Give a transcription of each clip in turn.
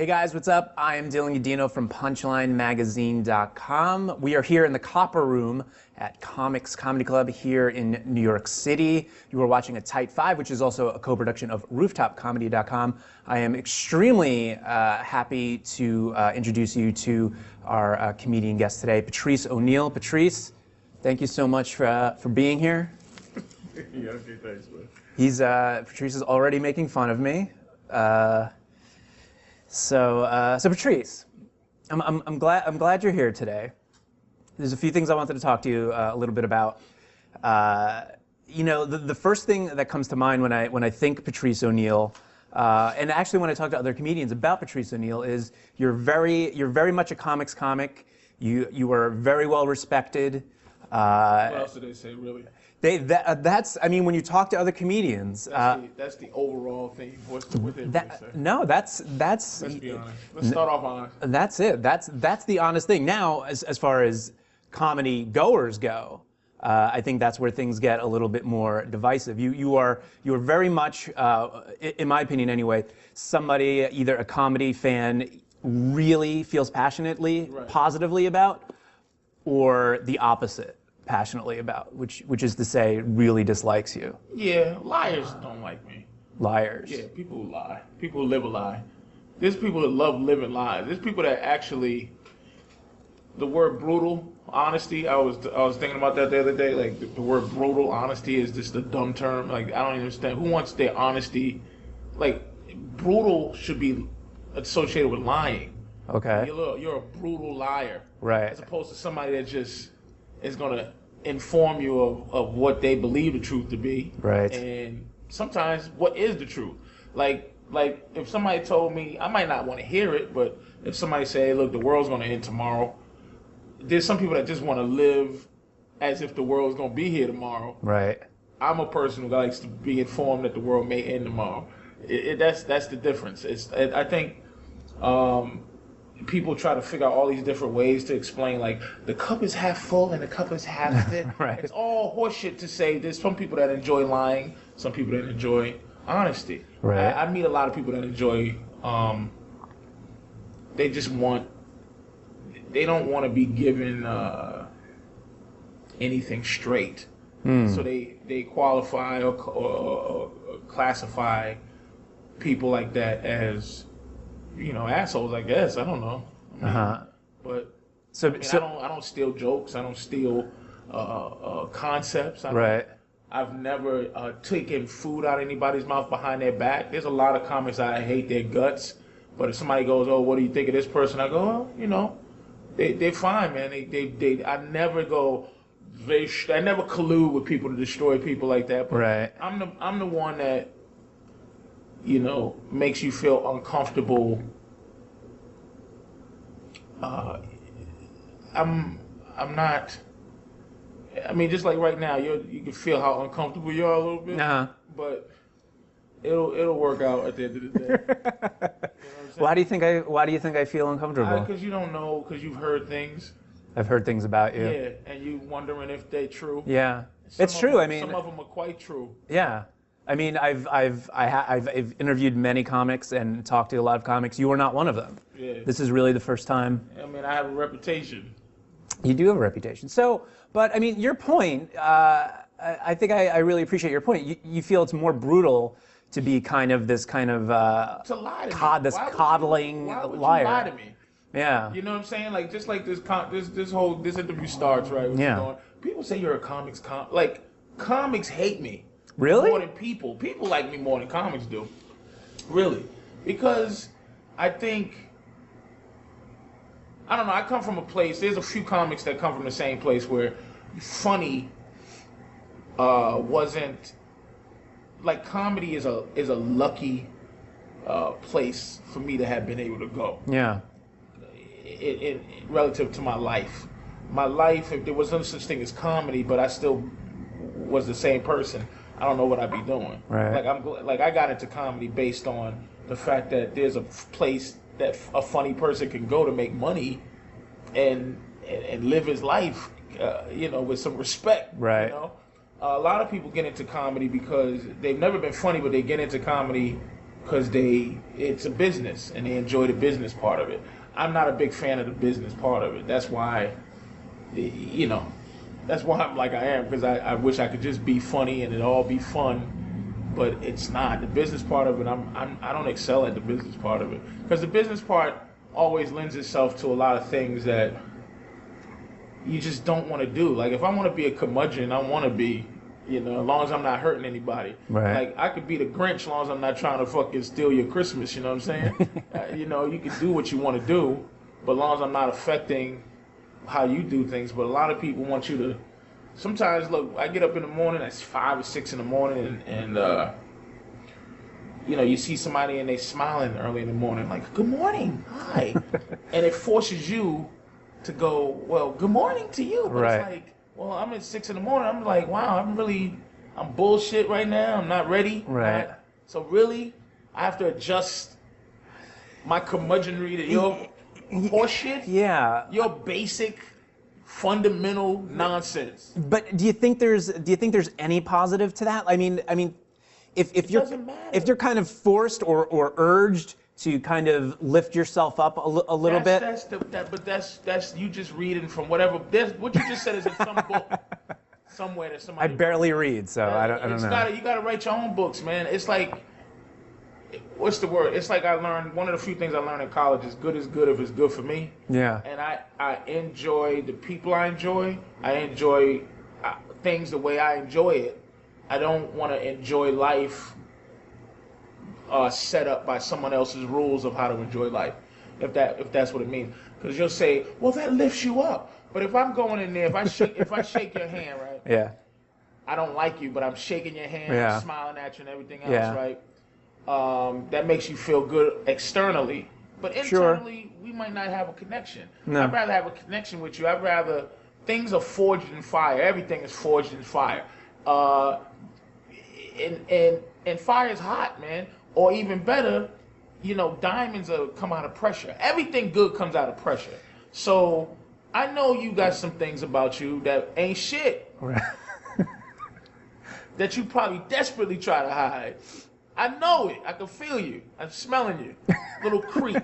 Hey guys, what's up? I am Dylan Gadino from PunchlineMagazine.com. We are here in the Copper Room at Comics Comedy Club here in New York City. You are watching a Tight Five, which is also a co-production of RooftopComedy.com. I am extremely happy to introduce you to our comedian guest today, Patrice O'Neal. Patrice, thank you so much for being here. Yeah, okay, thanks, man. Patrice is already making fun of me. So Patrice, I'm glad you're here today. There's a few things I wanted to talk to you a little bit about. The first thing that comes to mind when I think Patrice O'Neal, and actually when I talk to other comedians about Patrice O'Neal, is you're very much a comics comic. You are very well respected. What else did they say, really? That's when you talk to other comedians. That's the overall thing. What they really say? No, that's. Let's be honest. Let's start off honest. That's it. That's the honest thing. Now, as far as comedy goers go, I think that's where things get a little bit more divisive. You are very much, in my opinion anyway, somebody, either a comedy fan really feels passionately, positively about, or the opposite. Passionately about, which is to say, really dislikes you. Yeah, liars don't like me. Liars. Yeah, people who lie. People who live a lie. There's people that love living lies. There's people that actually, the word brutal, honesty, I was thinking about that the other day, like the word brutal, honesty is just a dumb term. Like, I don't even understand. Who wants their honesty? Like, brutal should be associated with lying. Okay. You're a brutal liar. Right. As opposed to somebody that just is going to inform you of what they believe the truth to be. Right. And sometimes what is the truth. Like if somebody told me, I might not want to hear it, but if somebody say, hey, look, the world's going to end tomorrow, there's some people that just want to live as if the world's going to be here tomorrow. Right. I'm a person who likes to be informed that the world may end tomorrow. That's the difference. I think people try to figure out all these different ways to explain, like, the cup is half full and the cup is half empty. Right. It's all horseshit to say. There's some people that enjoy lying, some people that enjoy honesty. Right. I meet a lot of people that enjoy, they don't want to be given anything straight. So they qualify or classify people like that as, assholes, I guess. I don't know. But I don't steal jokes. I don't steal concepts. I've never taken food out of anybody's mouth behind their back. There's a lot of comics I hate their guts. But if somebody goes, oh, what do you think of this person? I go, oh, they're fine, man. I never go. I never collude with people to destroy people like that. But I'm the one that, makes you feel uncomfortable. I'm not. Just like right now, you can feel how uncomfortable you are a little bit. But it'll work out at the end of the day. You know Why do you think I feel uncomfortable? Because you don't know, because you've heard things. I've heard things about you. Yeah, and you wondering if they're true. Yeah, it's true. Some of them are quite true. Yeah. I've interviewed many comics and talked to a lot of comics. You are not one of them. Yeah. This is really the first time. I have a reputation. You do have a reputation. So, but your point, I think I really appreciate your point. You feel it's more brutal to be this coddling liar. Lie to me? Yeah. You know what I'm saying? Like, just like this interview starts, right? People say you're a comics like, comics hate me. Really? More than people. People like me more than comics do. Really. Because I think, I don't know, I come from a place, there's a few comics that come from the same place where funny wasn't, like, comedy is a lucky place for me to have been able to go. Yeah. In relative to my life. My life, if there was no such thing as comedy, but I still was the same person, I don't know what I'd be doing. Right. I got into comedy based on the fact that there's a place that a funny person can go to make money and live his life, with some respect. Right. A lot of people get into comedy because they've never been funny, but they get into comedy because it's a business and they enjoy the business part of it. I'm not a big fan of the business part of it. That's why, you know, that's why I'm like I am, because I wish I could just be funny and it all be fun, but it's not. The business part of it, I don't excel at the business part of it, because the business part always lends itself to a lot of things that you just don't want to do. Like if I want to be a curmudgeon, I want to be, you know, as long as I'm not hurting anybody. Right. Like I could be the Grinch as long as I'm not trying to fucking steal your Christmas. You know what I'm saying? You know, you can do what you want to do, but as long as I'm not affecting how you do things. But a lot of people want you to. Sometimes, look, I get up in the morning. It's 5 or 6 in the morning, and you know, you see somebody and they smiling early in the morning, like "Good morning, hi," and it forces you to go, "Well, good morning to you." But right. It's like, well, I'm at 6 in the morning. I'm like, wow, I'm bullshit right now. I'm not ready. Right. So really, I have to adjust my curmudgeonry to your horseshit. Yeah. Your basic, fundamental nonsense. But do you think there's any positive to that? I mean, if you're kind of forced or urged to kind of lift yourself up a little bit. That's you just reading from whatever. What you just said is in some book somewhere that somebody. I barely read, so I don't know. You gotta write your own books, man. It's like, what's the word? It's like I learned, one of the few things I learned in college is good if it's good for me. Yeah. And I enjoy the people I enjoy. I enjoy things the way I enjoy it. I don't want to enjoy life set up by someone else's rules of how to enjoy life, if that's what it means. Because you'll say, well, that lifts you up. But if I'm going in there, if I shake your hand, right? Yeah. I don't like you, but I'm shaking your hand, yeah. I'm smiling at you and everything else, yeah. right? That makes you feel good externally. But internally, we might not have a connection. No. I'd rather have a connection with you. I'd rather, things are forged in fire. Everything is forged in fire. And fire is hot, man. Or even better, you know, diamonds come out of pressure. Everything good comes out of pressure. So I know you got some things about you that ain't shit. Right. That you probably desperately try to hide. I know it. I can feel you. I'm smelling you. Little creep.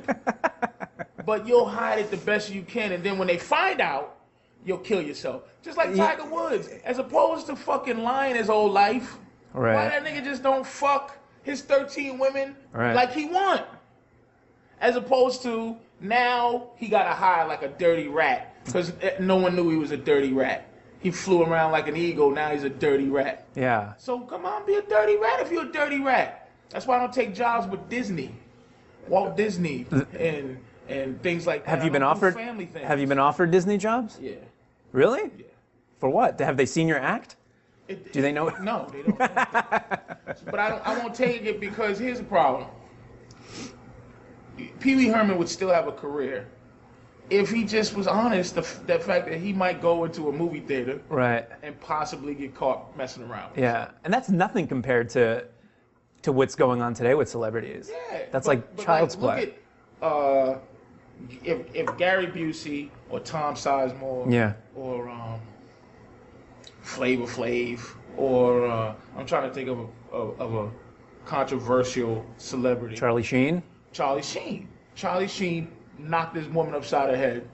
But you'll hide it the best you can, and then when they find out, you'll kill yourself. Just like Tiger Woods. As opposed to fucking lying his whole life. Right. Why that nigga just don't fuck his 13 women right. like he want? As opposed to now he gotta hide like a dirty rat because no one knew he was a dirty rat. He flew around like an eagle. Now he's a dirty rat. Yeah. So come on, be a dirty rat if you're a dirty rat. That's why I don't take jobs with Disney, Walt Disney, and things like that. Have you been offered? Family things. Have you been offered Disney jobs? Yeah. Really? Yeah. For what? Have they seen your act? Do they know? No, they don't. But I won't take it because here's the problem. Pee Wee Herman would still have a career if he just was honest. The fact that he might go into a movie theater, right, and possibly get caught messing around. Yeah, and that's nothing compared to what's going on today with celebrities. Yeah, that's like child's play. Look at if Gary Busey or Tom Sizemore, yeah, or Flavor Flav, or I'm trying to think of a controversial celebrity. Charlie Sheen. Charlie Sheen knocked this woman upside her head.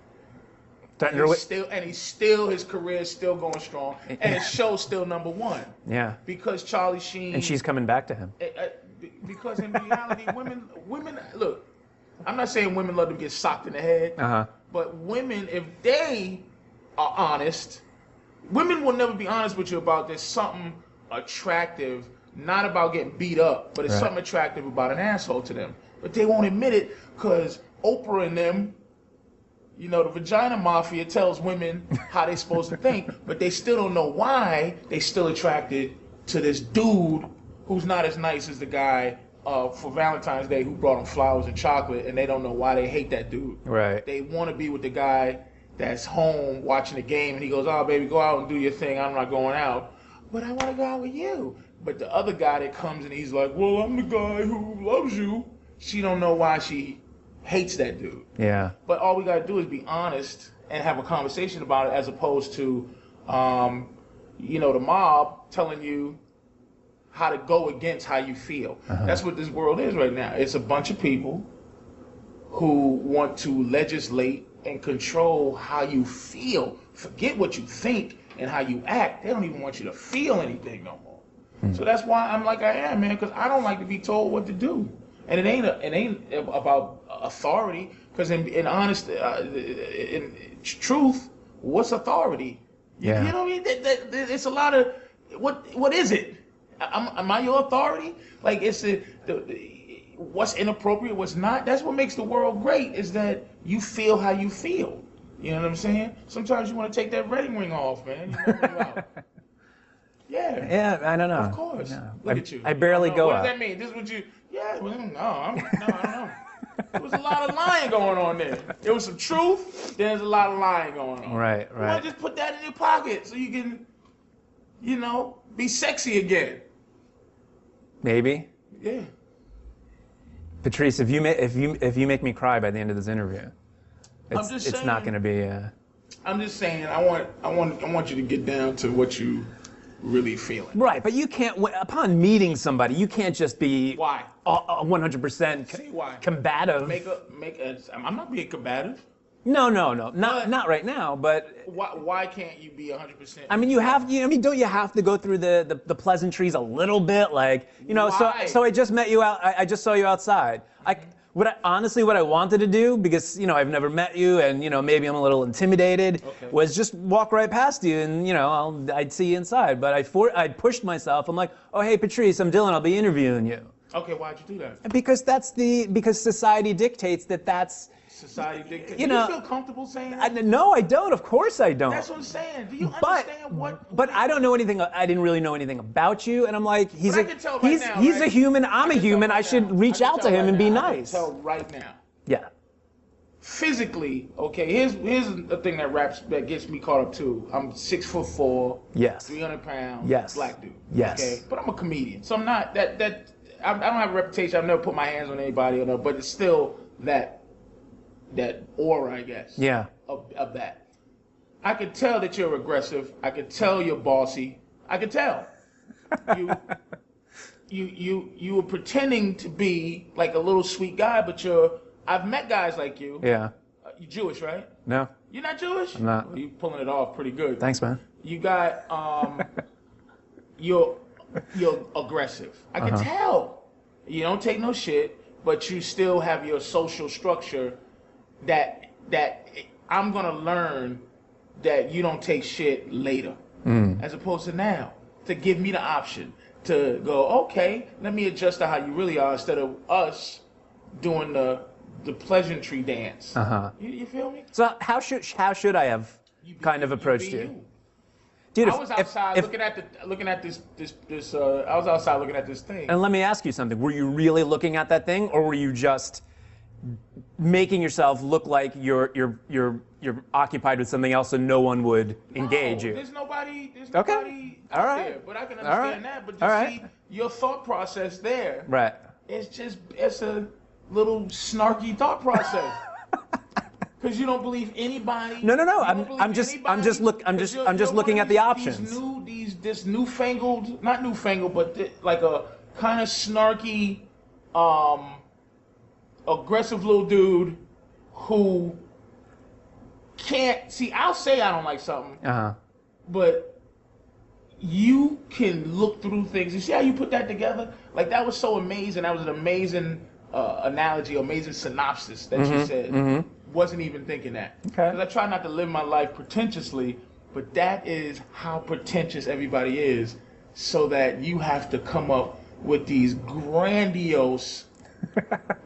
His career is still going strong, and his show's still #1. Yeah. Because Charlie Sheen. And she's coming back to him. Because in reality, women look. I'm not saying women love to get socked in the head, but women, if they are honest, women will never be honest with you about there's something attractive, not about getting beat up, but it's something attractive about an asshole to them. But they won't admit it because Oprah and them, you know, the vagina mafia tells women how they're supposed to think, but they still don't know why they still attracted to this dude who's not as nice as the guy for Valentine's Day who brought them flowers and chocolate, and they don't know why they hate that dude. Right. They want to be with the guy that's home watching the game, and he goes, "Oh, baby, go out and do your thing. I'm not going out, but I want to go out with you." But the other guy that comes and he's like, "Well, I'm the guy who loves you." She don't know why she hates that dude. Yeah. But all we gotta do is be honest and have a conversation about it, as opposed to, you know, the mob telling you how to go against how you feel. That's what this world is right now. It's a bunch of people who want to legislate and control how you feel. Forget what you think and how you act. They don't even want you to feel anything no more. So that's why I'm like I am, man, because I don't like to be told what to do. And it ain't about authority, because in honest, in truth, what's authority? You know what I mean? It's a lot of, what is it? Am I your authority? Like, it's what's inappropriate, what's not. That's what makes the world great, is that you feel how you feel. You know what I'm saying? Sometimes you want to take that wedding ring off, man. You know, when you're out. Yeah, I don't know. Of course. Yeah. Look at you. I barely go out. What does that mean? This is what you... Yeah, well, no, I don't know. There was a lot of lying going on there. There was some truth, there's a lot of lying going on. Right. You want to just put that in your pocket so you can, you know, be sexy again. Maybe. Yeah. Patrice, if you make me cry by the end of this interview, it's not going to be. I'm just saying, I want you to get down to what you really feeling. Right, but you can't. Upon meeting somebody, you can't just be. Why? 100% combative. I'm not being combative. No, not right now. But why can't you be 100%? I mean, don't you have to go through the pleasantries a little bit, like, you know? Why? So I just met you out. I just saw you outside. Honestly, what I wanted to do, because, you know, I've never met you, and, you know, maybe I'm a little intimidated, was just walk right past you, and, you know, I'd see you inside. But I pushed myself. I'm like, oh, hey, Patrice, I'm Dylan. I'll be interviewing you. Okay, why'd you do that? Because because society dictates that's. Society dictates. You do know, you feel comfortable saying that? No, I don't. Of course I don't. That's what I'm saying. Do you understand what? But I don't know anything. I didn't really know anything about you, and I'm like, he's a human. I'm a human. I should reach out to him and be nice. I can tell right now. Yeah. Physically, okay. Here's the thing that gets me caught up too. I'm 6'4". Yes. 300 pounds. Yes. Black dude. Yes. Okay. But I'm a comedian, so I'm not that. I don't have a reputation. I've never put my hands on anybody or no. But it's still that aura, I guess. Yeah. Of that. I could tell that you're aggressive. I could tell you're bossy. I could tell. You were pretending to be like a little sweet guy, but I've met guys like you. Yeah. You're Jewish, right? No. You're not Jewish? I'm not. Well, you're pulling it off pretty good. Thanks, man. You got you're aggressive. I can tell. You don't take no shit, but you still have your social structure that I'm gonna learn that you don't take shit later, as opposed to now, to give me the option to go, okay, let me adjust to how you really are, instead of us doing the pleasantry dance. You feel me? So how should I have kind of approached you? Dude, I was outside looking at this. I was outside looking at this thing. And let me ask you something. Were you really looking at that thing, or were you just making yourself look like you're occupied with something else, so no one would engage you? There's nobody Okay. All right. there. But I can understand that. But see your thought process there. Right. It's a little snarky thought process. Because you don't believe anybody. No. I'm just looking at the options. This newfangled, not newfangled, but like a kind of snarky, aggressive little dude who can't see. I'll say I don't like something, but you can look through things. You see how you put that together? Like, that was so amazing. That was an amazing analogy, amazing synopsis that you said. Wasn't even thinking that. Okay. Because I try not to live my life pretentiously, but that is how pretentious everybody is, so that you have to come up with these grandiose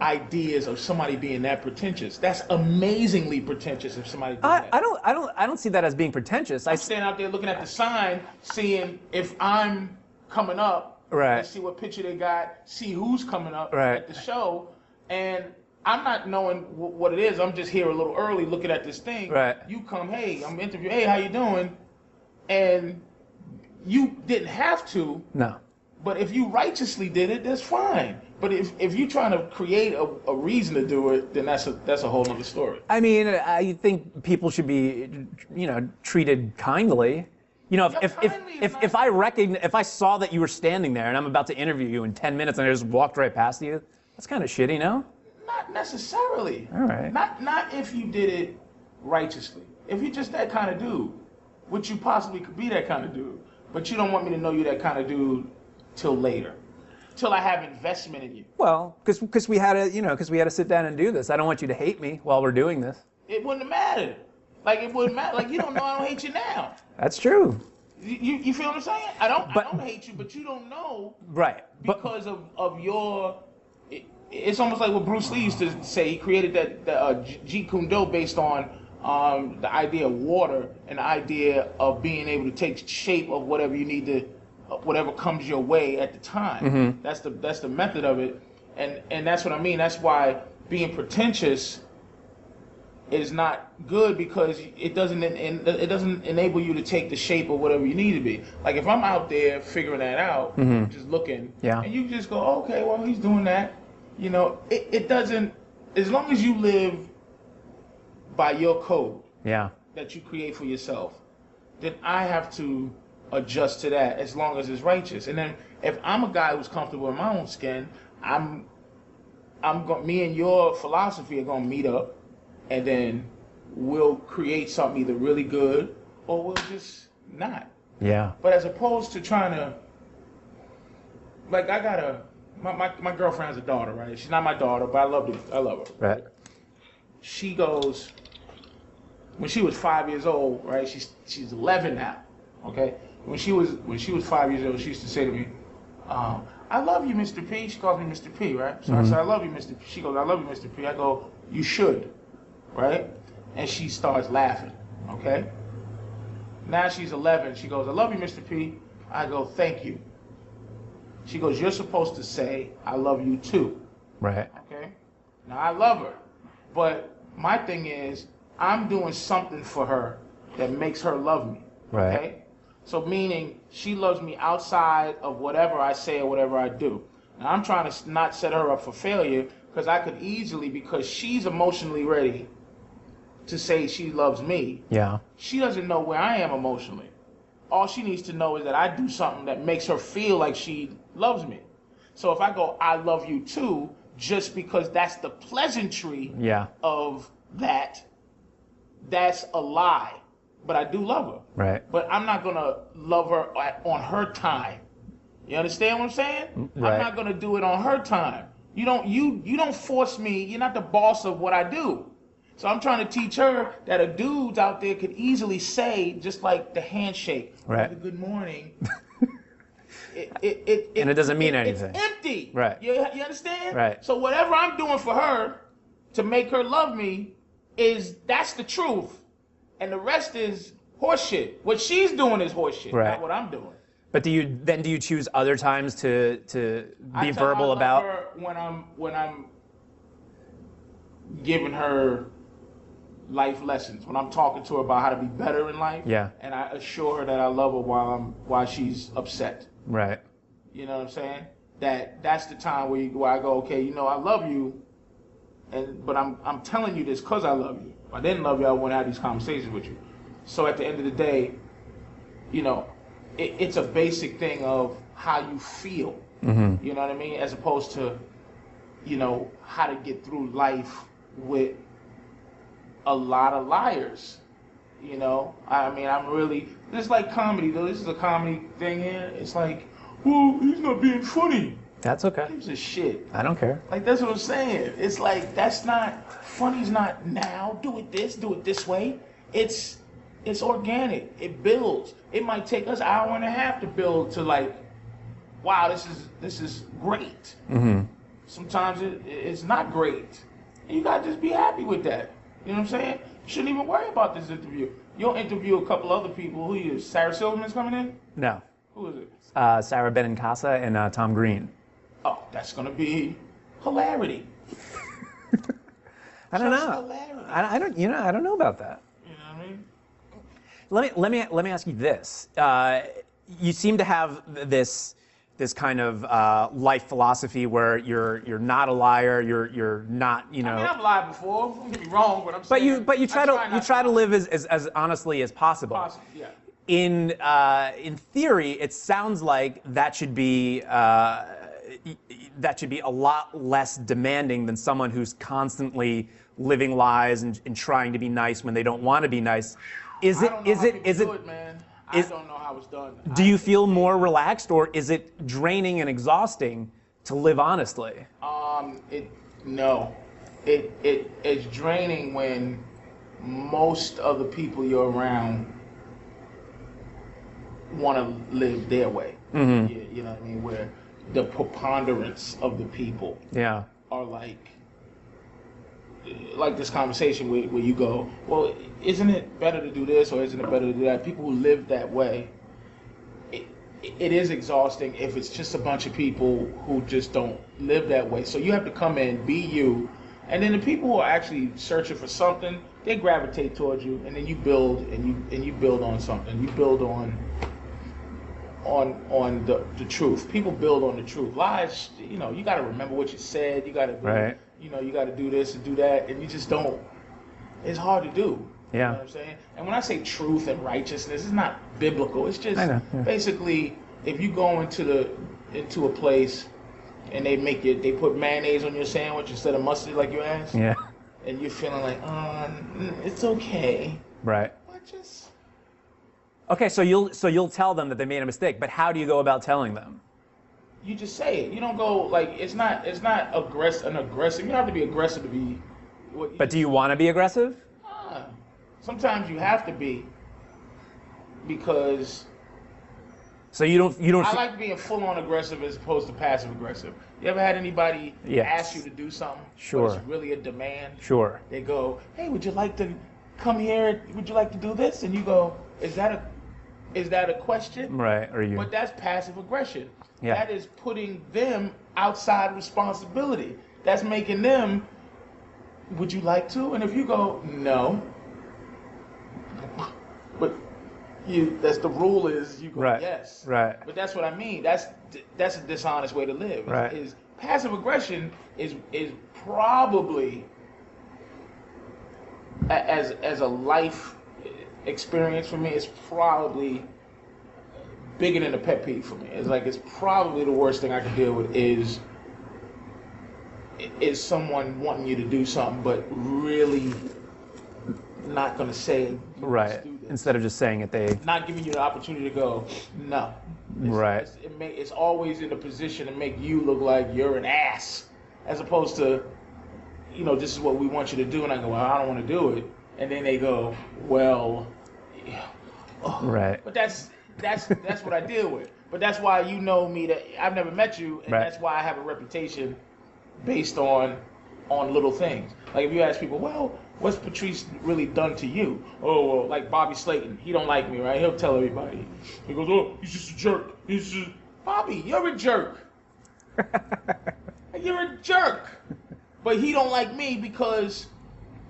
ideas of somebody being that pretentious. That's amazingly pretentious if somebody did that. I don't see that as being pretentious. I'm standing out there looking at the sign, seeing if I'm coming up, right, and see what picture they got, see who's coming up right at the show, and I'm not knowing what it is. I'm just here a little early looking at this thing. Right. You come, hey, I'm interviewing, hey, how you doing? And you didn't have to. No. But if you righteously did it, that's fine. But if you're trying to create a reason to do it, then that's a whole other story. I mean, I think people should be, treated kindly. You know, if I saw that you were standing there and I'm about to interview you in 10 minutes and I just walked right past you, that's kind of shitty, no? Not necessarily. All right. Not if you did it righteously. If you're just that kind of dude, which you possibly could be that kind of dude, but you don't want me to know you're that kind of dude till later, till I have investment in you. Well, because we had to sit down and do this. I don't want you to hate me while we're doing this. It wouldn't have mattered. Like it wouldn't matter. Like you don't know I don't hate you now. That's true. You feel what I'm saying? I don't hate you, but you don't know. Right. Because of your. It's almost like what Bruce Lee used to say. He created that Jeet Kune Do based on the idea of water and the idea of being able to take shape of whatever you need to, whatever comes your way at the time. Mm-hmm. That's the method of it, and that's what I mean. That's why being pretentious is not good, because it doesn't enable you to take the shape of whatever you need to be. Like if I'm out there figuring that out, mm-hmm. just looking, and you just go, okay, well he's doing that. You know, it doesn't, as long as you live by your code that you create for yourself, then I have to adjust to that as long as it's righteous. And then if I'm a guy who's comfortable in my own skin, me and your philosophy are gonna meet up, and then we'll create something either really good or we'll just not. Yeah. But as opposed to trying to, like, my girlfriend has a daughter, right? She's not my daughter, but I love her. Right. She goes, when she was 5 years old, right? She's 11 now, okay? When she was 5 years old, she used to say to me, I love you, Mr. P. She calls me Mr. P, right? So I said, I love you, Mr. P. She goes, I love you, Mr. P. I go, you should, right? And she starts laughing, okay? Now she's 11. She goes, I love you, Mr. P. I go, thank you. She goes, you're supposed to say, I love you too. Right. Okay? Now, I love her. But my thing is, I'm doing something for her that makes her love me. Right. Okay? So meaning, she loves me outside of whatever I say or whatever I do. Now, I'm trying to not set her up for failure, because I could easily, because she's emotionally ready to say she loves me. Yeah. She doesn't know where I am emotionally. All she needs to know is that I do something that makes her feel like she loves me. So if I go, I love you too, just because that's the pleasantry of that, that's a lie. But I do love her. Right. But I'm not gonna love her on her time. You understand what I'm saying? Right. I'm not gonna do it on her time. You don't force me. You're not the boss of what I do. So I'm trying to teach her that a dude out there could easily say, just like the handshake, right, good morning. And it doesn't mean anything. It's empty. Right. You understand? Right. So whatever I'm doing for her to make her love me, that's the truth. And the rest is horseshit. What she's doing is horseshit, not what I'm doing. But do you choose other times to be verbal about her when I'm giving her life lessons, when I'm talking to her about how to be better in life, and I assure her that I love her while she's upset. Right. You know what I'm saying? That's the time where I go, okay, you know, I love you, but I'm telling you this because I love you. If I didn't love you, I wouldn't have these conversations with you. So at the end of the day, you know, it's a basic thing of how you feel. Mm-hmm. You know what I mean? As opposed to, you know, how to get through life with a lot of liars. You know, I mean, this is like comedy though. This is a comedy thing here. It's like, well, he's not being funny. That's okay. Gives a shit. I don't care. Like, that's what I'm saying. It's like, funny's not now, do it this way. It's organic. It builds. It might take us an hour and a half to build to like, wow, this is great. Mm-hmm. Sometimes it's not great. And you gotta just be happy with that. You know what I'm saying? You shouldn't even worry about this interview. You'll interview a couple other people. Who are you? Sarah Silverman's coming in? No. Who is it? Sarah Benincasa and Tom Green. Oh, that's gonna be hilarity. I don't know. Hilarity. I don't. You know, I don't know about that. You know what I mean? Let me ask you this. You seem to have this kind of life philosophy where you're not a liar. You're not. You know. I mean, I've lied before. Don't get me wrong, but I'm saying. But you try to live as honestly as possible. Yeah. in theory, it sounds like that should be a lot less demanding than someone who's constantly living lies and trying to be nice when they don't want to be nice. Is it? Man. I don't know how it's done. Do you feel more relaxed, or is it draining and exhausting to live honestly? It's draining when most of the people you're around want to live their way. Mm-hmm. You know what I mean? Where the preponderance of the people are like this conversation where you go, well, isn't it better to do this or isn't it better to do that? People who live that way, it is exhausting if it's just a bunch of people who just don't live that way. So you have to come in, be you, and then the people who are actually searching for something, they gravitate towards you, and then you build and you build on something. You build on the truth. People build on the truth. Lies, you got to remember what you said. You got to you got to do this and do that, and you just don't. It's hard to do. Yeah. You know what I'm saying? And when I say truth and righteousness, it's not biblical. It's just basically if you go into a place and they put mayonnaise on your sandwich instead of mustard like you asked. Yeah. And you're feeling like, it's okay. Right. But just. Okay, so you'll tell them that they made a mistake, but how do you go about telling them? You just say it. You don't go like it's not aggressive. You don't have to be aggressive to be. But do you want to be aggressive? Sometimes you have to be, because. So you don't. I like being full on aggressive as opposed to passive aggressive. You ever had anybody ask you to do something? Sure. But it's really a demand. Sure. They go, hey, would you like to come here? Would you like to do this? And you go, is that a question? Right. Or you. But that's passive aggression. Yeah. That is putting them outside responsibility. That's making them, would you like to? And if you go, no. But that's the rule is you go, yes. Right. But that's what I mean. That's a dishonest way to live. Right. Is passive aggression is probably as a life experience for me, it's probably bigger than a pet peeve for me. It's probably the worst thing I can deal with is someone wanting you to do something but really not going to say right. Instead of just saying it, they not giving you the opportunity to go no. It's always in a position to make you look like you're an ass, as opposed to, this is what we want you to do, and I go, well, I don't want to do it, and then they go, well, right. But that's what I deal with. But that's why you know me, that I've never met you, and that's why I have a reputation based on little things. Like if you ask people, well, what's Patrice really done to you? Oh, well, like Bobby Slayton, he don't like me, right? He'll tell everybody. He goes, oh, he's just a jerk. Bobby, you're a jerk. You're a jerk. But he don't like me because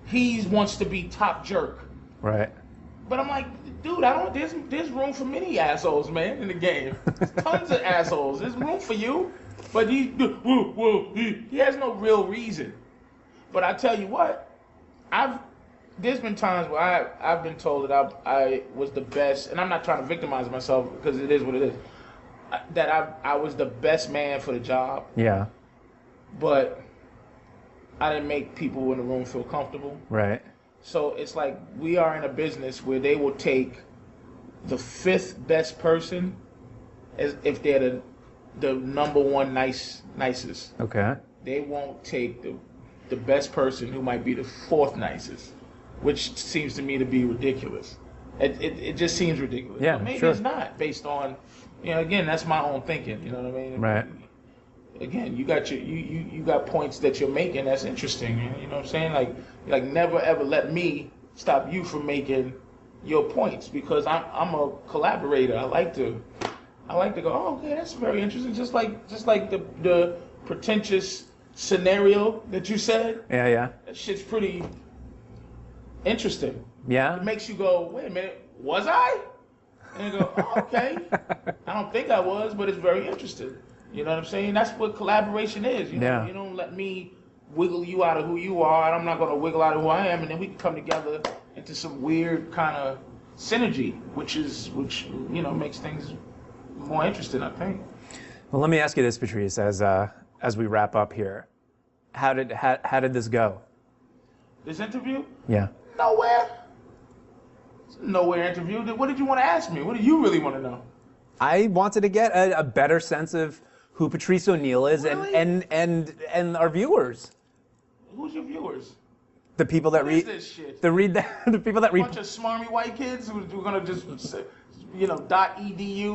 he wants to be top jerk. Right. But I'm like, dude, there's room for many assholes, man, in the game. There's tons of assholes. There's room for you. But he has no real reason. But I tell you what, there's been times where I've been told that I was the best, and I'm not trying to victimize myself because it is what it is, that I was the best man for the job. Yeah. But I didn't make people in the room feel comfortable. Right. So it's like we are in a business where they will take the fifth best person as if they're the number one nicest. Okay. They won't take the best person who might be the fourth nicest, which seems to me to be ridiculous. It just seems ridiculous. Yeah, but maybe sure. it's not based on, again, that's my own thinking. You know what I mean? Right. Again, you got you got points that you're making that's interesting. You know what I'm saying? Like never ever let me stop you from making your points, because I'm a collaborator. I like to go, oh, okay, that's very interesting. Just like the pretentious scenario that you said. Yeah. That shit's pretty interesting. Yeah. It makes you go, wait a minute, was I? And you go, oh, okay. I don't think I was, but it's very interesting. You know what I'm saying? That's what collaboration is. You don't let me wiggle you out of who you are, and I'm not going to wiggle out of who I am, and then we can come together into some weird kind of synergy, which makes things more interesting, I think. Well, let me ask you this, Patrice, as we wrap up here. How did this go? This interview? Yeah. Nowhere. It's a nowhere interview. What did you want to ask me? What do you really want to know? I wanted to get a better sense of who Patrice O'Neal is, Really? and our viewers. Who's your viewers? The people that read this shit? the people that A read. bunch of smarmy white kids who are gonna just, .edu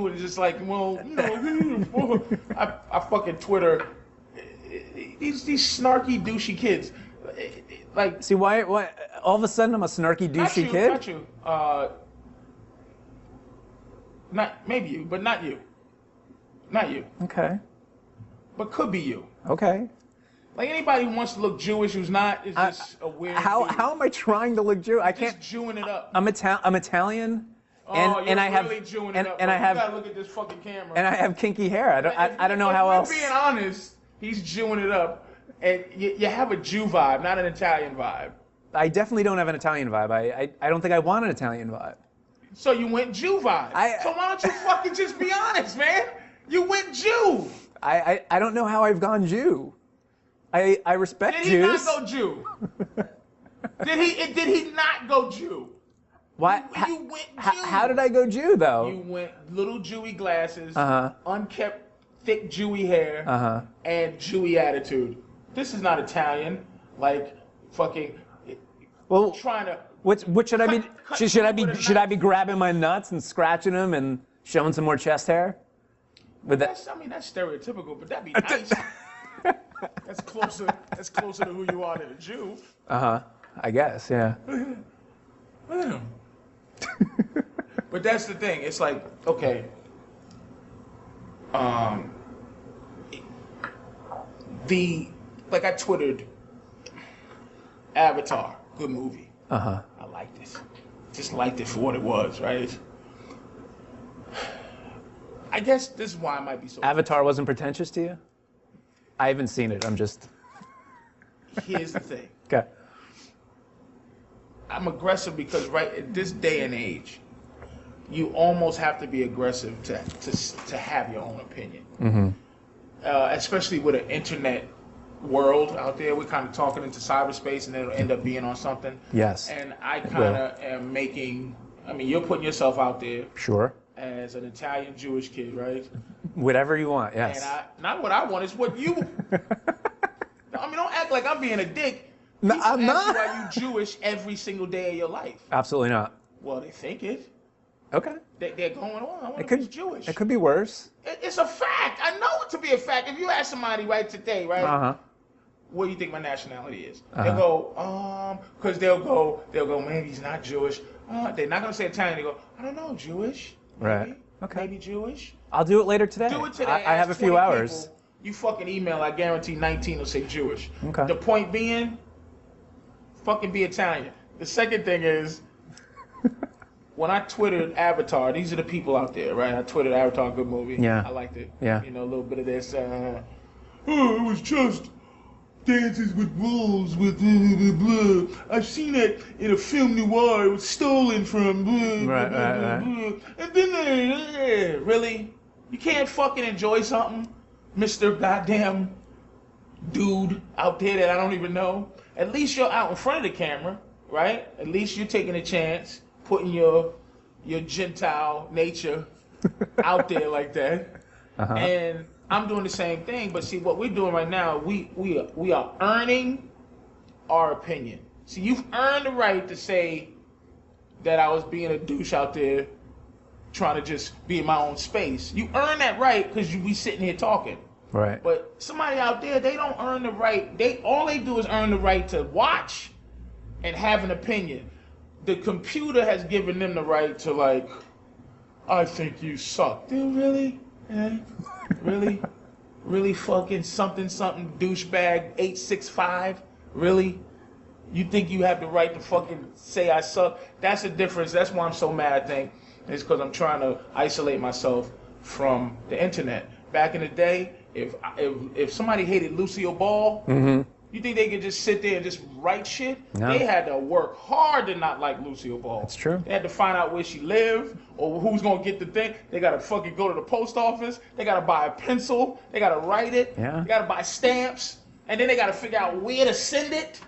and just like, I fucking Twitter these snarky douchey kids. Like, See why all of a sudden I'm a snarky douchey kid? Not you. Not maybe you, but not you. Not you. Okay. But could be you. Okay. Like anybody who wants to look Jewish who's not is just a weird. How am I trying to look Jewish? I can't. Just Jewing it up. I'm Italian. And I have really Jewing and, it up. and I have you gotta look at this fucking camera. and I have kinky hair. I don't know how else. If we're being honest, he's Jewing it up, and you have a Jew vibe, not an Italian vibe. I definitely don't have an Italian vibe. I don't think I want an Italian vibe. So you went Jew vibe. So why don't you fucking just be honest, man? You went Jew. I don't know how I've gone Jew. I respect Did he Jews. not go Jew? Did he not go Jew? Why? You went Jew. How did I go Jew though? You went little Jewy glasses, Uh-huh. unkept, thick Jewy hair, Uh-huh. and Jewy attitude. This is not Italian. Like fucking. Well, Trying to. what should I be? cut Should I through with a be knife. grabbing my nuts and scratching them and showing some more chest hair? With that. That's stereotypical, but that'd be nice. That's closer to who you are than a Jew. I guess, yeah. Yeah. But that's the thing. It's like, okay. I twittered Avatar, good movie. I liked it. Just liked it for what it was, right? I guess this is why I might be so. Avatar wasn't pretentious to you? I haven't seen it. I'm just. Here's the thing. Okay. I'm aggressive because right at this day and age, you almost have to be aggressive to have your own opinion. Mm-hmm. Especially with an internet world out there, we're kind of talking into cyberspace, and it'll end up being on something. Yes. And I kind of am making. I mean, you're putting yourself out there. Sure. As an Italian Jewish kid, right? Whatever you want, yes. And not what I want, it's what you. I mean, don't act like I'm being a dick. No, People I'm ask not. you why you Jewish every single day of your life. Absolutely not. Well, they think it. Okay. They're going on. I wonder It if could. he's Jewish. It could be worse. It's a fact. I know it to be a fact. If you ask somebody right today, right, what do you think my nationality is? They'll go, because they'll go, maybe he's not Jewish. They're not gonna say Italian. They go, I don't know, Jewish. Maybe. Right. Okay. Maybe Jewish. I'll do it later today. Do it today. I have a Ask few 20 hours. people. You fucking email. I guarantee 19 will say Jewish. Okay. The point being, fucking be Italian. The second thing is, when I twittered Avatar, these are the people out there, right? I twittered Avatar, good movie. Yeah. I liked it. Yeah. You know, a little bit of this. It was just dances with wolves with blah, blah, blah. I've seen it in a film noir. It was stolen from blah, Right, blah, right, blah, right. blah. And then really? You can't fucking enjoy something, Mr. Goddamn dude out there that I don't even know. At least you're out in front of the camera, right? At least you're taking a chance, putting your Gentile nature out there like that. And I'm doing the same thing, but see what we're doing right now, we are earning our opinion. See, you've earned the right to say that I was being a douche out there trying to just be in my own space. You earn that right because you be sitting here talking. Right. But somebody out there, they don't earn the right. All they do is earn the right to watch and have an opinion. The computer has given them the right to like, I think you suck. Dude, really? Eh? Really? Really fucking something douchebag 865? Really? You think you have the right to fucking say I suck? That's the difference. That's why I'm so mad, I think. It's because I'm trying to isolate myself from the internet. Back in the day, if somebody hated Lucille Ball, You think they could just sit there and just write shit? No. They had to work hard to not like Lucille Ball. That's true. They had to find out where she lived or who's gonna get the thing. They gotta fucking go to the post office. They gotta buy a pencil. They gotta write it. Yeah. They gotta buy stamps. And then they gotta figure out where to send it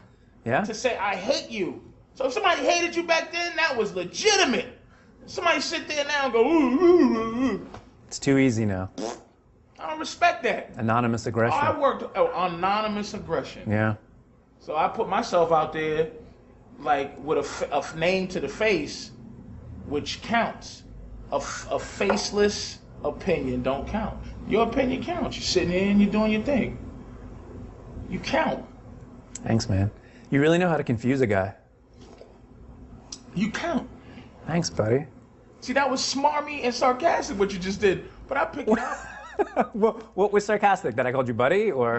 Yeah. to say, I hate you. So if somebody hated you back then, that was legitimate. Somebody sit there now and go, ooh, ooh, ooh, ooh. It's too easy now. I don't respect that. Anonymous aggression. I worked anonymous aggression. Yeah. So I put myself out there like with a name to the face, which counts. A faceless opinion don't count. Your opinion counts. You're sitting here and you're doing your thing. You count. Thanks, man. You really know how to confuse a guy. You count. Thanks, buddy. See, that was smarmy and sarcastic what you just did, but I picked it up. What was sarcastic? That I called you buddy, or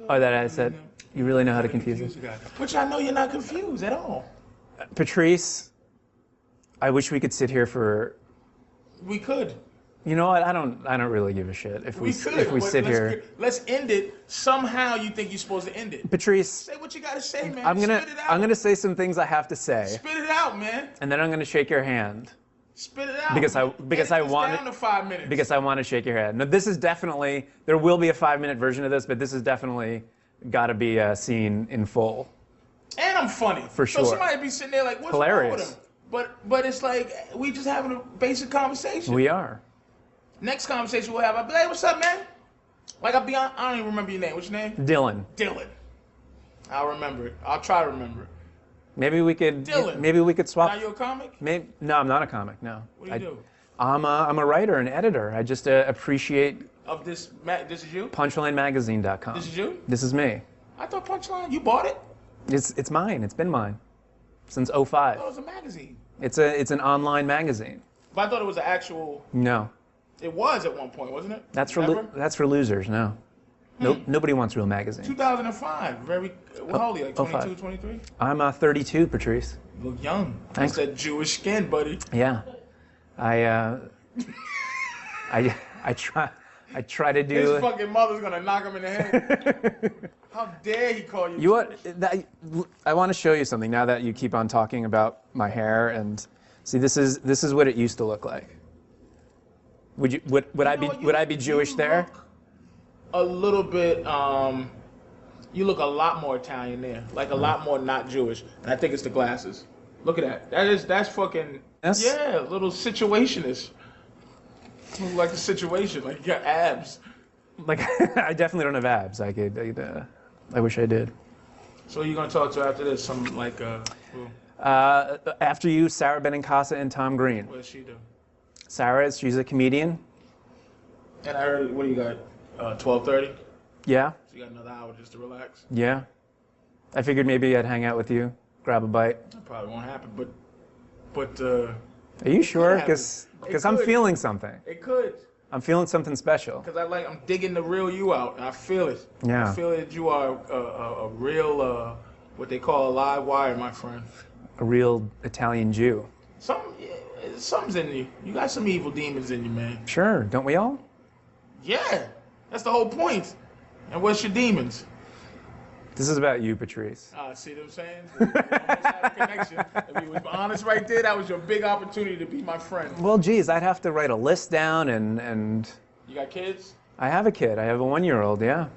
or that I said you really know how to confuse a guy? Which I know you're not confused at all. Patrice, I wish we could sit here for. We could. You know what? I don't really give a shit if we sit here. Let's end it. Somehow you think you're supposed to end it. Patrice, say what you gotta say, man. I'm gonna say some things I have to say. Spit it out, man. And then I'm gonna shake your hand. Spit it out. Because I want down to 5 minutes. Because I want to shake your hand. No, this is definitely, there will be a 5-minute version of this, but this is definitely got to be seen in full. And I'm funny. For sure. So somebody be sitting there like, what's hilarious. wrong with him? But it's like we just having a basic conversation. We are. Next conversation we'll have, I'll be like, hey, what's up, man? Like I don't even remember your name. What's your name? Dylan. Dylan. I'll remember it. I'll try to remember it. Maybe we could. Dylan. Maybe we could swap. Now you a comic? No, I'm not a comic. No. What do you do? I'm a writer and editor. I just appreciate. Of this is you? PunchlineMagazine.com. This is you? This is me. I thought Punchline. You bought it? It's mine. It's been mine since 05. I thought it was a magazine. It's an online magazine. But I thought it was an actual. No. It was at one point, wasn't it? That's for losers. No. Nope. Nobody wants real magazines. 2005. Very. How old are you? Like 22, 23? I'm 32, Patrice. You look young. Thanks. That's that Jewish skin, buddy. Yeah. I try to do. His fucking mother's gonna knock him in the head. How dare he call you? You what? I want to show you something now that you keep on talking about my hair and see this is what it used to look like. Would I be Jewish there? A little bit. You look a lot more Italian there, like a lot more not Jewish. And I think it's the glasses. Look at that. That's fucking. Yes? Yeah, a little situationist. Look like a situation, like you got abs. Like I definitely don't have abs. I wish I did. So you're gonna talk to after this? Some like who? After you, Sarah Benincasa and Tom Green. What does she do? Sarah, she's a comedian. And I heard, what do you got? 12:30. Yeah. So you got another hour just to relax. Yeah. I figured maybe I'd hang out with you, grab a bite. That probably won't happen, but. Are you sure? Because I'm feeling something. It could. I'm feeling something special. Because I'm digging the real you out, and I feel it. Yeah. I feel that you are a real, what they call a live wire, my friend. A real Italian Jew. Something's in you. You got some evil demons in you, man. Sure, don't we all? Yeah, that's the whole point. And what's your demons? This is about you, Patrice. See what I'm saying? We almost had a connection. If you was honest right there, that was your big opportunity to be my friend. Well, geez, I'd have to write a list down and... You got kids? I have a kid. I have a 1-year-old, yeah.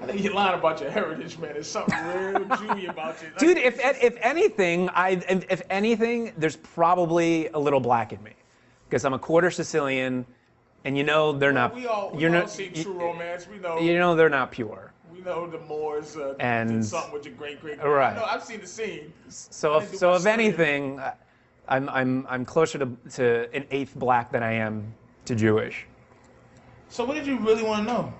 I think you're lying about your heritage, man. There's something real Jewy about you. Dude, if anything, there's probably a little black in me. Because I'm a quarter Sicilian, and you know they're not... We all see True Romance. We know... You know they're not pure. We know the Moors and did something with your great-great... Right. No, I've seen the scene. So if anything, I'm closer to an eighth black than I am to Jewish. So what did you really want to know?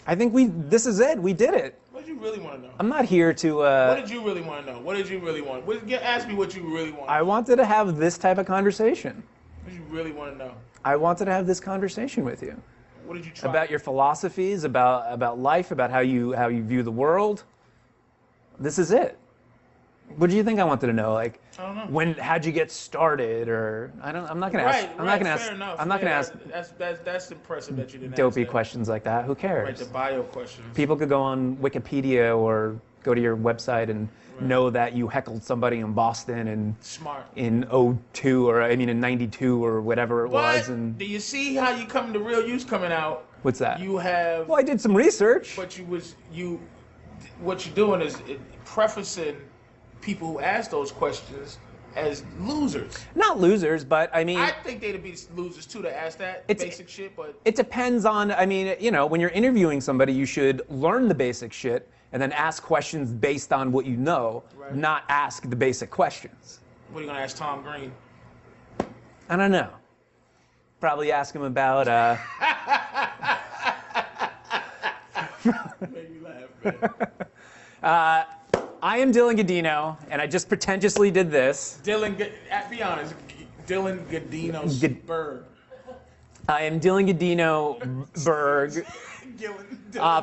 I think this is it. We did it. What did you really want to know? I'm not here to... What did you really want to know? What did you really want? Ask me what you really want. I wanted to have this type of conversation. What did you really want to know? I wanted to have this conversation with you. What did you try? About your philosophies, about life, about how you view the world. This is it. What do you think I wanted to know? Like, I don't know. How'd you get started? Or I'm not gonna ask. I'm not gonna ask. I'm not gonna ask. That's impressive that you didn't dopey ask questions like that. Who cares? Right, the bio questions. People could go on Wikipedia or go to your website and know that you heckled somebody in Boston and in 02 or in 92 or whatever it was. And do you see how you come to real use coming out? What's that? You have. Well, I did some research. But what you're doing is prefacing people who ask those questions as losers. Not losers, but I think they'd be losers too to ask that basic shit, but it depends on, when you're interviewing somebody, you should learn the basic shit and then ask questions based on what you know, not ask the basic questions. What are you gonna ask Tom Green? I don't know. Probably ask him about Made me laugh, man. I am Dylan Gadino, and I just pretentiously did this. Be honest, Dylan Gadino Berg. I am Dylan Gadino Berg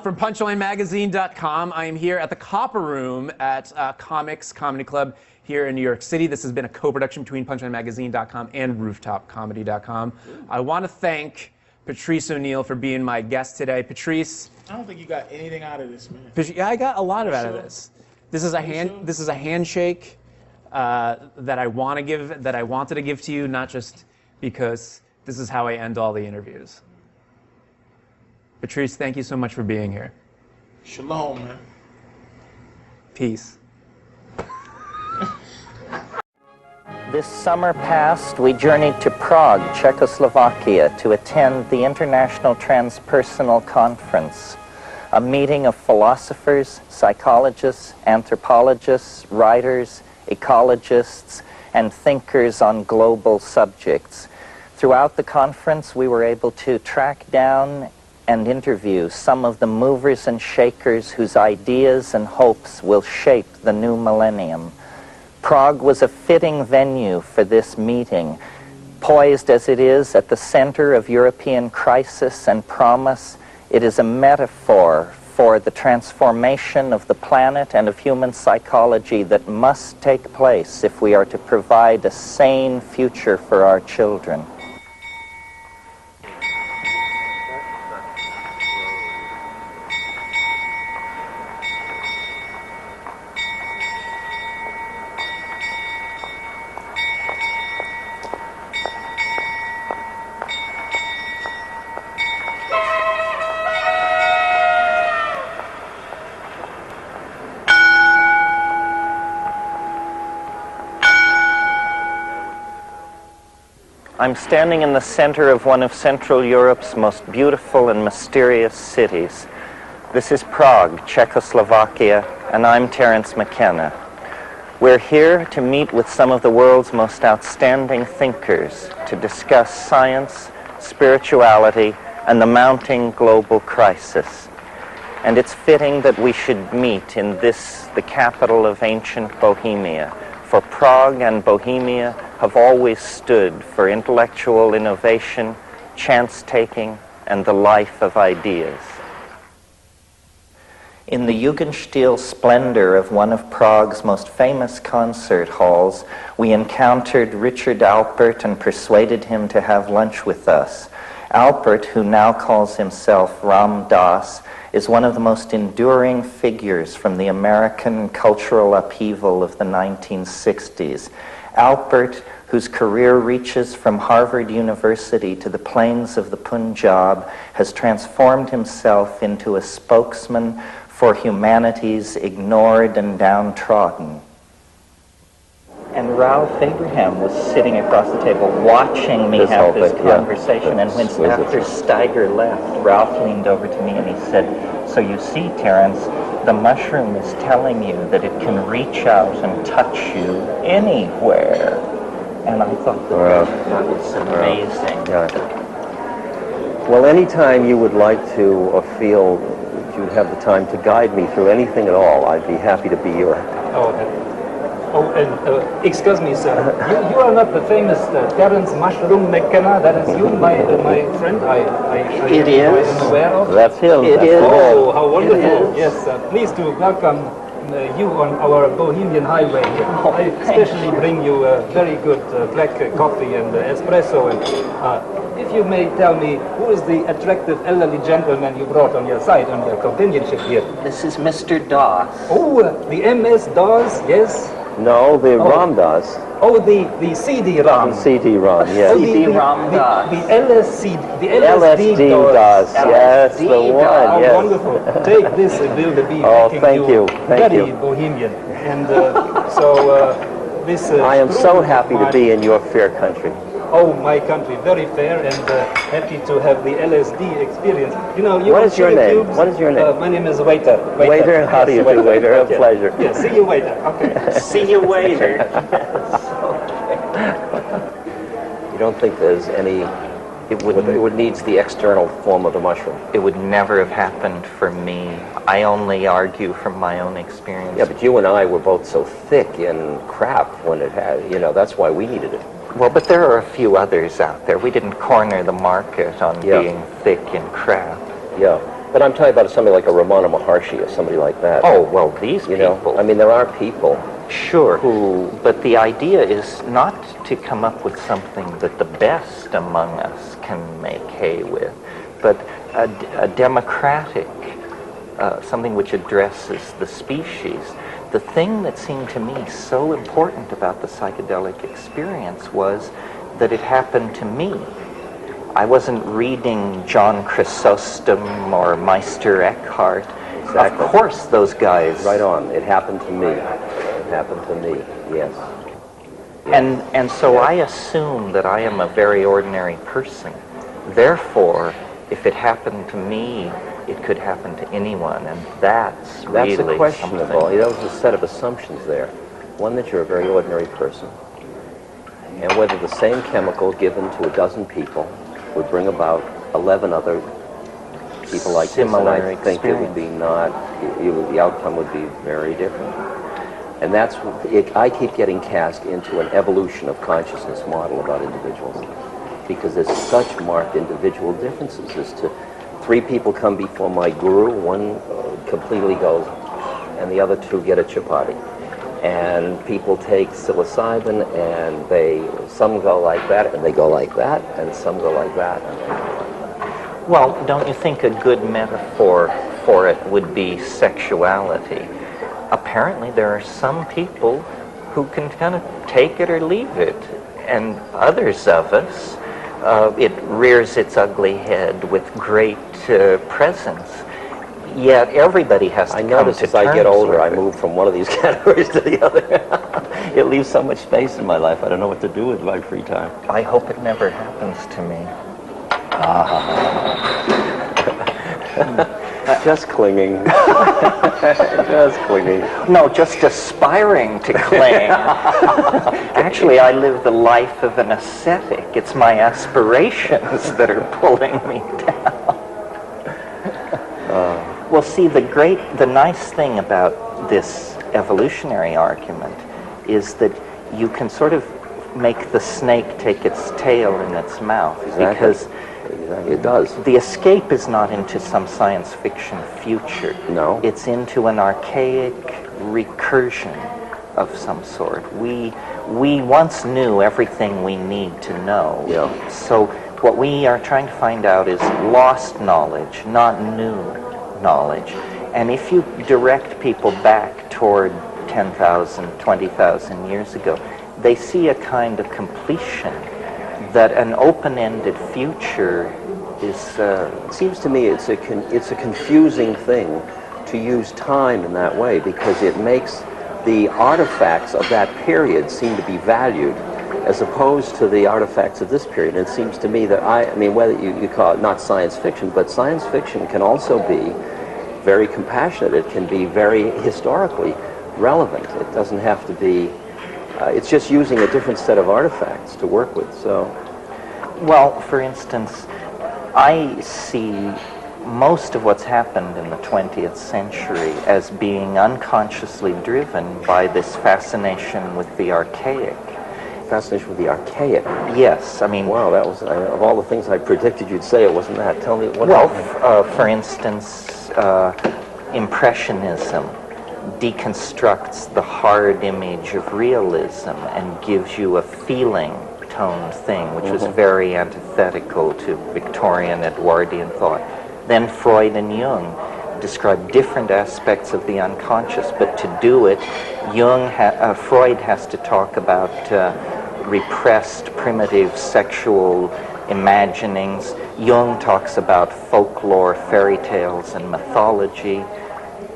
from PunchlineMagazine.com. I am here at the Copper Room at Comics Comedy Club here in New York City. This has been a co-production between PunchlineMagazine.com and RooftopComedy.com. I want to thank Patrice O'Neal for being my guest today. Patrice. I don't think you got anything out of this, man. Yeah, I got a lot out of this. This is a handshake that I want to give, that I wanted to give to you, not just because this is how I end all the interviews. Patrice, thank you so much for being here. Shalom, man. Peace. This summer past, we journeyed to Prague, Czechoslovakia, to attend the International Transpersonal Conference, a meeting of philosophers, psychologists, anthropologists, writers, ecologists, and thinkers on global subjects. Throughout the conference, we were able to track down and interview some of the movers and shakers whose ideas and hopes will shape the new millennium. Prague was a fitting venue for this meeting, poised as it is at the center of European crisis and promise. It is a metaphor for the transformation of the planet and of human psychology that must take place if we are to provide a sane future for our children. I'm standing in the center of one of Central Europe's most beautiful and mysterious cities. This is Prague, Czechoslovakia, and I'm Terence McKenna. We're here to meet with some of the world's most outstanding thinkers to discuss science, spirituality, and the mounting global crisis. And it's fitting that we should meet in this, the capital of ancient Bohemia, for Prague and Bohemia have always stood for intellectual innovation, chance-taking, and the life of ideas. In the Jugendstil splendor of one of Prague's most famous concert halls, we encountered Richard Alpert and persuaded him to have lunch with us. Alpert, who now calls himself Ram Dass, is one of the most enduring figures from the American cultural upheaval of the 1960s. Alpert, whose career reaches from Harvard University to the plains of the Punjab, has transformed himself into a spokesman for humanity's ignored and downtrodden. And Ralph Abraham was sitting across the table watching me have this conversation, and when after Steiger left, Ralph leaned over to me and he said, "So you see, Terence, the mushroom is telling you that it can reach out and touch you anywhere." And I thought that was amazing. Well, anytime you would like to or feel that you have the time to guide me through anything at all, I'd be happy to be your... Excuse me, sir. You are not the famous Terence Mushroom McKenna. That is you, my friend. It is. I am aware of. That's him. It is. Oh, how wonderful. Yes, please do welcome you on our Bohemian highway. I especially bring you very good black coffee and espresso. And if you may tell me, who is the attractive elderly gentleman you brought on your side, on your companionship here? This is Mr. Doss. Oh, the MS DOS, yes? No, the Ram does. Oh, the CD-ROM. The CD-ROM, yes. Oh, CD-ROM DOS. The LSD LSD DOS. does, yes, the one, Oh, yes. wonderful. Take this, it will be Oh, making thank you, thank very you. bohemian. And this... I am so room happy of to mine- be in your fair country. Oh, my country, very fair, and happy to have the LSD experience. You know, you What know is your sugar name? cubes? What is your name? My name is Waiter. Waiter, how do you do, Waiter? A Okay. pleasure. Yeah, see you later. Okay. See you later. You don't think there's any, it would needs the external form of the mushroom? It would never have happened for me. I only argue from my own experience. Yeah, but you and I were both so thick in crap when it had, you know, that's why we needed it. Well, but there are a few others out there. We didn't corner the market on Yeah. being thick in crap. Yeah, but I'm talking about somebody like a Ramana Maharshi or somebody like that. Oh, well, these You know, people. I mean, there are people Sure, who, but the idea is not to come up with something that the best among us can make hay with, but a democratic, something which addresses the species. The thing that seemed to me so important about the psychedelic experience was that it happened to me. I wasn't reading John Chrysostom or Meister Eckhart. Exactly. Of course, those guys. right on, it happened to me. It happened to me, yes. And so I assume that I am a very ordinary person. Therefore, if it happened to me, it could happen to anyone, and that's really That's a questionable, something. that was a set of assumptions there. One, that you're a very ordinary person, and whether the same chemical given to a dozen people would bring about 11 other people like Similar this, and I think it would be not, the outcome would be very different. And that's, I keep getting cast into an evolution of consciousness model about individuals, because there's such marked individual differences as to 3 people come before my guru, one completely goes, and the other 2 get a chapati. And people take psilocybin, and some go like that, and they go like that, and some go like that. Well, don't you think a good metaphor for it would be sexuality? Apparently, there are some people who can kind of take it or leave it, and others of us, it rears its ugly head with great presence. Yet everybody has to I come notice to as I get terms older, with I it. move from one of these categories to the other. It leaves so much space in my life. I don't know what to do with my free time. I hope it never happens to me. Just clinging. Just clinging. No, just aspiring to cling. Actually, I live the life of an ascetic. It's my aspirations that are pulling me down. Well, see, the nice thing about this evolutionary argument is that you can sort of make the snake take its tail in its mouth, because Exactly. It does. the escape is not into some science fiction future. No. It's into an archaic recursion of some sort. We once knew everything we need to know. Yeah. So what we are trying to find out is lost knowledge, not new knowledge. And if you direct people back toward 10,000, 20,000 years ago, they see a kind of completion, that an open-ended future is... It seems to me it's a confusing thing to use time in that way, because it makes the artifacts of that period seem to be valued as opposed to the artifacts of this period. And it seems to me that, I mean, whether you call it not science fiction, but science fiction can also be very compassionate. It can be very historically relevant. It doesn't have to be, it's just using a different set of artifacts to work with, so. Well, for instance, I see most of what's happened in the 20th century as being unconsciously driven by this fascination with the archaic. Fascination with the archaic. Yes, I mean... Wow, that was, of all the things I predicted you'd say, it wasn't that. Tell me what Well, happened. for instance, Impressionism deconstructs the hard image of realism and gives you a feeling toned thing, which was very antithetical to Victorian Edwardian thought. Then Freud and Jung describe different aspects of the unconscious, but to do it, Freud has to talk about repressed, primitive sexual imaginings. Jung talks about folklore, fairy tales, and mythology.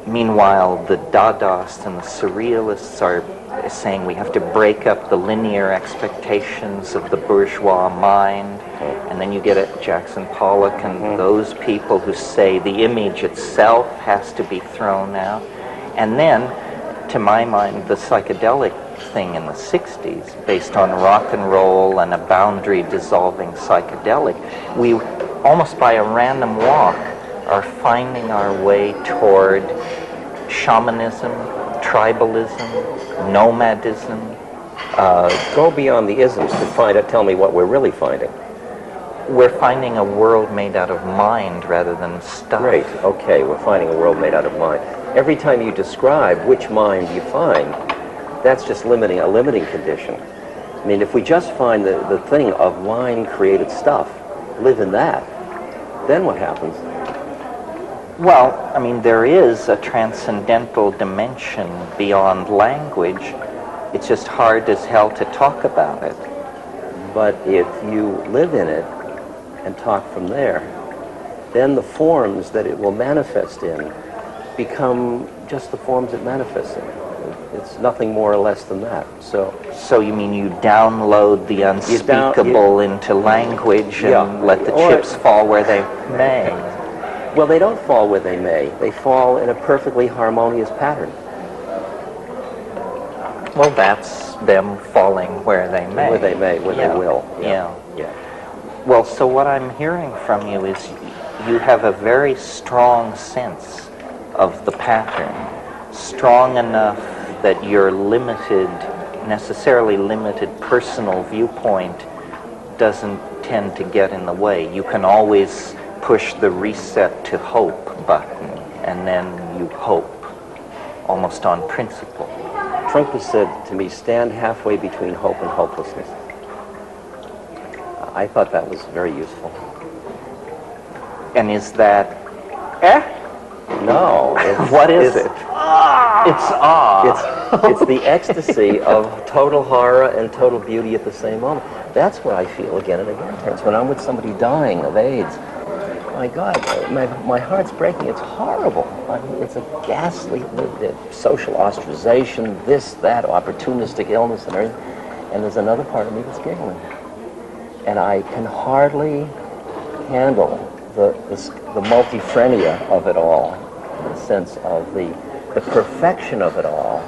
Meanwhile, the Dadaists and the Surrealists are saying we have to break up the linear expectations of the bourgeois mind. And then you get at Jackson Pollock and those people who say the image itself has to be thrown out. And then, to my mind, the psychedelic thing in the 60s, based on rock and roll and a boundary-dissolving psychedelic, we, almost by a random walk, are finding our way toward shamanism, tribalism, nomadism. Go beyond the isms to find out, tell me what we're really finding. We're finding a world made out of mind rather than stuff. Great, okay, we're finding a world made out of mind. Every time you describe which mind you find, that's just a limiting condition. I mean, if we just find the thing of mind-created stuff, live in that, then what happens? Well, I mean, there is a transcendental dimension beyond language. It's just hard as hell to talk about it. But if you live in it and talk from there, then the forms that it will manifest in become just the forms it manifests in. It's nothing more or less than that. So you mean you download the unspeakable into language and let the chips fall where they may? Well, they don't fall where they may. They fall in a perfectly harmonious pattern. Well, that's them falling where they may. Where they may, where they will. Yeah. Well, so what I'm hearing from you is you have a very strong sense of the pattern, strong enough that your necessarily limited personal viewpoint doesn't tend to get in the way. You can always push the reset to hope button, and then you hope, almost on principle. Trump has said to me, stand halfway between hope and hopelessness. I thought that was very useful. And is that, No. what is it? It's the ecstasy of total horror and total beauty at the same moment. That's what I feel again and again, Terence. When I'm with somebody dying of AIDS, my God, my heart's breaking. It's horrible. It's a ghastly social ostracization, this, that, opportunistic illness and everything. And there's another part of me that's giggling. And I can hardly handle the multifrenia of it all, the sense of the perfection of it all,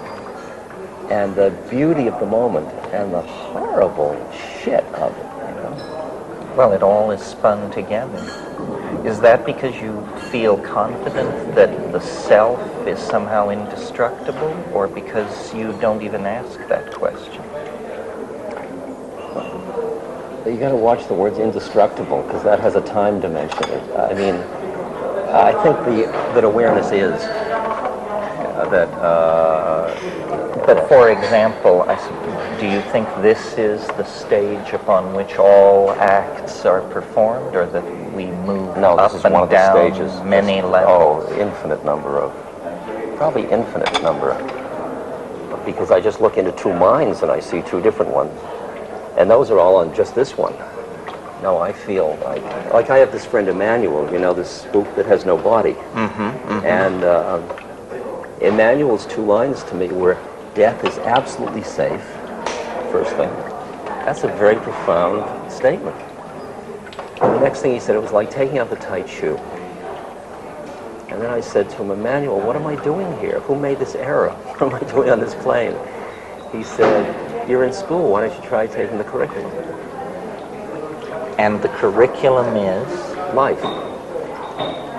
and the beauty of the moment, and the horrible shit of it, you know? Well, it all is spun together. Is that because you feel confident that the self is somehow indestructible, or because you don't even ask that question? You got to watch the words indestructible, because that has a time dimension. I mean, I think that awareness is But for example, do you think this is the stage upon which all acts are performed, or that we move up and one of the down stages. many levels? Oh, probably infinite number. Because I just look into two minds and I see two different ones. And those are all on just this one. No, I feel like I have this friend Emmanuel, you know, this spook that has no body. And Emmanuel's two lines to me were, death is absolutely safe, first thing. That's a very profound statement. And the next thing he said, it was like taking out the tight shoe. And then I said to him, Emmanuel, what am I doing here? Who made this error? What am I doing on this plane? He said, you're in school, why don't you try taking the curriculum? And the curriculum is? Life.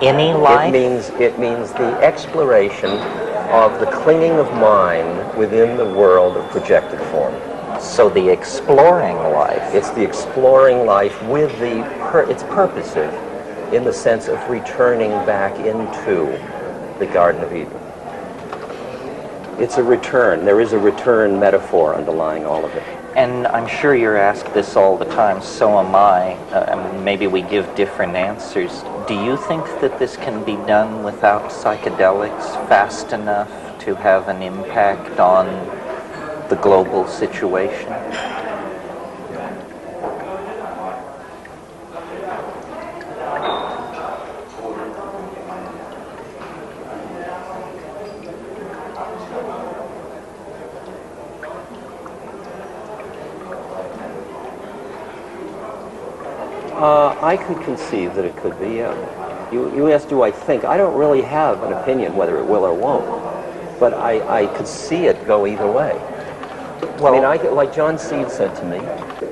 Any life? It means the exploration of the clinging of mind within the world of projected form. So the exploring life. It's the exploring life with it's purposive in the sense of returning back into the Garden of Eden. It's a return. There is a return metaphor underlying all of it. And I'm sure you're asked this all the time, so am I. Maybe we give different answers. Do you think that this can be done without psychedelics fast enough to have an impact on the global situation? I could conceive that it could be, yeah. You asked, do I think? I don't really have an opinion whether it will or won't, but I could see it go either way. Well, I mean, like John Seed said to me,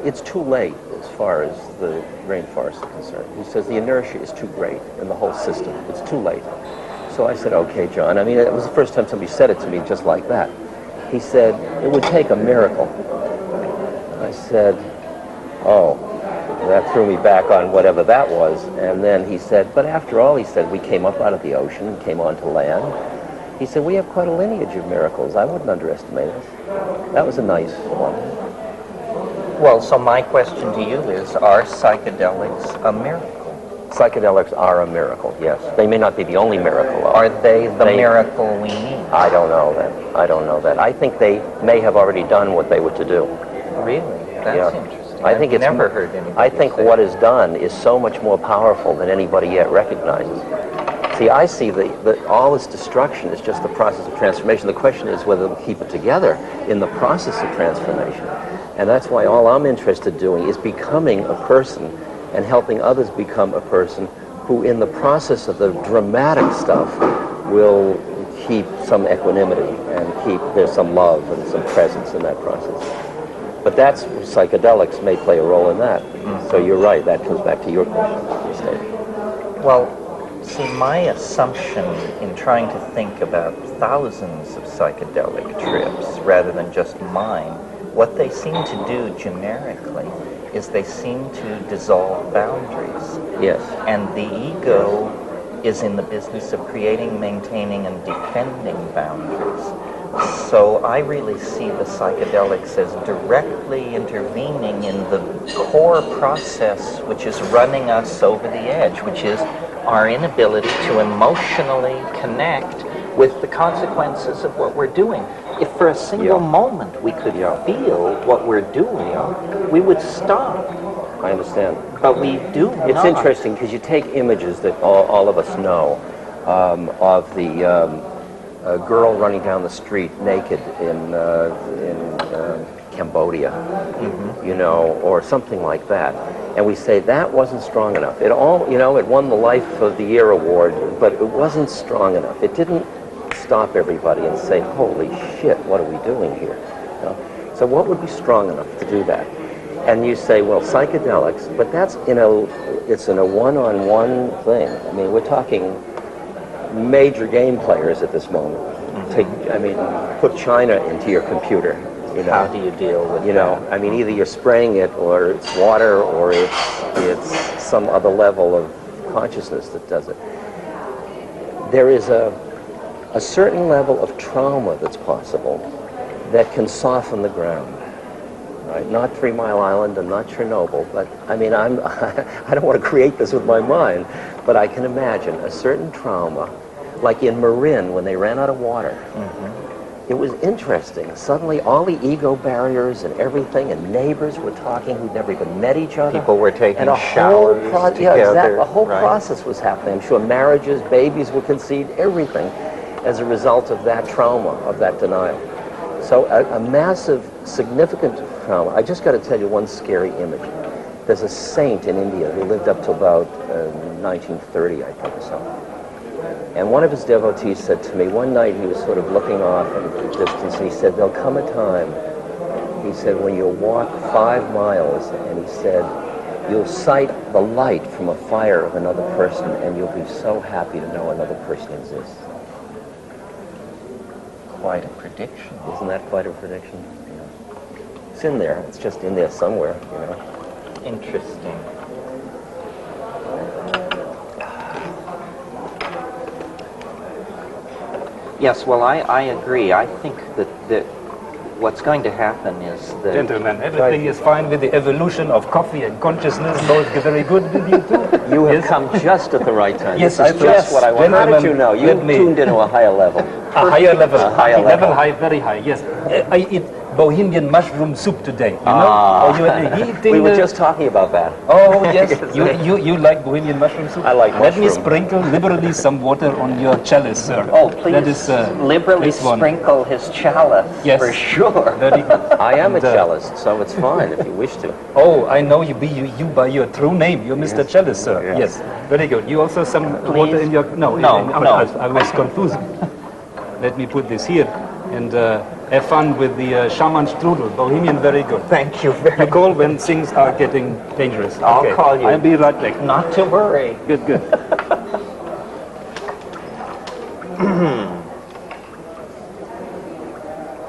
it's too late as far as the rainforest is concerned. He says the inertia is too great in the whole system. It's too late. So I said, okay, John. I mean, it was the first time somebody said it to me just like that. He said, it would take a miracle. I said, oh. That threw me back on whatever that was. And then he said, but after all, he said, we came up out of the ocean and came onto land. He said, we have quite a lineage of miracles. I wouldn't underestimate us. That was a nice one. Well, so my question to you is, are psychedelics a miracle? Psychedelics are a miracle, yes. They may not be the only miracle. Are they the miracle we need? I don't know that. I don't know that. I think they may have already done what they were to do. Really? That's interesting. I think I've never heard anybody I think say what is done is so much more powerful than anybody yet recognizes. See, I see that all this destruction is just the process of transformation. The question is whether they'll keep it together in the process of transformation. And that's why all I'm interested in doing is becoming a person and helping others become a person who, in the process of the dramatic stuff, will keep some equanimity and there's some love and some presence in that process. But that's psychedelics may play a role in that. Mm-hmm. So you're right. That comes back to your question. Well, see, my assumption in trying to think about thousands of psychedelic trips rather than just mine, what they seem to do generically is they seem to dissolve boundaries. Yes. And the ego is in the business of creating, maintaining, and defending boundaries. So I really see the psychedelics as directly intervening in the core process which is running us over the edge, which is our inability to emotionally connect with the consequences of what we're doing. If for a single moment we could feel what we're doing, we would stop. I understand. But we do not. It's interesting because you take images that all of us know of the a girl running down the street naked in Cambodia, you know, or something like that. And we say that wasn't strong enough. It won the Life of the Year award, but it wasn't strong enough. It didn't stop everybody and say, holy shit, what are we doing here? You know? So what would be strong enough to do that? And you say, well, psychedelics, but that's it's in a one-on-one thing. I mean, we're talking major game players at this moment. Put China into your computer. You know, how do you deal with that? I mean, either you're spraying it, or it's water, or it's some other level of consciousness that does it. There is a certain level of trauma that's possible that can soften the ground. Right? Not 3 Mile Island and not Chernobyl, but I mean, I don't want to create this with my mind, but I can imagine a certain trauma, like in Marin when they ran out of water. It was interesting. Suddenly all the ego barriers and everything, and neighbors were talking who'd never even met each other. People were taking showers together. Yeah, exactly. A whole process was happening. I'm sure marriages, babies were conceived, everything as a result of that trauma, of that denial. So a massive, significant trauma. I just got to tell you one scary image. There's a saint in India who lived up to about 1930, I think, or so. And one of his devotees said to me, one night he was sort of looking off in the distance, and he said, there'll come a time, he said, when you'll walk 5 miles, and he said, you'll sight the light from a fire of another person, and you'll be so happy to know another person exists. Quite a prediction. Isn't that quite a prediction? Yeah. It's in there. It's just in there somewhere, you know. Interesting. Yes, well, I agree. I think that what's going to happen is that... Gentlemen, everything is fine with the evolution of coffee and consciousness. Both very good with you too. You have come just at the right time. Yes, this is just what I want. How did you know? You tuned into a higher level. A higher level. A higher level. High, very high, yes. I eat Bohemian mushroom soup today, you know? We were just talking about that. Oh, yes. You like Bohemian mushroom soup? I like Let me mushroom. sprinkle liberally some water on your chalice, sir. Oh, please, that is, liberally this one. sprinkle his chalice, Yes. for sure. Very good. I am a And, cellist, so it's fine if you wish to. Oh, I know you by your true name. You're Mr. Cellist, sir. Yes. Yes. Very good. You also some water in your... No. I was confused. Let me put this here. And have fun with the shaman strudel. Bohemian, very good. Thank you very You much. call when things are getting dangerous. I'll Okay. call you. I'll be right back. Not to worry. Good, good.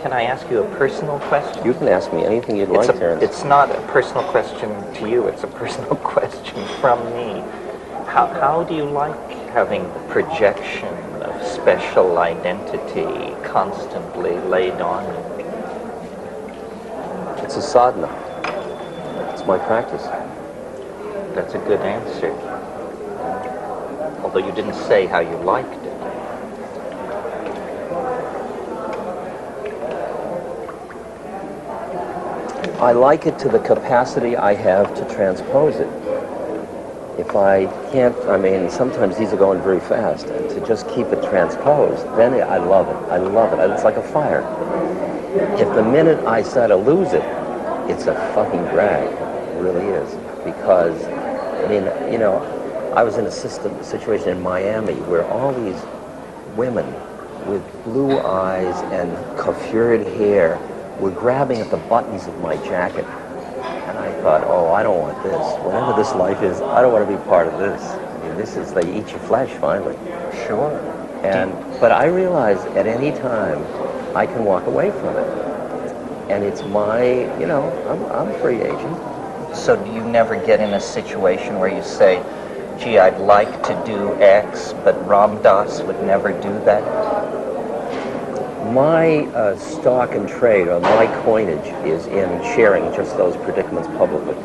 Can I ask you a personal question? You can ask me anything you'd like, Terence. It's not a personal question to you, it's a personal question from me. How do you like having the projection of special identity constantly laid on you? It's a sadhana. It's my practice. That's a good answer. Although you didn't say how you liked it. I like it to the capacity I have to transpose it. If I can't, I mean, sometimes these are going very fast, and to just keep it transposed, then I love it. I love it. It's like a fire. If the minute I start to lose it, it's a fucking drag. It really is. Because, I mean, you know, I was in a situation in Miami where all these women with blue eyes and coiffured hair were grabbing at the buttons of my jacket. And I thought, oh, I don't want this. Whatever this life is, I don't want to be part of this. I mean, this is, they eat your flesh, finally. Sure. But I realize at any time, I can walk away from it. And it's my, you know, I'm a free agent. So do you never get in a situation where you say, gee, I'd like to do X, but Ram Dass would never do that? My stock and trade, or my coinage, is in sharing just those predicaments publicly.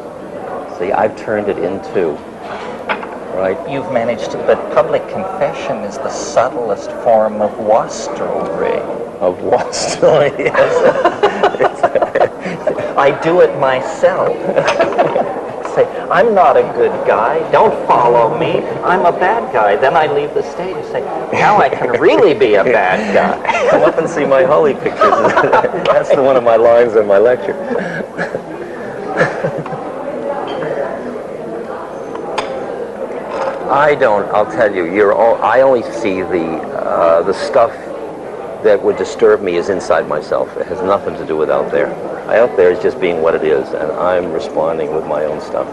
See, I've turned it into, right? You've managed to, but public confession is the subtlest form of wastrelry. Of what story, yes. I do it myself. Say, I'm not a good guy, don't follow me, I'm a bad guy. Then I leave the stage and say, now I can really be a bad guy. Come up and see my holy pictures. That's one of my lines in my lecture. I'll tell you, I only see the stuff that would disturb me is inside myself. It has nothing to do with out there. Out there is just being what it is, and I'm responding with my own stuff.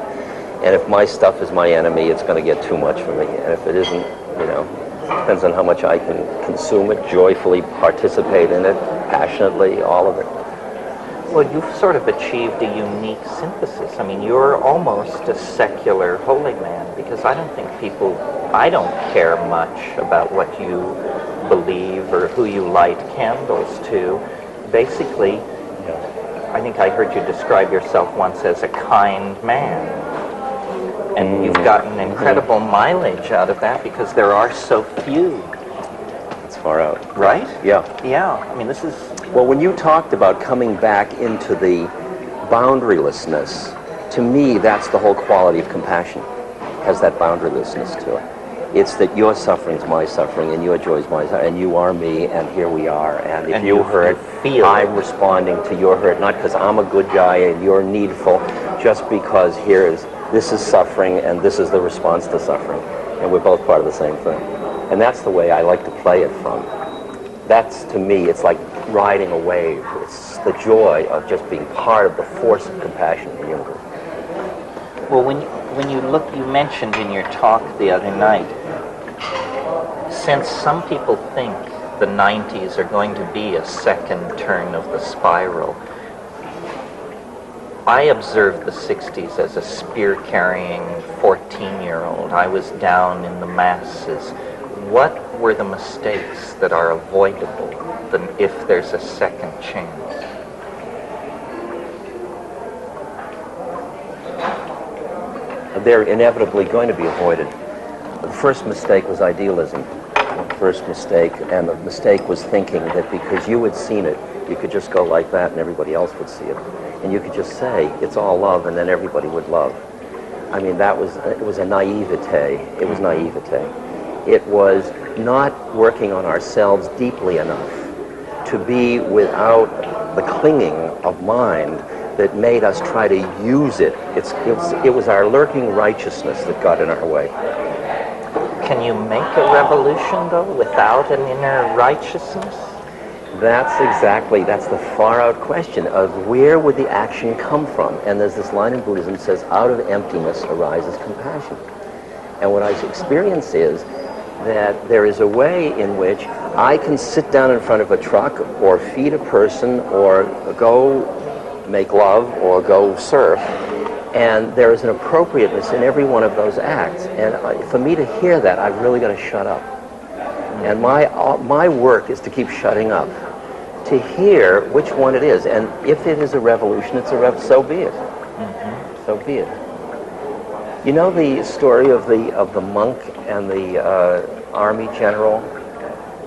And if my stuff is my enemy, it's going to get too much for me. And if it isn't, you know, depends on how much I can consume it, joyfully participate in it, passionately, all of it. Well, you've sort of achieved a unique synthesis. I mean, you're almost a secular holy man, because I don't think I don't care much about what you believe or who you light candles to. Basically, I think I heard you describe yourself once as a kind man. And you've gotten incredible mileage out of that because there are so few. It's far out. Right? Yeah. Yeah. I mean, this is... Well, when you talked about coming back into the boundarylessness, to me, that's the whole quality of compassion, has that boundarylessness to it. It's that your suffering is my suffering, and your joy is my suffering, and you are me, and here we are. And if you hurt, I'm responding to your hurt, not because I'm a good guy and you're needful, just because this is suffering, and this is the response to suffering. And we're both part of the same thing. And that's the way I like to play it from. That's, to me, it's like riding a wave. It's the joy of just being part of the force of compassion in the universe. Well, when you look, you mentioned in your talk the other night, since some people think the 90s are going to be a second turn of the spiral, I observed the 60s as a spear-carrying 14-year-old. I was down in the masses, what were the mistakes that are avoidable if there's a second chance? They're inevitably going to be avoided. The first mistake was idealism. The first mistake, and the mistake was thinking that because you had seen it, you could just go like that and everybody else would see it. And you could just say, it's all love, and then everybody would love. I mean, it was a naivete. It was naivete. It was not working on ourselves deeply enough to be without the clinging of mind that made us try to use it. It was our lurking righteousness that got in our way. Can you make a revolution, though, without an inner righteousness? That's the far-out question of where would the action come from? And there's this line in Buddhism that says, out of emptiness arises compassion. And what I experience is that there is a way in which I can sit down in front of a truck or feed a person or go make love or go surf, and there is an appropriateness in every one of those acts. And for me to hear that, I've really got to shut up. And my work is to keep shutting up, to hear which one it is. And if it is a revolution, so be it. Mm-hmm. So be it. You know the story of the monk and the army general,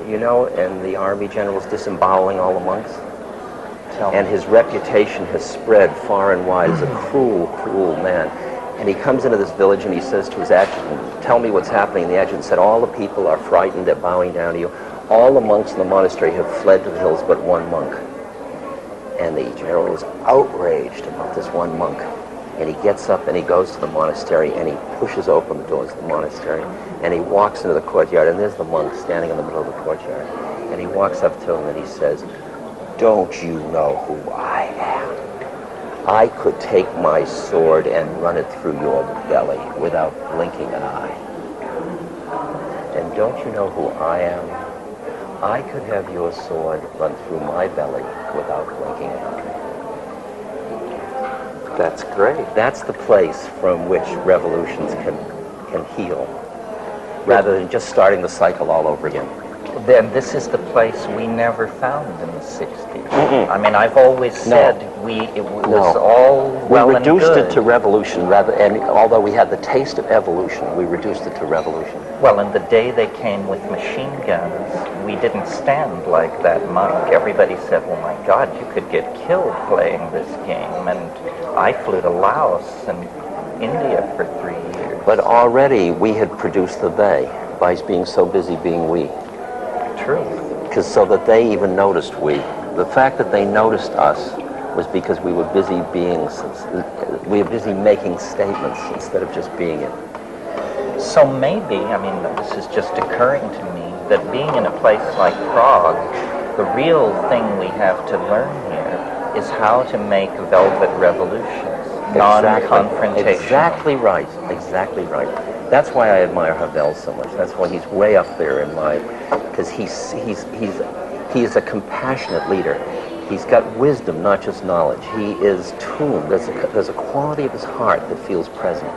and the army general's disemboweling all the monks? And his reputation has spread far and wide as a cruel, cruel man. And he comes into this village and he says to his adjutant, tell me what's happening. And the adjutant said, all the people are frightened, they're bowing down to you. All the monks in the monastery have fled to the hills but one monk. And the general is outraged about this one monk. And he gets up and he goes to the monastery and he pushes open the doors of the monastery and he walks into the courtyard, and there's the monk standing in the middle of the courtyard. And he walks up to him and he says, don't you know who I am? I could take my sword and run it through your belly without blinking an eye. And don't you know who I am? I could have your sword run through my belly without blinking an eye. That's great. That's the place from which revolutions can heal, rather than just starting the cycle all over again. Then this is the place we never found in the 60s. Mm-mm. I mean, I've always said it was all well and good. We reduced it to revolution, and although we had the taste of evolution, we reduced it to revolution. Well, and the day they came with machine guns, we didn't stand like that monk. Everybody said, oh my God, you could get killed playing this game. And I flew to Laos and India for 3 years. But already we had produced the they by being so busy being we. True. Because so that they even noticed we. The fact that they noticed us was because we were busy making statements instead of just being it. So maybe, I mean, this is just occurring to me, that being in a place like Prague, the real thing we have to learn here is how to make velvet revolutions, non-confrontation. Exactly right. Exactly right. That's why I admire Havel so much. That's why he's way up there in my, because he is a compassionate leader. He's got wisdom, not just knowledge. He is tuned. There's a quality of his heart that feels present.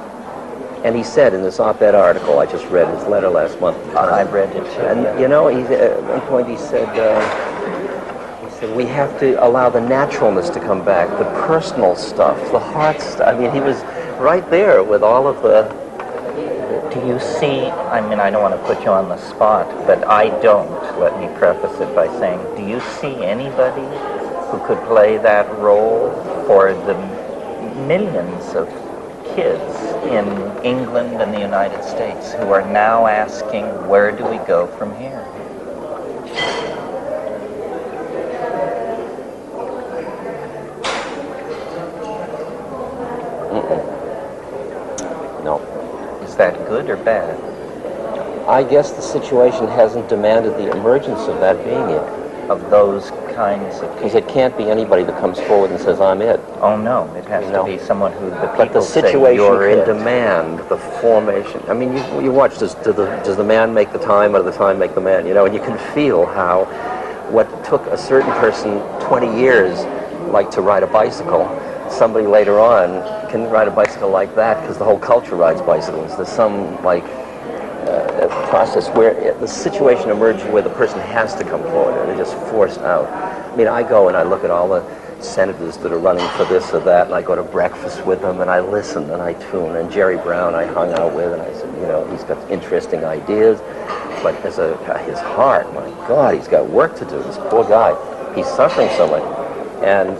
And he said in this op-ed article I just read, his letter last month. I read it too. And at one point he said we have to allow the naturalness to come back, the personal stuff, the heart stuff. I mean, he was right there with all of the. Do you see, I mean, I don't want to put you on the spot, but I don't. Let me preface it by saying, do you see anybody who could play that role for the millions of kids in England and the United States who are now asking, where do we go from here? No. Is that good or bad? I guess the situation hasn't demanded the emergence of that being it. Of those kinds of people. Because it can't be anybody that comes forward and says, I'm it. Oh no, it has to be someone who the people but the situation say you're can it. Demand the formation. I mean, you watch, does the man make the time or the time make the man? And you can feel how what took a certain person 20 years, like to ride a bicycle, somebody later on can ride a bicycle like that because the whole culture rides bicycles. There's some process where the situation emerges where the person has to come forward and they're just forced out. I mean, I go and I look at all the senators that are running for this or that, and I go to breakfast with them, and I listen and I tune. And Jerry Brown I hung out with, and I said, you know, he's got interesting ideas, but as his heart, my God, he's got work to do. This poor guy, he's suffering so much. And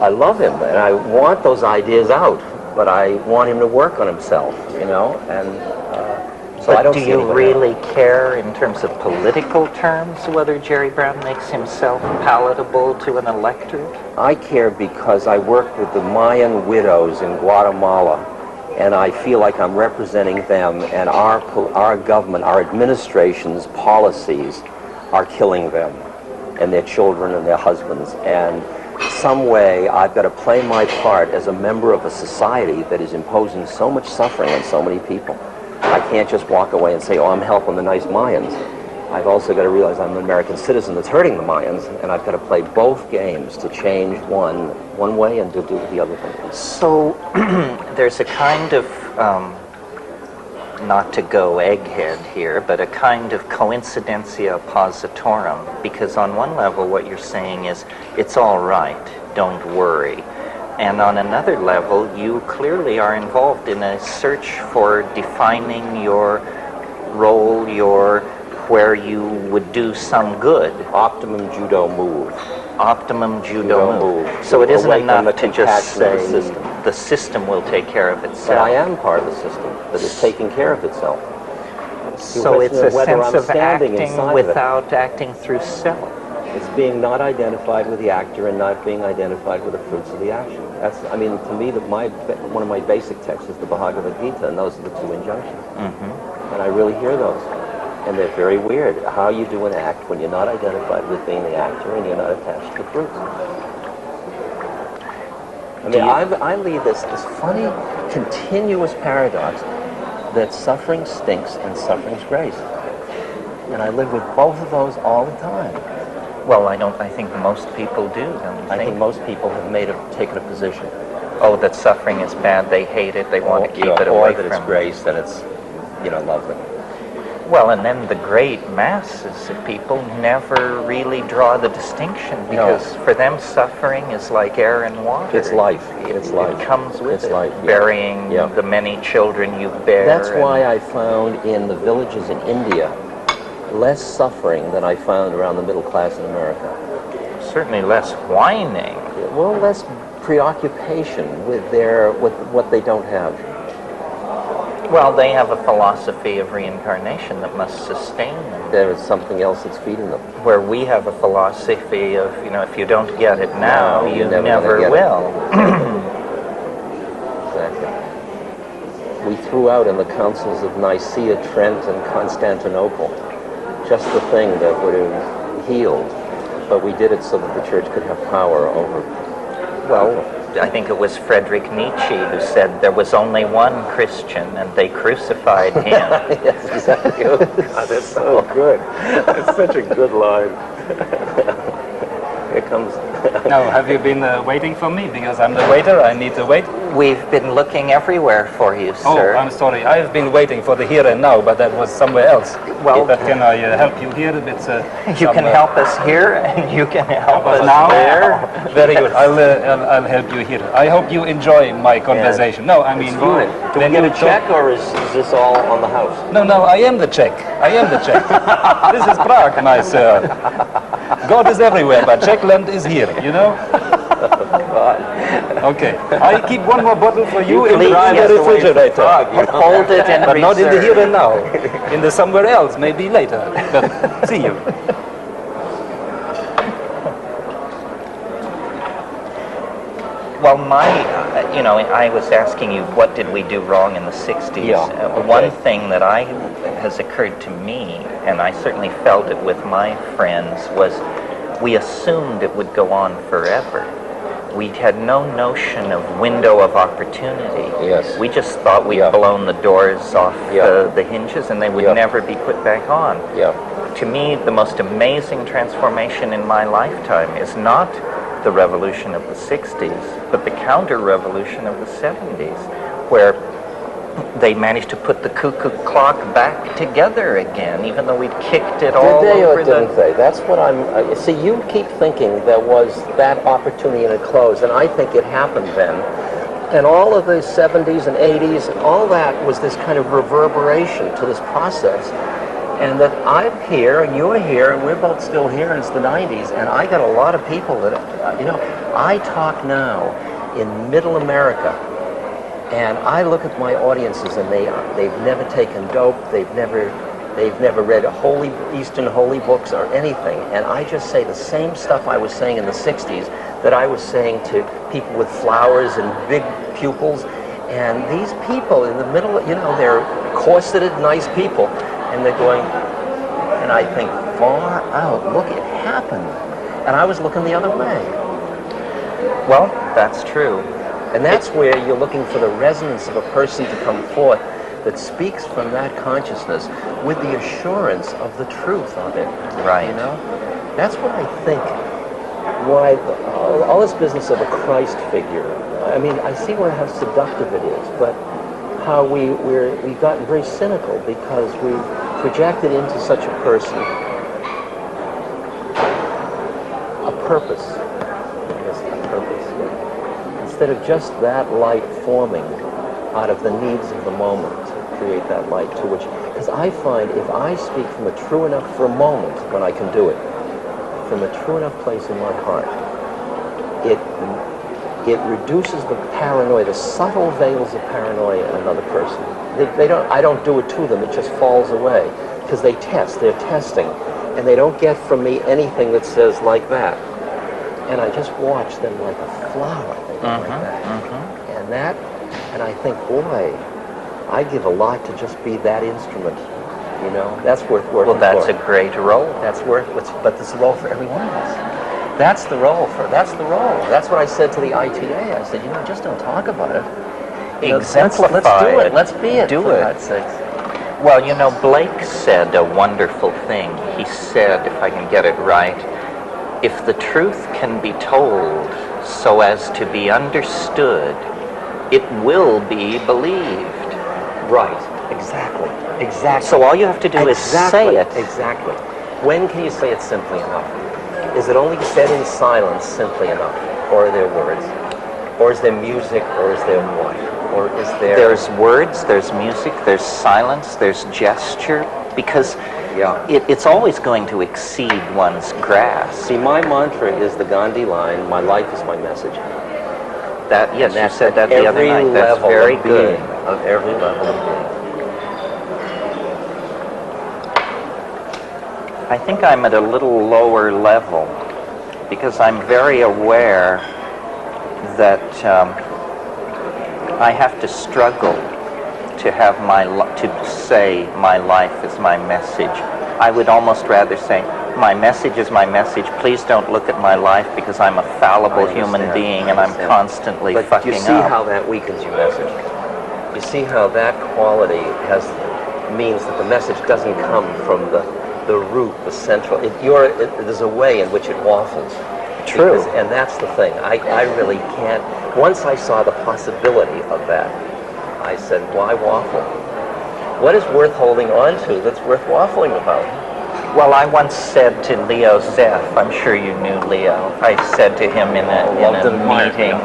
I love him, and I want those ideas out, but I want him to work on himself, you know, and so but I don't do see you anyone really else. care in terms of political terms whether Jerry Brown makes himself palatable to an electorate? I care because I work with the Mayan widows in Guatemala, and I feel like I'm representing them, and our government, our administration's policies are killing them and their children and their husbands. And some way I've got to play my part as a member of a society that is imposing so much suffering on so many people. I can't just walk away and say, oh, I'm helping the nice Mayans. I've also got to realize I'm an American citizen that's hurting the Mayans, and I've got to play both games to change one way and to do the other thing. So there's a kind of, not to go egghead here, but a kind of coincidentia positorum, because on one level what you're saying is, it's all right, don't worry. And on another level, you clearly are involved in a search for defining your role, where you would do some good. Optimum judo move. Optimum judo move. So it isn't enough to just say the system will take care of itself. But I am part of the system that is taking care of itself. So it's a sense of acting without acting through self. It's being not identified with the actor and not being identified with the fruits of the action. That's, I mean, to me, one of my basic texts is the Bhagavad Gita, and those are the two injunctions. Mm-hmm. And I really hear those. And they're very weird. How you do an act when you're not identified with being the actor and you're not attached to the fruits. I mean, I lead this funny, continuous paradox that suffering stinks and suffering's grace. And I live with both of those all the time. Well, I think most people do. I think most people have taken a position. Oh, that suffering is bad, they hate it, they want to keep it away from it. Or that it's grace, that it's, lovely. Well, and then the great masses of people never really draw the distinction, because for them suffering is like air and water. It's life. It's life. It comes with it. Life, burying the many children you bear. That's why I found in the villages in India less suffering than I found around the middle class in America. Certainly less whining. Well, less preoccupation with what they don't have. Well, they have a philosophy of reincarnation that must sustain them. There is something else that's feeding them. Where we have a philosophy of, if you don't get it now, you never will. Exactly. We threw out in the councils of Nicaea, Trent, and Constantinople just the thing that would have healed, but we did it so that the church could have power over. Well, I think it was Friedrich Nietzsche who said there was only one Christian and they crucified him. Yes, exactly. Oh, God, that's so good. That's such a good line. Here comes... Now, have you been waiting for me? Because I'm the waiter, I need to wait. We've been looking everywhere for you, sir. Oh, I'm sorry. I've been waiting for the here and now, but that was somewhere else. Well, but can I help you here? You can help us here, and you can help us now. there. Very good. I'll help you here. I hope you enjoy my conversation. Yeah. No, I mean, do we get a check, or is this all on the house? No, I am the check. I am the check. This is Prague, my sir. God is everywhere, but Czechland is here, Okay. I keep one more bottle for you in the refrigerator. Hold it and but not in the here and now. In the somewhere else, maybe later. But see you. Well, I was asking you, what did we do wrong in the 60s? Yeah, okay. One thing that has occurred to me, and I certainly felt it with my friends, was we assumed it would go on forever. We had no notion of window of opportunity. Yes. We just thought we'd blown the doors off the hinges and they would never be put back on. Yeah. To me, the most amazing transformation in my lifetime is not the revolution of the 60s, but the counter-revolution of the 70s, where they managed to put the cuckoo clock back together again, even though we'd kicked it all Did they or over didn't they? That's what I'm... see, you keep thinking there was that opportunity and it closed, and I think it happened then. And all of the 70s and 80s, and all that was this kind of reverberation to this process. And that I'm here, and you're here, and we're both still here, and it's the 90s, and I got a lot of people that, I talk now in Middle America, and I look at my audiences, and they've never taken dope, they've never read Eastern holy books or anything, and I just say the same stuff I was saying in the 60s that I was saying to people with flowers and big pupils, and these people in the middle, they're corseted, nice people, and they're going, and I think, far out, look, it happened, and I was looking the other way. Well, that's true. And that's where you're looking for the resonance of a person to come forth that speaks from that consciousness with the assurance of the truth of it. Right. That's what I think, why all this business of a Christ figure, I mean, I see how seductive it is, but how we've gotten very cynical because we've projected into such a person a purpose. Instead of just that light forming out of the needs of the moment to create that light to which, because I find if I speak from a true enough, for a moment when I can do it, from a true enough place in my heart, it reduces the paranoia, the subtle veils of paranoia in another person. I don't do it to them, it just falls away, because they're testing, and they don't get from me anything that says like that. And I just watch them like a flower, like that. And I think, boy, I give a lot to just be that instrument. That's worth working for. Well, that's a great role. But there's a role for every one of us. That's the role. That's what I said to the ITA. I said, just don't talk about it. Exemplify let's do it. it. Let's be it. Do it. Well, Blake said a wonderful thing. He said, if I can get it right, if the truth can be told so as to be understood, it will be believed. Right. Exactly. So all you have to do is say it. Exactly. When can you say it simply enough? Is it only said in silence simply enough? Or are there words? Or is there music? Or is there what? Or is there... There's words, there's music, there's silence, there's gesture, because it's always going to exceed one's grasp. See, my mantra is the Gandhi line, my life is my message. Yes, you said that the other night. That's very good. Of every level of being. I think I'm at a little lower level because I'm very aware that I have to struggle to have to say my life is my message. I would almost rather say my message is my message. Please don't look at my life because I'm a fallible human being and I'm constantly fucking up. But you see how that weakens your message. You see how that quality means that the message doesn't come from the root, the central. There's a way in which it waffles. True. And that's the thing. I really can't. Once I saw the possibility of that, I said, why waffle? What is worth holding on to that's worth waffling about? Well, I once said to Leo Zeff, I'm sure you knew Leo, I said to him in a meeting,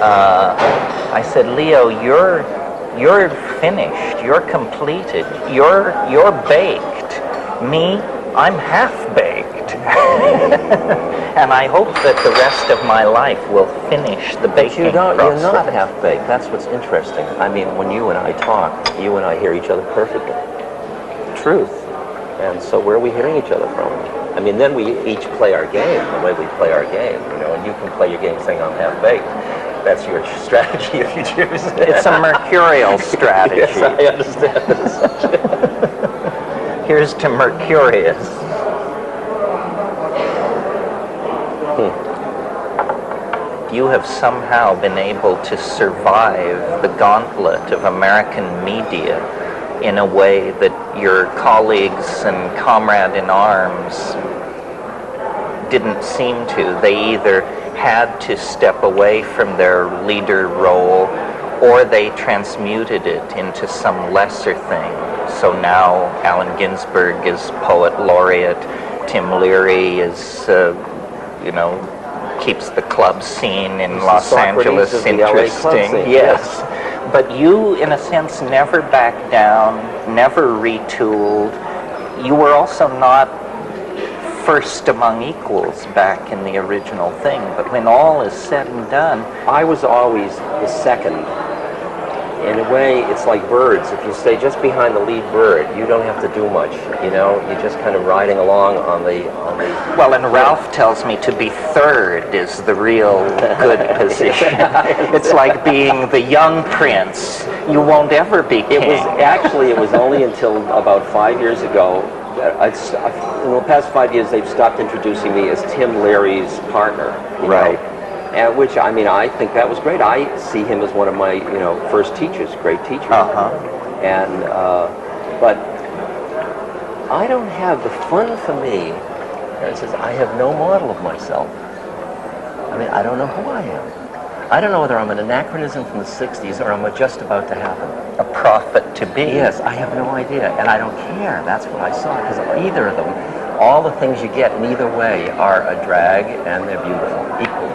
I said, Leo, you're finished, you're completed, you're baked. Me, I'm half-baked. And I hope that the rest of my life will finish the baking process. You're not half-baked. That's what's interesting. I mean, when you and I talk, you and I hear each other perfectly. Truth. And so where are we hearing each other from? I mean, then we each play our game, the way we play our game, and you can play your game saying I'm half-baked. That's your strategy if you choose. It's a mercurial strategy. Yes, I understand that. Here's to Mercurius. You have somehow been able to survive the gauntlet of American media in a way that your colleagues and comrade in arms didn't seem to. They either had to step away from their leader role or they transmuted it into some lesser thing. So now Allen Ginsberg is poet laureate, Tim Leary is, keeps the club scene in Los Angeles interesting. Yes. But you, in a sense, never backed down, never retooled. You were also not first among equals back in the original thing. But when all is said and done, I was always the second. In a way, it's like birds. If you stay just behind the lead bird, you don't have to do much. You're just kind of riding along on the. Well, and Ralph tells me to be third is the real good position. It's like being the young prince. You won't ever be king. It was only until about 5 years ago. In the past 5 years, they've stopped introducing me as Tim Leary's partner. Right. And which, I think that was great. I see him as one of my, first teachers, great teachers. And, but I don't have the fun for me. It says, I have no model of myself. I don't know who I am. I don't know whether I'm an anachronism from the 60s or I'm just about to happen. A prophet to be. Yes, I have no idea. And I don't care. That's what I saw. Because either of them, all the things you get in either way are a drag and they're beautiful, equally.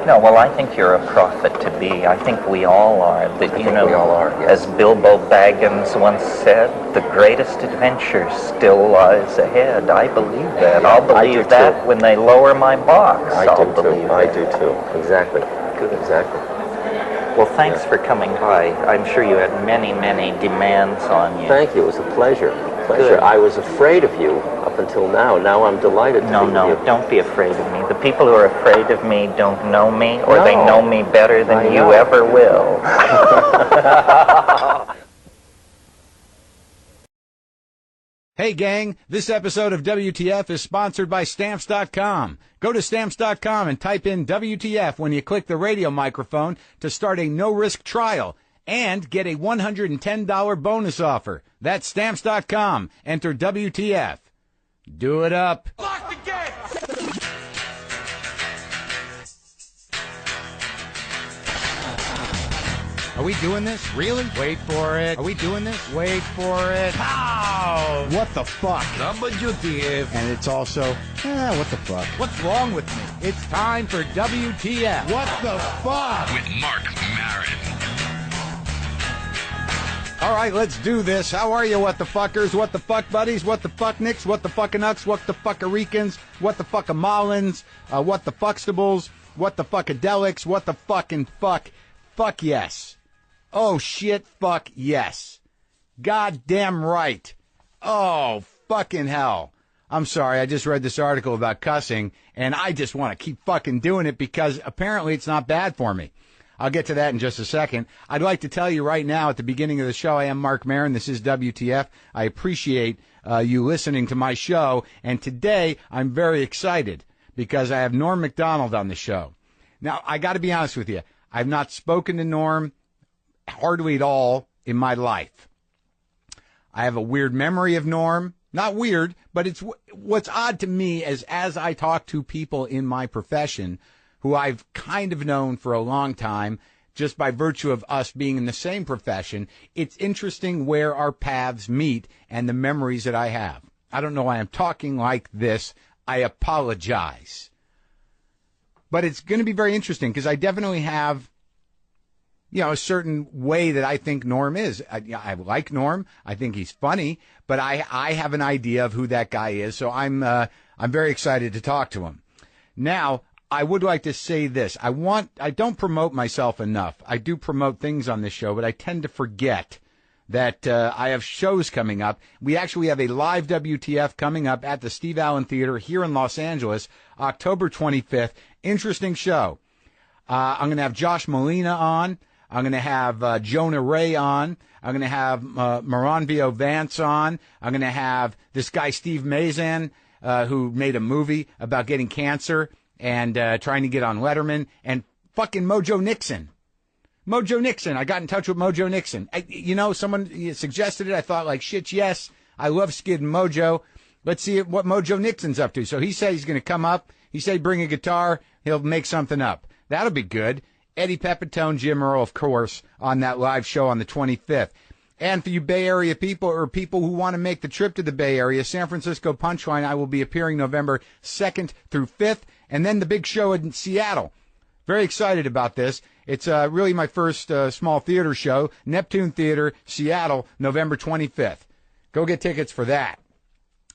No, well, I think you're a prophet to be. I think we all are. We all are, yes. As Bilbo Baggins once said, the greatest adventure still lies ahead. I believe that. Yeah, I'll believe that too. When they lower my box. I do too. Exactly. Good. Exactly. Well, thanks for coming by. I'm sure you had many, many demands on you. Thank you. It was a pleasure. Good. I was afraid of you up until now. Now I'm delighted to be with you. Don't be afraid of me. The people who are afraid of me don't know me, or they know me better than you ever will. Hey gang, this episode of WTF is sponsored by Stamps.com. Go to Stamps.com and type in WTF when you click the radio microphone to start a no-risk trial and get a $110 bonus offer. That's Stamps.com. Enter WTF. Do it up. Lock the gate! Are we doing this? Really? Wait for it. Are we doing this? Wait for it. Pow! What the fuck? WTF. And it's also, what the fuck? What's wrong with me? It's time for WTF. What the fuck? With Marc Maron. All right, let's do this. How are you, what the fuckers? What the fuck buddies? What the fuck nicks? What the fucking-ucks? What the fuckaricans? What the fuckamollins? What the fuckstables? What the fuckadelics? What the fucking fuck? Fuck yes. Oh shit, fuck yes. Goddamn right. Oh, fucking hell. I'm sorry, I just read this article about cussing, and I just want to keep fucking doing it because apparently it's not bad for me. I'll get to that in just a second. I'd like to tell you right now at the beginning of the show, I am Marc Maron. This is WTF. I appreciate you listening to my show, and today I'm very excited because I have Norm MacDonald on the show. Now, I got to be honest with you. I've not spoken to Norm hardly at all in my life. I have a weird memory of Norm. Not weird, but it's what's odd to me is as I talk to people in my profession who I've kind of known for a long time, just by virtue of us being in the same profession, it's interesting where our paths meet and the memories that I have. I don't know why I'm talking like this. I apologize. But it's going to be very interesting because I definitely have, a certain way that I think Norm is. I like Norm. I think he's funny, but I have an idea of who that guy is. So I'm very excited to talk to him. Now, I would like to say this. I don't promote myself enough. I do promote things on this show, but I tend to forget that I have shows coming up. We actually have a live WTF coming up at the Steve Allen Theater here in Los Angeles, October 25th. Interesting show. I'm going to have Josh Molina on. I'm going to have Jonah Ray on. I'm going to have Maron Vance on. I'm going to have this guy Steve Mazan, who made a movie about getting cancer and trying to get on Letterman, and fucking Mojo Nixon. Mojo Nixon. I got in touch with Mojo Nixon. Someone suggested it. I thought, like, shit, yes. I love Skid and Mojo. Let's see what Mojo Nixon's up to. So he said he's going to come up. He said bring a guitar. He'll make something up. That'll be good. Eddie Pepitone, Jim Earl, of course, on that live show on the 25th. And for you Bay Area people or people who want to make the trip to the Bay Area, San Francisco Punchline, I will be appearing November 2nd through 5th, and then the big show in Seattle. Very excited about this. It's really my first small theater show, Neptune Theater, Seattle, November 25th. Go get tickets for that.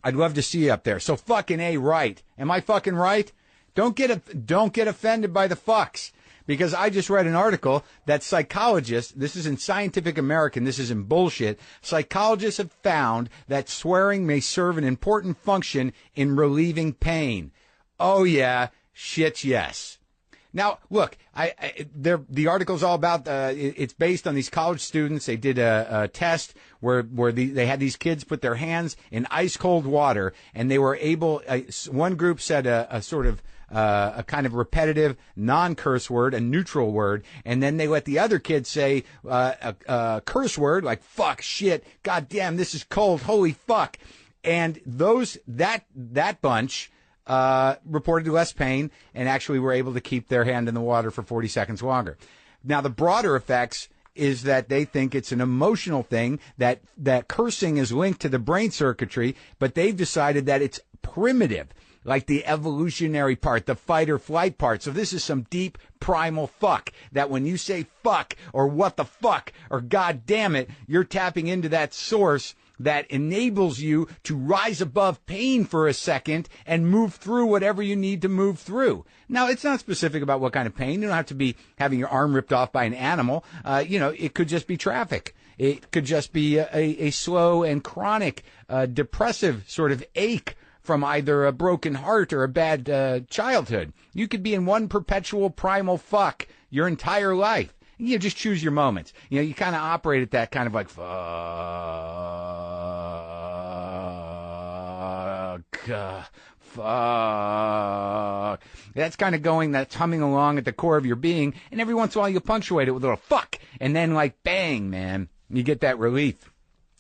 I'd love to see you up there. So fucking A right. Am I fucking right? Don't get offended by the fucks. Because I just read an article that psychologists, this is in Scientific American, this isn't bullshit, psychologists have found that swearing may serve an important function in relieving pain. Oh yeah, shit yes. Now, look, the article's all about, it's based on these college students. They did a test where they had these kids put their hands in ice cold water, and they were able, one group said a sort of, a kind of repetitive non-curse word, a neutral word, and then they let the other kids say a curse word like fuck, shit, goddamn, this is cold, holy fuck. And that bunch reported less pain and actually were able to keep their hand in the water for 40 seconds longer. Now, the broader effects is that they think it's an emotional thing, that cursing is linked to the brain circuitry, but they've decided that it's primitive, like the evolutionary part, the fight or flight part. So this is some deep primal fuck, that when you say fuck or what the fuck or god damn it, you're tapping into that source that enables you to rise above pain for a second and move through whatever you need to move through. Now, it's not specific about what kind of pain. You don't have to be having your arm ripped off by an animal. It could just be traffic. It could just be a slow and chronic depressive sort of ache from either a broken heart or a bad childhood. You could be in one perpetual primal fuck your entire life. You just choose your moments. You kind of operate at that kind of like, fuck, fuck. That's kind of going, that's humming along at the core of your being, and every once in a while you punctuate it with a little fuck, and then like, bang, man, you get that relief.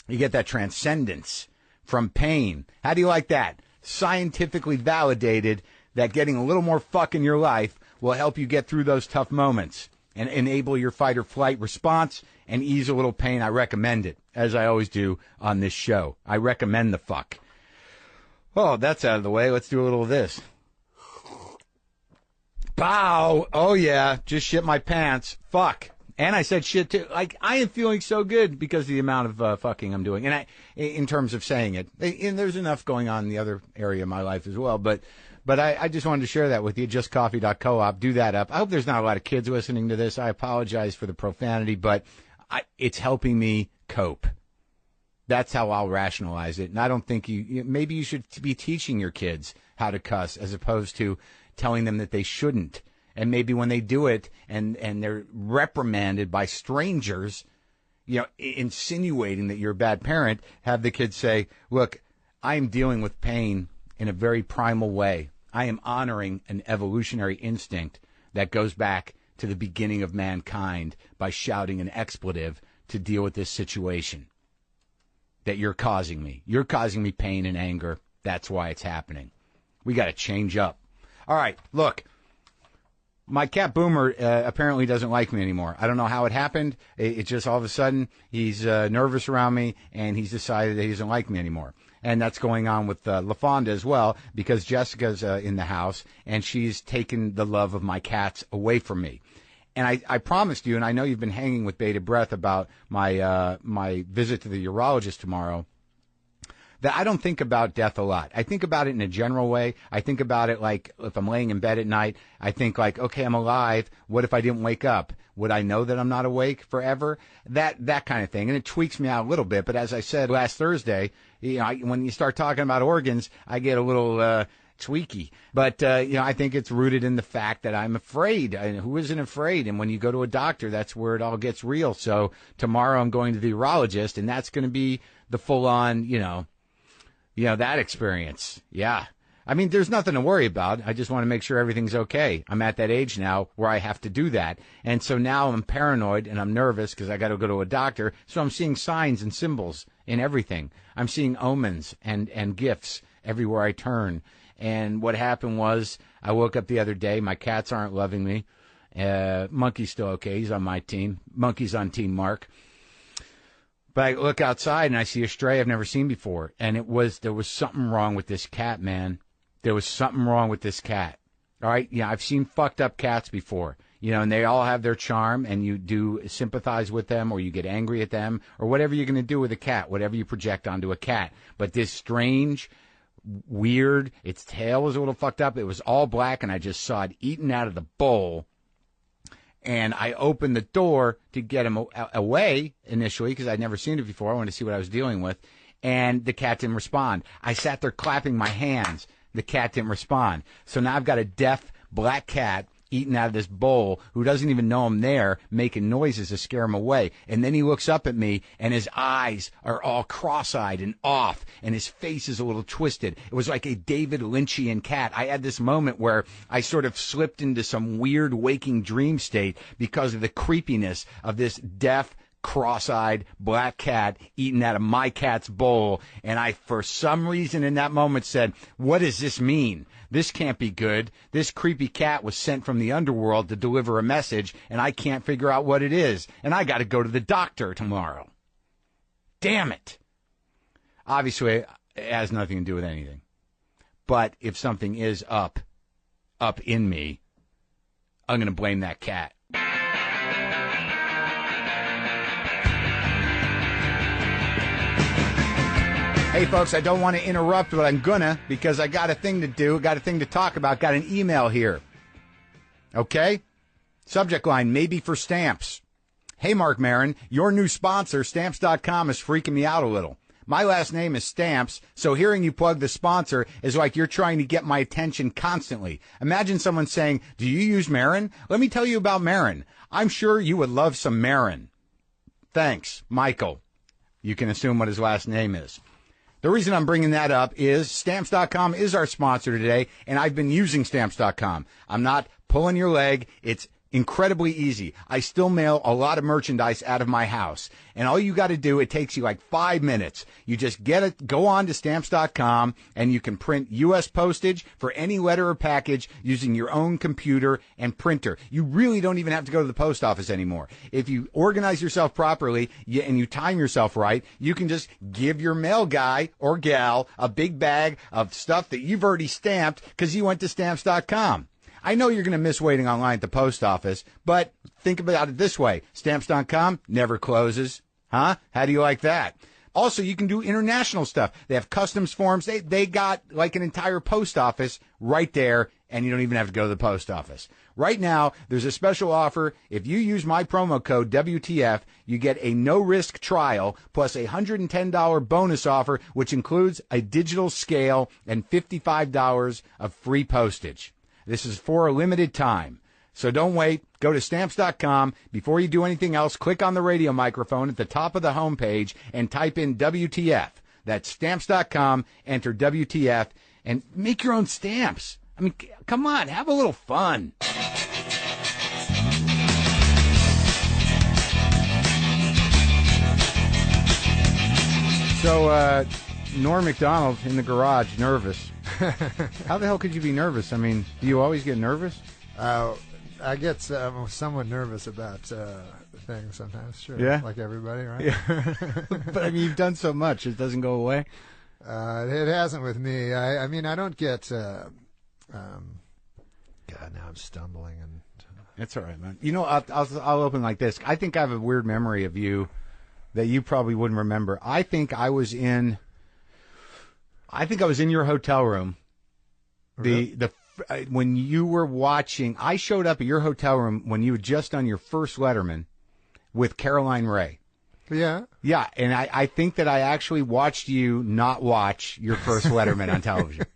You get that transcendence from pain. How do you like that? Scientifically validated that getting a little more fuck in your life will help you get through those tough moments and enable your fight or flight response and ease a little pain. I recommend it, as I always do on this show. I recommend the fuck. Oh, that's out of the way. Let's do a little of this. Bow. Oh, yeah. Just shit my pants. Fuck. And I said shit too. Like, I am feeling so good because of the amount of fucking I'm doing. And in terms of saying it, and there's enough going on in the other area of my life as well. But I just wanted to share that with you. JustCoffee.coop. Do that up. I hope there's not a lot of kids listening to this. I apologize for the profanity, but it's helping me cope. That's how I'll rationalize it. And I don't think maybe you should be teaching your kids how to cuss as opposed to telling them that they shouldn't. And maybe when they do it and they're reprimanded by strangers, insinuating that you're a bad parent, have the kids say, look, I am dealing with pain in a very primal way. I am honoring an evolutionary instinct that goes back to the beginning of mankind by shouting an expletive to deal with this situation that you're causing me. You're causing me pain and anger. That's why it's happening. We got to change up. All right, look. My cat Boomer apparently doesn't like me anymore. I don't know how it happened. It's just all of a sudden he's nervous around me, and he's decided that he doesn't like me anymore. And that's going on with LaFonda as well, because Jessica's in the house, and she's taken the love of my cats away from me. And I promised you, and I know you've been hanging with bated breath about my visit to the urologist tomorrow, that I don't think about death a lot. I think about it in a general way. I think about it like if I'm laying in bed at night, I think like, okay, I'm alive. What if I didn't wake up? Would I know that I'm not awake forever? That kind of thing. And it tweaks me out a little bit. But as I said last Thursday, when you start talking about organs, I get a little tweaky. But, I think it's rooted in the fact that I'm afraid. And who isn't afraid? And when you go to a doctor, that's where it all gets real. So tomorrow I'm going to the urologist, and that's going to be the full-on, that experience. Yeah. I mean, there's nothing to worry about. I just want to make sure everything's okay. I'm at that age now where I have to do that. And so now I'm paranoid and I'm nervous because I got to go to a doctor. So I'm seeing signs and symbols in everything. I'm seeing omens and gifts everywhere I turn. And what happened was I woke up the other day. My cats aren't loving me. Monkey's still okay. He's on my team. Monkey's on Team Marc. But I look outside and I see a stray I've never seen before. And there was something wrong with this cat, man. There was something wrong with this cat. All right? Yeah, I've seen fucked up cats before. And they all have their charm, and you do sympathize with them, or you get angry at them, or whatever you're going to do with a cat, whatever you project onto a cat. But this strange, weird, its tail was a little fucked up. It was all black, and I just saw it eaten out of the bowl. And I opened the door to get him away initially, because I'd never seen it before. I wanted to see what I was dealing with. And the cat didn't respond. I sat there clapping my hands. The cat didn't respond. So now I've got a deaf black cat eating out of this bowl who doesn't even know I'm there, making noises to scare him away. And then he looks up at me, and his eyes are all cross-eyed and off, and his face is a little twisted. It was like a David Lynchian cat. I had this moment where I sort of slipped into some weird waking dream state because of the creepiness of this deaf, cross-eyed black cat eating out of my cat's bowl. And I, for some reason in that moment, said, what does this mean? This can't be good. This creepy cat was sent from the underworld to deliver a message, and I can't figure out what it is. And I got to go to the doctor tomorrow. Damn it. Obviously, it has nothing to do with anything. But if something is up in me, I'm going to blame that cat. Hey, folks, I don't want to interrupt, but I'm gonna, because I got a thing to do, got a thing to talk about, got an email here. Okay? Subject line, maybe for stamps. Hey, Marc Maron, your new sponsor, Stamps.com, is freaking me out a little. My last name is Stamps, so hearing you plug the sponsor is like you're trying to get my attention constantly. Imagine someone saying, do you use Maron? Let me tell you about Maron. I'm sure you would love some Maron. Thanks, Michael. You can assume what his last name is. The reason I'm bringing that up is Stamps.com is our sponsor today, and I've been using Stamps.com. I'm not pulling your leg. It's incredibly easy. I still mail a lot of merchandise out of my house. And all you got to do, it takes you like 5 minutes. You just get it, go on to Stamps.com, and you can print U.S. postage for any letter or package using your own computer and printer. You really don't even have to go to the post office anymore. If you organize yourself properly and you time yourself right, you can just give your mail guy or gal a big bag of stuff that you've already stamped because you went to Stamps.com. I know you're going to miss waiting online at the post office, but think about it this way. Stamps.com never closes. Huh? How do you like that? Also, you can do international stuff. They have customs forms. They got like an entire post office right there, and you don't even have to go to the post office. Right now, there's a special offer. If you use my promo code WTF, you get a no-risk trial plus a $110 bonus offer, which includes a digital scale and $55 of free postage. This is for a limited time. So don't wait. Go to Stamps.com. Before you do anything else, click on the radio microphone at the top of the homepage and type in WTF. That's Stamps.com. Enter WTF and make your own stamps. I mean, come on, have a little fun. So, Norm MacDonald in the garage, nervous. How the hell could you be nervous? I mean, do you always get nervous? I get somewhat nervous about things sometimes, sure. Yeah? Like everybody, right? Yeah. But, I mean, you've done so much. It doesn't go away? It hasn't with me. I mean, I don't get... God, now I'm stumbling. And It's all right, man. You know, I'll open like this. I think I have a weird memory of you that you probably wouldn't remember. I think I was in your hotel room. When you were watching, I showed up at your hotel room when you had just done your first Letterman with Caroline Ray. yeah. Yeah, and I think that I actually watched you not watch your first Letterman on television.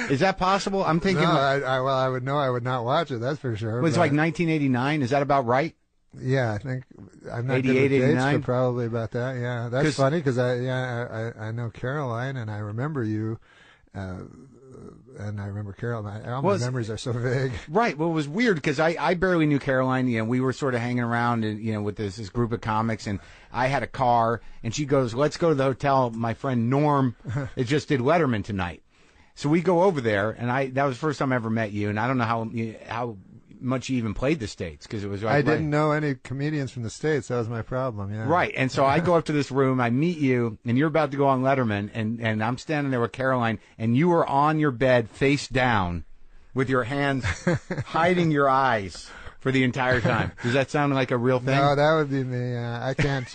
Is that possible? I'm thinking. No, I would know I would not watch it. That's for sure. It was like 1989. Is that about right? Yeah, I think I'm not 88, good with dates, 89? but probably about that. Yeah, that's funny because I know Caroline and I remember you, and I remember Caroline. All my memories are so vague. Right. Well, it was weird because I barely knew Caroline. You know, we were sort of hanging around, and with this group of comics, and I had a car, and she goes, "Let's go to the hotel. My friend Norm, it just did Letterman tonight." So we go over there, and that was the first time I ever met you, and I don't know how much you even played the States, because it was I didn't know any comedians from the States. That was my problem. Yeah. Right, and so I go up to this room, I meet you, and you're about to go on Letterman, and I'm standing there with Caroline, and you were on your bed face down with your hands hiding your eyes for the entire time. Does that sound like a real thing? No, that would be me. I can't.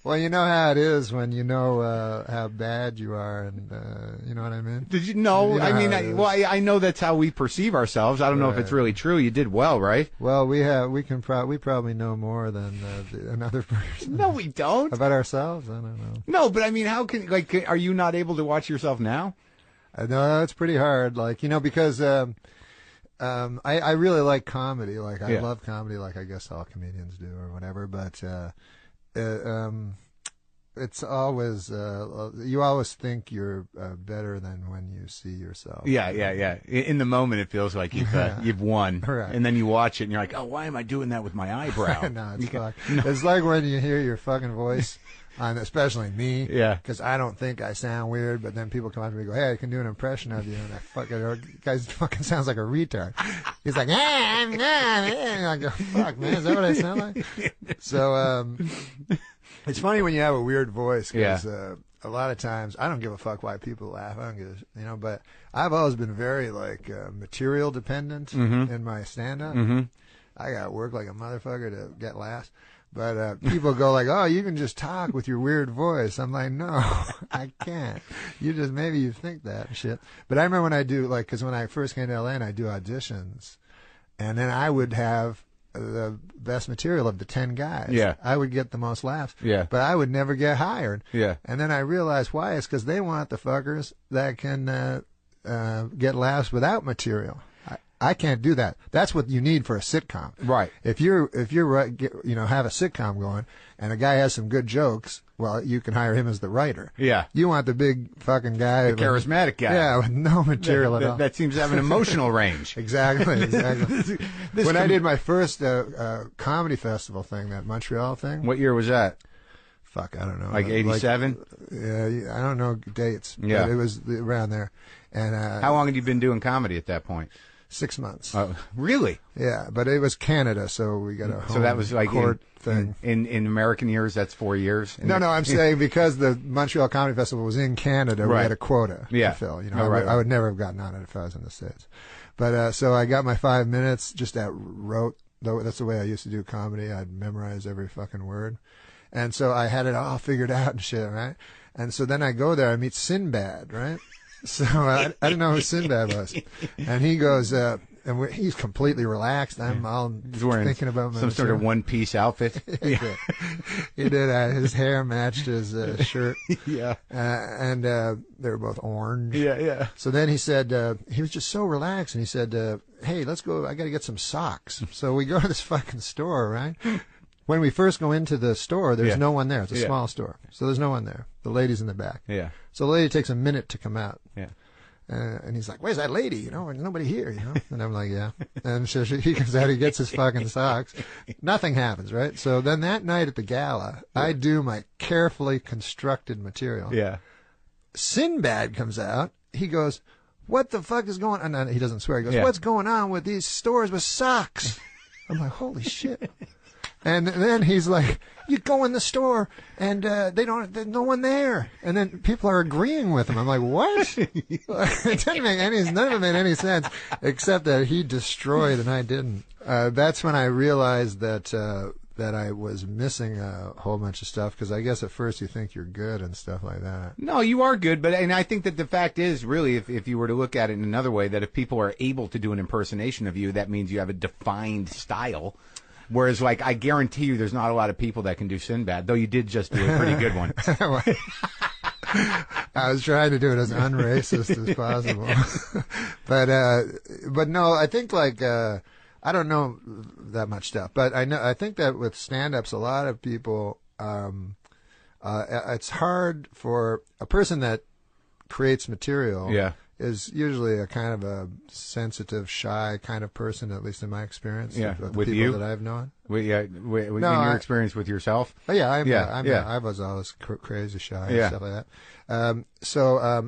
Well, you know how it is when you know how bad you are, and you know what I mean. Did you know? You know I mean, I know that's how we perceive ourselves. I don't know if it's really true. You did well, right? Well, we probably know more than another person. No, we don't. About ourselves, I don't know. No, but I mean, how can are you not able to watch yourself now? No, it's pretty hard. Because. I really like comedy. I love comedy, like I guess all comedians do or whatever. But it's always you always think you're better than when you see yourself. Yeah. In the moment, it feels like you've won, right. And then you watch it and you're like, oh, why am I doing that with my eyebrow? No, it's fuck. No. It's like when you hear your fucking voice. Especially me, because I don't think I sound weird, but then people come up to me and go, "Hey, I can do an impression of you," and guys fucking sounds like a retard. He's like, and I go, "Fuck, man, is that what I sound like?" So it's funny when you have a weird voice, because a lot of times I don't give a fuck why people laugh. I don't give, but I've always been very material dependent in my stand-up. Mm-hmm. I got to work like a motherfucker to get laughs. But people go like, "Oh, you can just talk with your weird voice." I'm like, "No, I can't. Maybe you think that and shit." But I remember when I do, because when I first came to LA and I do auditions, and then I would have the best material of the 10 guys. Yeah. I would get the most laughs. Yeah. But I would never get hired. Yeah. And then I realized why. It's because they want the fuckers that can get laughs without material. I can't do that. That's what you need for a sitcom. Right. If you're have a sitcom going and a guy has some good jokes, well, you can hire him as the writer. Yeah. You want the big fucking guy, the charismatic guy. Yeah, with no material at all. That seems to have an emotional range. Exactly. When I did my first comedy festival thing, that Montreal thing. What year was that? Fuck, I don't know. Like 87? Yeah, I don't know dates. Yeah. But it was around there. And how long had you been doing comedy at that point? 6 months. Oh, really? Yeah, but it was Canada, so we got a home so that was like court thing. In American years, that's 4 years. No, I'm saying because the Montreal Comedy Festival was in Canada, we had a quota to fill. I would never have gotten on it if I was in the States. But so I got my 5 minutes. Just wrote. That's the way I used to do comedy. I'd memorize every fucking word, and so I had it all figured out and shit, right? And so then I go there. I meet Sinbad, right? So I didn't know who Sinbad was, and he goes, he's completely relaxed. I'm all thinking about some sort of one-piece outfit. He did. His hair matched his shirt. Yeah, and they were both orange. Yeah. So then he said he was just so relaxed, and he said, "Hey, let's go. I got to get some socks." So we go to this fucking store, right? When we first go into the store, there's no one there. It's a small store, so there's no one there. The lady's in the back. Yeah. So the lady takes a minute to come out. Yeah. And he's like, "Where's that lady? There's nobody here, And I'm like, "Yeah." And so he comes out, he gets his fucking socks. Nothing happens, right? So then that night at the gala, I do my carefully constructed material. Yeah. Sinbad comes out. He goes, "What the fuck is going on?" And he doesn't swear. He goes, "What's going on with these stores with socks?" I'm like, "Holy shit." And then he's like, "You go in the store and there's no one there." And then people are agreeing with him. I'm like, "What?" It didn't make none of it made any sense, except that he destroyed and I didn't. That's when I realized that I was missing a whole bunch of stuff, because I guess at first you think you're good and stuff like that. No, you are good, and I think that the fact is, really, if you were to look at it in another way, that if people are able to do an impersonation of you, that means you have a defined style. Whereas, I guarantee you there's not a lot of people that can do Sinbad, though you did just do a pretty good one. I was trying to do it as unracist as possible. But no, I think I don't know that much stuff, but I think that with stand-ups, a lot of people, it's hard for a person that creates material. Yeah. Is usually a kind of a sensitive, shy kind of person, at least in my experience. Yeah, of the with people you? that I've known. In your experience with yourself? Oh, yeah, I was always crazy shy and stuff like that.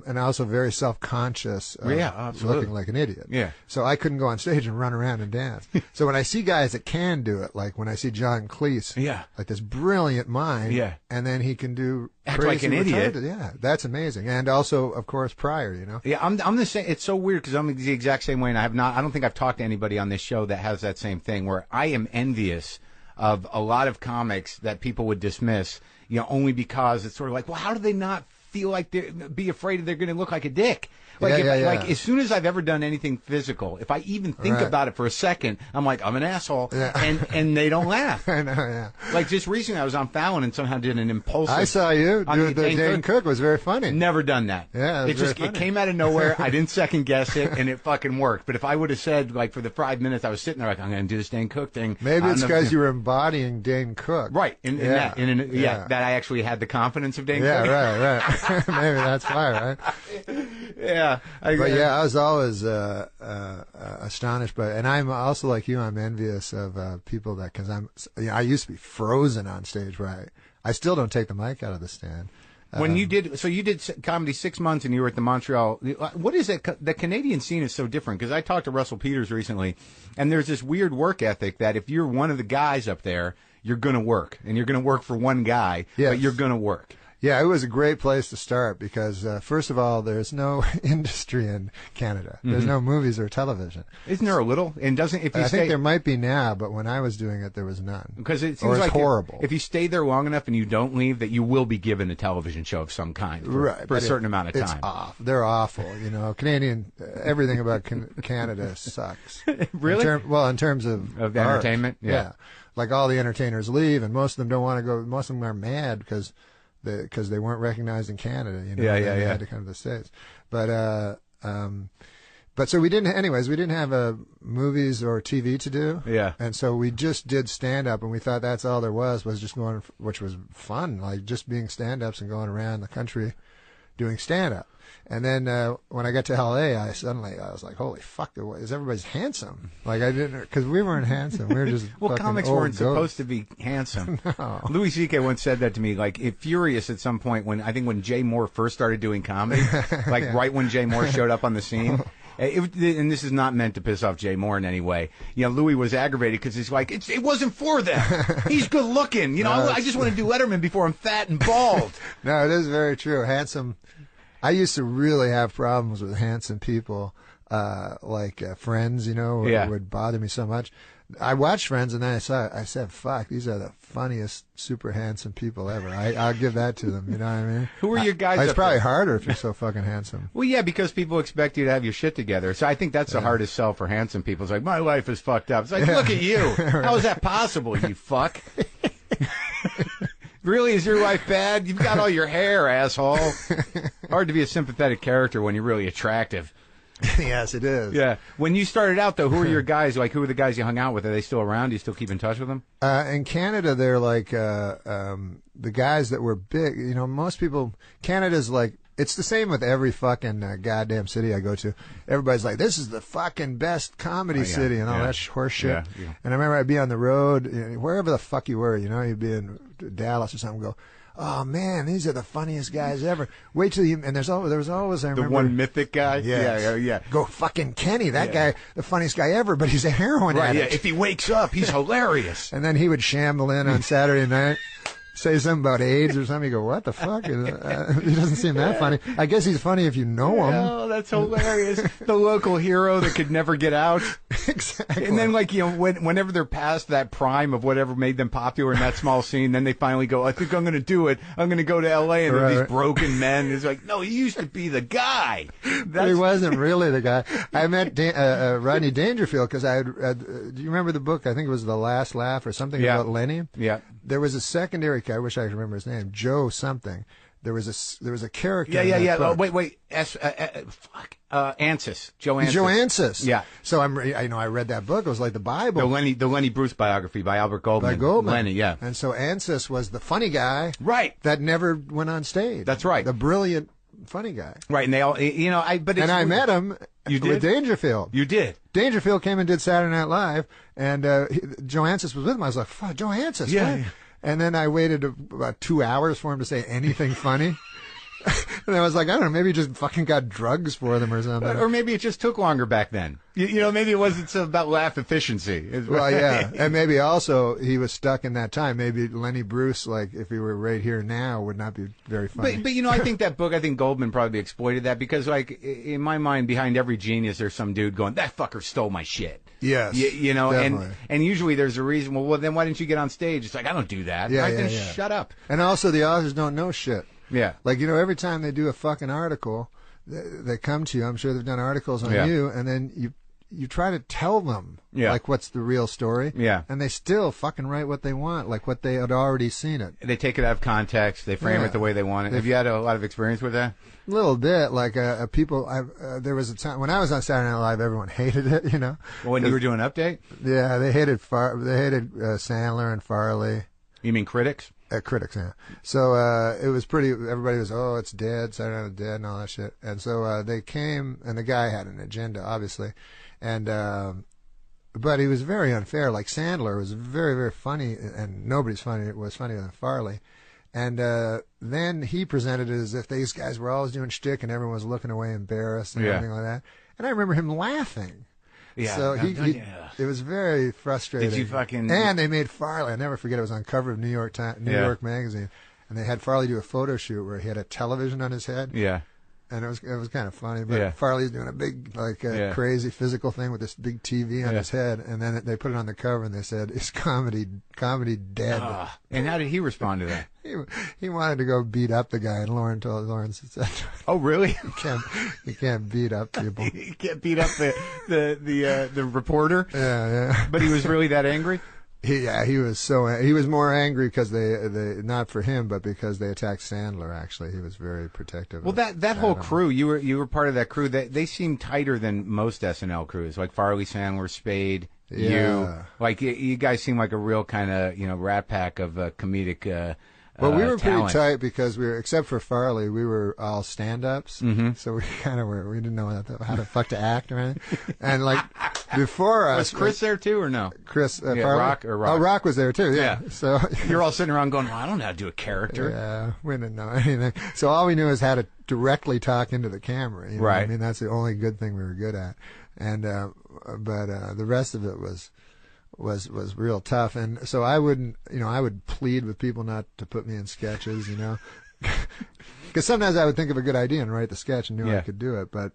And also very self-conscious of looking like an idiot. Yeah. So I couldn't go on stage and run around and dance. So when I see guys that can do it, like when I see John Cleese, like this brilliant mind, and then he can do act crazy like an idiot. Yeah, that's amazing. And also, of course, Pryor, you know. Yeah, I'm the same. It's so weird because I'm the exact same way, and I don't think I've talked to anybody on this show that has that same thing where I am envious of a lot of comics that people would dismiss, you know, only because it's sort of like, well, how do they not feel like be afraid they're going to look like a dick? Like, like as soon as I've ever done anything physical, if I even think about it for a second, I'm like, I'm an asshole, and they don't laugh. I know, yeah. Like just recently, I was on Fallon and somehow did an impulsive. I saw you. The Dane Cook was very funny. Never done that. Yeah, it came out of nowhere. I didn't second guess it, and it fucking worked. But if I would have said like for the 5 minutes I was sitting there like I'm going to do this Dane Cook thing, maybe it's because you were embodying Dane Cook, right? That I actually had the confidence of Dane Cook. Yeah, right. Maybe that's why, right? Yeah. I was always astonished by, and I'm also like you. I'm envious of people that because I used to be frozen on stage where I still don't take the mic out of the stand. When you did comedy 6 months and you were at the Montreal, what is it? The Canadian scene is so different because I talked to Russell Peters recently, and there's this weird work ethic that if you're one of the guys up there, you're going to work, and you're going to work for one guy, but you're going to work. Yeah, it was a great place to start because, first of all, there's no industry in Canada. There's no movies or television. Isn't there a little? And I think there might be now, but when I was doing it, there was none. Because it seems like horrible. If you stay there long enough and you don't leave, that you will be given a television show of some kind for a certain amount of time. It's off. They're awful. You know, everything about Canada sucks. Really? In terms of art, entertainment? Yeah. Like all the entertainers leave, and most of them don't want to go. Most of them are mad because they weren't recognized in Canada, you know. They had to come to the States. But so we didn't have movies or TV to do. Yeah. And so we just did stand up, and we thought that's all there was just going, which was fun, like just being stand ups and going around the country doing stand up. And then when I got to LA, I was like, holy fuck, is everybody's handsome? Like I didn't, because we weren't handsome. We were just well, comics weren't supposed to be handsome. No. Louis C.K. once said that to me, like furious at some point when Jay Moore first started doing comedy, like right when Jay Moore showed up on the scene. And this is not meant to piss off Jay Moore in any way. You know, Louis was aggravated because he's like, it wasn't for them. He's good looking. You know, I just want to do Letterman before I'm fat and bald. No, it is very true. Handsome. I used to really have problems with handsome people, like Friends, you know, it would bother me so much. I watched Friends and then I said, fuck, these are the funniest, super handsome people ever. I'll give that to them, you know what I mean? Who are your guys? It's probably harder if you're so fucking handsome. Well, yeah, because people expect you to have your shit together. So I think that's the hardest sell for handsome people. It's like, my life is fucked up. It's like, look at you. How is that possible, you fuck? Really, is your life bad? You've got all your hair, asshole. Hard to be a sympathetic character when you're really attractive. Yes, it is. Yeah. When you started out, though, who were your guys? Like, who were the guys you hung out with? Are they still around? Do you still keep in touch with them? In Canada, they're like the guys that were big. You know, most people, Canada's like, it's the same with every fucking goddamn city I go to. Everybody's like, this is the fucking best comedy city and all that horse shit. Yeah, yeah. And I remember I'd be on the road, wherever the fuck you were, you know, you'd be in Dallas or something, go, oh man, these are the funniest guys ever. Wait till you, and there was always, I remember. The one mythic guy? Yes. Yeah. Go fucking Kenny, that guy, the funniest guy ever, but he's a heroin addict. Yeah, if he wakes up, he's hilarious. And then he would shamble in on Saturday night. Say something about AIDS or something. You go, what the fuck? He doesn't seem that funny. I guess he's funny if you know him. Oh, that's hilarious. The local hero that could never get out. Exactly. And then, like, you know, whenever they're past that prime of whatever made them popular in that small scene, then they finally go, I think I'm going to do it. I'm going to go to L.A. And these broken men. It's like, no, he used to be the guy. But he wasn't really the guy. I met Rodney Dangerfield because do you remember the book? I think it was The Last Laugh or something about Lenny. Yeah. There was a secondary guy. I wish I could remember his name. Joe something. There was a character. Yeah. Oh, wait. Ansis. Joe Ansis. Joe Ansis. Yeah. So I read that book. It was like the Bible. The Lenny Bruce biography by Albert Goldman. By Goldman. Lenny, yeah. And so Ansis was the funny guy. Right. That never went on stage. That's right. The brilliant funny guy. Right. And they all, you know, I met him. You did? With Dangerfield. You did? Dangerfield came and did Saturday Night Live, and Joe Ancis was with him. I was like, fuck, Joe Ancis. Yeah, what? And then I waited about 2 hours for him to say anything funny. And I was like, I don't know, maybe he just fucking got drugs for them or something. Or maybe it just took longer back then. You know, maybe it wasn't so about laugh efficiency. Well, yeah. And maybe also he was stuck in that time. Maybe Lenny Bruce, like, if he were right here now, would not be very funny. But you know, I think Goldman probably exploited that because, like, in my mind, behind every genius, there's some dude going, that fucker stole my shit. Yes. You know, definitely. and usually there's a reason. Well, then why didn't you get on stage? It's like, I don't do that. Yeah, right? yeah, Then yeah. shut up. And also the authors don't know shit. Yeah. Like, you know, every time they do a fucking article, they come to you. I'm sure they've done articles on you, and then you try to tell them, like, what's the real story. Yeah. And they still fucking write what they want, like what they had already seen it. They take it out of context. They frame it the way they want it. Have you had a lot of experience with that? A little bit. Like, people, there was a time, when I was on Saturday Night Live, everyone hated it, you know. Well, when you were doing Update? Yeah, they hated Sandler and Farley. You mean critics? Critics, yeah. So it was pretty. Everybody was, oh, it's dead, Saturday Night Dead, and all that shit. And so they came, and the guy had an agenda, obviously, and but he was very unfair. Like Sandler was very, very funny, and nobody's funny was funnier than Farley. And then he presented it as if these guys were always doing shtick, and everyone was looking away, embarrassed, and everything like that. And I remember him laughing. Yeah. So it was very frustrating. Did you fucking? And they made Farley. I never forget. It was on cover of New York Magazine, and they had Farley do a photo shoot where he had a television on his head. Yeah. And it was kind of funny, but Farley's doing a big, crazy physical thing with this big TV on his head, and then they put it on the cover and they said, "Is comedy dead?" And how did he respond to that? He wanted to go beat up the guy, and Lawrence said, "Oh, really? You can't beat up people. You can't beat up the reporter." Yeah. But he was really that angry? He was more angry because they not for him, but because they attacked Sandler. Actually, he was very protective. Well, that whole crew, you were part of that crew. They seemed tighter than most SNL crews, like Farley, Sandler, Spade, you. Like you guys seem like a real kind of Rat Pack of comedic. Well, we were talent. pretty tight because except for Farley, we were all stand-ups. Mm-hmm. So we kind of we didn't know how the fuck to act or anything. And like before us, was Chris there too or no? Chris, Farley? Rock. Oh, Rock was there too. Yeah. So you're all sitting around going, well, I don't know how to do a character. Yeah, we didn't know anything. So all we knew is how to directly talk into the camera. You know? Right. I mean, that's the only good thing we were good at. And but the rest of it was real tough. And so I would plead with people not to put me in sketches, because sometimes I would think of a good idea and write the sketch and knew I could do it, but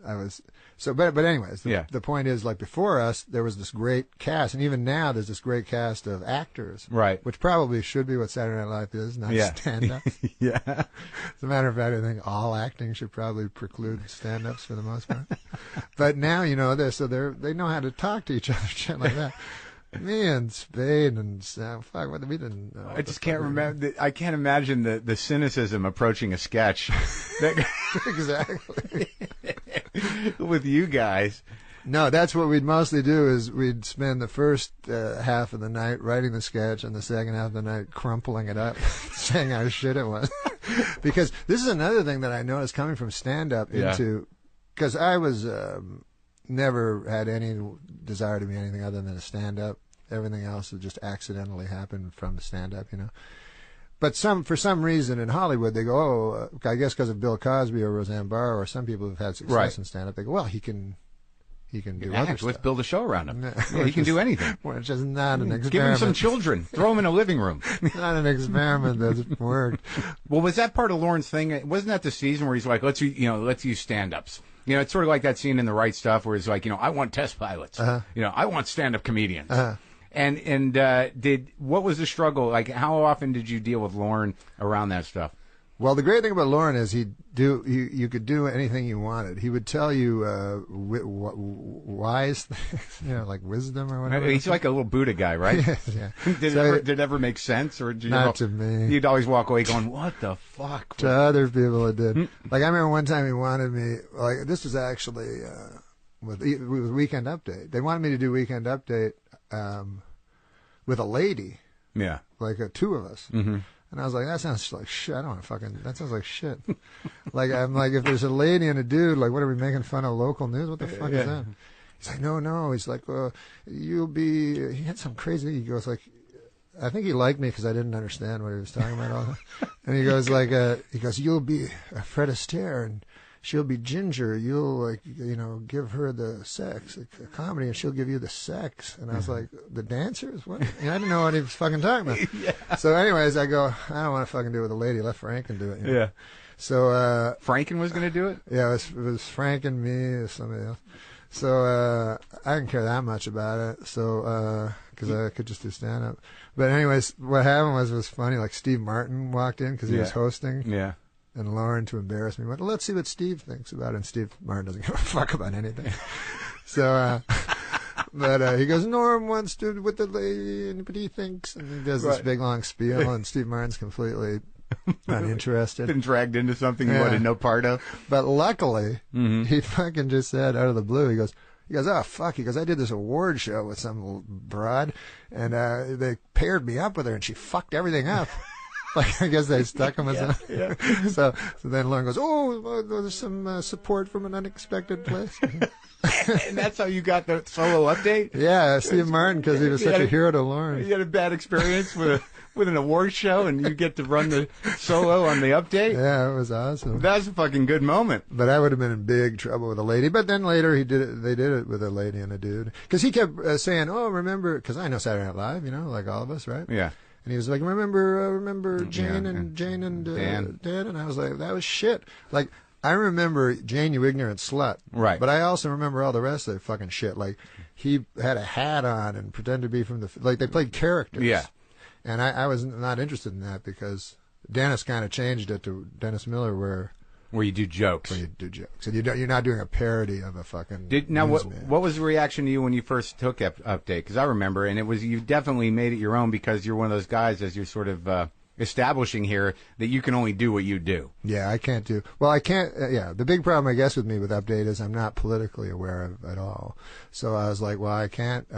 I was but anyways, the point is, like, before us there was this great cast, and even now there's this great cast of actors, right? Which probably should be what Saturday Night Live is, not stand-up. Yeah. As a matter of fact, I think all acting should probably preclude stand-ups for the most part. But now they know how to talk to each other, shit like that. Me and Spade and fuck, what we didn't know. I just can't remember. I can't imagine the cynicism approaching a sketch. Exactly. With you guys. No, that's what we'd mostly do is we'd spend the first half of the night writing the sketch and the second half of the night crumpling it up, saying how shit it was. Because this is another thing that I noticed coming from stand-up into, because I was never had any desire to be anything other than a stand-up. Everything else would just accidentally happen from the stand-up, But for some reason in Hollywood, they go, I guess because of Bill Cosby or Roseanne Barr or some people who've had success in stand-up, they go, well, he can do other stuff. Let's build a show around him. He can do anything. Which is not an experiment. Give him some children. Throw him in a living room. Not an experiment that's worked. Well, was that part of Lauren's thing? Wasn't that the season where he's like, let's use stand-ups? It's sort of like that scene in The Right Stuff where he's like, I want test pilots. I want stand-up comedians. And what was the struggle? Like, how often did you deal with Lauren around that stuff? Well, the great thing about Lauren is you could do anything you wanted. He would tell you wise things, like wisdom or whatever. He's like a little Buddha guy, right? Yeah. Did it ever make sense, or to me? You'd always walk away going, "What the fuck?" To other people, it did. Like, I remember one time he wanted me. Like, this was actually with Weekend Update. They wanted me to do Weekend Update with a lady. Yeah. Like two of us. Mm-hmm. And I was like, that sounds like shit. I don't want to fucking, that sounds like shit. Like, I'm like, if there's a lady and a dude, like, what are we making fun of local news? What the fuck is that? He's like, no. He's like, you'll be, he had some crazy, he goes like, I think he liked me because I didn't understand what he was talking about all the time. And he goes like, you'll be Fred Astaire and she'll be Ginger. You'll like, give her the sex, a comedy, and she'll give you the sex. And I was like, the dancers? What? I didn't know what he was fucking talking about. So anyways, I go, I don't want to fucking do it with a lady. Let Franken do it. Yeah. So Franken was going to do it? Yeah, it was Frank and me or somebody else. So I didn't care that much about it. So because I could just do stand up. But anyways, what happened was funny. Like Steve Martin walked in because he was hosting. Yeah. And Lauren, to embarrass me, went, let's see what Steve thinks about it. And Steve Martin doesn't give a fuck about anything. So, but he goes, Norm wants to with the lady, and what he thinks, and he does this big long spiel, and Steve Martin's completely uninterested. Been dragged into something he wanted no part of. But luckily, he fucking just said out of the blue, he goes, oh, fuck. He goes, I did this award show with some broad, and they paired me up with her, and she fucked everything up. Like, I guess they stuck him with something. Yeah. So then Lauren goes, oh, there's some support from an unexpected place. And that's how you got the solo update? Yeah, Steve Martin, because he was such a hero to Lauren. You had a bad experience with an award show, and you get to run the solo on the update? Yeah, it was awesome. That's a fucking good moment. But I would have been in big trouble with a lady. But then later they did it with a lady and a dude. Because he kept saying, oh, remember, because I know Saturday Night Live, like all of us, right? Yeah. And he was like, remember Jane and Dan? And I was like, that was shit. Like, I remember Jane, you ignorant slut. Right. But I also remember all the rest of the fucking shit. Like, he had a hat on and pretended to be from like, they played characters. Yeah. And I was not interested in that because Dennis kind of changed it to Dennis Miller where you do jokes. Where you do jokes. And you're not doing a parody of a fucking what was the reaction to you when you first took Update? Because I remember, and it was, you definitely made it your own because you're one of those guys, as you're sort of establishing here, that you can only do what you do. Yeah, I can't do. Well, I can't. The big problem, I guess, with me with Update is I'm not politically aware of at all. So I was like, well, I can't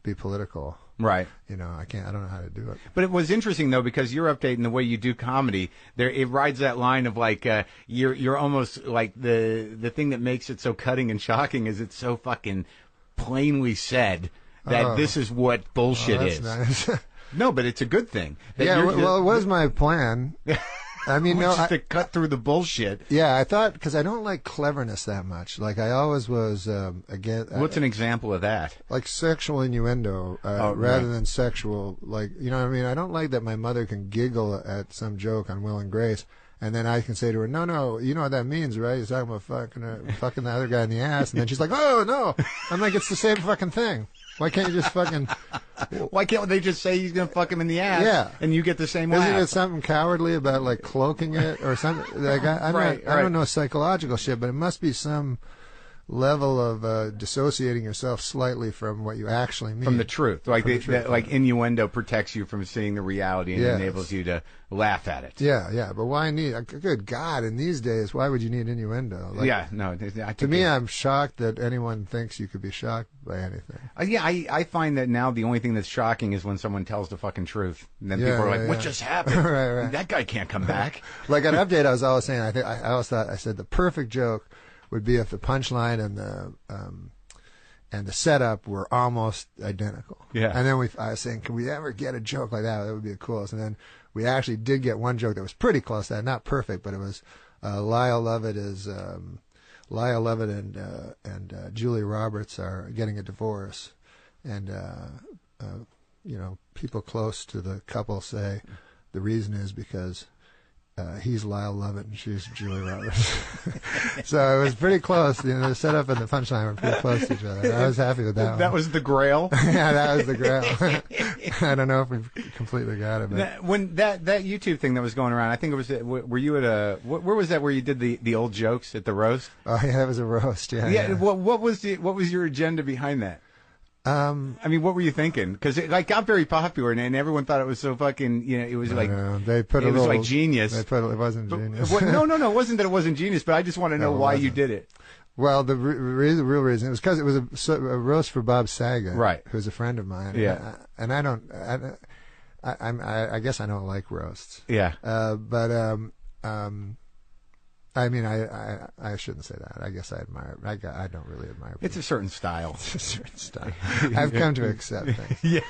be political. Right. I can't. I don't know how to do it. But it was interesting though because your Update and the way you do comedy, it rides that line of like you're almost like the thing that makes it so cutting and shocking is it's so fucking plainly said that this is what bullshit is. Nice. No, but it's a good thing. Yeah. Well, it was my plan. I mean, just to cut through the bullshit. Yeah, I thought, because I don't like cleverness that much. Like, I always was, What's an example of that? Like sexual innuendo, rather than sexual, like, you know what I mean? I don't like that my mother can giggle at some joke on Will and Grace, and then I can say to her, no, you know what that means, right? He's talking about fucking the other guy in the ass, and then she's like, oh, no. I'm like, it's the same fucking thing. Why can't you just fucking... Why can't they just say he's going to fuck him in the ass? Yeah. And you get the same laugh? Isn't it something cowardly about, like, cloaking it or something? Like, I don't know psychological shit, but it must be some level of dissociating yourself slightly from what you actually mean. From the truth. Like, like innuendo protects you from seeing the reality and enables you to laugh at it. Yeah. But why need... Good God, in these days, why would you need innuendo? Like, to me, I'm shocked that anyone thinks you could be shocked by anything. I find that now the only thing that's shocking is when someone tells the fucking truth. And then people are like, what just happened? Right. That guy can't come back. Like an Update, I was always saying, I always thought, I said the perfect joke would be if the punchline and the setup were almost identical. Yeah. And then I was saying, can we ever get a joke like that? That would be the coolest. And then we actually did get one joke that was pretty close to that. Not perfect, but it was Lyle Lovett and Julia Roberts are getting a divorce. And, people close to the couple say the reason is because he's Lyle Lovett and she's Julie Roberts. So it was pretty close. The setup and the punchline were pretty close to each other. I was happy with that one. That was the grail? Yeah, that was the grail. I don't know if we've completely got it. But. When that YouTube thing that was going around, I think it was, were you at where was that where you did the old jokes at the roast? Oh, yeah, it was a roast, yeah. What was your agenda behind that? I mean, what were you thinking? Because it got very popular, and everyone thought it was so fucking. It was like they put it was like genius. It wasn't genius. No, it wasn't that it wasn't genius. But I just want to know why you did it. Well, the real reason it was because it was a roast for Bob Saget, right? Who's a friend of mine. Yeah, and I I guess I don't like roasts. Yeah. But I mean, I shouldn't say that. I guess I admire. I don't really admire people. It's a certain style. It's a certain style. I've come to accept things. Yeah.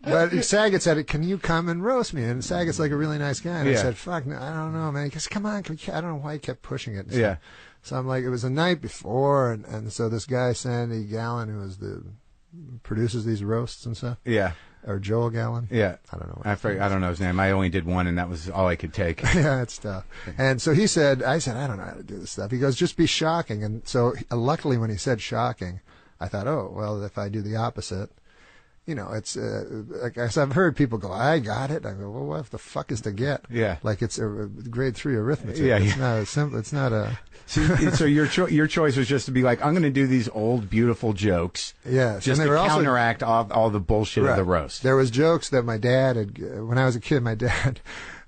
But Saget said, "Can you come and roast me?" And Saget's like a really nice guy. And I Yeah. said, "Fuck, no, I don't know, man." He goes, "Come on, I don't know why he kept pushing it." Yeah. So I'm like, it was the night before, and so this guy Sandy Gallen, who is produces these roasts and stuff. Yeah. Or Joel Gallen. Yeah. I don't know. I don't know his name. I only did one, and that was all I could take. Yeah, it's tough. And so I said, I don't know how to do this stuff. He goes, just be shocking. And so luckily when he said shocking, I thought, oh, well, if I do the opposite, it's like I've heard people go, I got it. I go, well, what the fuck is to get? Yeah. Like it's a grade 3 arithmetic. Yeah, it's not a simple. It's not a. So your choice was just to be like, I'm going to do these old beautiful jokes. Yes. Just and to they were counteract all the bullshit of the roast. There was jokes that my dad had when I was a kid. My dad.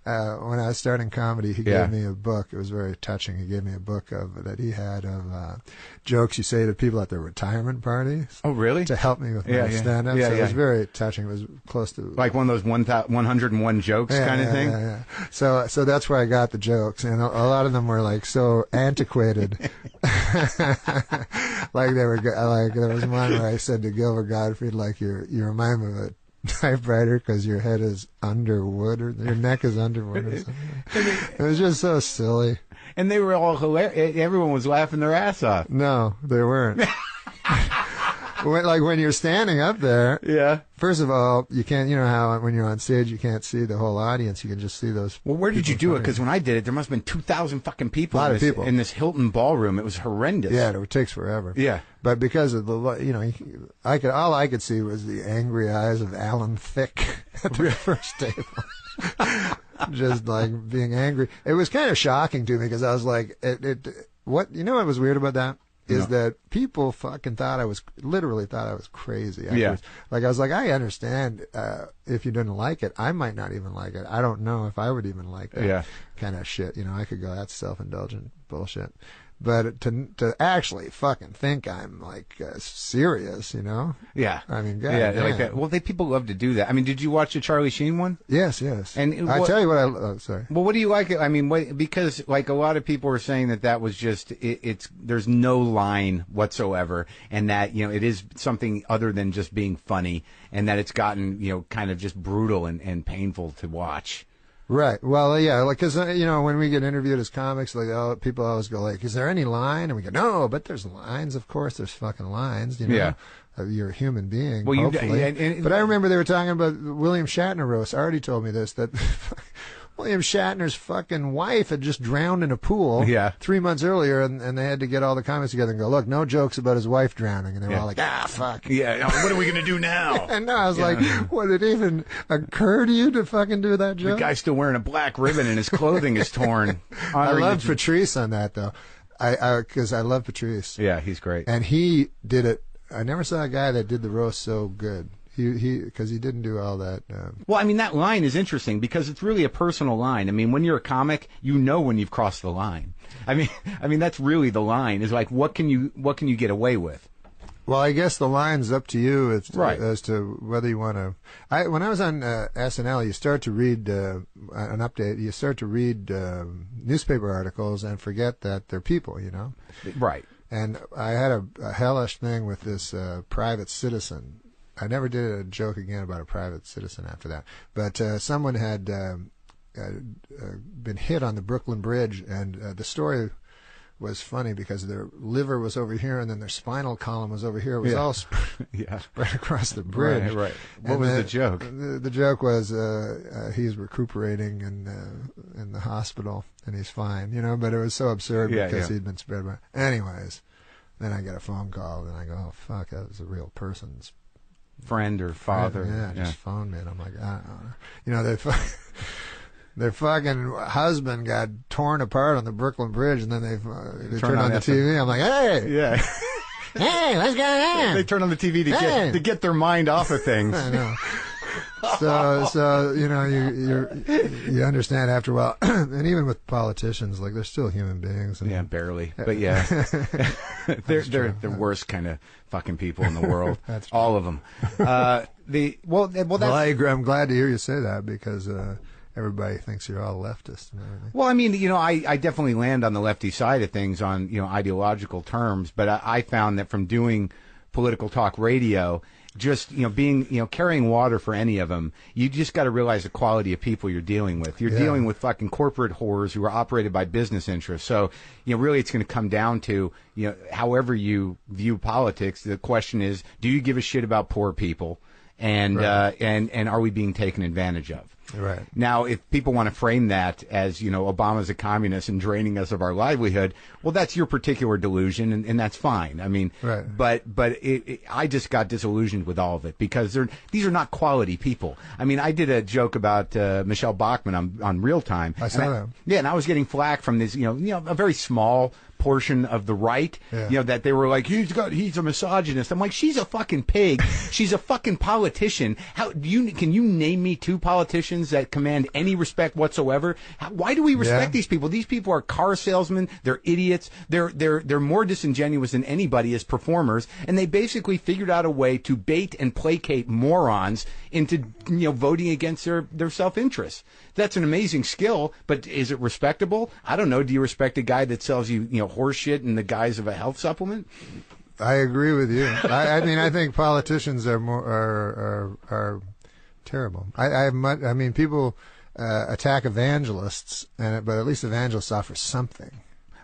When I was starting comedy, he gave me a book. It was very touching. He gave me a book that he had of jokes you say to people at their retirement parties. Oh, really? To help me with my stand-up. Yeah, so it was very touching. It was close to... Like one of those 101 jokes kind of thing? Yeah. So that's where I got the jokes. And a lot of them were like so antiquated. Like they were... Like there was one where I said to Gilbert Gottfried, like, you remind me of a typewriter because your head is under wood or your neck is under wood or something. It was just so silly. And they were all hilarious. Everyone was laughing their ass off. No, they weren't. When you're standing up there, yeah. First of all, you can't. You know how when you're on stage, you can't see the whole audience. You can just see those. Well, where did you do it? Because when I did it, there must have been 2,000 fucking people. A lot of people in this Hilton ballroom. It was horrendous. Yeah, it takes forever. Yeah, but because of the, all I could see was the angry eyes of Alan Thicke at the first table. Just like being angry. It was kind of shocking to me because I was like, what was weird about that? Is that people fucking literally thought I was crazy afterwards. Yeah. Like I was like, I understand if you didn't like it, I might not even like it. I don't know if I would even like that kind of shit. I could go, that's self-indulgent bullshit. But to actually fucking think I'm like serious, Yeah. I mean, God, yeah, like that. Well, people love to do that. I mean, did you watch the Charlie Sheen one? Yes. And I tell you what, sorry. Well, what do you like? I mean, because like a lot of people were saying that was just there's no line whatsoever, and that it is something other than just being funny, and that it's gotten kind of just brutal and painful to watch. Right. Well, yeah, like, cause, when we get interviewed as comics, like, people always go like, is there any line? And we go, no, but there's lines. Of course, there's fucking lines, Yeah. You're a human being, well, hopefully. But I remember they were talking about William Shatner roast. Artie told me this, that William Shatner's fucking wife had just drowned in a pool 3 months earlier, and they had to get all the comics together and go, look, no jokes about his wife drowning. And they were all like, fuck. Yeah, what are we going to do now? And I was like, what, did it even occur to you to fucking do that joke? The guy's still wearing a black ribbon and his clothing is torn. I love Patrice on that, though. Because I love Patrice. Yeah, he's great. And he did it. I never saw a guy that did the roast so good. Because he didn't do all that. Well, I mean, that line is interesting because it's really a personal line. I mean, when you're a comic, when you've crossed the line. I mean, that's really the line. Is like, what can you get away with? Well, I guess the line's up to you as to whether you want to. When I was on SNL, you start to read an update. You start to read newspaper articles and forget that they're people. Right. And I had a hellish thing with this private citizen. I never did a joke again about a private citizen after that. But someone had been hit on the Brooklyn Bridge, and the story was funny because their liver was over here and then their spinal column was over here. It was all spread across the bridge. Right. What was the joke? The joke was he's recuperating in the hospital and he's fine, but it was so absurd because he'd been spread by. Anyways, then I get a phone call and I go, oh, fuck, that was a real person's friend or father. Just phoned me, and I'm like, their fucking husband got torn apart on the Brooklyn Bridge, and then they turned on the TV. I'm like, hey, hey, what's going on? They turn on the TV to get their mind off of things. I know. So you understand after a while, and even with politicians, like they're still human beings. And, yeah, barely, but yeah, they're the worst kind of fucking people in the world. That's true. All of them. I'm glad to hear you say that because everybody thinks you're all leftist and everything. Well, I mean, I definitely land on the lefty side of things on ideological terms, but I found that from doing political talk radio, just being carrying water for any of them, you just got to realize the quality of people you're dealing with. You're dealing with fucking corporate whores who are operated by business interests. So really it's going to come down to however you view politics. The question is, do you give a shit about poor people, and Right. And are we being taken advantage of? Right. Now, if people want to frame that as, Obama's a communist and draining us of our livelihood, well, that's your particular delusion, and that's fine. I mean, Right. but I just got disillusioned with all of it because these are not quality people. I mean, I did a joke about Michelle Bachmann on Real Time. I saw that. Yeah, and I was getting flack from this, a very small portion of the right, Yeah. that they were like, he's a misogynist. I'm like, she's a fucking pig. She's a fucking politician. Can you name me two politicians that command any respect whatsoever? Why do we respect these people? These people are car salesmen. They're idiots. They're more disingenuous than anybody as performers, and they basically figured out a way to bait and placate morons into voting against their self-interest. That's an amazing skill, but is it respectable? I don't know. Do you respect a guy that sells you horse shit in the guise of a health supplement? I agree with you. I mean, I think politicians are terrible. People attack evangelists, but at least evangelists offer something.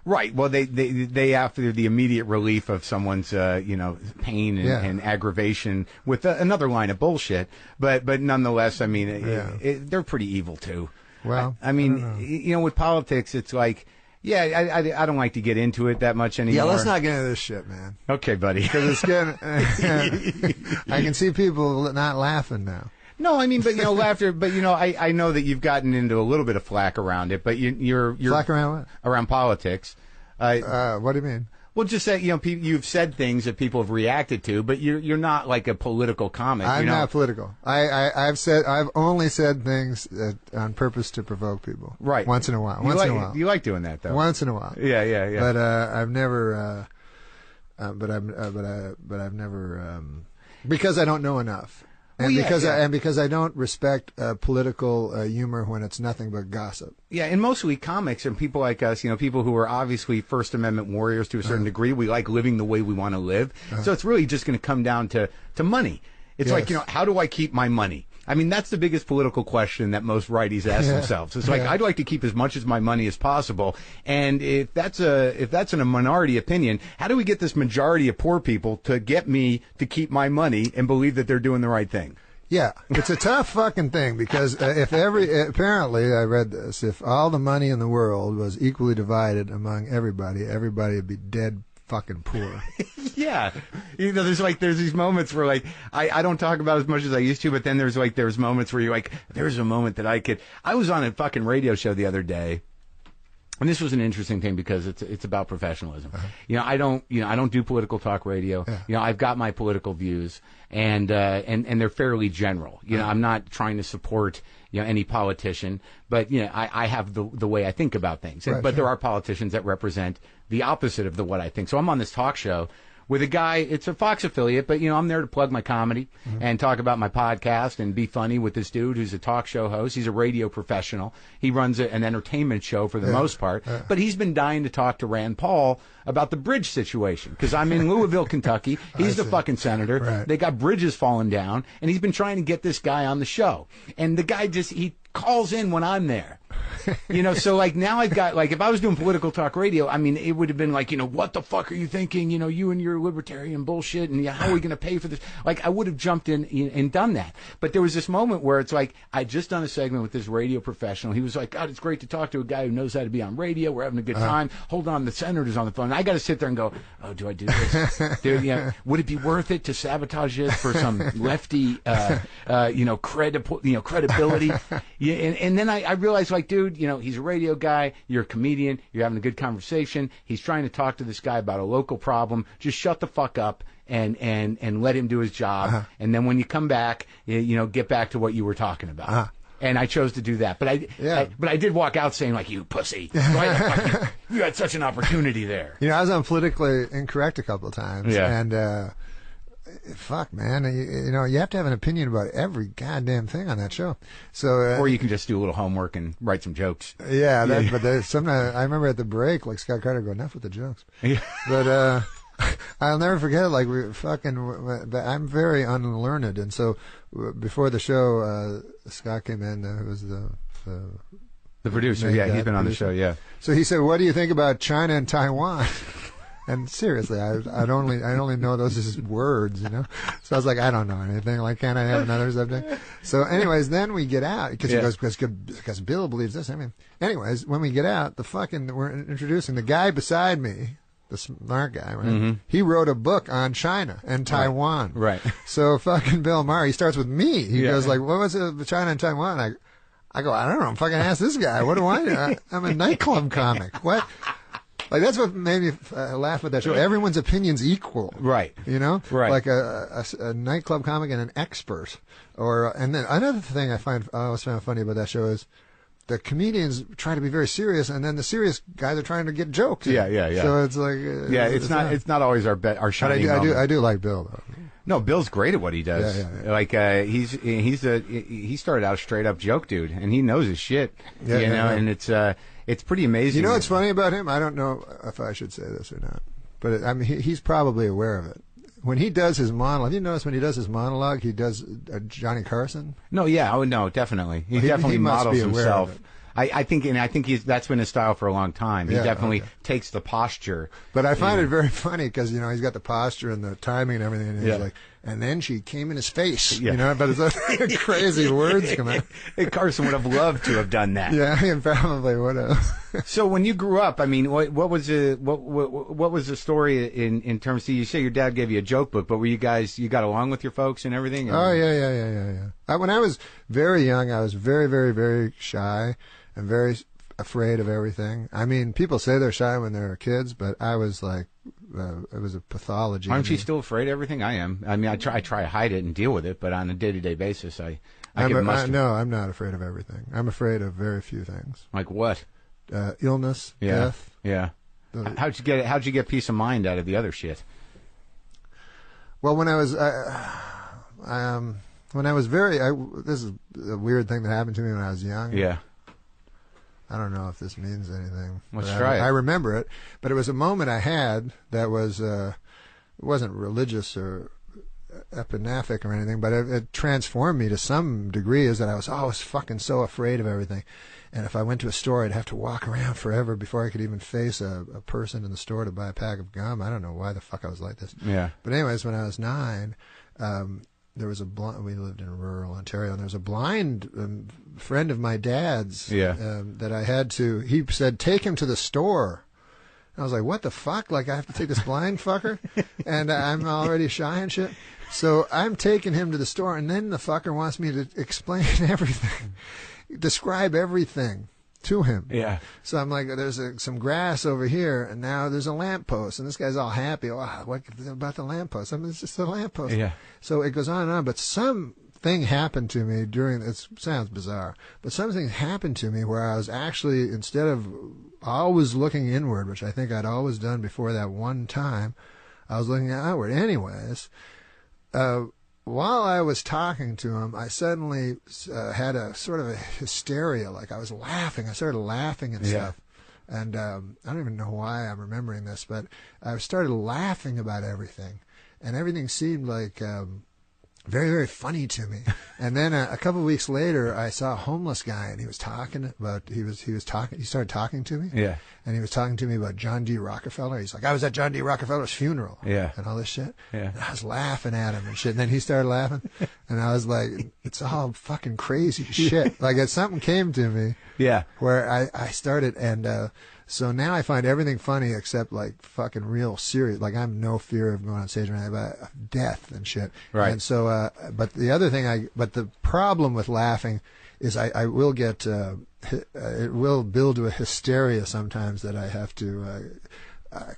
Right. Well, they after the immediate relief of someone's pain and aggravation with another line of bullshit, but nonetheless, I mean, they're pretty evil too. Well, I mean, with politics, it's like. Yeah, I don't like to get into it that much anymore. Yeah, let's not get into this shit, man. Okay, buddy. Because it's getting. I can see people not laughing now. No, I mean, but laughter. But I know that you've gotten into a little bit of flack around it. But you're flack around what? Around politics. What do you mean? Well, just say you've said things that people have reacted to, but you're not like a political comic. I'm not political. I've only said things on purpose to provoke people. Right. Once in a while. You like doing that though. Once in a while. Yeah. But I've never. But I've never. Because I don't know enough. And because I don't respect political humor when it's nothing but gossip. Yeah, and mostly comics and people like us, people who are obviously First Amendment warriors to a certain degree. We like living the way we want to live. So it's really just going to come down to money. It's like, how do I keep my money? I mean, that's the biggest political question that most righties ask themselves. It's like, I'd like to keep as much of my money as possible. And if that's in a minority opinion, how do we get this majority of poor people to get me to keep my money and believe that they're doing the right thing? Yeah, it's a tough fucking thing because apparently I read this, if all the money in the world was equally divided among everybody would be dead fucking poor. Yeah. There's these moments where I don't talk about as much as I used to, but then there's moments where you're like, there's a moment that I was on a fucking radio show the other day. And this was an interesting thing because it's about professionalism. I don't do political talk radio. I've got my political views and they're fairly general. I'm not trying to support any politician, but I have the way I think about things. But there are politicians that represent the opposite of what I think. So I'm on this talk show with a guy, it's a Fox affiliate, but I'm there to plug my comedy and talk about my podcast and be funny with this dude who's a talk show host. He's a radio professional. He runs an entertainment show for the most part, but he's been dying to talk to Rand Paul about the bridge situation because I'm in Louisville, Kentucky. He's the fucking senator. Right. They got bridges falling down, and he's been trying to get this guy on the show. And the guy he calls in when I'm there. So now I've got, if I was doing political talk radio, I mean, it would have been what the fuck are you thinking? You and your libertarian bullshit, and how are we going to pay for this? I would have jumped in and done that. But there was this moment where it's I just done a segment with this radio professional. He was like, God, it's great to talk to a guy who knows how to be on radio. We're having a good time. Hold on, the senator's on the phone. And I got to sit there and go, oh, do I do this? Dude, would it be worth it to sabotage this for some lefty, credibility? Yeah, and then I realized like, dude, you know, he's a radio guy. You're a comedian. You're having a good conversation. He's trying to talk to this guy about a local problem. Just shut the fuck up and let him do his job. And then when you come back, you know, get back to what you were talking about. And I chose to do that, but I did walk out saying, like, you pussy, you had such an opportunity there. You know, I was on Politically Incorrect a couple of times, and fuck, man, you know, you have to have an opinion about every goddamn thing on that show. So, or you can just do a little homework and write some jokes. Yeah, but sometimes I remember at the break, like Scott Carter go, enough with the jokes. But I'll never forget it. Like I'm very unlearned, and so before the show, Scott came in, who was the producer. Yeah, he's been on the show. Yeah. So he said, "What do you think about China and Taiwan?" And seriously, I only know those as words, you know. So I was like, I don't know anything. Like, can't I have another subject? So, anyways, then we get out because he goes because Bill believes this. I mean, anyways, when we get out, we're introducing the guy beside me. The smart guy, right? He wrote a book on China and Taiwan. Right. So fucking Bill Maher, he starts with me. He goes like, what was it, China and Taiwan? I go, I don't know. I'm fucking ask this guy. What do I know? I'm a nightclub comic. What? Like, that's what made me laugh with that show. Everyone's opinion's equal. Right. You know? Right. Like a nightclub comic and an expert. And then another thing I always found funny about that show is the comedians try to be very serious, and then the serious guys are trying to get jokes. Yeah. So it's like it's not always our shining moment. I do like Bill though. No, Bill's great at what he does. Yeah. Like he started out a straight up joke dude, and he knows his shit. And it's pretty amazing. You know what's funny about him? I don't know if I should say this or not, but I mean he's probably aware of it. When he does his monologue, you notice when he does his monologue, he does Johnny Carson. No, no, definitely. He definitely models himself. I think that's been his style for a long time. He definitely takes the posture. But I find it very funny because, you know, he's got the posture and the timing and everything, and he's like, and then she came in his face, you know, but it's like crazy words come out. Carson would have loved to have done that. Yeah, he probably would have. So when you grew up, I mean, what was the story in terms of, you say your dad gave you a joke book, but were you got along with your folks and everything? Oh, yeah. When I was very young, I was very, very, very shy and very afraid of everything. I mean, people say they're shy when they're kids, but I was like, it was a pathology. Aren't you still afraid of everything? I am. I mean, I try to hide it and deal with it, but on a day-to-day basis, no, I'm not afraid of everything. I'm afraid of very few things. Like what? Illness, death. Yeah. How'd you get peace of mind out of the other shit? Well, when I was this is a weird thing that happened to me when I was young. Yeah. I don't know if this means anything. Let's try it. I remember it, but it was a moment I had that was it wasn't religious or epinaphic or anything, but it transformed me to some degree. Is that I was always fucking so afraid of everything, and if I went to a store, I'd have to walk around forever before I could even face a person in the store to buy a pack of gum. I don't know why the fuck I was like this. Yeah. But anyways, when I was 9. There was we lived in rural Ontario, and there was a blind friend of my dad's that I had to, he said, take him to the store. And I was like, what the fuck? Like, I have to take this blind fucker? And I'm already shy and shit. So I'm taking him to the store, and then the fucker wants me to explain everything, describe everything to him. Yeah. So I'm like, there's some grass over here, and now there's a lamppost, and this guy's all happy. Oh, what about the lamppost? I mean, it's just a lamppost. Yeah. So it goes on and on, but something happened to me it sounds bizarre, but something happened to me where I was actually, instead of always looking inward, which I think I'd always done before that one time, I was looking outward. Anyways, while I was talking to him, I suddenly had a sort of a hysteria, like I was laughing. I started laughing and stuff. And I don't even know why I'm remembering this, but I started laughing about everything. And everything seemed like very, very funny to me. And then a couple of weeks later, I saw a homeless guy, and he was talking about, he started talking to me. Yeah. And he was talking to me about John D. Rockefeller. He's like, I was at John D. Rockefeller's funeral. Yeah. And all this shit. Yeah. And I was laughing at him and shit. And then he started laughing. And I was like, it's all fucking crazy shit. Like, something came to me. Yeah. Where I started, and so now I find everything funny except like fucking real serious. Like, I'm no fear of going on stage or anything, but death and shit. Right. And so, but the other thing but the problem with laughing is I will get it will build to a hysteria sometimes that I have to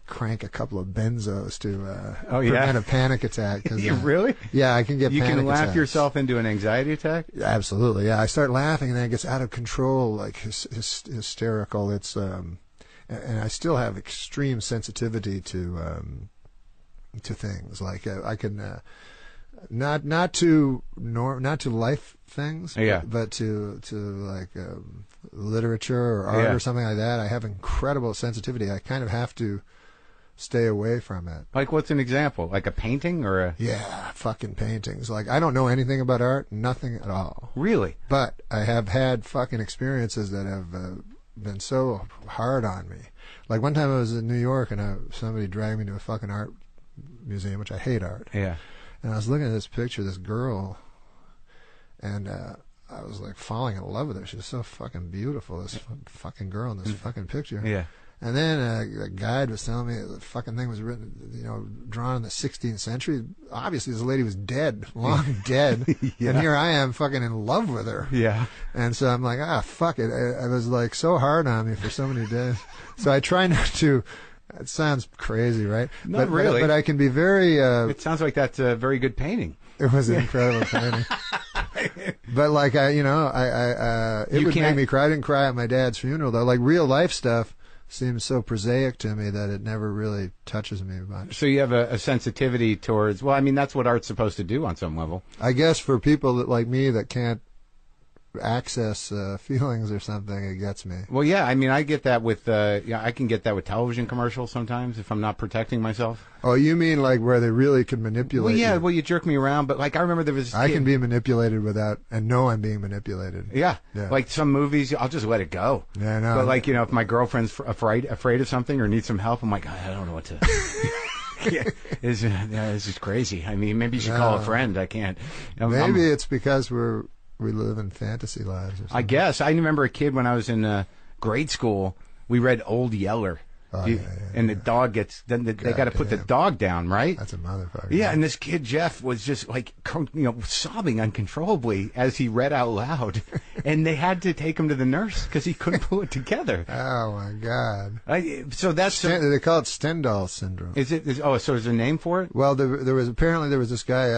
crank a couple of benzos to prevent a panic attack. Really? Yeah, I can get. You panic can laugh attacks. yourself into an anxiety attack. Absolutely, yeah. I start laughing and then it gets out of control, like hysterical. It's and I still have extreme sensitivity to things. Like I can not to life things, but to like literature or art or something like that. I have incredible sensitivity. I kind of have to stay away from it. Like, what's an example? Like a painting or a... Yeah, fucking paintings. Like, I don't know anything about art, nothing at all. Really? But I have had fucking experiences that have been so hard on me. Like, one time I was in New York and somebody dragged me to a fucking art museum, which I hate art. Yeah. And I was looking at this picture, this girl, and I was like falling in love with her. She was so fucking beautiful, this fucking girl in this fucking picture. Yeah. And then a guide was telling me the fucking thing was written, drawn in the 16th century. Obviously, this lady was dead, long dead. And here I am fucking in love with her. Yeah. And so I'm like, fuck it. I was like so hard on me for so many days. So I try not to. It sounds crazy, right? Not really. But I can be very... it sounds like that's a very good painting. It was an incredible painting. But like, it would make me cry. I didn't cry at my dad's funeral, though. Like, real life stuff seems so prosaic to me that it never really touches me much. So you have a sensitivity towards... Well, I mean, that's what art's supposed to do on some level. I guess for people like me that can't access feelings or something, it gets me. Well, yeah, I mean, I get that with I can get that with television commercials sometimes if I'm not protecting myself. Oh, you mean like where they really can manipulate? Well, yeah, you? Well, you jerk me around, but like I remember there was. I can be manipulated without and know I'm being manipulated. Yeah, like some movies, I'll just let it go. Yeah, I know. But like if my girlfriend's afraid of something or needs some help, I'm like, I don't know what to. This is crazy. I mean, maybe you should call a friend. I can't. Maybe it's because we live in fantasy lives. Or something. I guess. I remember a kid when I was in grade school. We read Old Yeller. And the dog gets... Then they got to put the dog down, right? That's a motherfucker. Yeah, and this kid, Jeff, was just like, sobbing uncontrollably as he read out loud. And they had to take him to the nurse because he couldn't pull it together. Oh, my God. So that's... they call it Stendhal syndrome. So is there a name for it? Well, there was this guy,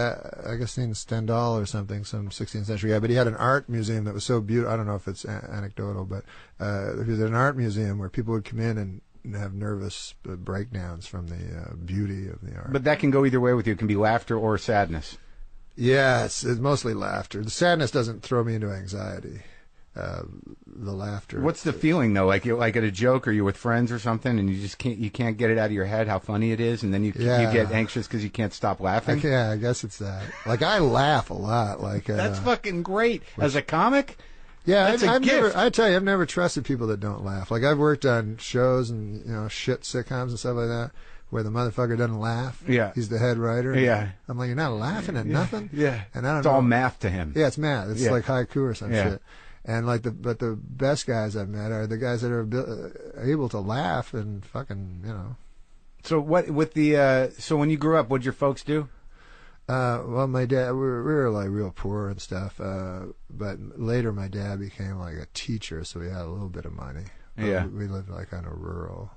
Augustine Stendhal or something, some 16th century guy, but he had an art museum that was so beautiful. I don't know if it's anecdotal, but he was at an art museum where people would come in and have nervous breakdowns from the beauty of the art. But that can go either way with you. It can be laughter or sadness. Yeah, it's mostly laughter. The sadness doesn't throw me into anxiety. The laughter. What's the feeling though? Like at a joke, or you're with friends or something, and you can't get it out of your head how funny it is, and then you get anxious because you can't stop laughing. I guess it's that. Like I laugh a lot. Like that's fucking great as a comic. Yeah, I tell you, I've never trusted people that don't laugh. Like I've worked on shows and shit sitcoms and stuff like that where the motherfucker doesn't laugh. Yeah, he's the head writer. Yeah, I'm like, you're not laughing at nothing. Yeah, and I don't it's know. all math to him. Yeah, it's math. It's like haiku or some shit. And like the best guys I've met are the guys that are able to laugh and fucking So what with the so when you grew up, what'd your folks do? Well, my dad, we were like real poor and stuff. But later, my dad became like a teacher, so we had a little bit of money. But we lived like on a rural,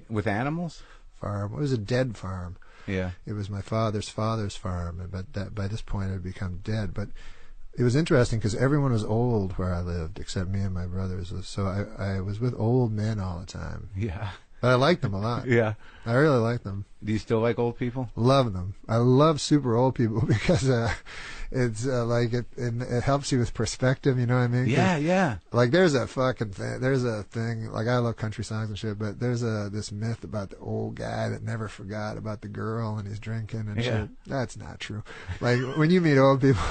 with animals farm. It was a dead farm. Yeah, it was my father's farm, but by this point it had become dead. But it was interesting because everyone was old where I lived, except me and my brothers. So I was with old men all the time. Yeah. But I liked them a lot. Yeah. I really liked them. Do you still like old people? Love them. I love super old people because it's like it helps you with perspective, you know what I mean? Yeah, yeah. Like there's a thing, like I love country songs and shit, but there's this myth about the old guy that never forgot about the girl and he's drinking and shit. That's not true. Like when you meet old people,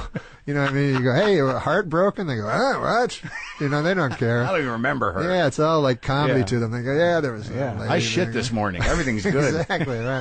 you know what I mean? You go, hey, you were heartbroken? They go, what? They don't care. I don't even remember her. Yeah, it's all like comedy to them. They go, yeah, there was I shit this morning. Everything's good. Exactly, right.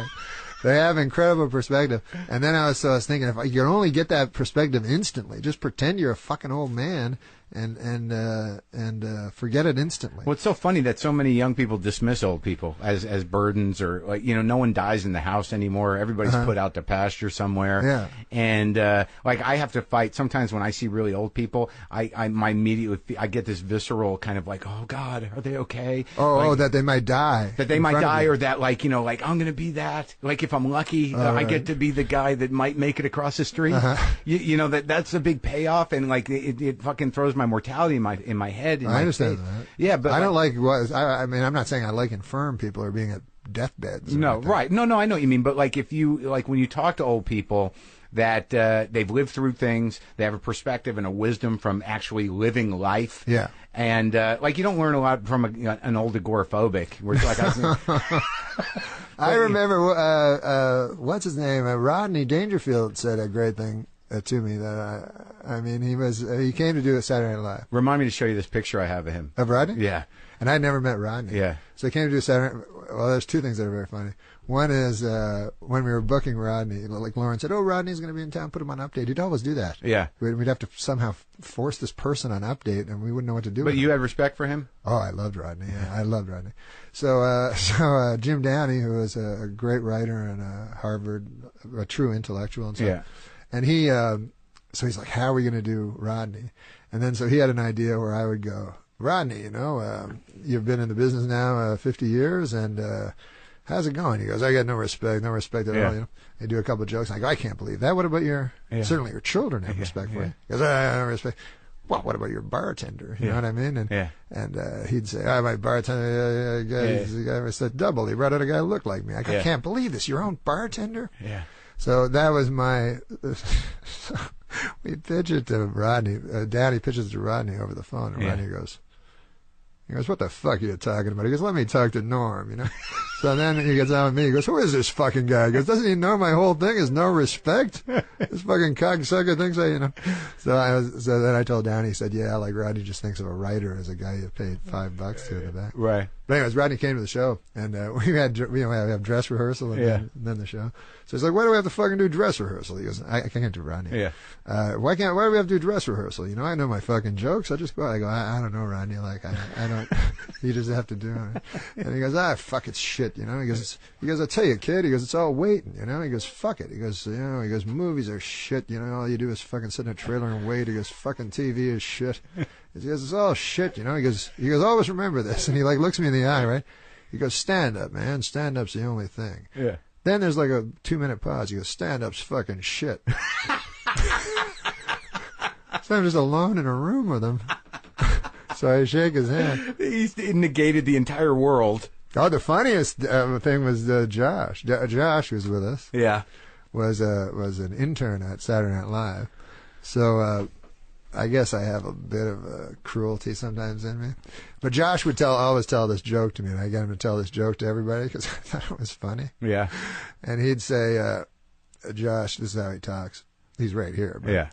They have incredible perspective. And then I was thinking, if you can only get that perspective instantly, just pretend you're a fucking old man and forget it instantly. Well, it's so funny that so many young people dismiss old people as burdens, or like, you know, no one dies in the house anymore. Everybody's put out to pasture somewhere. Yeah. And like I have to fight sometimes when I see really old people. I immediately I get this visceral kind of like, oh God, are they okay? That they might die. That they might die, or that like, you know, like I'm gonna be that. Like if I'm lucky, I get to be the guy that might make it across the street. You know, that's a big payoff, and like it fucking throws my mortality in my head. I understand that. Yeah, but I don't like what I mean. I'm not saying I like infirm people or being at deathbeds. No, right? No, I know what you mean. But like if you like when you talk to old people that they've lived through things, they have a perspective and a wisdom from actually living life. Yeah. And like you don't learn a lot from an old agoraphobic. Where it's like I remember what's his name? Rodney Dangerfield said a great thing to me that I mean he came to do a Saturday Night Live. Remind me to show you this picture I have of him. Of Rodney? Yeah. And I'd never met Rodney. Yeah. So he came to do Saturday. Well, there's two things that are very funny. One is when we were booking Rodney, like Lauren said, "Oh, Rodney's going to be in town. Put him on Update." He'd always do that. Yeah. We'd have to somehow force this person on Update, and we wouldn't know what to do. But you had respect for him? Oh, I loved Rodney. Yeah, I loved Rodney. So Jim Downey, who was a great writer and Harvard, a true intellectual and stuff. Yeah. And he, so he's like, "How are we going to do Rodney?" And then so he had an idea where I would go, "Rodney, you know, you've been in the business now 50 years, and how's it going?" He goes, "I got no respect at all." You know, they do a couple of jokes. I go, "I can't believe that. What about certainly your children have respect for you?" He goes, "I don't respect." Well, what about your bartender? You know what I mean? And he'd say, "My bartender, I said double. He brought out a guy who looked like me." I go, "I can't believe this. Your own bartender?" Yeah. So that was my. We pitch it to Rodney. Daddy pitches it to Rodney over the phone, and Rodney goes, "What the fuck are you talking about?" He goes, "Let me talk to Norm, you know." So then he gets on with me. He goes, "Who is this fucking guy?" He goes, "Doesn't he know my whole thing is no respect? This fucking cocksucker thinks I, you know." So then I told Downey, he said, "Yeah, like Rodney just thinks of a writer as a guy you paid $5 to in the back." Right. But anyways, Rodney came to the show, and we have dress rehearsal and then the show. So he's like, "Why do we have to fucking do dress rehearsal?" He goes, "I can't do Rodney." Yeah. Why do we have to do dress rehearsal? You know, I know my fucking jokes. I just go. I go. I don't know, Rodney. Like I don't. You just have to do it. And he goes, fuck, it's shit. You know. He goes. "I tell you, kid." He goes, "It's all waiting." You know. He goes, "Fuck it." He goes, "You know." He goes, "Movies are shit. You know. All you do is fucking sit in a trailer and wait." He goes, "Fucking TV is shit." He goes, "It's all shit." You know. He goes, "Always remember this." And he like looks me in the eye, right? He goes, "Stand up, man. Stand up's the only thing." Yeah. Then there's like a 2-minute pause. He goes, "Stand up's fucking shit." So I'm just alone in a room with him. So I shake his hand. He's negated the entire world. Oh, the funniest thing was Josh. Josh was with us. Yeah. Was an intern at Saturday Night Live. So I guess I have a bit of cruelty sometimes in me. But Josh would always tell this joke to me, and I got him to tell this joke to everybody because I thought it was funny. Yeah. And he'd say, Josh, this is how he talks. He's right here. But,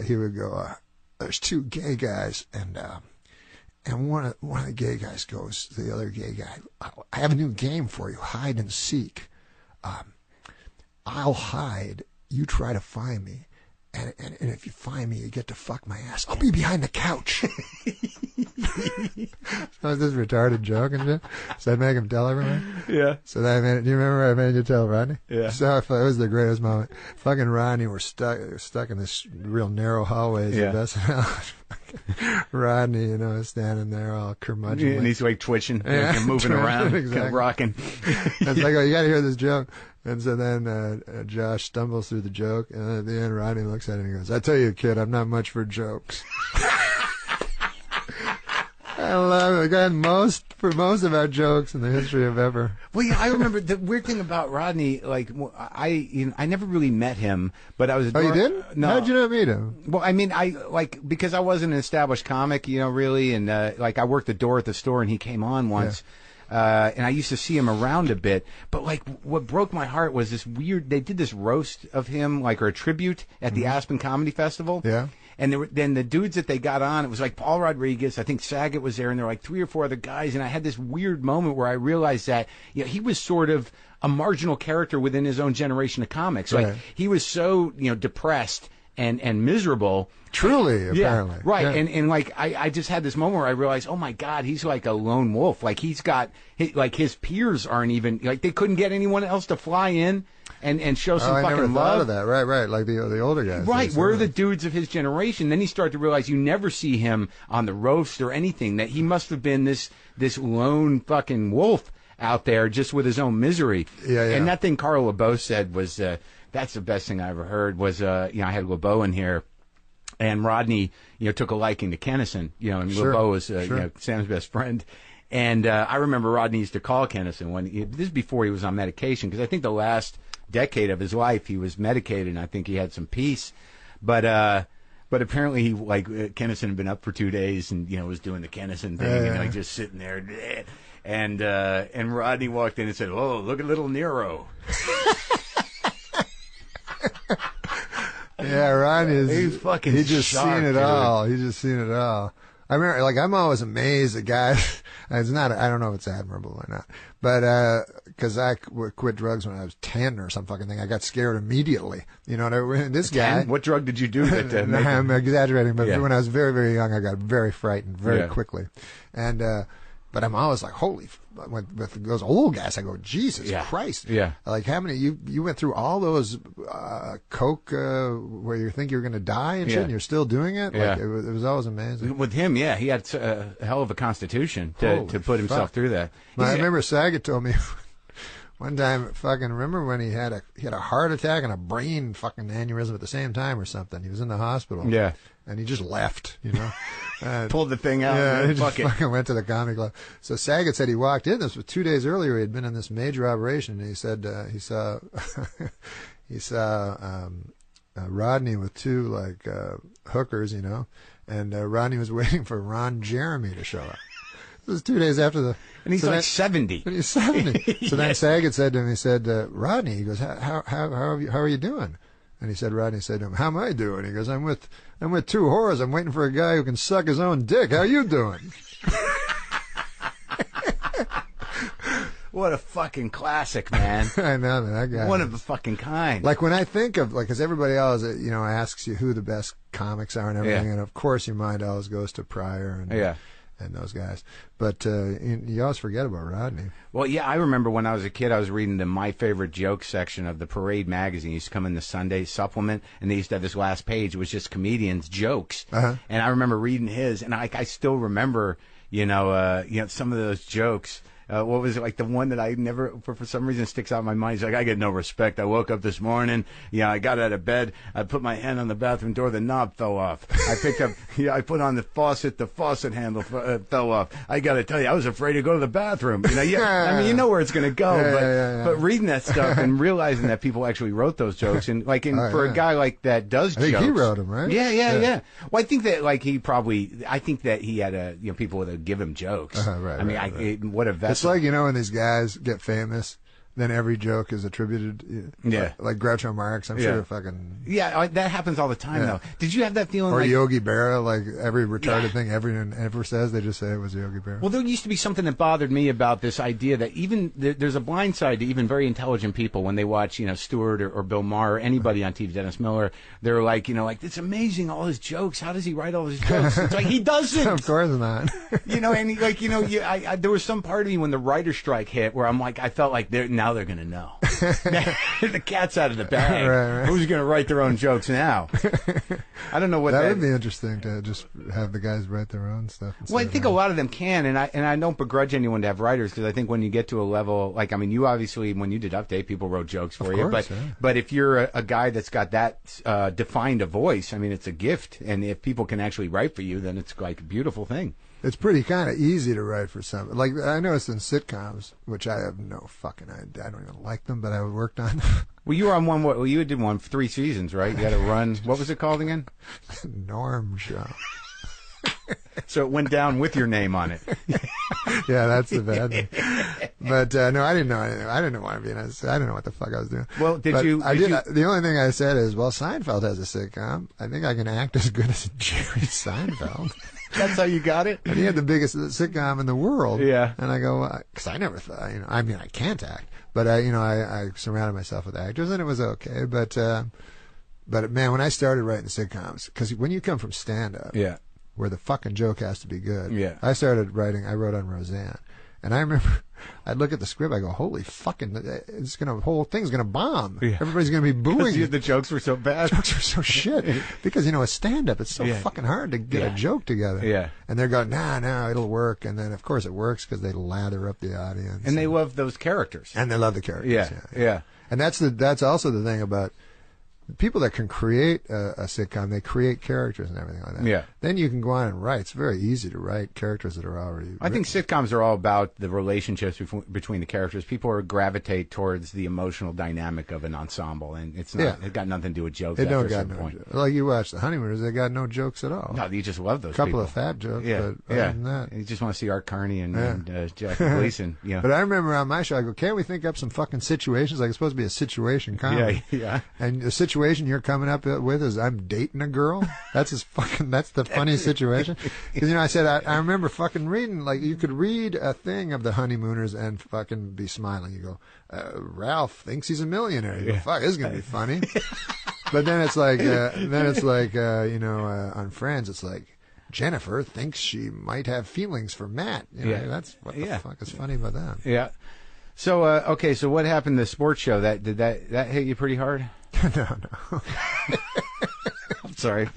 he would go, "There's two gay guys, and one of the gay guys goes to the other gay guy, 'I have a new game for you, hide and seek. I'll hide, you try to find me. And if you find me, you get to fuck my ass. I'll be behind the couch." So was this retarded joke and shit? So I make him tell everyone? Yeah. So then do you remember I made you tell Rodney? Yeah. So it was the greatest moment. Fucking Rodney, we're stuck in this real narrow hallways of SNL. Rodney, you know, is standing there all curmudgeonly. And he's like twitching, and moving around, exactly. kind of rocking. It's like, "Oh, you got to hear this joke." And so then Josh stumbles through the joke, and at the end, Rodney looks at him and he goes, "I tell you, kid, I'm not much for jokes." I love it. The guy for most of our jokes in the history of ever. Well, yeah, I remember the weird thing about Rodney. Like, I never really met him, but I was. Oh, you didn't? No. How'd you not meet him? Well, I mean, because I wasn't an established comic, you know, really, and like I worked the door at the store, and he came on once. Yeah. And I used to see him around a bit, but like what broke my heart was this weird. They did this roast of him, like, or a tribute at the Aspen Comedy Festival. Yeah. And then the dudes that they got on, it was like Paul Rodriguez, I think Saget was there, and there were like 3 or 4 other guys. And I had this weird moment where I realized that, you know, he was sort of a marginal character within his own generation of comics. Like, he was so, you know, depressed and miserable. Truly, apparently. Yeah, right. Yeah. And like I just had this moment where I realized, oh my God, he's like a lone wolf. Like he's got like his peers aren't even like they couldn't get anyone else to fly in and show some I fucking never love. thought of that. Right. Like the older guys. Right, we're the dudes of his generation. Then you start to realize you never see him on the roast or anything. That he must have been this lone fucking wolf out there just with his own misery. Yeah. And that thing Carl LeBeau said was that's the best thing I ever heard. Was I had LeBeau in here. And Rodney, took a liking to Kennison, and LeBeau was Sam's best friend. And I remember Rodney used to call Kennison this is before he was on medication, because I think the last decade of his life he was medicated, and I think he had some peace. But apparently he Kennison had been up for 2 days and was doing the Kennison thing and just sitting there. And Rodney walked in and said, "Oh, look at little Nero." Yeah, Ron is. He's fucking. He just sharp, seen it dude. all. He's just seen it all. I remember, I'm always amazed at guys. It's not. I don't know if it's admirable or not, but because I quit drugs when I was 10 or some fucking thing, I got scared immediately. This guy. 10? What drug did you do that? I'm exaggerating, but when I was very, very young, I got very frightened very quickly, and. But I'm always like, holy, with those old guys, I go, Jesus Christ. Yeah. Like, how many, you went through all those coke where you think you're going to die and shit, and you're still doing it? Yeah. Like, it was always amazing. With him, he had a hell of a constitution to put himself through that. I remember Saget told me one time, remember when he had a heart attack and a brain fucking aneurysm at the same time or something? He was in the hospital. Yeah. And he just left, Pulled the thing out. Yeah, and he just fucking went to the comedy club. So Saget said he walked in. This was 2 days earlier. He had been in this major operation, and he said he saw Rodney with two hookers, and Rodney was waiting for Ron Jeremy to show up. This was 2 days after and he's 70. And he's 70. So then Saget said to him, he said, Rodney, he goes, how are you doing? And Rodney said to him, how am I doing? He goes, I'm with two whores. I'm waiting for a guy who can suck his own dick. How you doing? What a fucking classic, man. I know, man. That guy. One of a fucking kind. Like when I think of, because everybody always, asks you who the best comics are and everything, and of course your mind always goes to Pryor and those guys. But you always forget about Rodney. Well, yeah, I remember when I was a kid, I was reading the My Favorite Jokes section of the Parade magazine. It used to come in the Sunday supplement, and they used to have this last page. It was just comedians' jokes. Uh-huh. And I remember reading his, and I still remember, some of those jokes. What was it, like the one that I never, for some reason, sticks out in my mind? He's like, I get no respect. I woke up this morning, I got out of bed, I put my hand on the bathroom door, the knob fell off. I picked up, I put on the faucet handle fell off. I got to tell you, I was afraid to go to the bathroom. I mean, you know where it's going to go, but reading that stuff and realizing that people actually wrote those jokes, and for a guy like that does I think jokes. he wrote them, right? Yeah. Well, I think that I think that he had people that would give him jokes. Right, I mean, right. what a vessel. It's like, when these guys get famous, then every joke is attributed. Like Groucho Marx, I'm sure fucking. Yeah, that happens all the time, though. Did you have that feeling? Or Yogi Berra, like every retarded thing everyone ever says, they just say it was Yogi Berra. Well, there used to be something that bothered me about this idea that even there's a blind side to even very intelligent people when they watch, Stewart or Bill Maher or anybody on TV, Dennis Miller. They're like, it's amazing all his jokes. How does he write all his jokes? It's like he doesn't. Of course not. And there was some part of me when the writer's strike hit where I'm like, I felt like now they're going to know. The cat's out of the bag. Right. Who's going to write their own jokes now? I don't know what that would be interesting to just have the guys write their own stuff. Well, I think a lot of them can, and I don't begrudge anyone to have writers, because I think when you get to a level, you obviously, when you did Update, people wrote jokes for you. But if you're a guy that's got that defined a voice, I mean, it's a gift, and if people can actually write for you, then it's like a beautiful thing. It's pretty kind of easy to write for some. Like, I noticed in sitcoms, which I have no fucking idea. I don't even like them, but I worked on them. Well, you were on one. Well, you did one for 3 seasons, right? You had to run. What was it called again? Norm Show. So it went down with your name on it. Yeah, that's the bad thing. But no, I didn't know anything. I didn't want to be in it. I didn't know what the fuck I was doing. Well, The only thing I said is, well, Seinfeld has a sitcom. I think I can act as good as Jerry Seinfeld. That's how you got it? And he had the biggest sitcom in the world. Yeah. And I go, because I never thought, I mean, I can't act, but I surrounded myself with actors, and it was okay. But But man, when I started writing sitcoms, because when you come from stand-up, Yeah. where the fucking joke has to be good, Yeah. I wrote on Roseanne. And I remember I'd look at the script, I go, holy fucking, whole thing's gonna bomb. Yeah. Everybody's gonna be booing. The jokes were so bad. Jokes were so shit. Because, a stand-up, it's so fucking hard to get a joke together. Yeah. And they're going, no, it'll work. And then, of course, it works because they lather up the audience. And they love those characters. And they love the characters. Yeah. And that's also the thing about people that can create a sitcom. They create characters and everything like that. Yeah. Then you can go on and write. It's very easy to write characters that are already I think sitcoms are all about the relationships between the characters. People gravitate towards the emotional dynamic of an ensemble, and it's got nothing to do with jokes. They after don't a got certain no point. jokes. Like you watch The Honeymooners, they got no jokes at all. No, you just love those A couple people. of fat jokes, Yeah, but other than that. You just want to see Art Carney and Jackie Gleason. But I remember on my show, I go, can't we think up some fucking situations? Like, it's supposed to be a situation comedy. Yeah. And the situation you're coming up with is I'm dating a girl. That's the funny situation. Because, I said, I remember fucking reading, like, you could read a thing of The Honeymooners and fucking be smiling. You go, Ralph thinks he's a millionaire. You go, fuck, this is going to be funny. But then it's like, on Friends, it's like, Jennifer thinks she might have feelings for Matt. That's what the fuck is funny about that. Yeah. So, so what happened to the sports show? Did that hit you pretty hard? No. I'm sorry.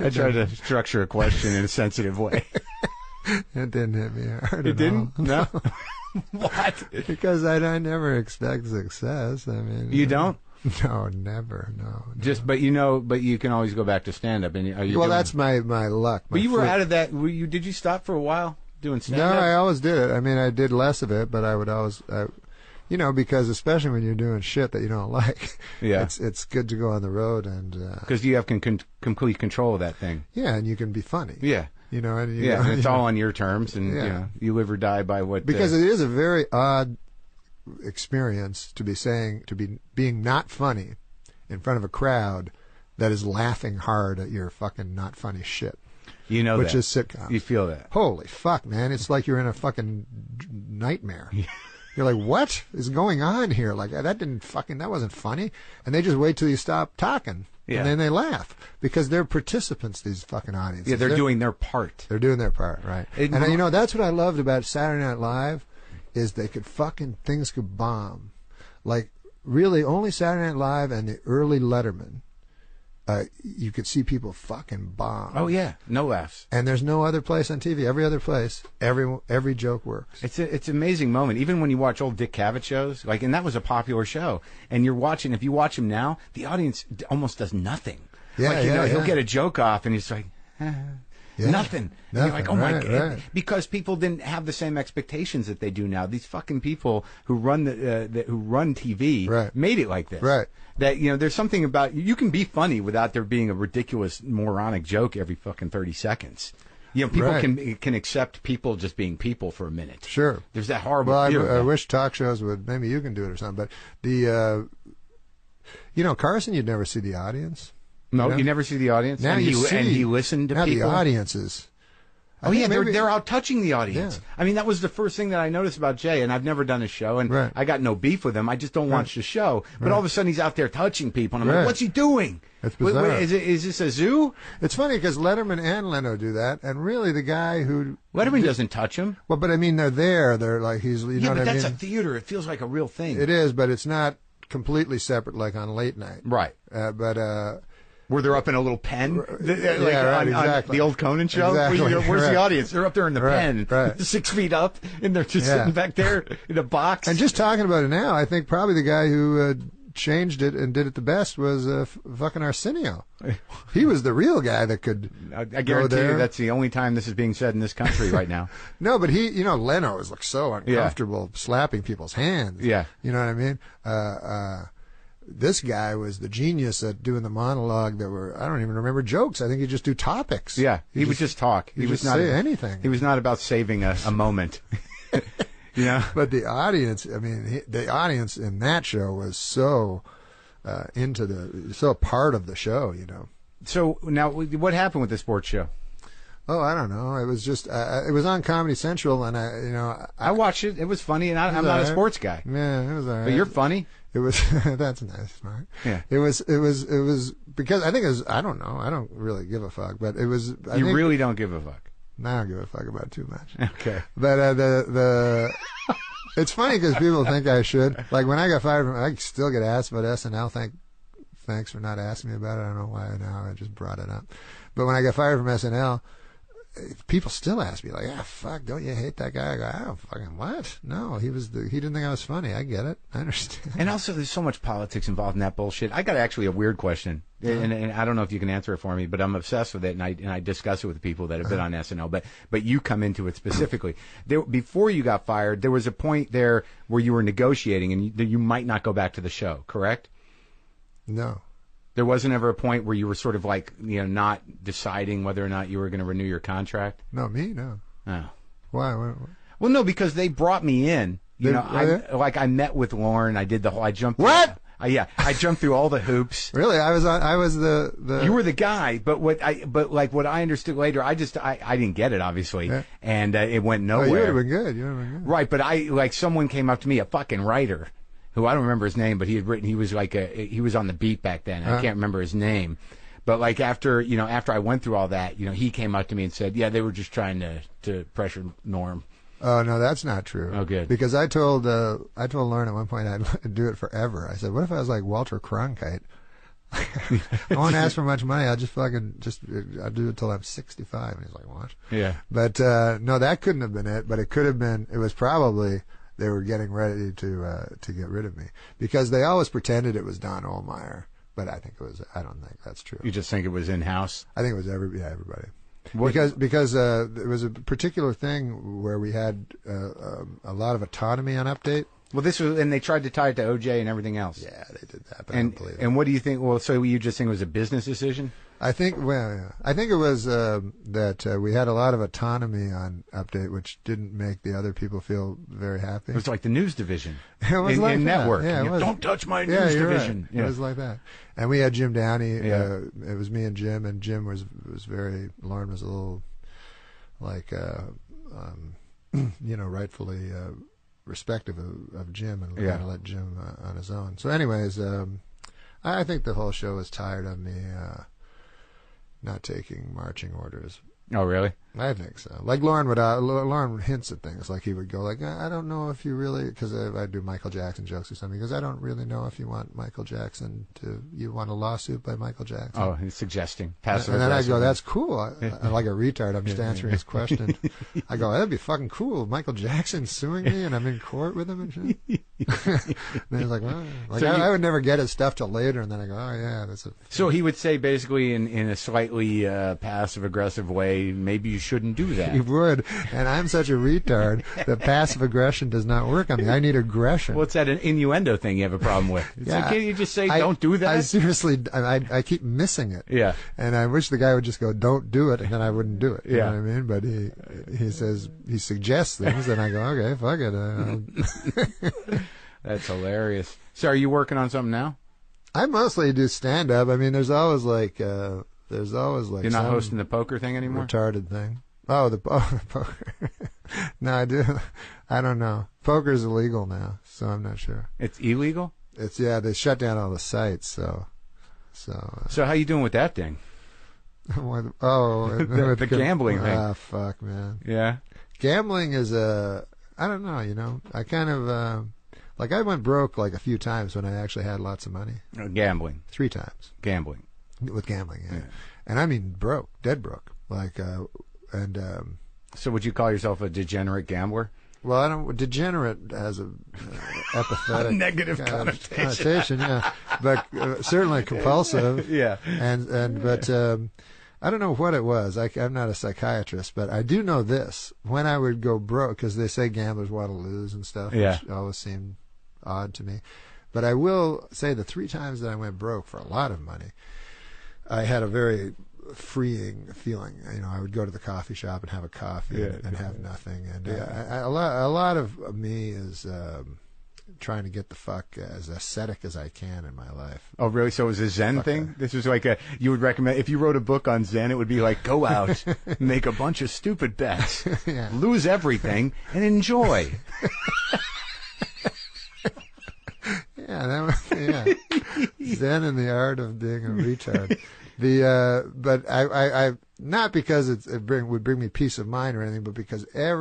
I tried to structure a question in a sensitive way. It didn't hit me hard. It didn't? No. What? Because I never expect success. I mean, you don't? No, never. No. But you can always go back to stand up. That's my luck. But you were out of that. Did you stop for a while doing stand up? No, I always did it. I mean, I did less of it, but I would always. Because especially when you're doing shit that you don't like, it's good to go on the road and because you have complete control of that thing. Yeah, and you can be funny. Yeah, and it's all on your terms, and you live or die by what. Because it is a very odd experience to be being not funny in front of a crowd that is laughing hard at your fucking not funny shit. Which is sitcoms. You feel that? Holy fuck, man! It's like you're in a fucking nightmare. You're like, what is going on here? Like, that wasn't funny. And they just wait till you stop talking. Yeah. And then they laugh. Because they're participants, these fucking audiences. Yeah, they're doing their part. They're doing their part, right. And that's what I loved about Saturday Night Live, is things could bomb. Like, really, only Saturday Night Live and the early Letterman, you could see people fucking bomb. Oh yeah, no laughs. And there's no other place on TV. Every other place, every joke works. It's an amazing moment. Even when you watch old Dick Cavett shows, and that was a popular show, and if you watch him now, the audience almost does nothing. Yeah, he'll get a joke off, and he's like, nothing. And you're like, oh my God. Right. Because people didn't have the same expectations that they do now. These fucking people who run who run TV made it like this. Right. That, there's something about, you can be funny without there being a ridiculous moronic joke every fucking 30 seconds. People can accept people just being people for a minute. Sure. There's that horrible fear. I wish talk shows would, maybe you can do it or something, but Carson, you'd never see the audience. No, you never see the audience? Now and he listened to now people? The audiences. They're out touching the audience. Yeah. I mean, that was the first thing that I noticed about Jay, and I've never done a show, and I got no beef with him. I just don't watch the show. But all of a sudden, he's out there touching people, and I'm like, what's he doing? That's bizarre. Is this a zoo? It's funny because Letterman and Leno do that, and really the guy who... Letterman doesn't touch him. Well, but I mean, they're there. They're like, he's... You know what I mean? That's a theater. It feels like a real thing. It is, but it's not completely separate like on late night. Right. Where they're up in a little pen, exactly. On the old Conan show. Exactly. Where's the audience? They're up there in the pen, right. 6 feet up, and they're just sitting back there in a box. And just talking about it now, I think probably the guy who changed it and did it the best was fucking Arsenio. He was the real guy that could. I guarantee you that's the only time this is being said in this country right now. No, but Leno is like so uncomfortable slapping people's hands. Yeah, you know what I mean. This guy was the genius at doing the monologue that were, I don't even remember jokes. I think he'd just do topics. Yeah, he would just talk. He was not say anything. He was not about saving a moment. But the audience, the audience in that show was so so part of the show, So now, what happened with the sports show? Oh, I don't know. It was just it was on Comedy Central, and I watched it. It was funny, and I'm not a sports guy. Yeah, it was all right. But you're funny. It was that's nice, Mark. Yeah. It was because I think it was, I don't know. I don't really give a fuck, but it was. You really don't give a fuck. I don't give a fuck about too much. Okay. But it's funny because people think I should. Like when I got fired from, I still get asked about SNL. Thanks for not asking me about it. I don't know why now. I just brought it up. But when I got fired from SNL, people still ask me like, fuck, don't you hate that guy? I go, I don't fucking what? No, he didn't think I was funny. I get it. I understand. And also, there's so much politics involved in that bullshit. I got actually a weird question, and I don't know if you can answer it for me, but I'm obsessed with it, and I discuss it with people that have been on SNL. But you come into it specifically. Before you got fired, there was a point there where you were negotiating, and you might not go back to the show. Correct? No. There wasn't ever a point where you were sort of like, not deciding whether or not you were going to renew your contract? No, me? No. Oh. Why? Well, no, because they brought me in. I met with Lauren. I did the whole. I jumped. What? I jumped through all the hoops. Really? I was the. You were the guy, but what I understood later, I didn't get it obviously, and it went nowhere. Oh, you would have been good. Right, but someone came up to me, a fucking writer, who I don't remember his name, but he had written. He was he was on the beat back then. I can't remember his name, but after I went through all that, he came up to me and said, yeah, they were just trying to pressure Norm. Oh no, that's not true. Oh, good. Because I told Lauren at one point I'd do it forever. I said, what if I was like Walter Cronkite? I won't ask for much money. I'll just I'll do it till I'm 65. And he's like, what? Yeah. But no, that couldn't have been it. But it could have been. It was probably they were getting ready to get rid of me because they always pretended it was Don Ohlmeyer. But I don't think that's true. You just think it was in house? I think it was everybody. Because there was a particular thing where we had a lot of autonomy on Update. Well, and they tried to tie it to OJ and everything else. Yeah, they did that, but I don't believe it. And what do you think? Well, so you just think it was a business decision? I think it was that we had a lot of autonomy on Update, which didn't make the other people feel very happy. It was like the news division. It was like in that. network. Yeah, don't touch my news division. Right. Yeah. It was like that. And we had Jim Downey. It was me and Jim was very. Lauren was a little like rightfully respective of Jim and kind of let Jim on his own. So anyways, I think the whole show was tired of me not taking marching orders. Oh, really? I think so. Like Lauren hints at things. Like he would go like, I don't know if you really, because I do Michael Jackson jokes or something, because I don't really know if you want Michael Jackson you want a lawsuit by Michael Jackson. Oh, he's suggesting passive and then I go, that's cool. I like a retard. I'm just answering his question. I go, that'd be fucking cool. Michael Jackson suing me and I'm in court with him and shit. And he's like, well, I would never get his stuff till later. And then I go, oh yeah, that's it. So he would say basically in a slightly passive aggressive way, maybe you shouldn't do that. He would, and I'm such a retard that passive aggression does not work on me. I need aggression. What's that an innuendo thing you have a problem with? Can't you just say don't do that? I seriously, I keep missing it. Yeah. And I wish the guy would just go, don't do it, and then I wouldn't do it. You know what I mean? But he suggests things, and I go, okay, fuck it. That's hilarious. So are you working on something now? I mostly do stand up. I mean, there's always like you're not hosting the poker thing anymore? Retarded thing. Oh, the poker. No, I do. I don't know. Poker's illegal now, so I'm not sure. It's illegal? They shut down all the sites, so how you doing with that thing? the gambling thing. Ah, fuck, man. Yeah. Gambling is I don't know, I kind of I went broke like a few times when I actually had lots of money. Gambling. 3 times. Gambling. With gambling, yeah. And I mean broke, dead broke. So would you call yourself a degenerate gambler? Well, I don't. Degenerate has a epathetic negative connotation, yeah. But certainly compulsive. Yeah. But I don't know what it was. I'm not a psychiatrist, but I do know this: when I would go broke, because they say gamblers want to lose and stuff, which always seemed odd to me. But I will say the 3 times that I went broke for a lot of money, I had a very freeing feeling. I would go to the coffee shop and have a coffee and have nothing. And a lot of me is trying to get the fuck as ascetic as I can in my life. Oh, really? So it was a Zen thing? This was like you would recommend, if you wrote a book on Zen, it would be like, go out, make a bunch of stupid bets, lose everything, and enjoy. Yeah, that was, yeah. Zen and the art of being a retard. But I not because it would bring me peace of mind or anything, but because I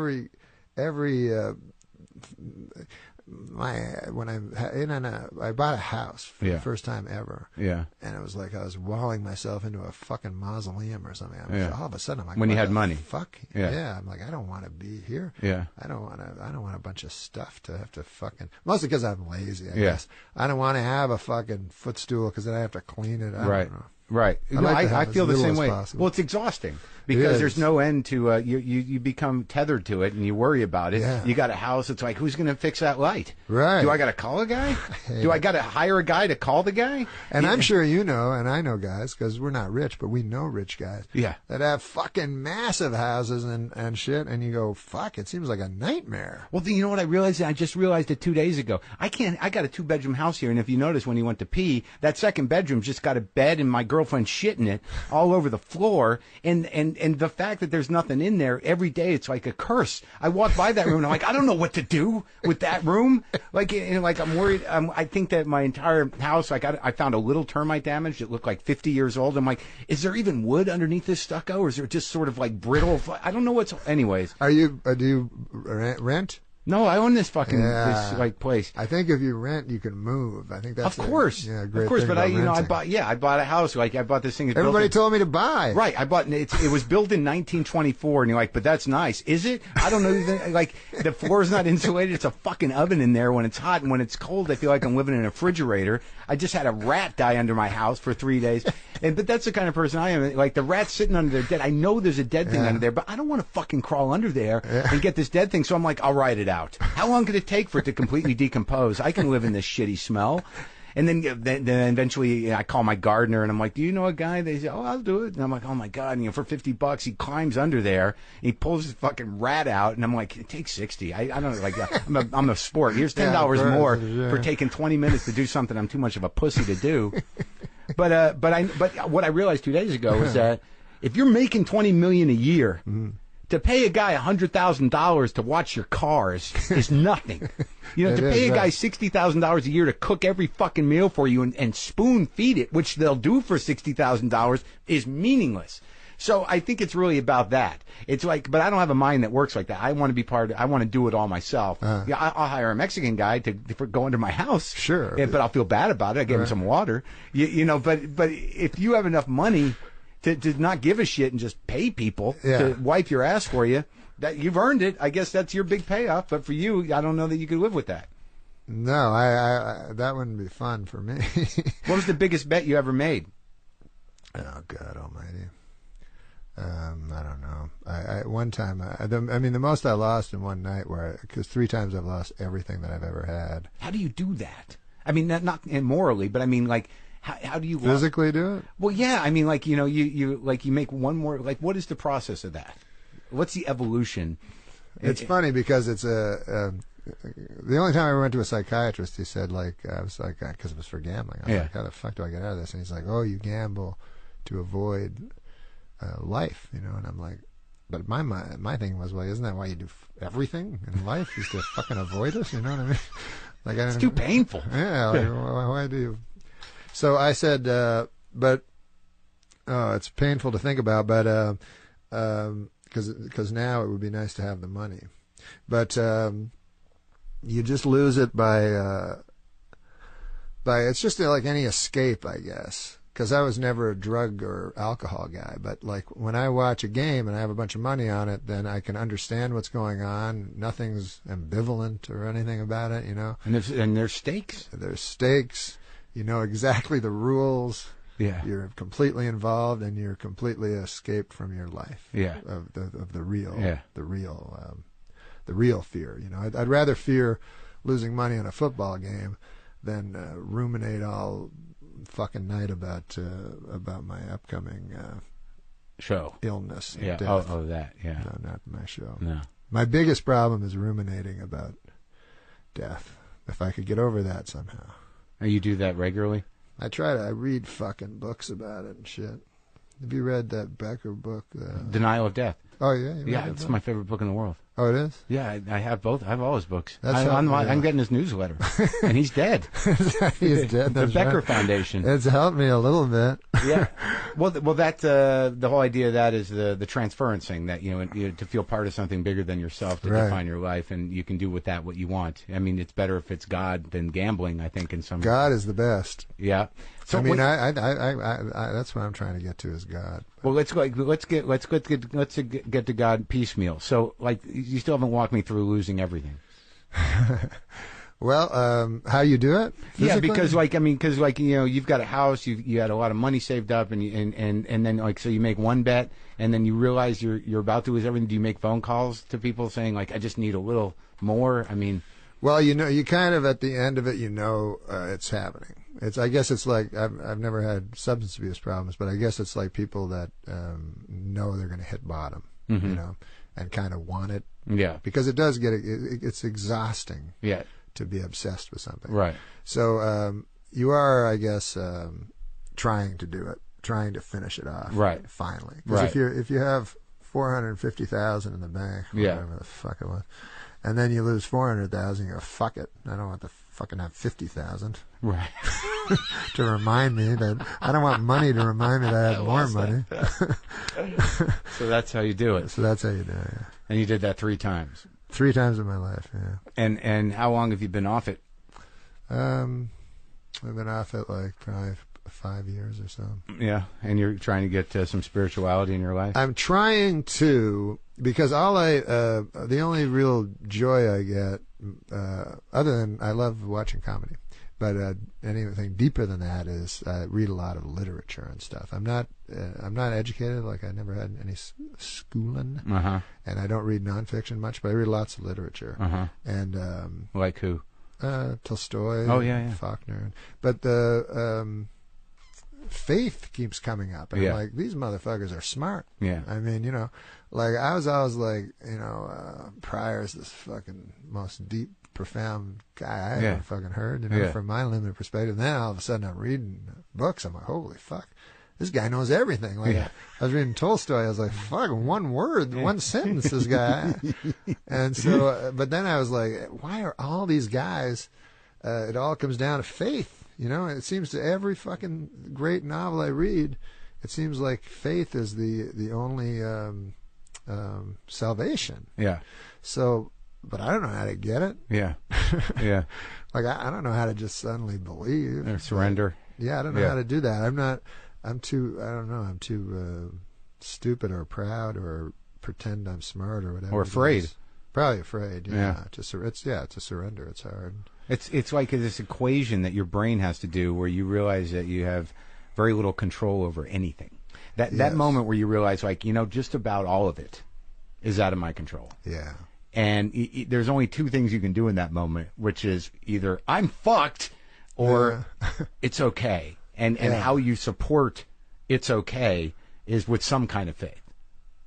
bought a house for the first time ever. Yeah. And it was like I was walling myself into a fucking mausoleum or something. All of a sudden I'm like, when you had money. Fuck. Yeah. I'm like, I don't want to be here. Yeah. I don't want a bunch of stuff to have to fucking, mostly because I'm lazy, I guess. I don't want to have a fucking footstool because then I have to clean it. I don't know. Right. I feel the same way. Well, it's exhausting because there's no end to you become tethered to it and you worry about it. Yeah. You got a house. It's like, who's going to fix that light? Right. Do I got to call a guy? Do I got to hire a guy to call the guy? And I'm sure you know, and I know guys because we're not rich, but we know rich guys. Yeah. That have fucking massive houses and shit, and you go, fuck, it seems like a nightmare. Well, you know what I realized? I just realized it 2 days ago. I got a 2-bedroom house here, and if you notice when you went to pee, that second bedroom just got a bed and my girlfriend shit in it all over the floor, and the fact that there's nothing in there every day, it's like a curse. I walk by that room and I'm like, I don't know what to do with that room. Like I'm worried. I think that my entire house, I found a little termite damage. It looked like 50 years old. I'm like, is there even wood underneath this stucco, or is there just sort of like brittle? I don't know what's. Anyways, do you rent? No, I own this fucking this place. I think if you rent, you can move. I think that's of course, great of course. Thing But I bought a house. Like I bought this thing. Everybody told me to buy. Right, I bought it. It was built in 1924, and you're like, but that's nice, is it? I don't know. Like the floor is not insulated. It's a fucking oven in there when it's hot, and when it's cold, I feel like I'm living in a refrigerator. I just had a rat die under my house for 3 days, but that's the kind of person I am. Like the rat's sitting under there dead. I know there's a dead thing under there, but I don't want to fucking crawl under there and get this dead thing. So I'm like, I'll ride it out. How long could it take for it to completely decompose? I can live in this shitty smell. And then eventually I call my gardener and I'm like, do you know a guy? They say, oh, I'll do it. And I'm like, oh my God. And, for $50, he climbs under there. And he pulls his fucking rat out. And I'm like, it takes 60. I don't know. Like, I'm a sport. Here's $10 more for taking 20 minutes to do something I'm too much of a pussy to do. But what I realized 2 days ago was that if you're making $20 million a year, to pay a guy $100,000 to watch your cars is nothing. To pay a guy $60,000 a year to cook every fucking meal for you and spoon feed it, which they'll do for $60,000, is meaningless. So I think it's really about that. It's like, but I don't have a mind that works like that. I want to be I want to do it all myself. I'll hire a Mexican guy for go into my house. Sure. But I'll feel bad about it. I give him some water. But if you have enough money to not give a shit and just pay people to wipe your ass for you, that you've earned it. I guess that's your big payoff. But for you, I don't know that you could live with that. No, I that wouldn't be fun for me. What was the biggest bet you ever made? Oh God Almighty. I don't know. One time, the most I lost in one night, because 3 times I've lost everything that I've ever had. How do you do that? I mean, not morally, but I mean, like, how do you physically do it? Well, yeah. I mean, like, you make one more. Like, what is the process of that? What's the evolution? It's funny because it's the only time I ever went to a psychiatrist, he said, like, I was like, because it was for gambling. I was like, how the fuck do I get out of this? And he's like, oh, you gamble to avoid life, and I'm like, but my thing was, well, isn't that why you do everything in life, is to fucking avoid us? You know what I mean? Like, it's too painful. Yeah. Like, why do you? So I said, but it's painful to think about, but because now it would be nice to have the money, but you just lose it by it's just like any escape, I guess. Because I was never a drug or alcohol guy, but like when I watch a game and I have a bunch of money on it, then I can understand what's going on. Nothing's ambivalent or anything about it, And there's stakes. There's stakes. You know exactly the rules. Yeah. You're completely involved, and you're completely escaped from your life. Yeah. Of the real. Yeah. The real fear. I'd rather fear losing money on a football game than ruminate all fucking night about my upcoming show, illness, yeah, death. Oh, that, yeah. No, not my show. No, my biggest problem is ruminating about death. If I could get over that somehow. You do that regularly? I try to. I read fucking books about it and shit. Have you read that Becker book, Denial of Death? Oh yeah, yeah, it's my favorite book in the world. Oh, it is? Yeah, I have both. I have all his books. That's I'm getting his newsletter, and he's dead. He's dead. The Becker Foundation. It's helped me a little bit. Yeah. Well, that the whole idea of that is the transference thing, that you to feel part of something bigger than yourself to define your life, and you can do with that what you want. I mean, it's better if it's God than gambling. I think in some. God is the best. Yeah. So I mean, I that's what I'm trying to get to is God. Well, let's get to God piecemeal. So, like, you still haven't walked me through losing everything. Well, how you do it? Physically? Yeah, because you've got a house, you had a lot of money saved up, and then like, so you make one bet, and then you realize you're about to lose everything. Do you make phone calls to people saying like, I just need a little more? I mean, well, you kind of at the end of it, it's happening. I guess it's like I've never had substance abuse problems, but I guess it's like people that know they're going to hit bottom, and kind of want it. Yeah. Because it does it's exhausting. Yeah. To be obsessed with something. Right. So you are, I guess, trying to do it, trying to finish it off. Right. Finally. Because if you have $450,000 in the bank, whatever the fuck it was, and then you lose $400,000, you go, fuck it, I don't want to fucking have 50,000. Right. To remind me that I don't want money to remind me that I have more money. So that's how you do it. So that's how you do it. Yeah. And you did that 3 times. 3 times in my life, yeah. And how long have you been off it? I've been off it like probably 5 years or so. Yeah, and you're trying to get some spirituality in your life? I'm trying to, because the only real joy I get, other than I love watching comedy, but anything deeper than that is I read a lot of literature and stuff. I'm not educated, like I never had any schooling, and I don't read nonfiction much, but I read lots of literature. And like who? Tolstoy. Oh yeah. Faulkner. But the faith keeps coming up, and I'm like, these motherfuckers are smart. Yeah. I mean, like I was always like, Pryor's this fucking most deep, profound guy I ever fucking heard, from my limited perspective. And then all of a sudden I'm reading books, I'm like, holy fuck, this guy knows everything. Like I was reading Tolstoy, I was like, fucking one word, one sentence, this guy. And so, but then I was like, why are all these guys, it all comes down to faith. It seems to every fucking great novel I read, it seems like faith is the only salvation. Yeah. So, but I don't know how to get it. Yeah. Yeah. Like I don't know how to just suddenly believe or surrender. Yeah, I don't know how to do that. I'm too stupid or proud or pretend I'm smart or whatever. Or afraid. Probably afraid. Yeah. To surrender. It's hard. It's like this equation that your brain has to do, where you realize that you have very little control over anything. That moment where you realize, like, just about all of it is out of my control. Yeah. And there's only 2 things you can do in that moment, which is either I'm fucked or it's okay. And how you support it's okay is with some kind of faith.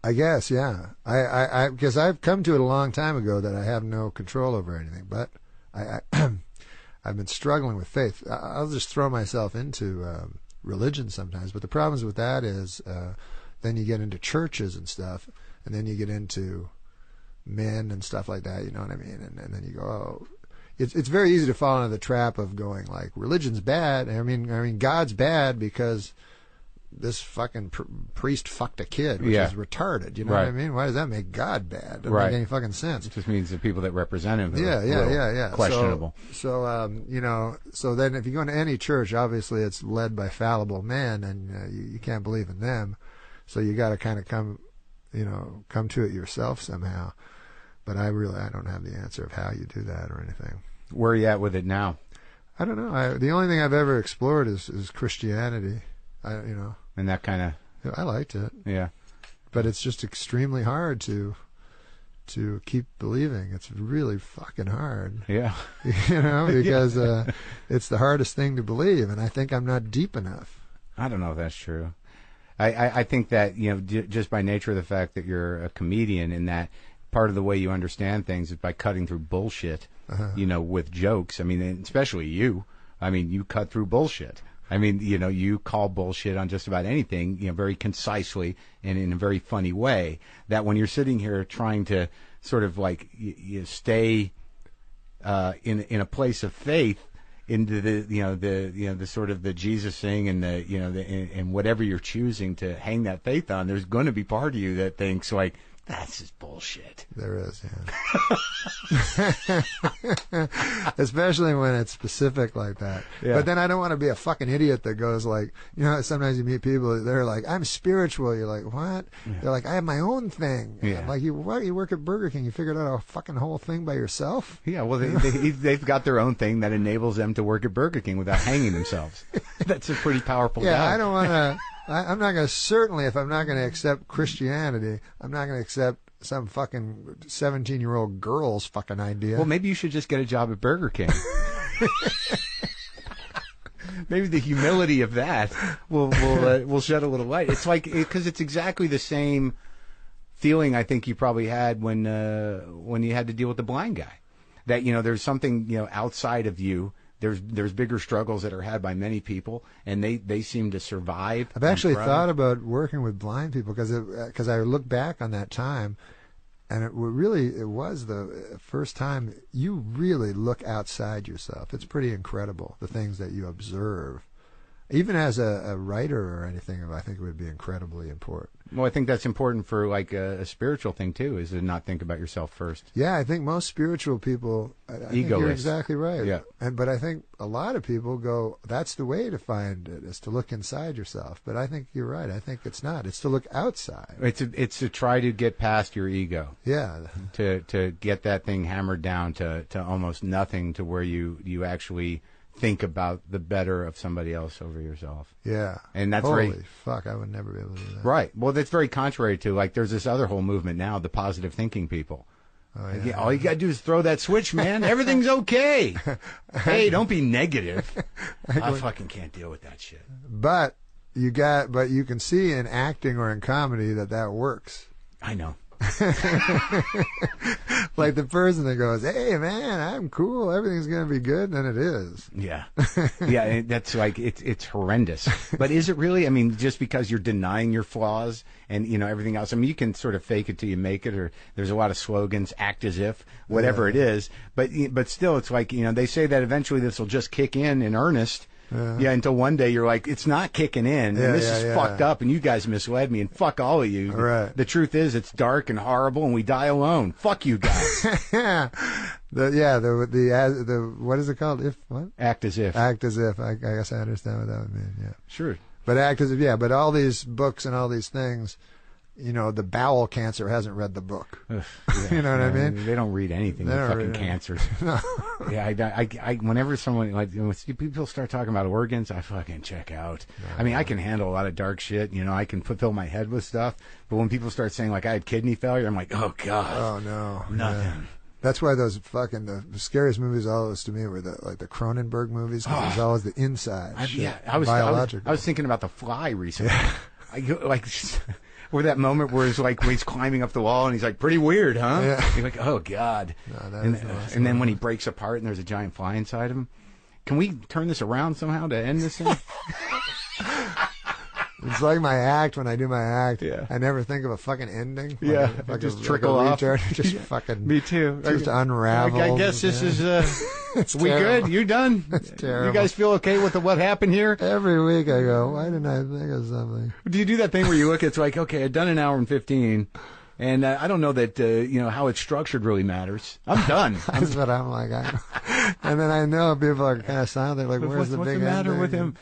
I guess, yeah. I because I've come to it a long time ago that I have no control over anything, but I've been struggling with faith. I'll just throw myself into religion sometimes, but the problems with that is then you get into churches and stuff, and then you get into men and stuff like that, you know what I mean? And then you go, oh, it's very easy to fall into the trap of going like, religion's bad. I mean, God's bad because this fucking priest fucked a kid, which is retarded. You know what I mean? Why does that make God bad? Doesn't make any fucking sense. It just means the people that represent him are yeah. questionable. So so then if you go into any church, obviously it's led by fallible men, and you can't believe in them. So you got to kind of come to it yourself somehow. But I don't have the answer of how you do that or anything. Where are you at with it now? I don't know. The only thing I've ever explored is Christianity. And that kind of... I liked it. Yeah. But it's just extremely hard to keep believing. It's really fucking hard. Yeah. Because it's the hardest thing to believe, and I think I'm not deep enough. I don't know if that's true. I think that, just by nature of the fact that you're a comedian, and that part of the way you understand things is by cutting through bullshit, with jokes. I mean, especially you. I mean, you cut through bullshit. I mean, you call bullshit on just about anything, very concisely and in a very funny way, that when you're sitting here trying to sort of like you stay in a place of faith into the sort of the Jesus thing and and whatever you're choosing to hang that faith on, there's going to be part of you that thinks like, that's just bullshit. There is, yeah. Especially when it's specific like that. Yeah. But then I don't want to be a fucking idiot that goes like, sometimes you meet people, they're like, I'm spiritual. You're like, what? Yeah. They're like, I have my own thing. Yeah. I'm like, you work at Burger King, you figured out a fucking whole thing by yourself? Yeah, well, they've got their own thing that enables them to work at Burger King without hanging themselves. That's a pretty powerful guy. I don't want to... I'm not going to, certainly if I'm not going to accept Christianity, I'm not going to accept some fucking 17-year-old girl's fucking idea. Well, maybe you should just get a job at Burger King. Maybe the humility of that will shed a little light. It's like, because it's exactly the same feeling I think you probably had when you had to deal with the blind guy. That, there's something, outside of you. There's bigger struggles that are had by many people, and they seem to survive. I've actually thought about working with blind people because I look back on that time, and it was the first time you really look outside yourself. It's pretty incredible, the things that you observe. Even as a writer or anything, I think it would be incredibly important. Well, I think that's important for like a spiritual thing too, is to not think about yourself first. Yeah, I think most spiritual people, I think you're exactly right. Yeah. But I think a lot of people go, that's the way to find it, is to look inside yourself. But I think you're right. I think it's not. It's to look outside. It's to try to get past your ego. Yeah. To get that thing hammered down to almost nothing, to where you actually think about the better of somebody else over yourself. Yeah. And that's holy fuck, I would never be able to do that. Right. Well, that's very contrary to, like, there's this other whole movement now, the positive thinking people. Oh, yeah. All you got to do is throw that switch, man. Everything's okay. Hey, don't be negative. I fucking can't deal with that shit. But you can see in acting or in comedy that works. I know. Like the person that goes, hey man, I'm cool, everything's gonna be good, and it is. Yeah. Yeah, that's like, it's horrendous. But is it really? I mean, just because you're denying your flaws and everything else, I mean, you can sort of fake it till you make it, or there's a lot of slogans, act as if, whatever it is, but still, it's like, they say that eventually this will just kick in earnest. Yeah, until one day you're like, it's not kicking in, and this is fucked up, and you guys misled me, and fuck all of you. Right. The truth is, it's dark and horrible, and we die alone. Fuck you guys. The what is it called? Act as if. Act as if. I guess I understand what that would mean. Yeah. Sure. But act as if. Yeah. But all these books and all these things. The bowel cancer hasn't read the book. Ugh, you know what I mean? They don't read anything. They're fucking cancers. No. Yeah, I whenever someone, like, when people start talking about organs, I fucking check out. No, I mean, I can handle a lot of dark shit. I can fill my head with stuff. But when people start saying, like, I had kidney failure, I'm like, oh, God. Oh, no. Nothing. Yeah. That's why those fucking, the scariest movies always to me were the Cronenberg movies, because there's always the inside shit, I biological. I was thinking about The Fly recently. Yeah. Or that moment where it's like, when he's climbing up the wall and he's like, pretty weird, huh? Yeah. You're like, oh, God. No, and then when he breaks apart and there's a giant fly inside of him. Can we turn this around somehow to end this thing? It's like my act. When I do my act, yeah. I never think of a fucking ending. Yeah, just trickle off. Just fucking. Me too. Just unravel. I guess this is. We good? You done? It's terrible. You guys feel okay with what happened here? Every week I go, why didn't I think of something? Do you do that thing where you look? It's like, okay, I've done an hour and 15. And I don't know that how it's structured really matters. I'm done. That's what I'm like. And then I know people are kind of silent. They're like, "Where's the big matter ending? with him?"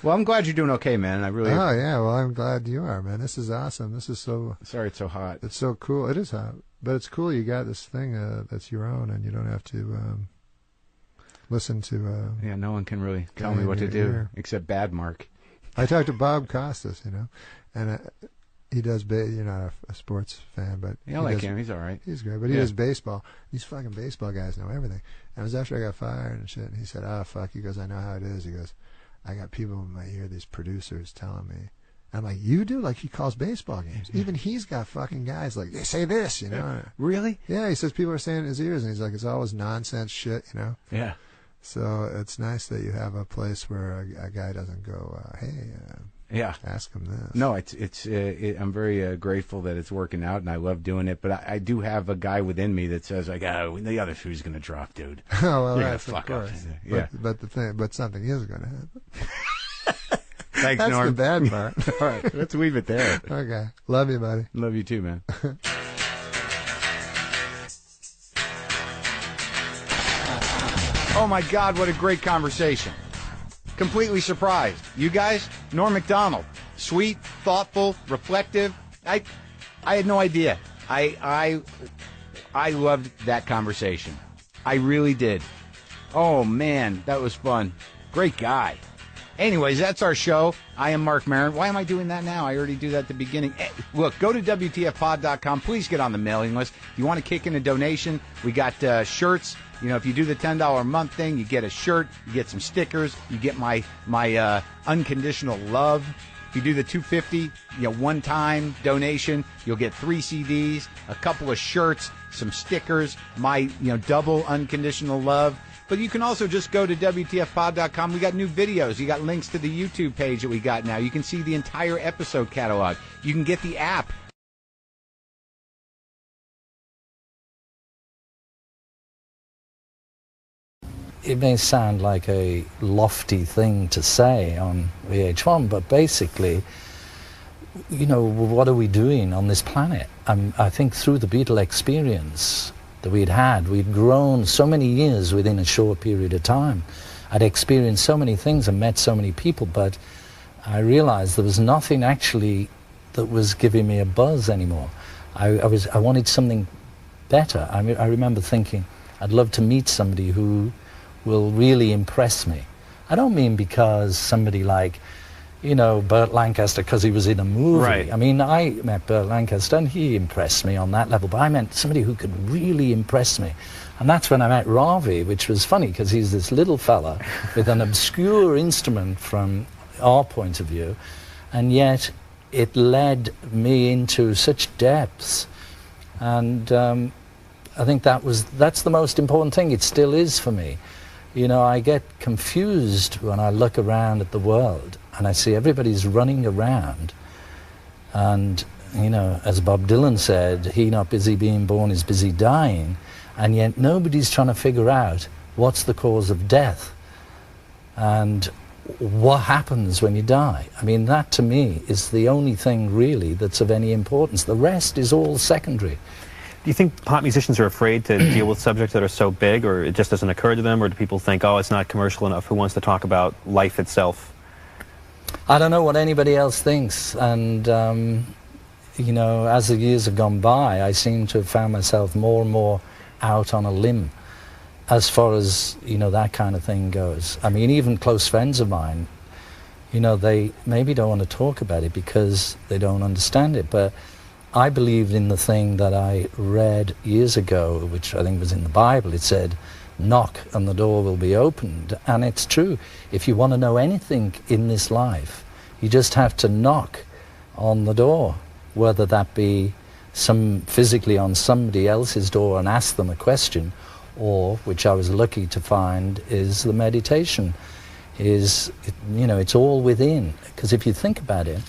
Well, I'm glad you're doing okay, man. I really. Oh yeah, well I'm glad you are, man. This is awesome. This is so. Sorry, it's so hot. It's so cool. It is hot, but it's cool. You got this thing that's your own, and you don't have to listen to. Yeah, no one can really tell me what to do except bad Marc. I talked to Bob Costas, and. He does, you're not a sports fan, but... Yeah, I like him. He's all right. He's great, but he does baseball. These fucking baseball guys know everything. And it was after I got fired and shit, and he said, fuck. He goes, I know how it is. He goes, I got people in my ear, these producers telling me. I'm like, you do? Like, he calls baseball games. Even he's got fucking guys like, they say this, Really? Yeah, he says people are saying in his ears, and he's like, it's always nonsense shit, Yeah. So it's nice that you have a place where a guy doesn't go, hey, ask him this. No, I'm very grateful that it's working out, and I love doing it. But I do have a guy within me that says, like, the other shoe's going to drop, dude. Oh, well, You're that's fuck of course. up. Yeah. But something is going to happen. Thanks, That's Norm. the bad part. All right, let's leave it there. Okay. Love you, buddy. Love you too, man. Oh my God, what a great conversation. Completely surprised. You guys, Norm MacDonald. Sweet, thoughtful, reflective. I had no idea. I loved that conversation. I really did. Oh man, that was fun. Great guy. Anyways, that's our show. I am Marc Maron. Why am I doing that now? I already do that at the beginning. Look, go to WTFpod.com. Please get on the mailing list. If you want to kick in a donation, we got shirts. You know, if you do the $10 a month thing, you get a shirt, you get some stickers, you get my unconditional love. If you do the $250, one-time donation, you'll get 3 CDs, a couple of shirts, some stickers, my double unconditional love. But you can also just go to WTFpod.com. We got new videos. You got links to the YouTube page that we got now. You can see the entire episode catalog. You can get the app. It may sound like a lofty thing to say on VH1, but basically, what are we doing on this planet? I think through the Beatle experience that we'd grown so many years within a short period of time. I'd experienced so many things and met so many people, but I realized there was nothing actually that was giving me a buzz anymore. I wanted something better. I remember thinking, I'd love to meet somebody who will really impress me. I don't mean because somebody like, Burt Lancaster, because he was in a movie. Right. I mean, I met Burt Lancaster and he impressed me on that level, but I meant somebody who could really impress me. And that's when I met Ravi, which was funny because he's this little fella with an obscure instrument from our point of view, and yet it led me into such depths. And I think that's the most important thing. It still is for me. I get confused when I look around at the world and I see everybody's running around and, as Bob Dylan said, he not busy being born is busy dying, and yet nobody's trying to figure out what's the cause of death and what happens when you die. I mean, that to me is the only thing really that's of any importance. The rest is all secondary. Do you think pop musicians are afraid to deal with subjects that are so big, or it just doesn't occur to them, or do people think, oh, it's not commercial enough? Who wants to talk about life itself? I don't know what anybody else thinks, and as the years have gone by, I seem to have found myself more and more out on a limb as far as, that kind of thing goes. I mean, even close friends of mine, they maybe don't want to talk about it because they don't understand it, but I believed in the thing that I read years ago, which I think was in the Bible. It said, knock and the door will be opened. And it's true. If you want to know anything in this life, you just have to knock on the door, whether that be physically on somebody else's door and ask them a question, or, which I was lucky to find, is the meditation. It's all within. Because if you think about it,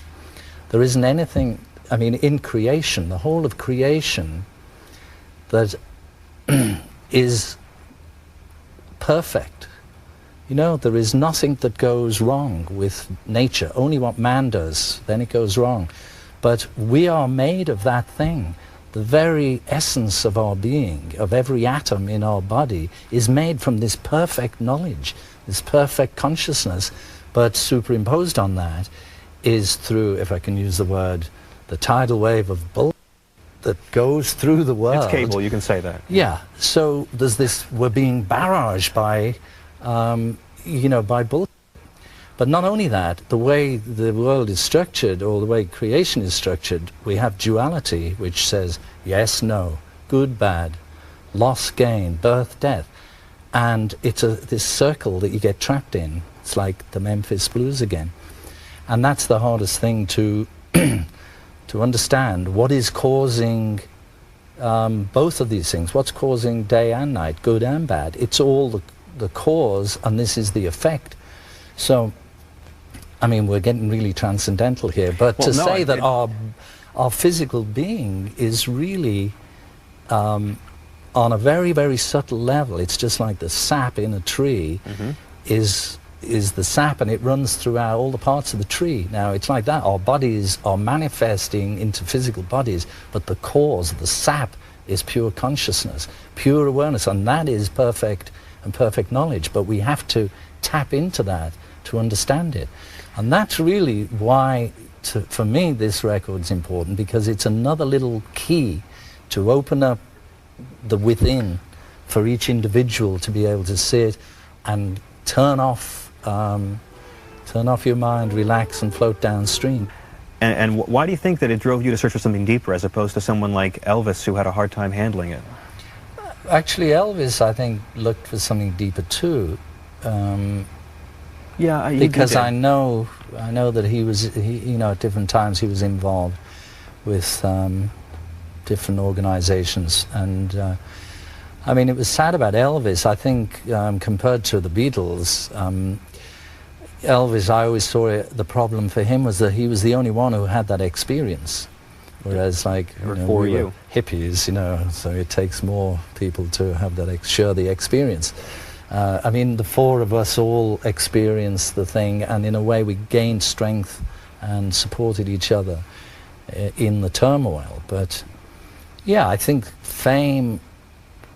there isn't anything, in creation, the whole of creation, that is perfect. There is nothing that goes wrong with nature, only what man does, then it goes wrong. But we are made of that thing. The very essence of our being, of every atom in our body, is made from this perfect knowledge, this perfect consciousness, but superimposed on that is through, if I can use the word, the tidal wave of bull that goes through the world. It's cable, you can say that. Yeah, so there's this, we're being barraged by, by bull. But not only that, the way the world is structured, or the way creation is structured, we have duality, which says yes, no, good, bad, loss, gain, birth, death. And it's this circle that you get trapped in. It's like the Memphis Blues again. And that's the hardest thing to to understand. What is causing both of these things? What's causing day and night, good and bad? It's all the cause and this is the effect. So, I mean, we're getting really transcendental here, but to say that our physical being is really on a very, very subtle level. It's just like the sap in a tree is the sap, and it runs throughout all the parts of the tree. Now, it's like that. Our bodies are manifesting into physical bodies, but the cause, the sap, is pure consciousness, pure awareness, and that is perfect and perfect knowledge. But we have to tap into that to understand it. And that's really why, for me, this record's important, because it's another little key to open up the within for each individual to be able to sit and turn off your mind, relax, and float downstream. And why do you think that it drove you to search for something deeper as opposed to someone like Elvis who had a hard time handling it? Actually, Elvis, I think, looked for something deeper too. Yeah, because I know that he was, you know, at different times he was involved with different organizations, and I mean, it was sad about Elvis. I think compared to the Beatles, Elvis, I always saw the problem for him was that he was the only one who had that experience, whereas like we were hippies, you know, so it takes more people to have that share the experience. I mean, the four of us all experienced the thing, and in a way we gained strength and supported each other in the turmoil. But yeah, I think fame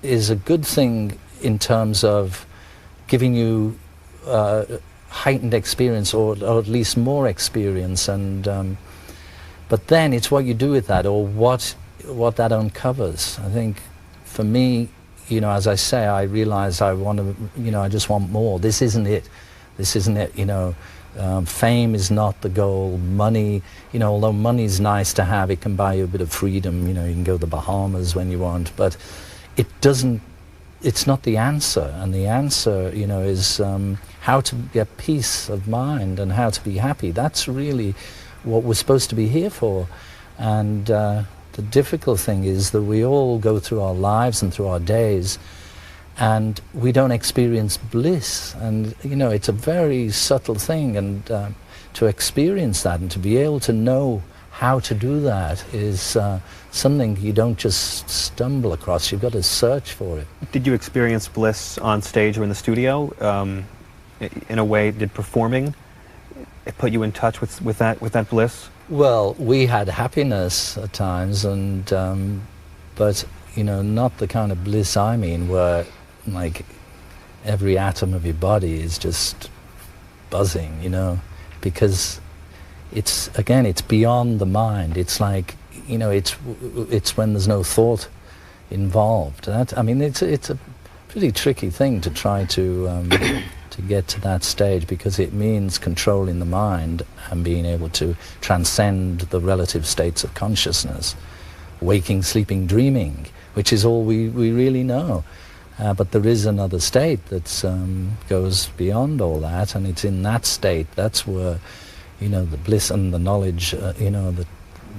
is a good thing in terms of giving you heightened experience, or at least more experience, and but then it's what you do with that, or what that uncovers. I think for me, you know, as I say, I realize I want to, you know, I just want more. This isn't it, you know. Fame is not the goal. Money, you know, although money's nice to have, it can buy you a bit of freedom, you know, you can go to the Bahamas when you want, but it doesn't, it's not the answer. And the answer, you know, is how to get peace of mind and how to be happy. That's really what we're supposed to be here for. And the difficult thing is that we all go through our lives and through our days and we don't experience bliss. And, you know, it's a very subtle thing, and to experience that and to be able to know how to do that is something you don't just stumble across. You've got to search for it. Did you experience bliss on stage or in the studio? In a way, did performing put you in touch with that bliss? Well, we had happiness at times, and but, you know, not the kind of bliss I mean, where like every atom of your body is just buzzing, you know, because it's, again, it's beyond the mind. It's like, you know, it's when there's no thought involved. That, I mean, it's a pretty tricky thing to try to get to that stage, because it means controlling the mind and being able to transcend the relative states of consciousness, waking, sleeping, dreaming, which is all we really know. But there is another state that goes beyond all that, and it's in that state, that's where, you know, the bliss and the knowledge, you know,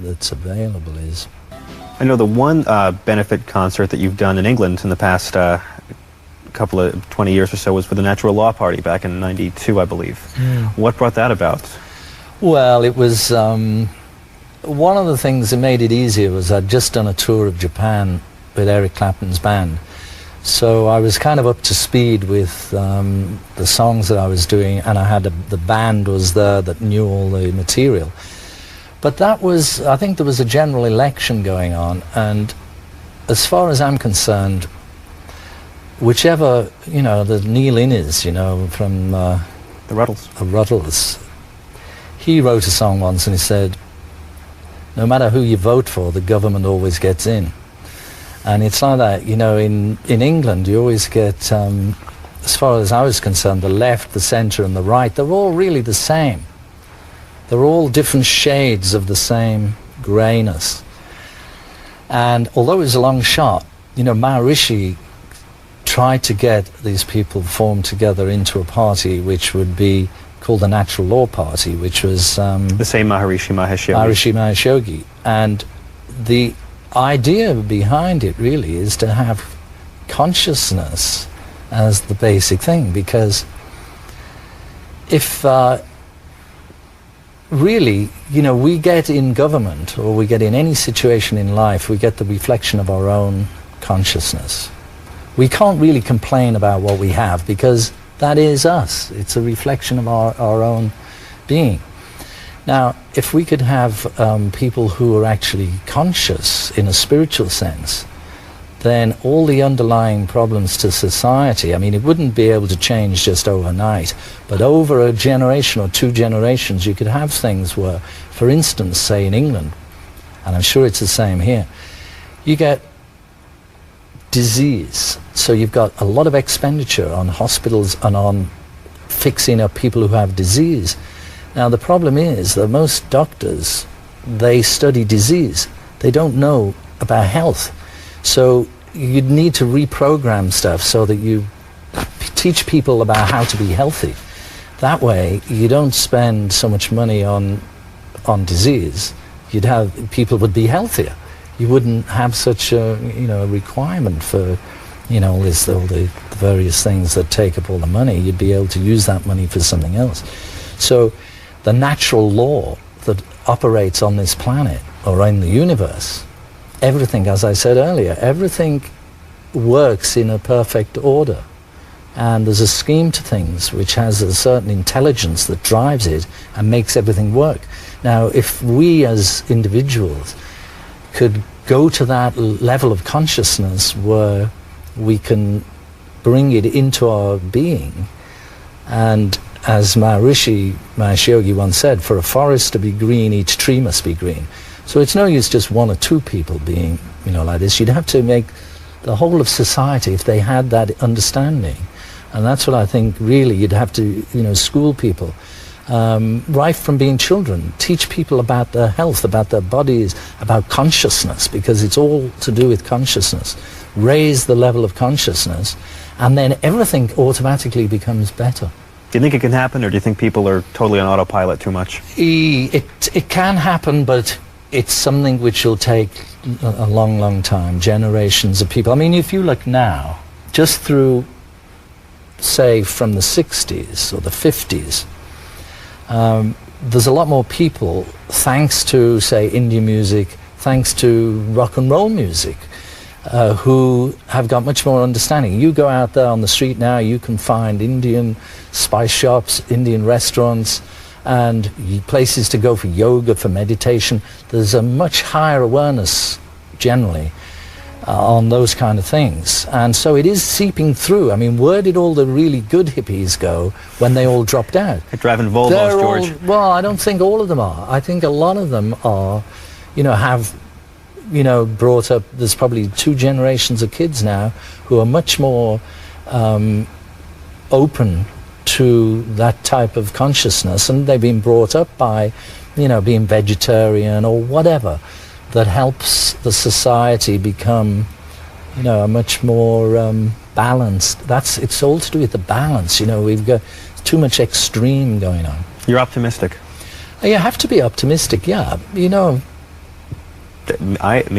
that's available is. I know the one benefit concert that you've done in England in the past couple of 20 years or so was for the Natural Law Party back in '92, I believe. What brought that about? Well, it was one of the things that made it easier was I'd just done a tour of Japan with Eric Clapton's band. So I was kind of up to speed with the songs that I was doing, and I had the band was there that knew all the material. But that was, I think there was a general election going on, and as far as I'm concerned, whichever, you know, the Neil Innes, you know, from the Ruddles, he wrote a song once and he said, no matter who you vote for, the government always gets in. And it's like that, you know, in England you always get, as far as I was concerned, the left, the centre and the right, they're all really the same. They're all different shades of the same greyness. And although it was a long shot, you know, Maharishi tried to get these people formed together into a party which would be called the Natural Law Party, which was the same Maharishi Mahesh Yogi. And the idea behind it really is to have consciousness as the basic thing, because if really, we get in government, or we get in any situation in life, we get the reflection of our own consciousness. We can't really complain about what we have, because that is us. It's a reflection of our own being. Now, if we could have people who are actually conscious in a spiritual sense, then all the underlying problems to society, I mean, it wouldn't be able to change just overnight, but over a generation or 2 generations, you could have things where, for instance, say in England, and I'm sure it's the same here, you get disease. So you've got a lot of expenditure on hospitals and on fixing up people who have disease. Now, the problem is that most doctors, they study disease. They don't know about health. So you'd need to reprogram stuff so that you teach people about how to be healthy. That way, you don't spend so much money on disease. You'd have, people would be healthier. You wouldn't have such a, a requirement for, all the various things that take up all the money. You'd be able to use that money for something else. So the natural law that operates on this planet or in the universe, everything, as I said earlier, everything works in a perfect order. And there's a scheme to things which has a certain intelligence that drives it and makes everything work. Now, if we as individuals could go to that level of consciousness where we can bring it into our being, and as Maharishi Mahesh Yogi once said, for a forest to be green, each tree must be green. So it's no use just 1 or 2 people being, like this. You'd have to make the whole of society, if they had that understanding. And that's what I think, really, you'd have to, school people. Right from being children, teach people about their health, about their bodies, about consciousness, because it's all to do with consciousness. Raise the level of consciousness, and then everything automatically becomes better. Do you think it can happen, or do you think people are totally on autopilot too much? It can happen, but it's something which will take a long, long time, generations of people. I mean, if you look now, just through, say, from the 60s or the 50s, there's a lot more people, thanks to, say, Indian music, thanks to rock and roll music, who have got much more understanding. You go out there on the street now, you can find Indian spice shops, Indian restaurants, and places to go for yoga, for meditation. There's a much higher awareness, generally, on those kind of things. And so it is seeping through. I mean, where did all the really good hippies go when they all dropped out? They're driving Volvos, George. Well, I don't think all of them are. I think a lot of them are, have, brought up, there's probably 2 generations of kids now who are much more open to that type of consciousness, and they've been brought up by, being vegetarian or whatever, that helps the society become, a much more balanced. It's all to do with the balance. We've got too much extreme going on. You're optimistic. You have to be optimistic, yeah. Me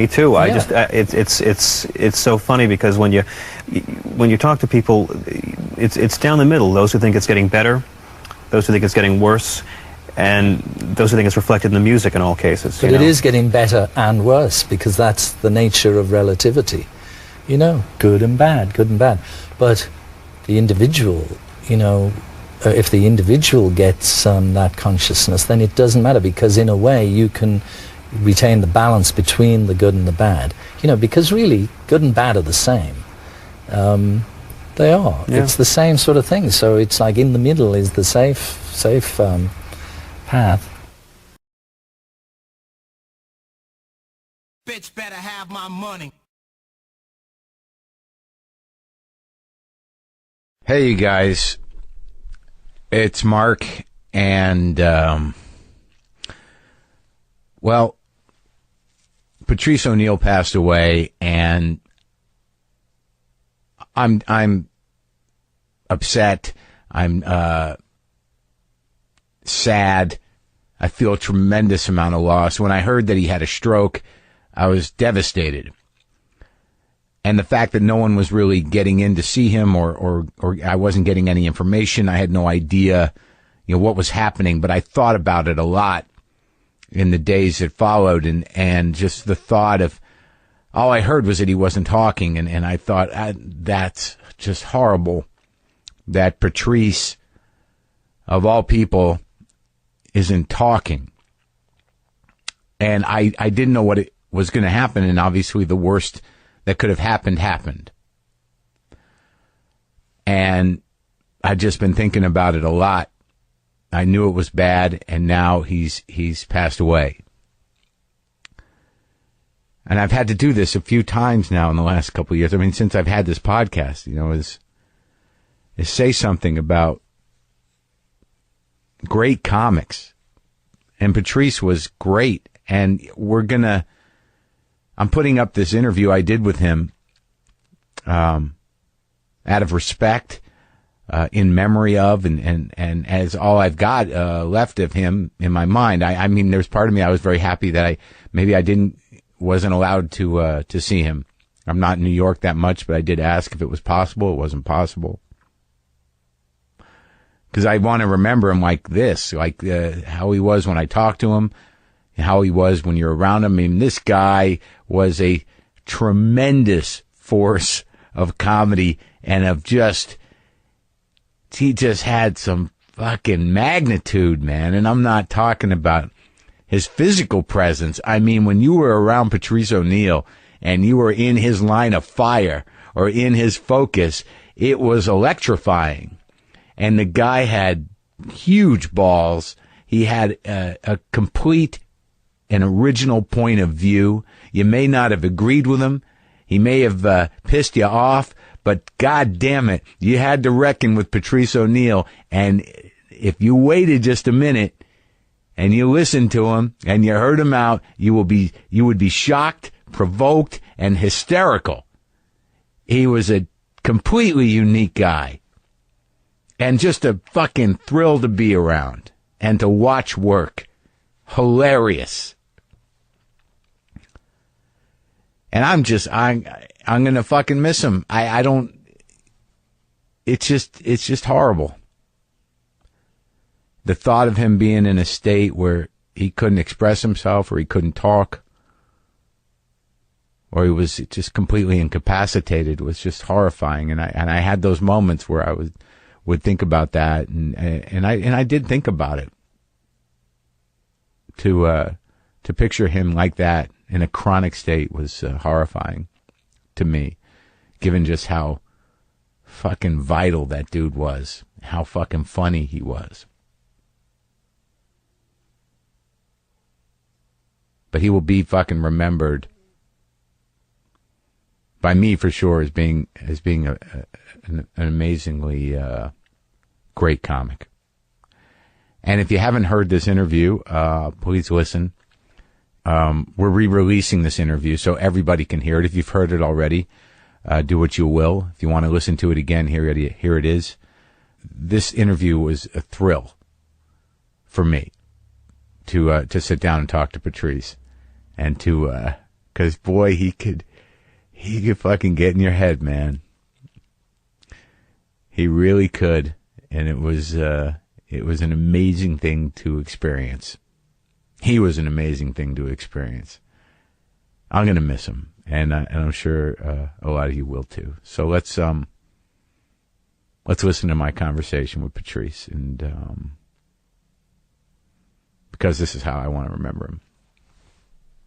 too. Yeah. I just it's so funny because when you talk to people, it's down the middle. Those who think it's getting better, those who think it's getting worse, and those who think it's reflected in the music in all cases. But it is getting better and worse, because that's the nature of relativity. Good and bad, good and bad. But the individual, if the individual gets that consciousness, then it doesn't matter, because in a way you can retain the balance between the good and the bad. Because really, good and bad are the same. They are. Yeah. It's the same sort of thing. So it's like in the middle is the safe path. Bitch better have my money. Hey, you guys. It's Marc, and, well, Patrice O'Neal passed away, and I'm upset. I'm sad. I feel a tremendous amount of loss. When I heard that he had a stroke, I was devastated. And the fact that no one was really getting in to see him, or I wasn't getting any information. I had no idea, what was happening, but I thought about it a lot in the days that followed, and just the thought of, all I heard was that he wasn't talking, and I thought, that's just horrible that Patrice, of all people, isn't talking. And I didn't know what it was going to happen, and obviously the worst that could have happened. And I'd just been thinking about it a lot. I knew it was bad, and now he's passed away. And I've had to do this a few times now in the last couple of years. I mean, since I've had this podcast, is say something about great comics. And Patrice was great. And I'm putting up this interview I did with him out of respect, in memory of, and as all I've got left of him in my mind. I mean, there's part of me I was very happy that I wasn't allowed to see him. I'm not in New York that much, but I did ask if it was possible. It wasn't possible. Because I want to remember him like this, like how he was when I talked to him, how he was when you're around him. I mean, this guy was a tremendous force of comedy and he just had some fucking magnitude, man. And I'm not talking about his physical presence. I mean, when you were around Patrice O'Neal and you were in his line of fire or in his focus, it was electrifying. And the guy had huge balls. He had a complete and original point of view. You may not have agreed with him. He may have pissed you off, but God damn it, you had to reckon with Patrice O'Neal. And if you waited just a minute and you listened to him and you heard him out, you would be shocked, provoked, and hysterical. He was a completely unique guy. And just a fucking thrill to be around and to watch work. Hilarious. And I'm going to fucking miss him. It's just horrible. The thought of him being in a state where he couldn't express himself, or he couldn't talk, or he was just completely incapacitated was just horrifying. And I had those moments where I would think about that, and I did think about it. To picture him like that in a chronic state was horrifying to me, given just how fucking vital that dude was, how fucking funny he was. But he will be fucking remembered by me for sure as being an amazingly great comic. And if you haven't heard this interview, please listen. We're re-releasing this interview so everybody can hear it. If you've heard it already, do what you will. If you want to listen to it again, here it is. This interview was a thrill for me to sit down and talk to Patrice, and because boy, he could fucking get in your head, man. He really could, and it was an amazing thing to experience. He was an amazing thing to experience. I'm gonna miss him, and I'm sure a lot of you will too. So let's listen to my conversation with Patrice, and because this is how I want to remember him.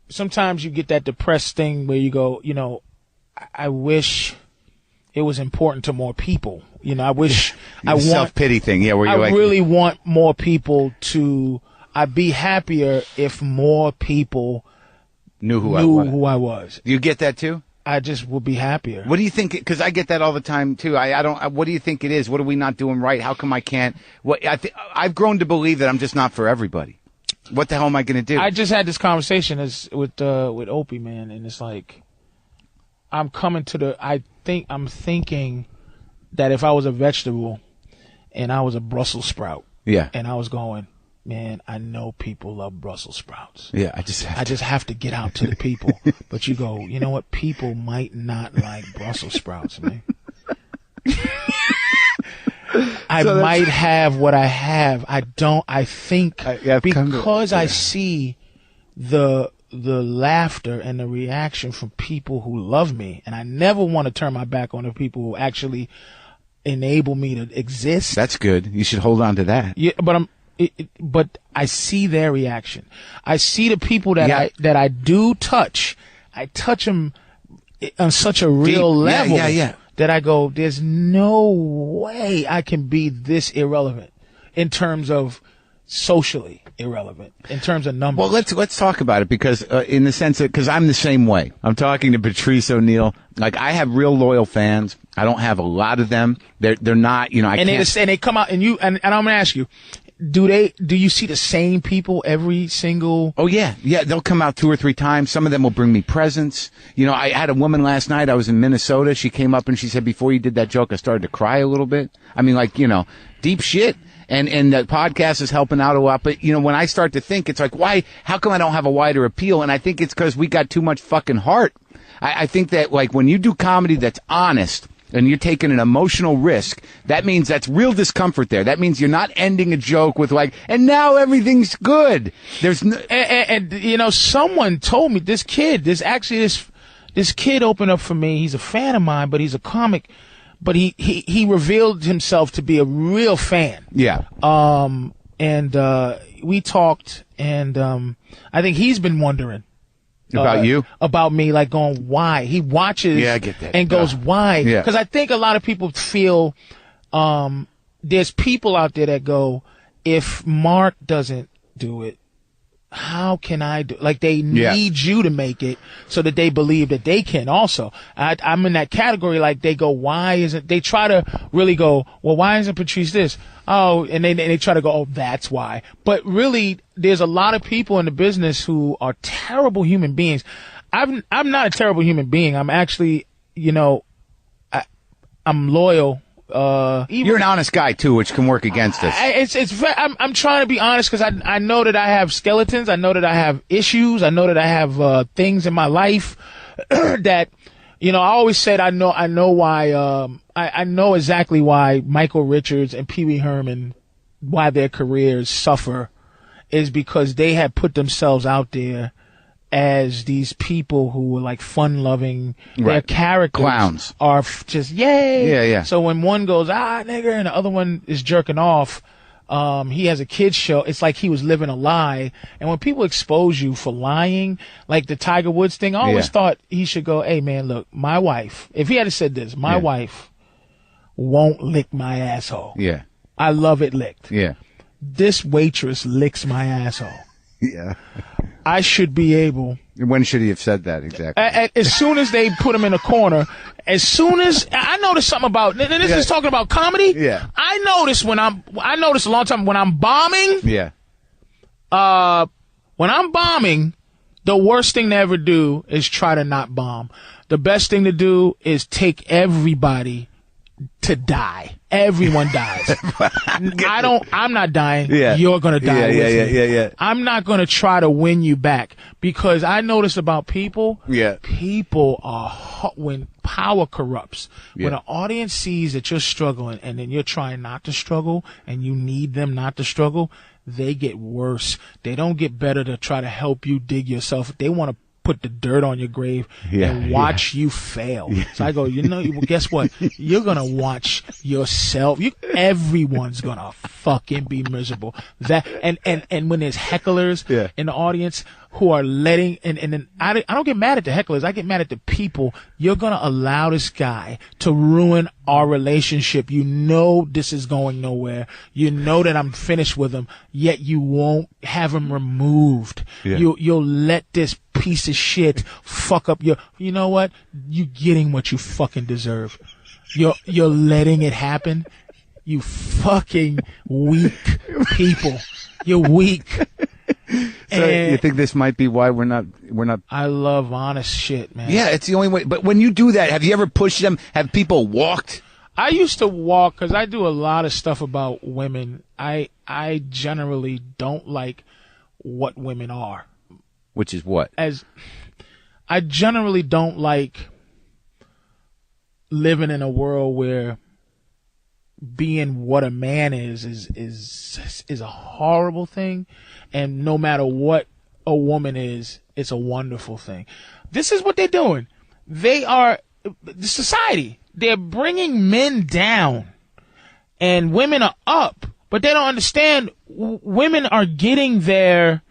Sometimes you get that depressed thing where you go, I wish it was important to more people. I wish self-pity thing. Yeah, where you're really want more people to. I'd be happier if more people knew who I was. You get that too? I just would be happier. What do you think? Because I get that all the time too. I don't. What do you think it is? What are we not doing right? How come I can't? I've grown to believe that I'm just not for everybody. What the hell am I going to do? I just had this conversation with Opie, man, and it's like I'm thinking that if I was a vegetable and I was a Brussels sprout, yeah, and I was going, man, I know people love Brussels sprouts. Yeah, I just have to get out to the people. But you go, you know what? People might not like Brussels sprouts, man. I might have what I have. I don't. I think because I see the laughter and the reaction from people who love me, and I never want to turn my back on the people who actually enable me to exist. That's good. You should hold on to that. Yeah, but I see their reaction. I see the people that I do touch. I touch them on such a real level that I go, there's no way I can be this irrelevant in terms of socially irrelevant, in terms of numbers. Well, let's talk about it, because in the sense that, because I'm the same way. I'm talking to Patrice O'Neal. Like, I have real loyal fans. I don't have a lot of them. They're not, you know, I can't. And they come out, and I'm gonna ask you, do you see the same people every single? Oh yeah. They'll come out 2 or 3 times. Some of them will bring me presents. You know, I had a woman last night. I was in Minnesota. She came up and she said, before you did that joke, I started to cry a little bit. I mean, like, you know, deep shit. And the podcast is helping out a lot. But, you know, when I start to think, it's like, how come I don't have a wider appeal? And I think it's because we got too much fucking heart. I think that, like, when you do comedy that's honest, and you're taking an emotional risk, that means that's real discomfort there. That means you're not ending a joke with like, and now everything's good. There's no... and you know, someone told me this kid opened up for me. He's a fan of mine, but he's a comic. But he revealed himself to be a real fan. Yeah. And we talked, and I think he's been wondering. About you? About me, like going, why? He watches I get that. and goes, why? Yeah. Because I think a lot of people feel there's people out there that go, if Marc doesn't do it, how can I do? Like, they need you to make it so that they believe that they can also. I'm in that category. Like, they go, why isn't, they try to really go, well, why isn't Patrice this? Oh, and they try to go, oh, that's why. But really, there's a lot of people in the business who are terrible human beings. I'm not a terrible human being. I'm actually, you know, I'm loyal. You're an honest guy too, which can work against us. I'm trying to be honest, because I know that I have skeletons. I know that I have issues. I know that I have things in my life that, you know, I always said I know why. I know exactly why Michael Richards and Pee Wee Herman, why their careers suffer, is because they had put themselves out there as these people who were like fun-loving. Right. Their characters clowns are just yay. Yeah. So when one goes nigger, and the other one is jerking off, he has a kid's show. It's like he was living a lie. And when people expose you for lying, like the Tiger Woods thing, I always thought he should go, hey man, look, my wife. If he had said this, my wife won't lick my asshole. Yeah. I love it licked. Yeah. This waitress licks my asshole. Yeah. I should be able. When should he have said that exactly? As soon as they put him in a corner, as soon as I noticed something about, and this is talking about comedy. Yeah. I noticed a long time when I'm bombing. Yeah. When I'm bombing, the worst thing to ever do is try to not bomb. The best thing to do is take everybody to die. Everyone dies. I'm not dying. Yeah. You're going to die with me. Yeah. I'm not going to try to win you back, because I noticed about people, people are, when power corrupts, when an audience sees that you're struggling and then you're trying not to struggle and you need them not to struggle, they get worse. They don't get better to try to help you dig yourself. They want to put the dirt on your grave and watch you fail. So I go, well, guess what? You're going to watch yourself. Everyone's going to fucking be miserable. And when there's hecklers in the audience who are letting, and then I don't get mad at the hecklers. I get mad at the people. You're going to allow this guy to ruin our relationship. You know this is going nowhere. You know that I'm finished with him, yet you won't have him removed. You'll let this piece of shit fuck up you know what? You getting what you fucking deserve. You're letting it happen. You fucking weak people. You're weak. So you think this might be why we're not? I love honest shit, man. Yeah, it's the only way. But when you do that, have you ever pushed them? Have people walked? I used to walk, because I do a lot of stuff about women. I I generally don't like what women are. Which is what? I generally don't like living in a world where being what a man is a horrible thing, and no matter what a woman is, it's a wonderful thing. This is what they're doing. They are the society. They're bringing men down, and women are up. But they don't understand. Women are getting their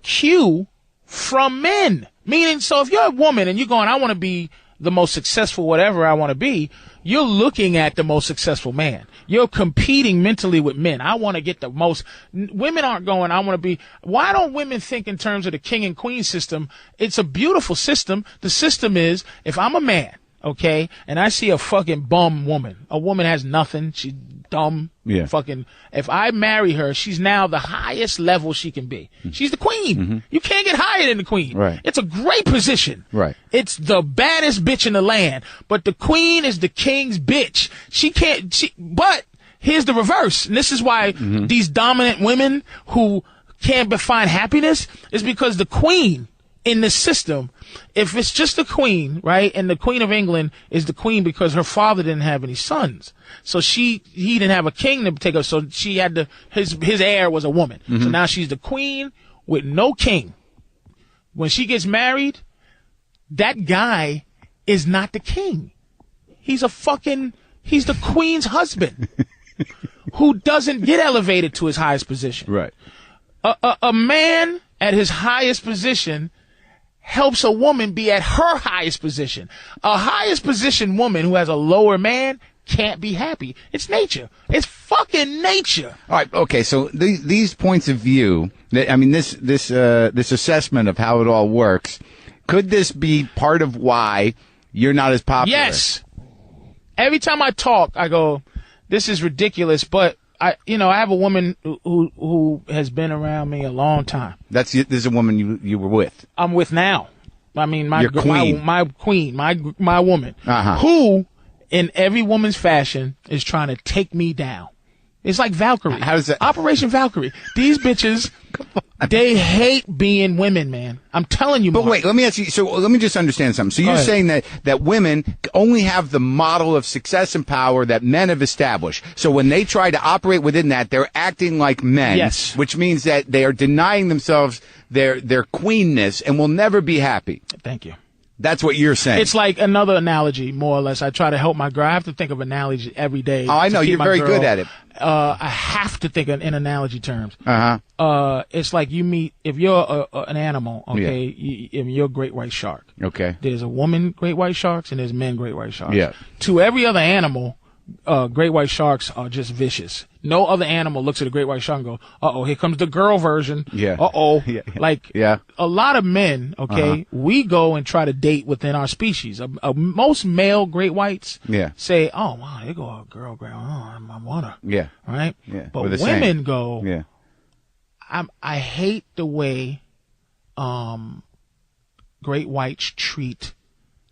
cue from men. Meaning, so if you're a woman and you're going, I want to be the most successful whatever I want to be, you're looking at the most successful man. You're competing mentally with men. I want to get the most. Women aren't going, I want to be. Why don't women think in terms of the king and queen system? It's a beautiful system. The system is, if I'm a man, okay, and I see a fucking bum woman, a woman has nothing, she's dumb, fucking, if I marry her, she's now the highest level she can be. She's the queen. You can't get higher than the queen. Right. It's a great position. Right. It's the baddest bitch in the land, but the queen is the king's bitch. But here's the reverse, and this is why these dominant women who can't find happiness is because the queen in this system, if it's just the queen, right, and the Queen of England is the queen because her father didn't have any sons, so he didn't have a king to take her, so she had to, his heir was a woman. So now she's the queen with no king. When she gets married, that guy is not the king. He's the queen's husband who doesn't get elevated to his highest position. Right. A man at his highest position helps a woman be at her highest position. A highest position woman who has a lower man can't be happy. It's nature. It's fucking nature. All right. Okay. So these points of view, I mean, this assessment of how it all works, could this be part of why you're not as popular? Yes. Every time I talk, I go, this is ridiculous, but I have a woman who has been around me a long time. This is a woman you were with. I'm with now. I mean, my queen. my queen, my woman, who, in every woman's fashion, is trying to take me down. It's like Valkyrie. How does that? Operation Valkyrie. These bitches, they hate being women, man. I'm telling you, Mark. But wait, let me ask you. So let me just understand something. So you're saying that women only have the model of success and power that men have established. So when they try to operate within that, they're acting like men. Yes. Which means that they are denying themselves their queenness and will never be happy. Thank you. That's what you're saying. It's like another analogy, more or less. I try to help my girl. I have to think of analogy every day. Oh, I know. You're very good at it. I have to think in analogy terms. It's like if you're an animal, okay, you're a great white shark. Okay. There's a woman great white sharks and there's men great white sharks. Yeah. To every other animal, great white sharks are just vicious. No other animal looks at a great white shark and go, uh-oh, here comes the girl version. Yeah. Uh-oh. Yeah. A lot of men, okay, we go and try to date within our species. Most male great whites say, oh, wow, they go, oh, girl, oh, I want her. Yeah. Right? Yeah. But women go, yeah. I hate the way great whites treat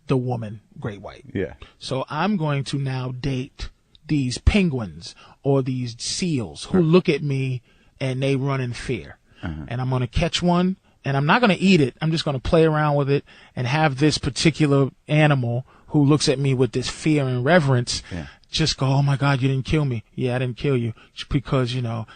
the woman great white. Yeah. So I'm going to now date these penguins or these seals who look at me and they run in fear. And I'm going to catch one and I'm not going to eat it. I'm just going to play around with it and have this particular animal who looks at me with this fear and reverence just go, oh my God, you didn't kill me. Yeah, I didn't kill you. Because,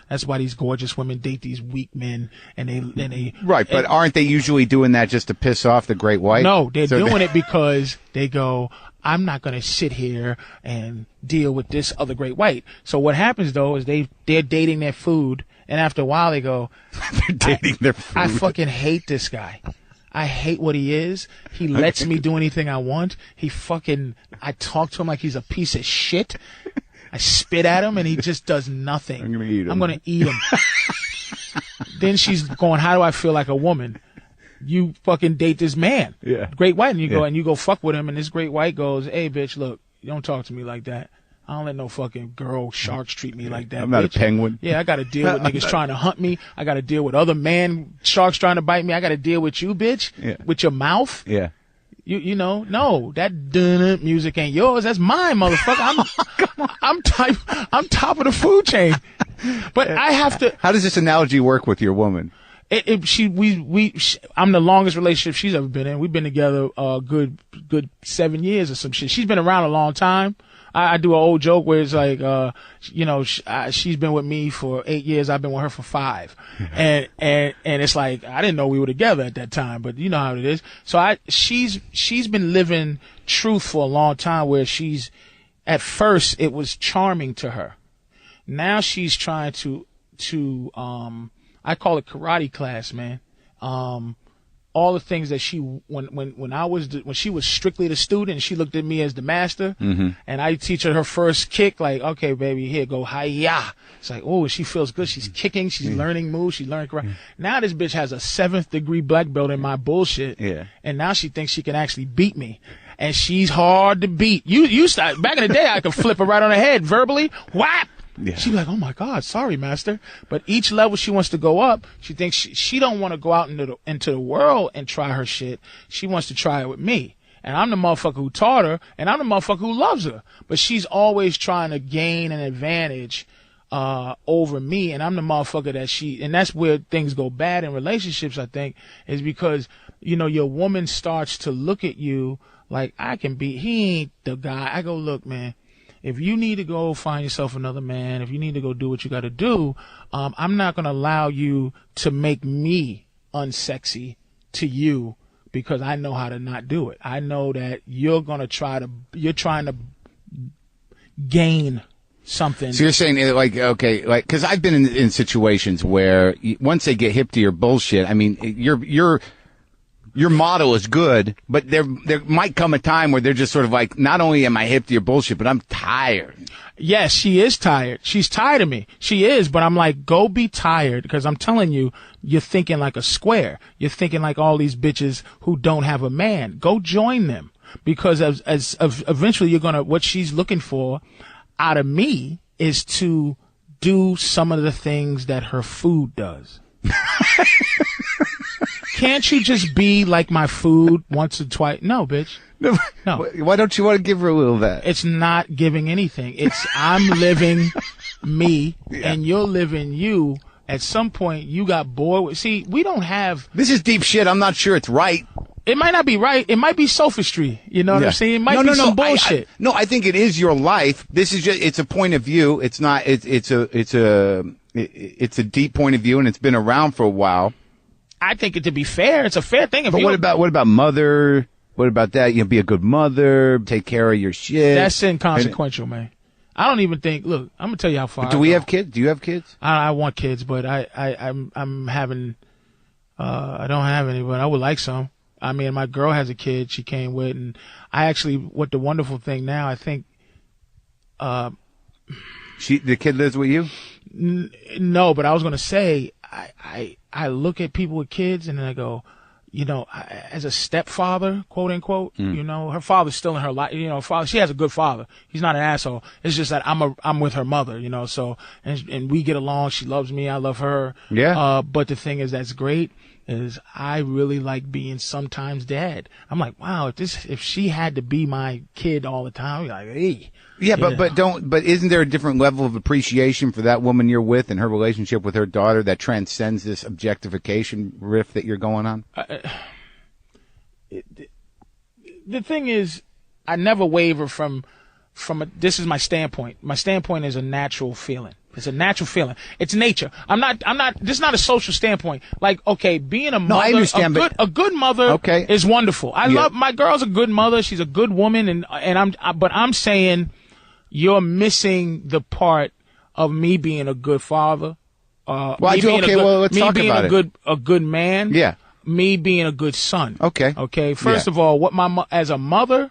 that's why these gorgeous women date these weak men and they Right, but aren't they usually doing that just to piss off the great white? No, they're doing it because they go, I'm not going to sit here and deal with this other great white. So what happens though is they're dating their food, and after a while they go, they're dating their food. I fucking hate this guy. I hate what he is. He lets me do anything I want. I talk to him like he's a piece of shit. I spit at him and he just does nothing. I'm going to eat him. I'm going to eat him. Then she's going, how do I feel like a woman? You fucking date this man. Yeah. Great white. And you go fuck with him. And this great white goes, hey bitch, look, you don't talk to me like that. I don't let no fucking girl sharks treat me like that. I'm not bitch. a penguin. Yeah, I got to deal with niggas trying to hunt me. I got to deal with other man sharks trying to bite me. I got to deal with you, bitch, with your mouth. Yeah. No, that dun music ain't yours. That's mine, motherfucker. I'm top of the food chain. But I have to. How does this analogy work with your woman? I'm the longest relationship she's ever been in. We've been together good 7 years or some shit. She's been around a long time. I do an old joke where it's like, she's been with me for 8 years. I've been with her for 5. And it's like, I didn't know we were together at that time, but you know how it is. So she's been living truth for a long time where at first it was charming to her. Now she's trying to I call it karate class, man. All the things that when she was strictly the student, she looked at me as the master, and I teach her first kick, like, okay, baby, here, go hi-ya. It's like, oh, she feels good. She's kicking. She's learning moves. She's learning karate. Now this bitch has a 7th degree black belt in my bullshit, and now she thinks she can actually beat me. And she's hard to beat. You start, back in the day, I could flip her right on the head verbally. Whap! Yeah. She'd be like, oh my God, sorry, master. But each level she wants to go up, she thinks she don't want to go out into the world and try her shit. She wants to try it with me. And I'm the motherfucker who taught her, and I'm the motherfucker who loves her. But she's always trying to gain an advantage over me, and I'm the motherfucker and that's where things go bad in relationships, I think, is because, your woman starts to look at you like, he ain't the guy. I go, look, man. If you need to go find yourself another man, if you need to go do what you got to do, I'm not going to allow you to make me unsexy to you because I know how to not do it. I know that you're trying to gain something. So you're saying because I've been in situations where once they get hip to your bullshit, I mean, your model is good, but there might come a time where they're just sort of like, not only am I hip to your bullshit, but I'm tired. Yes, she is tired. She's tired of me. She is, but I'm like, go be tired, because I'm telling you, you're thinking like a square. You're thinking like all these bitches who don't have a man. Go join them, because as eventually what she's looking for out of me is to do some of the things that her food does. Can't you just be like my food once or twice? No, bitch. No. Why don't you want to give her a little of that? It's not giving anything. It's I'm living me and you're living you. At some point, you got bored. See, we don't have... This is deep shit. I'm not sure it's right. It might not be right. It might be sophistry. You know what I'm saying? It might be some bullshit. I think it is your life. This is just, it's a point of view. It's not, it's a deep point of view, and it's been around for a while. I think it to be fair. It's a fair thing. But what about mother? What about that? Be a good mother, take care of your shit. That's inconsequential, man. I don't even think. Look, I'm gonna tell you how far. But do we have kids? Do you have kids? I want kids, but I'm having. I don't have any, but I would like some. I mean, my girl has a kid she came with, and what the wonderful thing now, I think. The kid lives with you? No, but I was gonna say, I look at people with kids and then I go, as a stepfather, quote unquote, her father's still in her life, she has a good father. He's not an asshole. It's just that I'm with her mother, so, and we get along. She loves me. I love her. Yeah. But the thing that's great is I really like being sometimes dad. I'm like, wow, if she had to be my kid all the time, I'd be like, hey. Yeah, but isn't there a different level of appreciation for that woman you're with and her relationship with her daughter that transcends this objectification riff that you're going on? The thing is, I never waver from this is my standpoint. My standpoint is a natural feeling. It's a natural feeling. It's nature. This is not a social standpoint. Like, okay, being a mother, I understand, a good mother is wonderful. I love, my girl's a good mother. She's a good woman. But I'm saying, you're missing the part of me being a good father. Let's talk about it. A good man. Yeah. Me being a good son. Okay. Okay. First of all, as a mother,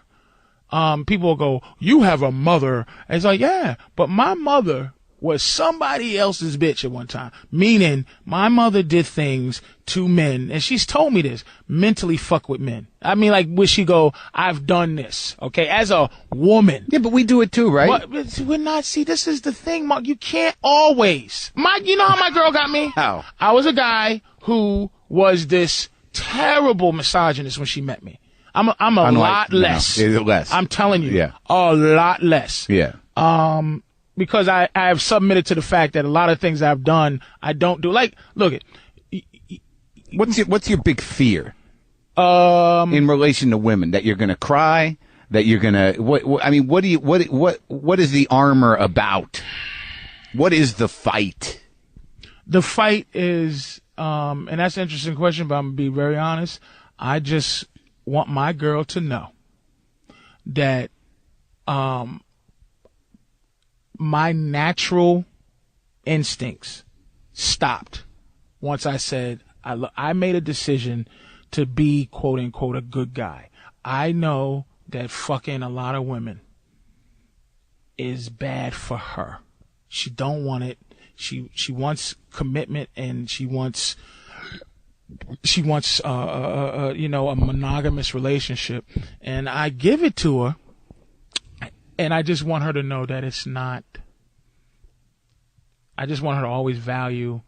people will go, you have a mother. And it's like, yeah, but my mother was somebody else's bitch at one time. Meaning, my mother did things to men, and she's told me this, mentally fuck with men. I mean, like, would she go, I've done this, okay, as a woman. Yeah, but we do it too, right? But we're not, see, this is the thing, Mark, you can't always. You know how my girl got me? How? I was a guy who was this terrible misogynist when she met me. I'm a lot less. Less. I'm telling you. Yeah. A lot less. Yeah. because I have submitted to the fact that a lot of things I've done, I don't do. Like, look it. What's your big fear? In relation to women, that you're going to cry, that you're going to, what is the armor about? What is the fight? The fight is, and that's an interesting question, but I'm going to be very honest. I just want my girl to know that, my natural instincts stopped once I said, I made a decision to be, quote unquote, a good guy. I know that fucking a lot of women is bad for her. She don't want it. She wants commitment, and she wants a monogamous relationship, and I give it to her, and I just want her to know that it's not. I just want her to always value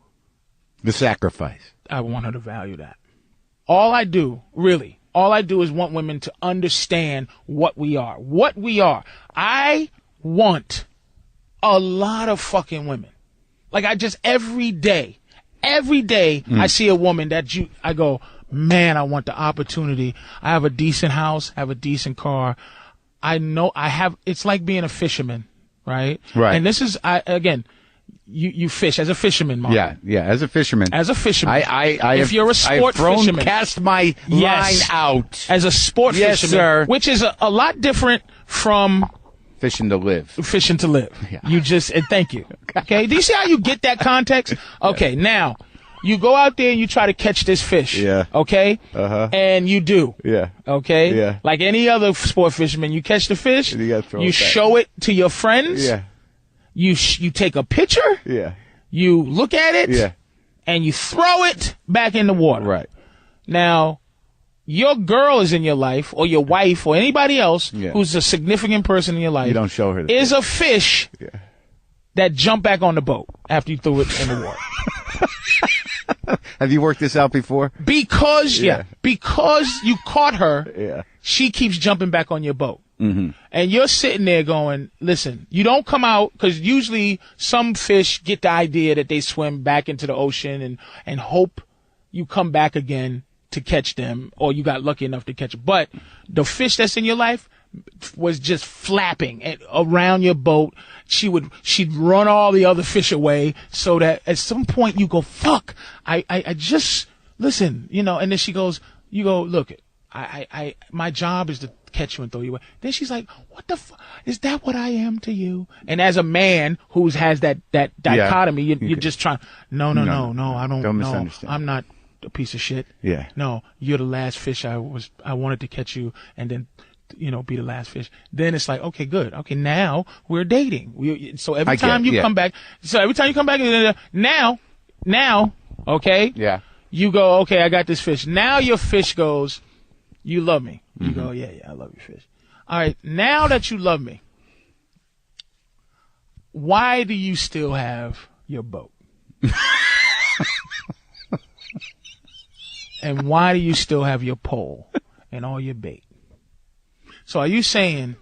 the sacrifice. I want her to value that. All I do is want women to understand what we are. What we are. I want a lot of fucking women. Like, I just, every day, I see a woman that I go, man, I want the opportunity. I have a decent house, I have a decent car. I know it's like being a fisherman, right? Right. And this is, again, you fish as a fisherman, Marc. Yeah, as a fisherman. If you're a sport fisherman. Cast my line out. As a sport fisherman. Sir. Which is a lot different from fishing to live. Fishing to live. Yeah. And thank you. Okay. Do you see how you get that context? Okay. Now, you go out there and you try to catch this fish. Yeah. Okay. And you do. Yeah. Okay. Yeah. Like any other sport fisherman, you catch the fish. And you gotta throw you it back. show it to your friends. Yeah. You take a picture. Yeah. You look at it. Yeah. And you throw it back in the water. Right. Now, your girl is in your life, or your wife, or anybody else who's a significant person in your life. You don't show her. Is a fish that jump back on the boat after you threw it in the water. Have you worked this out before? Because you caught her. Yeah. She keeps jumping back on your boat. Mm-hmm. And you're sitting there going, listen, you don't come out, because usually some fish get the idea that they swim back into the ocean and hope you come back again to catch them, or you got lucky enough to catch them. But the fish that's in your life was just flapping around your boat. She'd run all the other fish away, so that at some point you go, fuck, I just, listen, and then she goes, you go, look, my job is to catch you and throw you away. Then she's like, what the fuck? Is that what I am to you? And as a man who has that dichotomy, you're just trying, no, I don't misunderstand. I'm not a piece of shit. Yeah. No, you're the last fish I wanted to catch you, and then, be the last fish. Then it's like, okay, good. Okay, now we're dating. So every time you come back, now, okay? Yeah. You go, okay, I got this fish. Now your fish goes, you love me. You go, yeah, I love you, fish. All right, now that you love me, why do you still have your boat? And why do you still have your pole and all your bait? So are you saying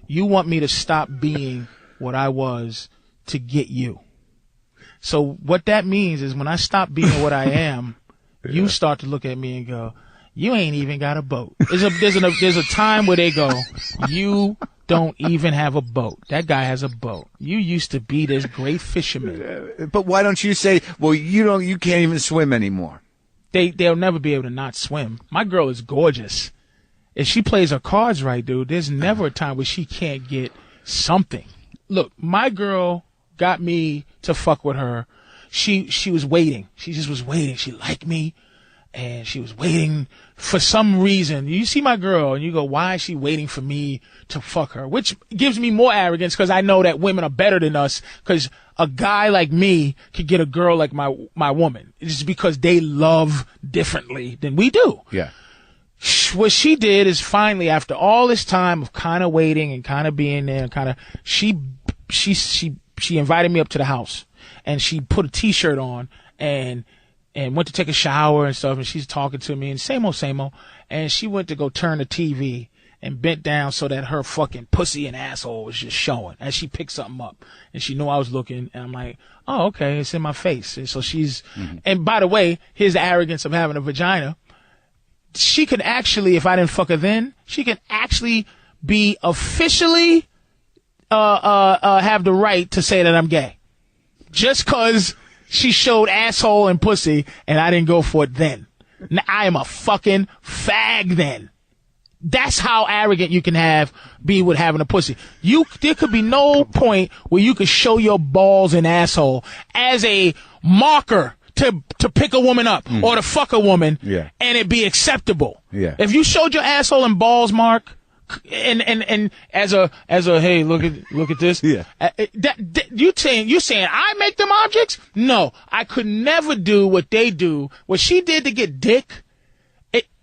you want me to stop being what I was to get you? So what that means is when I stop being what I am, you start to look at me and go, you ain't even got a boat. There's a time where they go, you don't even have a boat. That guy has a boat. You used to be this great fisherman. But why don't you say, well, you can't even swim anymore? They'll never be able to not swim. My girl is gorgeous. If she plays her cards right, dude, there's never a time where she can't get something. Look, my girl got me to fuck with her. She was waiting. She just was waiting. She liked me, and she was waiting for some reason. You see my girl, and you go, why is she waiting for me to fuck her? Which gives me more arrogance, because I know that women are better than us, because a guy like me could get a girl like my woman. It's because they love differently than we do. Yeah. What she did is finally, after all this time of kind of waiting and kind of being there, she invited me up to the house, and she put a t-shirt on and went to take a shower and stuff, and she's talking to me, and same old, and she went to go turn the TV, and bent down so that her fucking pussy and asshole was just showing as she picked something up. And she knew I was looking, and I'm like, oh, okay, it's in my face. And so she's, and by the way, here's the arrogance of having a vagina. She could actually, if I didn't fuck her then, she could actually be officially have the right to say that I'm gay. Just cause she showed asshole and pussy and I didn't go for it then. Now, I am a fucking fag then. That's how arrogant you can be with having a pussy. There could be no point where you could show your balls and asshole as a marker to pick a woman up or to fuck a woman and it be acceptable. Yeah. If you showed your asshole and balls, Marc, and as a hey, look at this. Yeah. You saying I make them objects? No, I could never do what they do. What she did to get dick.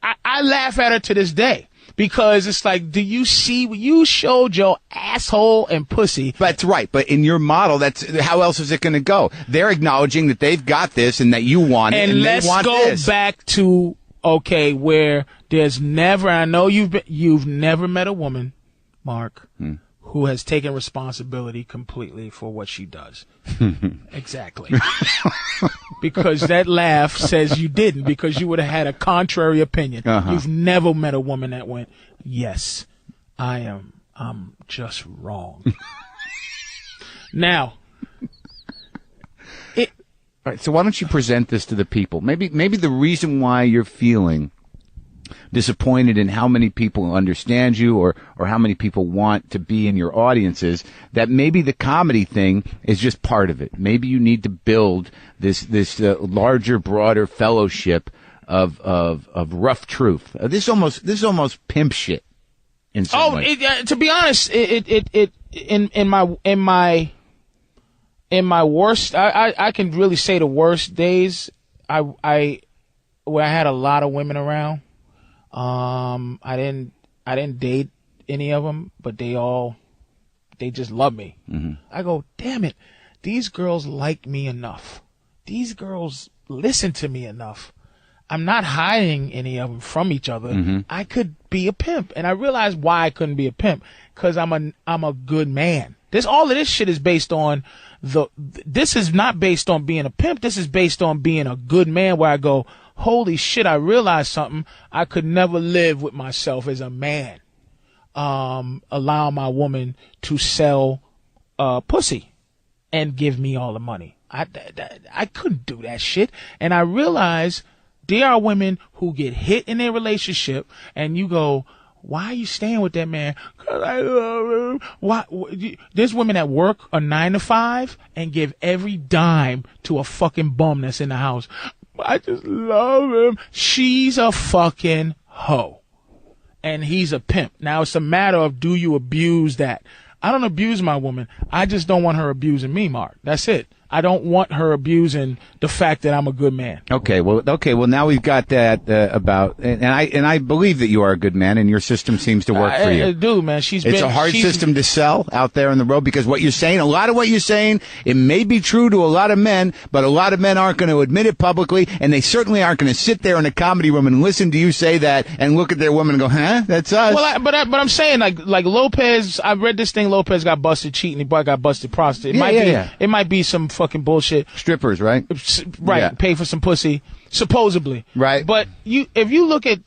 I laugh at her to this day. Because it's like, do you see, you showed your asshole and pussy. That's right. But in your model, that's how else is it going to go? They're acknowledging that they've got this and that you want it, and let's they want go this. Back to, okay, where there's never, I know you've never met a woman, Marc, who has taken responsibility completely for what she does. Exactly. Because that laugh says you didn't, because you would have had a contrary opinion. You've never met a woman that went, yes, I'm just wrong. Now, all right, so why don't you present this to the people? Maybe the reason why you're feeling disappointed in how many people understand you or how many people want to be in your audiences, that maybe the comedy thing is just part of it. Maybe you need to build this larger, broader fellowship of rough truth. This is almost pimp shit in some way. To be honest, in my worst, I can really say the worst days, where I had a lot of women around. I didn't date any of them, but they just love me. I go, damn it, these girls like me enough. These girls listen to me enough. I'm not hiding any of them from each other. I could be a pimp, and I realized why I couldn't be a pimp, because I'm a good man. All of this shit is based on this is not based on being a pimp. This is based on being a good man, where I go, holy shit, I realized something. I could never live with myself as a man. Allow my woman to sell pussy and give me all the money. I couldn't do that shit. And I realized there are women who get hit in their relationship, and you go, why are you staying with that man? 'Cause I love him. Why? There's women that work a 9 to 5 and give every dime to a fucking bum that's in the house. I just love him. She's a fucking hoe. And he's a pimp. Now it's a matter of, do you abuse that? I don't abuse my woman. I just don't want her abusing me, Marc. That's it. I don't want her abusing the fact that I'm a good man. Okay. Well, now we've got that about, and I believe that you are a good man, and your system seems to work for you. I do, man. It's a hard system to sell out there on the road, because what you're saying, a lot of what you're saying, it may be true to a lot of men, but a lot of men aren't going to admit it publicly, and they certainly aren't going to sit there in a comedy room and listen to you say that and look at their woman and go, huh, that's us. Well, but I'm saying, like Lopez, I read this thing. Lopez got busted cheating. He got busted prostitute. It might be some fucking bullshit. Strippers, right? Right. Yeah. Pay for some pussy, supposedly. Right. But if you look at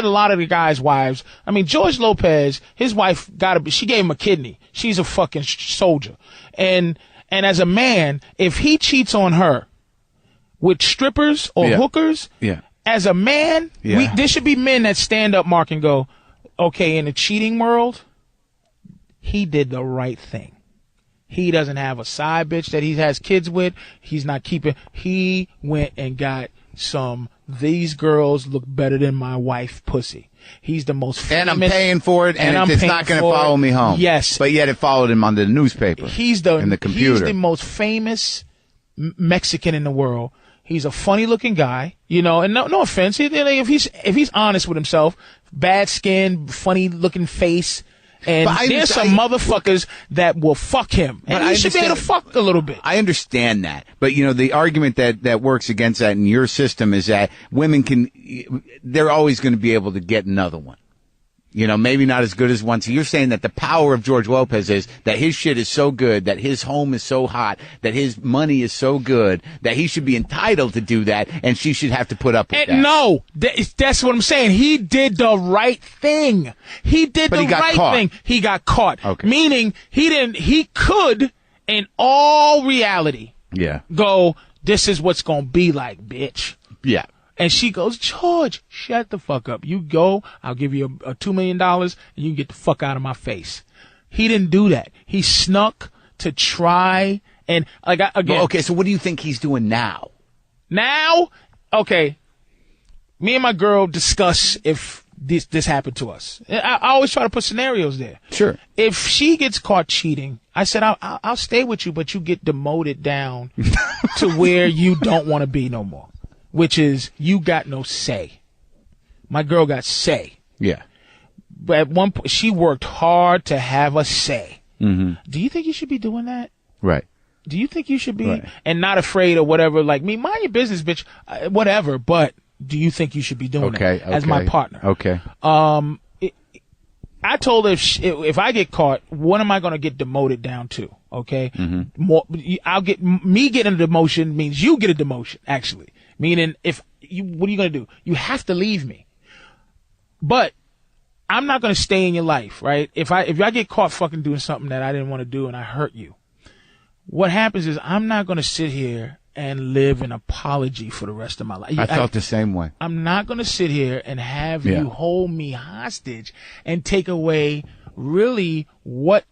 a lot of the guys' wives, I mean, George Lopez, his wife she gave him a kidney. She's a fucking soldier. And as a man, if he cheats on her with strippers or hookers, as a man, there should be men that stand up, Marc, and go, okay, in the cheating world, he did the right thing. He doesn't have a side bitch that he has kids with. He's not keeping. He went and got these girls look better than my wife pussy. He's the most famous. And I'm paying for it, and it's not going to follow me home. Yes. But yet it followed him on the newspaper. And the computer. He's the most famous Mexican in the world. He's a funny looking guy, and no offense. If he's honest with himself, bad skin, funny looking face. And there's some motherfuckers that will fuck him. And he should be able to fuck a little bit. I understand that. But, the argument that works against that in your system is that women they're always going to be able to get another one. You know, maybe not as good as once. You're saying that the power of George Lopez is that his shit is so good, that his home is so hot, that his money is so good, that he should be entitled to do that, and she should have to put up with that. No, that's what I'm saying. He did the right thing. He did the right thing. He got caught. Okay. Meaning he could, in all reality, go, this is what's going to be like, bitch. Yeah. And she goes, George, shut the fuck up. You go, I'll give you a $2 million, and you can get the fuck out of my face. He didn't do that. He snuck to try, and again. Well, okay, so what do you think he's doing now? Now, okay, me and my girl discuss if this happened to us. I always try to put scenarios there. Sure. If she gets caught cheating, I said, I'll stay with you, but you get demoted down to where you don't want to be no more. Which is, you got no say. My girl got say. Yeah. But at one point, she worked hard to have a say. Mm-hmm. Do you think you should be doing that? Right. Do you think you should be, and not afraid of whatever, like me, mind your business, bitch, whatever, but do you think you should be doing that as my partner? Okay. I told her if I get caught, what am I going to get demoted down to? Okay. Mm-hmm. Me getting a demotion means you get a demotion, actually. Meaning, what are you going to do? You have to leave me. But I'm not going to stay in your life, right? If I get caught fucking doing something that I didn't want to do and I hurt you, what happens is I'm not going to sit here and live an apology for the rest of my life. I felt the same way. I'm not going to sit here and have you hold me hostage and take away really what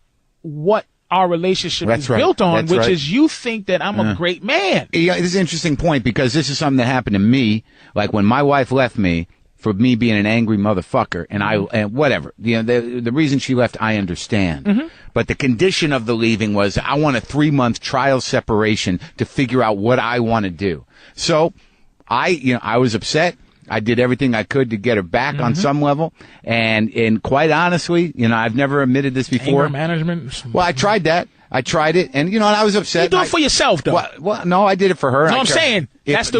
our relationship is built on, which is you think that I'm a great man. Yeah, this is an interesting point because this is something that happened to me. Like when my wife left me for me being an angry motherfucker, and whatever. You know, the reason she left, I understand. Mm-hmm. But the condition of the leaving was I want a 3-month trial separation to figure out what I want to do. So I was upset. I did everything I could to get her back on some level. And quite honestly, I've never admitted this before. Anger management? Well, I tried that. I tried it, and and I was upset. You do it for yourself, though. Well, no, I did it for her. No, I'm saying that's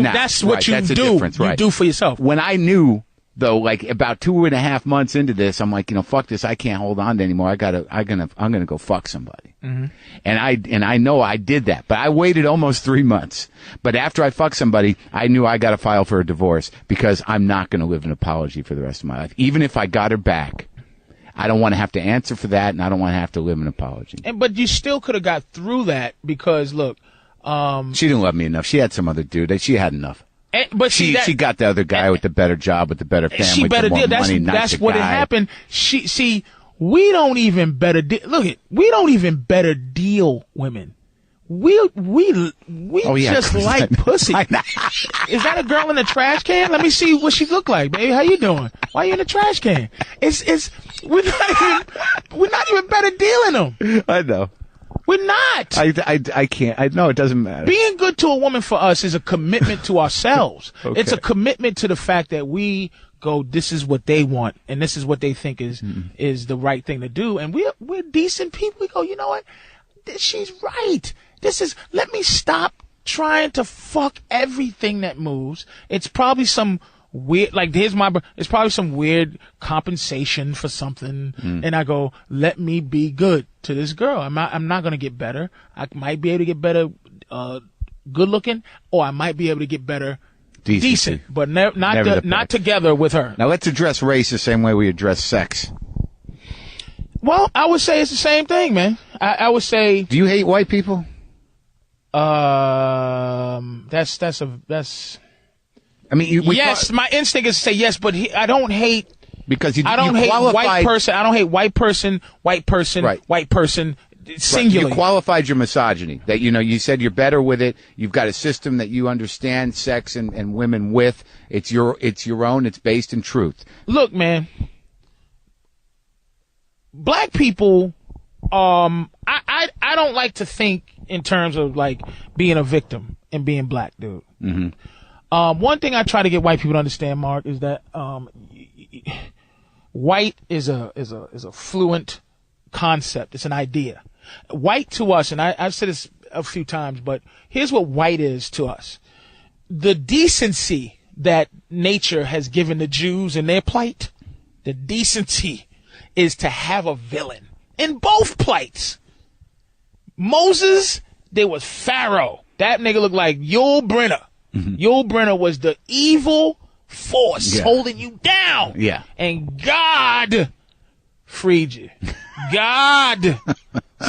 what you do. You do for yourself. When I knew, though, like about 2.5 months into this, I'm like, fuck this. I can't hold on to anymore. I'm gonna go fuck somebody. Mm-hmm. And I know I did that, but I waited almost 3 months. But after I fucked somebody, I knew I got to file for a divorce because I'm not going to live an apology for the rest of my life. Even if I got her back, I don't want to have to answer for that, and I don't want to have to live an apology. But you still could have got through that because, look, she didn't love me enough. She had some other dude. She had enough. But she got the other guy with the better job, with the better family, she better with more deal. money, That's nicer what guy. had happened. We don't even better we don't even better deal women. We just like pussy. Is that a girl in the trash can? Let me see what she look like, baby. How you doing? Why are you in the trash can? We're not even better dealing them. I know. We're not. I can't. I know it doesn't matter. Being good to a woman for us is a commitment to ourselves. Okay. It's a commitment to the fact that we go, this is what they want, and this is what they think is the right thing to do. And we're decent people. We go, you know what? She's right. Let me stop trying to fuck everything that moves. It's probably some weird, it's probably some weird compensation for something. And I go, let me be good to this girl. I'm not going to get better. I might be able to get better, good looking, or I might be able to get better decent, but not together with her. Now let's address race the same way we address sex. Well, I would say it's the same thing, man. I would say. Do you hate white people? That's. I mean, yes, my instinct is to say yes, but I don't hate. Because I don't hate white person. I don't hate white person, white person, right. White person. Singular. You qualified your misogyny. That you said you're better with it. You've got a system that you understand sex and women with. It's your own. It's based in truth. Look, man. Black people, I don't like to think in terms of like being a victim and being black, dude. Mm-hmm. One thing I try to get white people to understand, Mark, is that white is a fluent concept. It's an idea. White to us, and I've said this a few times, but here's what white is to us: the decency that nature has given the Jews in their plight, the decency is to have a villain in both plights. Moses, there was Pharaoh. That nigga looked like Yul Brynner. Yul Brynner was the evil force holding you down. Yeah. And God freed you. God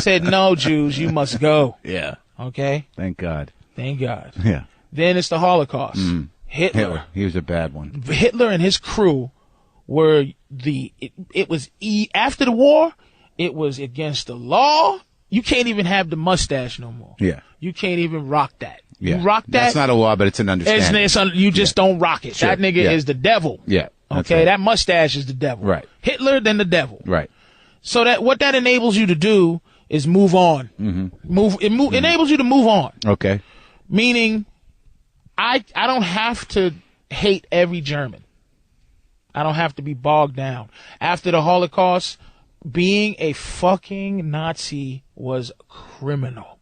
said, no, Jews, you must go. Yeah. Okay? Thank God. Thank God. Yeah. Then it's the Holocaust. Hitler. He was a bad one. Hitler and his crew were after the war, it was against the law. You can't even have the mustache no more. Yeah. You can't even rock that. Yeah. You rock that. That's not a law, but it's an understanding. You just don't rock it. Sure. That nigga is the devil. Yeah. Okay, right. that mustache is the devil. Right. Hitler, then the devil. Right. So what that enables you to do is move on. Enables you to move on. Okay. Meaning, I don't have to hate every German. I don't have to be bogged down. After the Holocaust, being a fucking Nazi was criminal.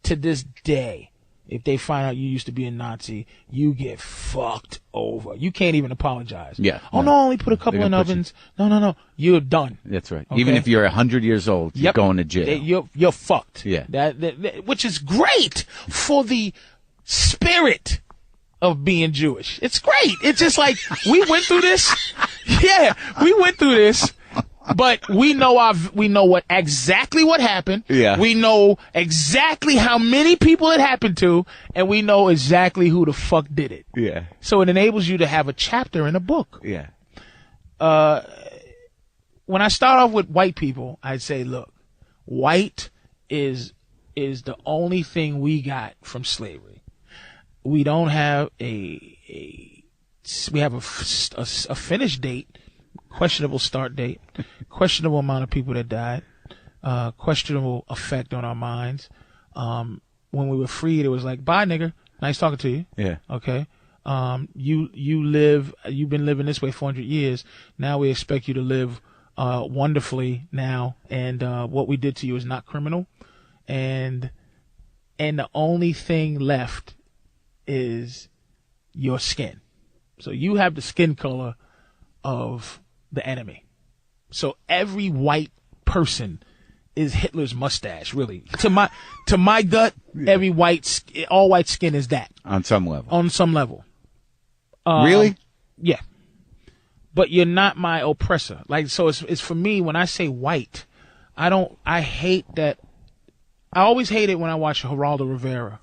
To this day, if they find out you used to be a Nazi, you get fucked over. You can't even apologize. Yeah. Oh, no, only put a couple in ovens. No. You're done. That's right. Okay? Even if you're 100 years old, you're going to jail. You're fucked. Yeah. That, which is great for the spirit of being Jewish. It's great. It's just like, we went through this. Yeah, we went through this. But we know exactly what happened. Yeah. We know exactly how many people it happened to, and we know exactly who the fuck did it. Yeah. So it enables you to have a chapter in a book. Yeah. When I start off with white people, I'd say, look, white is the only thing we got from slavery. We don't have we have a finish date. Questionable start date, questionable amount of people that died, questionable effect on our minds. When we were freed, it was like, bye, nigga. Nice talking to you. Yeah. Okay. You've been living this way 400 years. Now we expect you to live wonderfully now, and what we did to you is not criminal. And the only thing left is your skin. So you have the skin color of the enemy. So every white person is Hitler's mustache, really. To my gut, all white skin is that. On some level. On some level. Really? Yeah. But you're not my oppressor. Like, so it's for me, when I say white, I hate that. I always hated when I watched Geraldo Rivera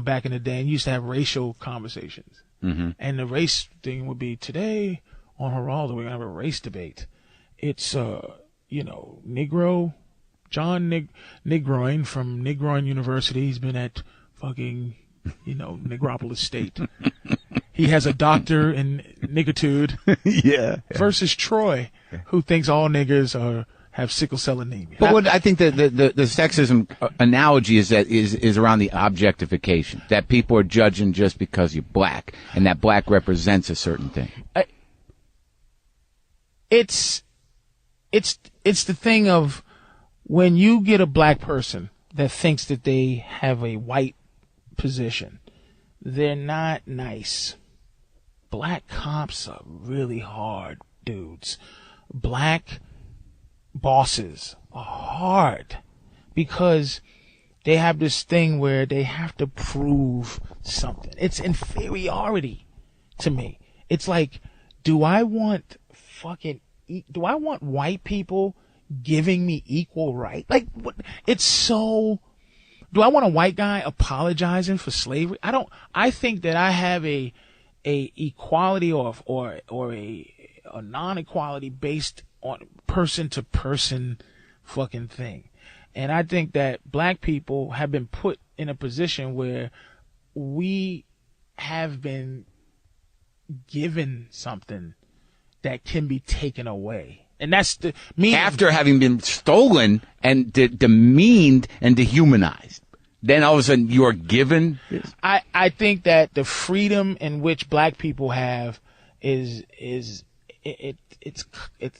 back in the day, and used to have racial conversations. Mm-hmm. And the race thing would be, today on Geraldo, we're going to have a race debate. It's, Negro, John Negroin from Negroin University. He's been at fucking, Negropolis State. He has a doctor in niggitude. Yeah. Versus Troy, who thinks all niggers have sickle cell anemia. But what I think the sexism analogy is around the objectification, that people are judging just because you're black, and that black represents a certain thing. It's the thing of, when you get a black person that thinks that they have a white position, they're not nice. Black cops are really hard dudes. Black bosses are hard because they have this thing where they have to prove something. It's inferiority to me. It's like, do I want white people giving me equal right? Like, what? It's so. Do I want a white guy apologizing for slavery? I think that I have a equality or a non-equality based on person to person fucking thing. And I think that black people have been put in a position where we have been given something that can be taken away. And that's after having been stolen and demeaned and dehumanized. Then all of a sudden you are given this? I think that the freedom in which black people have is it's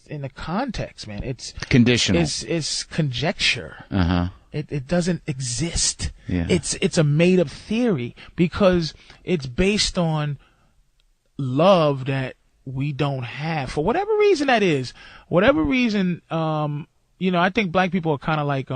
in the context, man. It's conditional. It's conjecture. Uh-huh. It doesn't exist. Yeah. It's a made up theory because it's based on love that we don't have, for whatever reason that is, whatever reason, you know, I think black people are kind of like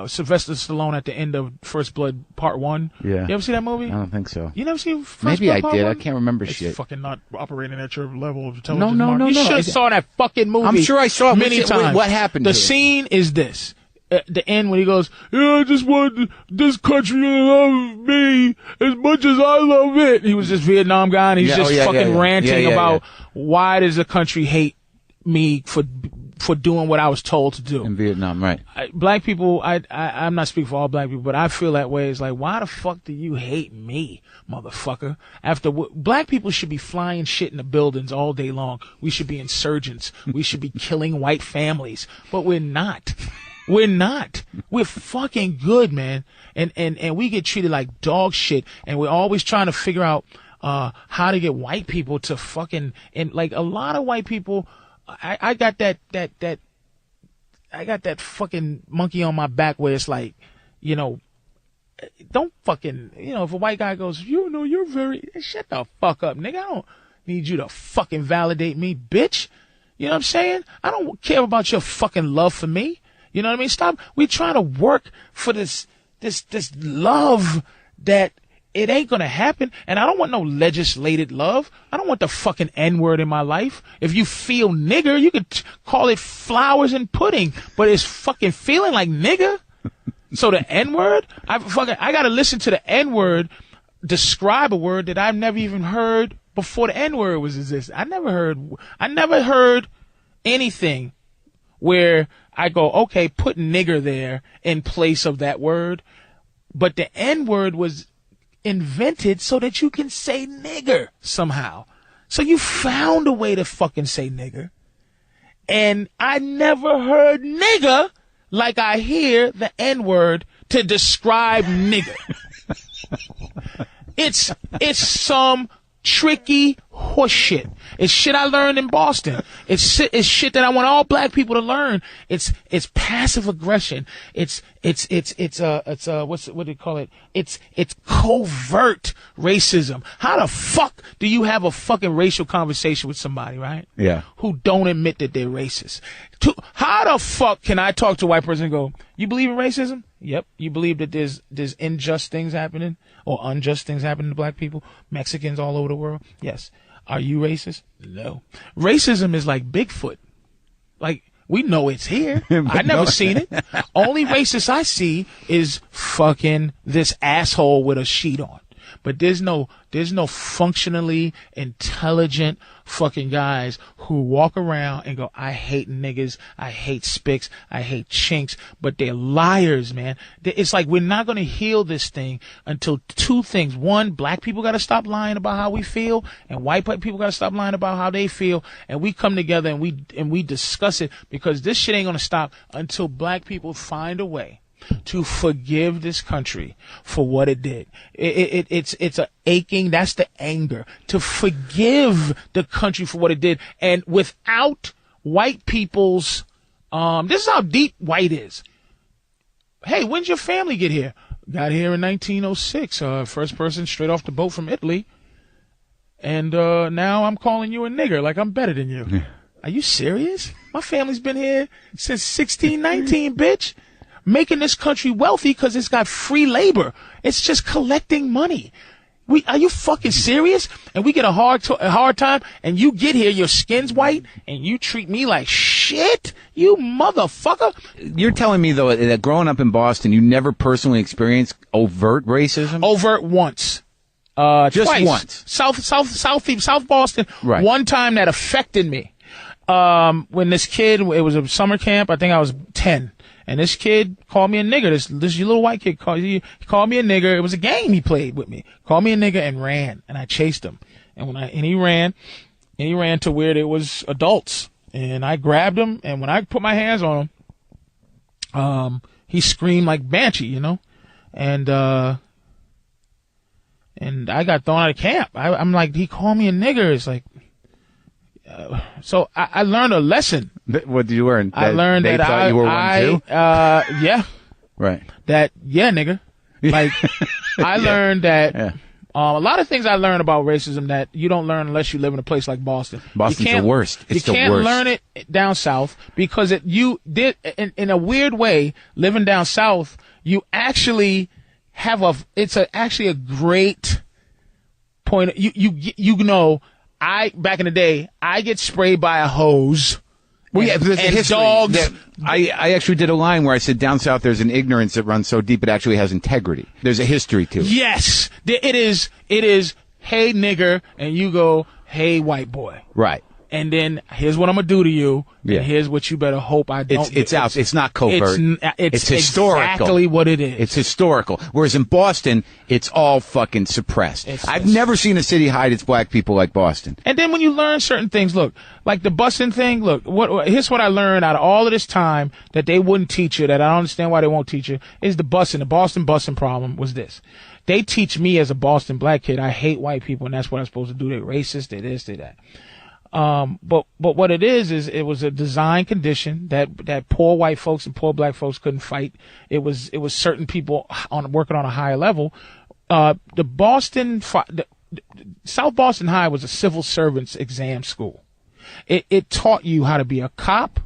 Sylvester Stallone at the end of First Blood Part 1. Yeah. You ever see that movie? I don't think so. You never seen First Maybe Blood I Part did. 1? I can't remember It's shit. fucking not operating at your level of intelligence. No, Mark. You should have saw that fucking movie. I'm sure I saw it many times. What happened The to it? scene is this. At the end when he goes, yeah, I just want this country to love me as much as I love it. He was this Vietnam guy, and he's ranting about why does the country hate me for doing what I was told to do In Vietnam, right. black people, I'm not speaking for all black people, but I feel that way. It's like, why the fuck do you hate me, motherfucker? Black people should be flying shit in the buildings all day long. We should be insurgents. We should be killing white families, but we're not. We're not. We're fucking good, man. And we get treated like dog shit, and we're always trying to figure out how to get white people to fucking, and like a lot of white people, I got that fucking monkey on my back where it's like, you know, don't fucking, you know, if a white guy goes, you know, you're very, shut the fuck up, nigga. I don't need you to fucking validate me, bitch. You know what I'm saying? I don't care about your fucking love for me. You know what I mean? Stop. We're trying to work for this love that it ain't gonna happen. And I don't want no legislated love. I don't want the fucking N-word in my life. If you feel nigger, you could call it flowers and pudding, but it's fucking feeling like nigger. So the N-word, I gotta listen to the N-word describe a word that I've never even heard before the N-word was exist. I never heard anything where I go, okay, put nigger there in place of that word. But the N-word was invented so that you can say nigger somehow. So you found a way to fucking say nigger. And I never heard nigger like I hear the N-word to describe nigger. It's some tricky horseshit. It's shit I learned in Boston. It's shit that I want all black people to learn. It's passive aggression. It's what do you call it? It's covert racism. How the fuck do you have a fucking racial conversation with somebody, right? Yeah. Who don't admit that they're racist? How the fuck can I talk to a white person and go, you believe in racism? Yep. You believe that there's unjust things happening or unjust things happening to black people, Mexicans all over the world? Yes. Are you racist? No. Racism is like Bigfoot. Like, we know it's here. I've never seen it. Only racist I see is fucking this asshole with a sheet on. But there's no functionally intelligent fucking guys who walk around and go, I hate niggas, I hate spics, I hate chinks, but they're liars, man. It's like we're not going to heal this thing until two things. One, black people got to stop lying about how we feel, and white people got to stop lying about how they feel, and we come together and we discuss it, because this shit ain't going to stop until black people find a way to forgive this country for what it did. It's a aching, that's the anger, to forgive the country for what it did. And without white people's, this is how deep white is. Hey, when'd your family get here? Got here in 1906, first person straight off the boat from Italy. And now I'm calling you a nigger like I'm better than you. Yeah. Are you serious? My family's been here since 1619, bitch. Making this country wealthy because it's got free labor. It's just collecting money. Are you fucking serious? And we get a hard time, and you get here, your skin's white, and you treat me like shit? You motherfucker. You're telling me, though, that growing up in Boston, you never personally experienced overt racism? Overt once. Just twice. Once? South Boston. Right. One time that affected me. When this kid, it was a summer camp, I think I was 10. And this kid called me a nigger. This little white kid called me a nigger. It was a game he played with me. Called me a nigger and ran. And I chased him. And he ran to where there was adults. And I grabbed him. And when I put my hands on him, he screamed like Banshee, you know. And I got thrown out of camp. I'm like, he called me a nigger. It's like, so I learned a lesson. What did you learn? I learned that you were one too? Yeah. Right. That, yeah, nigga. Like, I learned that A lot of things I learned about racism that you don't learn unless you live in a place like Boston. Boston's the worst. It's you the can't worst. learn it down south because you did in a weird way. Living down south, you actually have actually a great point. You know, back in the day, I get sprayed by a hose. Well, yeah, there's a history. Dogs. I actually did a line where I said down south there's an ignorance that runs so deep it actually has integrity. There's a history to it. Yes, it is. Hey nigger, and you go, hey white boy. Right. And then here's what I'm gonna do to you. Yeah. And here's what you better hope I don't. It's out. It's not covert. It's historical. Exactly what it is. It's historical. Whereas in Boston, it's all fucking suppressed. I've never seen a city hide its black people like Boston. And then when you learn certain things, look, like the busing thing. Look, here's what I learned out of all of this time that they wouldn't teach you. That I don't understand why they won't teach you. Is the busing. The Boston busing problem was this. They teach me as a Boston black kid, I hate white people, and that's what I'm supposed to do. They're racist. They're this. They're that. But what it is it was a design condition that poor white folks and poor black folks couldn't fight. It was certain people working on a higher level. South Boston High was a civil servants exam school. It taught you how to be a cop,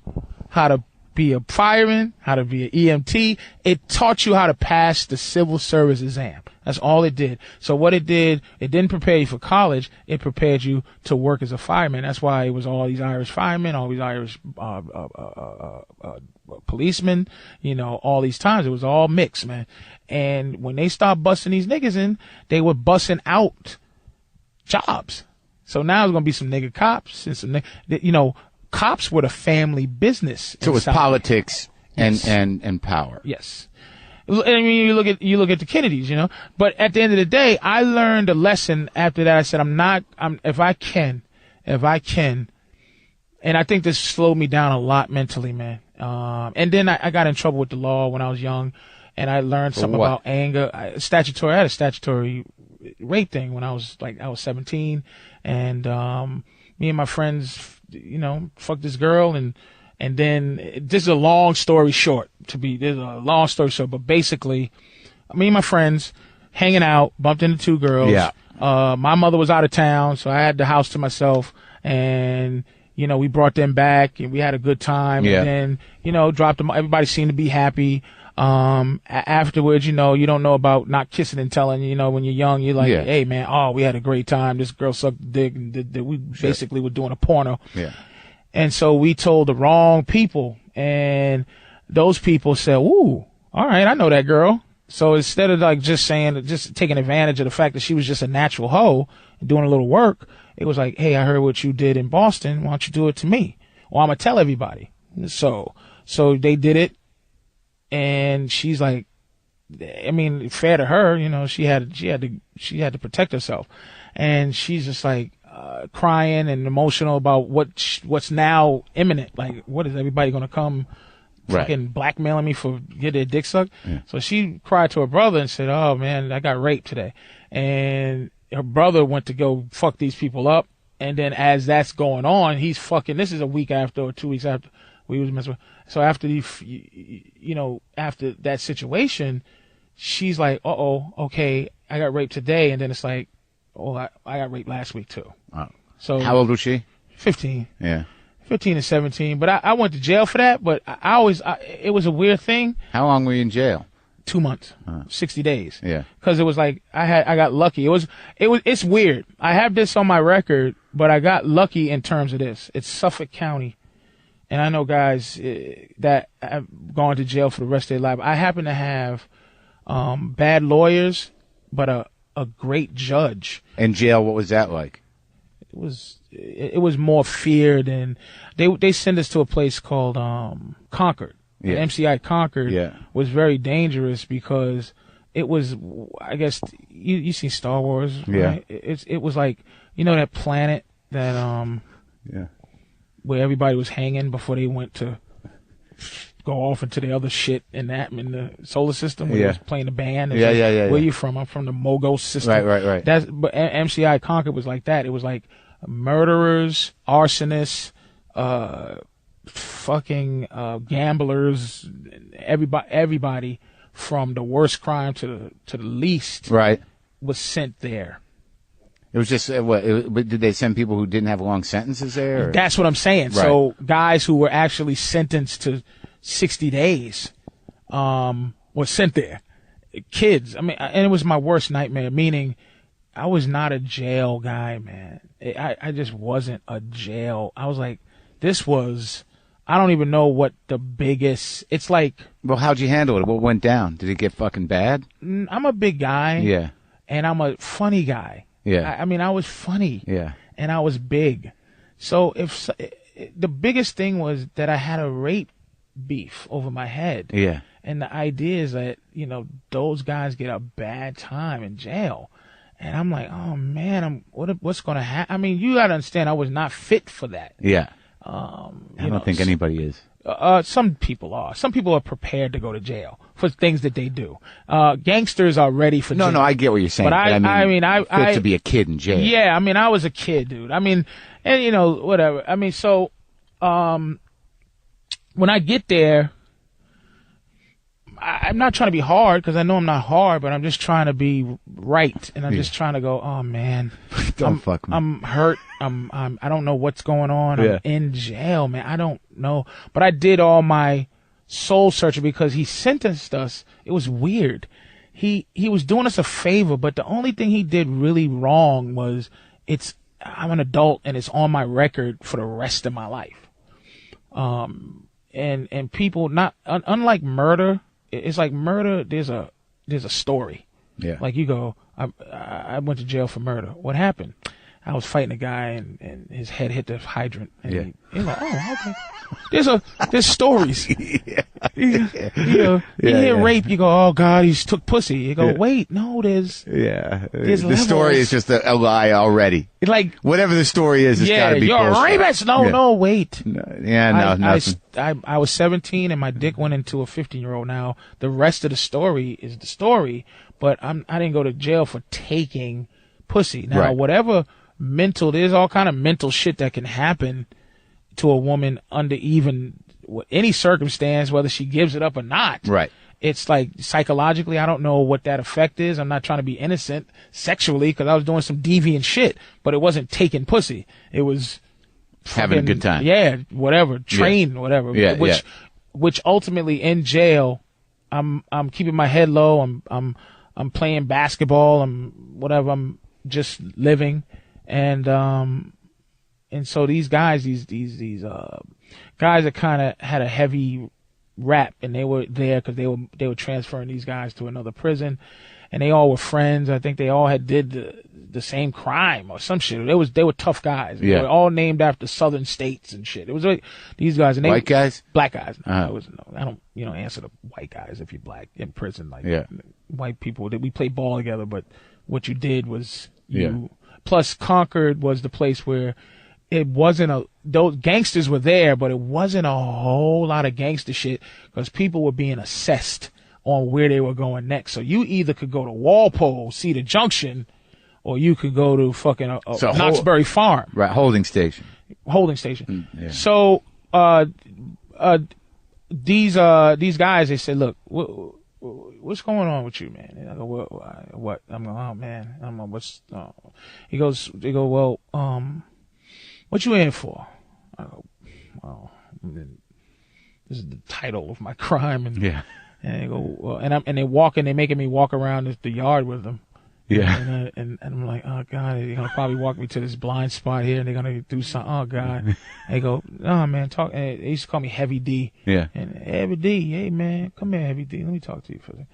how to be a fireman, how to be an EMT. It taught you how to pass the civil service exam. That's all it did. So what it did, it didn't prepare you for college. It prepared you to work as a fireman. That's why it was all these Irish firemen, all these Irish policemen, all these times. It was all mixed, man. And when they stopped busting these niggas in, they were busting out jobs. So now there's going to be some nigga cops and some, cops were the family business. So it was politics Yes. and power. Yes. I mean, you look at the Kennedys, but at the end of the day, I learned a lesson after that. I said, if I can, and I think this slowed me down a lot mentally, man. And then I got in trouble with the law when I was young, and I learned something about anger. I had a statutory rape thing when I was 17, and me and my friends, fucked this girl, and then this is a long story short. But basically, me and my friends hanging out, bumped into two girls. Yeah. My mother was out of town, so I had the house to myself, and we brought them back, and we had a good time. Yeah. And then dropped them. Everybody seemed to be happy. Afterwards, you don't know about not kissing and telling. When you're young, you're like, hey man, we had a great time. This girl sucked dick, and we basically were doing a porno. Yeah. And so we told the wrong people, and those people said, ooh, all right, I know that girl. So instead of just taking advantage of the fact that she was just a natural hoe and doing a little work, it was like, hey, I heard what you did in Boston. Why don't you do it to me? Well, I'm going to tell everybody. So they did it. And she's like, I mean, fair to her, she had to protect herself. And she's just like, crying and emotional about what's now imminent. Like, what is everybody going to come fucking blackmailing me for get their dick sucked? Yeah. So she cried to her brother and said, oh man, I got raped today. And her brother went to go fuck these people up. And then as that's going on, he's fucking, this is a week after or 2 weeks after we was messing with. So after after that situation, she's like, okay, I got raped today. And then it's like, I got raped last week too. Wow. So how old was she? 15. Yeah. 15 and 17. But I went to jail for that. But it was a weird thing. How long were you in jail? 2 months, 60 days. Yeah. Because it was like I got lucky. It's weird. I have this on my record, but I got lucky in terms of this. It's Suffolk County, and I know guys that have gone to jail for the rest of their life. I happen to have bad lawyers, but a great judge. In jail, what was that like? It was more fear than they sent us to a place called Concord. Yeah. MCI Concord was very dangerous because it was, I guess you seen Star Wars, right? It was like, that planet that where everybody was hanging before they went to go off into the other shit in the solar system where they was playing the band. Where you from? I'm from the Mogos system. Right. But MCI Concord was like that. It was like murderers, arsonists, fucking gamblers, everybody from the worst crime to the least was sent there. It was just but did they send people who didn't have long sentences there? Or? That's what I'm saying. Right. So guys who were actually sentenced to 60 days were sent there. Kids. I mean, and it was my worst nightmare, meaning I was not a jail guy, man. I just wasn't a jail. I was like, I don't even know what the biggest, it's like. Well, how'd you handle it? What went down? Did it get fucking bad? I'm a big guy. Yeah. And I'm a funny guy. Yeah. I mean, I was funny. Yeah. And I was big. So the biggest thing was that I had a rape beef over my head. Yeah. And the idea is that, those guys get a bad time in jail. And I'm like, oh man, what's going to happen? I mean, you got to understand, I was not fit for that. Yeah. I don't think anybody is. Some people are. Some people are prepared to go to jail for things that they do. Gangsters are ready for jail. No, I get what you're saying. But I mean, fit to be a kid in jail. Yeah, I mean, I was a kid, dude. I mean, and whatever. I mean, so when I get there, I'm not trying to be hard because I know I'm not hard, but I'm just trying to be right, and I'm just trying to go. Oh man, fuck me. I'm hurt. I don't know what's going on. I'm in jail, man. I don't know, but I did all my soul searching because he sentenced us. It was weird. He was doing us a favor, but the only thing he did really wrong was I'm an adult and it's on my record for the rest of my life. And people unlike murder. It's like murder. There's a story. Yeah. Like you go, I went to jail for murder. What happened? I was fighting a guy and his head hit the hydrant. And you're like, oh, okay. There's stories. You hear rape, you go, oh God, he took pussy. You go, wait, no, there's the story is just a lie already. Like whatever the story is, it's gotta be you're bullshit. a rapist. No, wait. Nothing. I was 17 and my dick went into a 15-year-old. Now the rest of the story is the story, but I didn't go to jail for taking pussy. Now whatever there's all kind of mental shit that can happen to a woman under even any circumstance, whether she gives it up or not. Right. It's like psychologically, I don't know what that effect is. I'm not trying to be innocent sexually because I was doing some deviant shit, but it wasn't taking pussy. It was having a good time. Yeah, whatever. Train, whatever. Yeah, which ultimately in jail, I'm keeping my head low. I'm playing basketball. I'm just living. And so these guys, these guys that kind of had a heavy rap, and they were there because they were transferring these guys to another prison, and they all were friends. I think they all did the same crime or some shit. They were tough guys. Yeah. They were all named after southern states and shit. It was like these guys. And white guys, black guys. I don't answer to white guys if you're black in prison. Like white people, we played ball together, but what you did was you. Plus, Concord was the place where it wasn't those gangsters were there, but it wasn't a whole lot of gangster shit because people were being assessed on where they were going next. So you either could go to Walpole, Cedar Junction, or you could go to fucking Knoxbury Farm. Right, holding station. Yeah. So these guys, they said, look, what's going on with you, man? And I go, what? I'm going, oh man, I don't know what's. They go, well, what you in for? I go, well, this is the title of my crime, and they go, well, and they're making me walk around the yard with them. Yeah. And I'm like, oh God, they're gonna probably walk me to this blind spot here, and they're gonna do something. Oh God. They go, oh man, talk. And they used to call me Heavy D. Yeah. And Heavy D, hey man, come here, Heavy D. Let me talk to you for a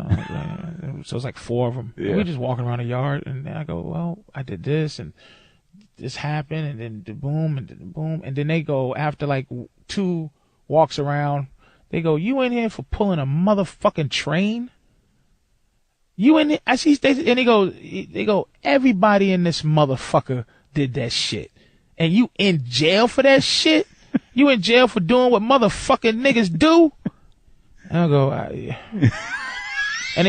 second. So it's like 4 of them. Yeah. We're just walking around the yard, and I go, well, I did this, and this happened, and then the boom, and then the boom, and then they go after like 2 walks around. They go, you in here for pulling a motherfucking train? You in it? I see. And they go. Everybody in this motherfucker did that shit, and you in jail for that shit. You in jail for doing what motherfucking niggas do. And I go, and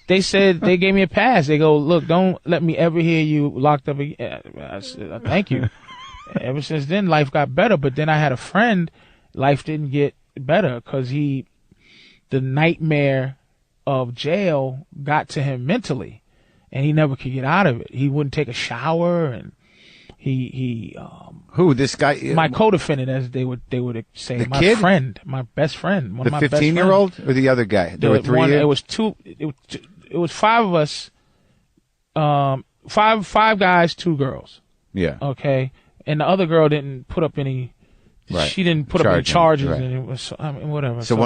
they said they gave me a pass. They go, look, don't let me ever hear you locked up again. I said, thank you. Ever since then, life got better. But then I had a friend. Life didn't get better because the nightmare of jail got to him mentally, and he never could get out of it. He wouldn't take a shower, and who, this guy? My co-defendant, as they would say, the my kid? friend, my best friend, one the of my 15-year-old, or the other guy? There were three. It was two. It was five of us. Five guys, two girls. Yeah. Okay, and the other girl didn't put up any. Right. She didn't put up any charges, right. and it was whatever. So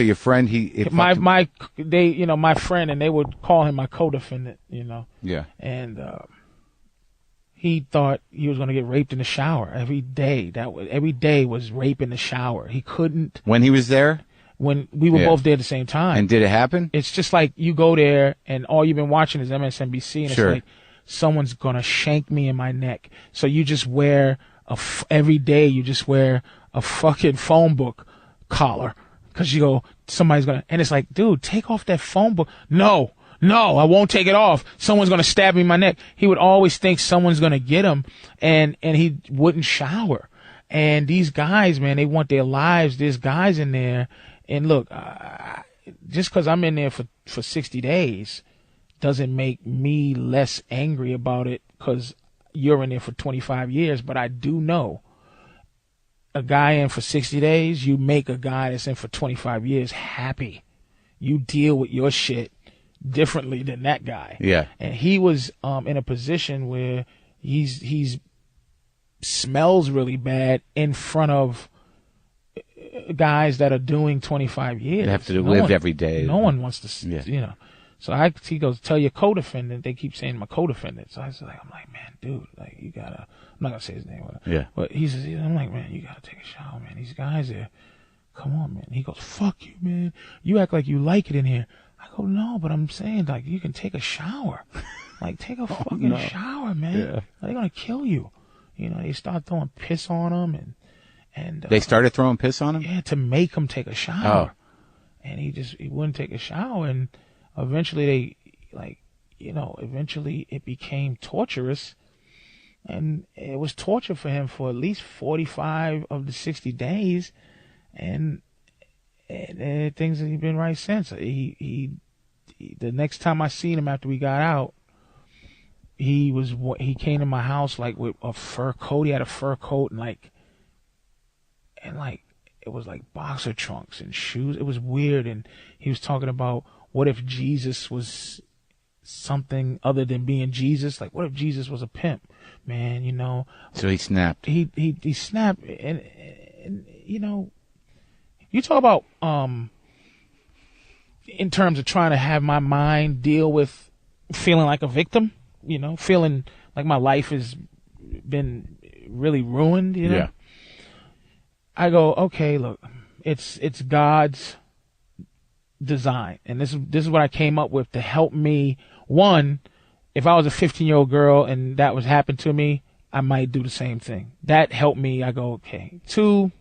your friend, my friend, and they would call him my co-defendant. Yeah. And he thought he was going to get raped in the shower every day. Every day was rape in the shower. He couldn't. When he was there. When we were both there at the same time. And did it happen? It's just like you go there and all you've been watching is MSNBC, and sure. It's like someone's gonna shank me in my neck. So you just wear every day. You just wear a fucking phone book collar because you go somebody's gonna. And it's like, dude, take off that phone book. No, I won't take it off. Someone's gonna stab me in my neck. He would always think someone's gonna get him, and he wouldn't shower. And these guys, man, they want their lives. There's guys in there. And look, just because I'm in there for 60 days doesn't make me less angry about it because you're in there for 25 years. But I do know a guy in for 60 days, you make a guy that's in for 25 years happy. You deal with your shit differently than that guy. Yeah. And he was in a position where he's smells really bad in front of guys that are doing 25 years. They have to live every day. No one wants to, So he goes, tell your co-defendant. They keep saying my co-defendant. So I'm like, man, dude, like you gotta. I'm not gonna say his name. Yeah. But he says, I'm like, man, you gotta take a shower, man. These guys are, come on, man. He goes, fuck you, man. You act like you like it in here. I go, no, but I'm saying like you can take a shower. Like take a fucking shower, man. Yeah. They're gonna kill you. They start throwing piss on him and they started throwing piss on him? Yeah, to make him take a shower. And he wouldn't take a shower. And eventually eventually it became torturous. And it was torture for him for at least 45 of the 60 days. And things have been right since. The next time I seen him after we got out, he came to my house like with a fur coat. He had a fur coat and it was like boxer trunks and shoes. It was weird. And he was talking about what if Jesus was something other than being Jesus? Like, what if Jesus was a pimp, man? So he snapped. He snapped. And you talk about in terms of trying to have my mind deal with feeling like a victim, feeling like my life has been really ruined, Yeah. I go, okay, look, it's God's design, and this is what I came up with to help me. One, if I was a 15-year-old girl and that was happened to me, I might do the same thing. That helped me. I go, okay. Two,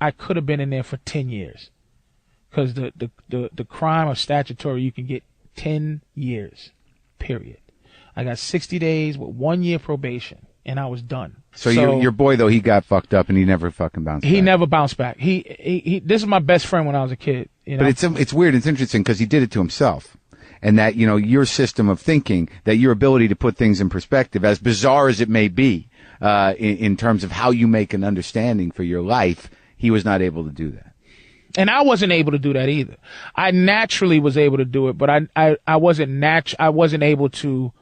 I could have been in there for 10 years, because the crime of statutory, you can get 10 years, period. I got 60 days with 1 year probation, and I was done. So your boy, though, he got fucked up and he never fucking bounced back. He never bounced back. This is my best friend when I was a kid. But it's weird. It's interesting because he did it to himself. And that, your system of thinking, that your ability to put things in perspective, as bizarre as it may be, in terms of how you make an understanding for your life, he was not able to do that. And I wasn't able to do that either. I naturally was able to do it, but I wasn't able to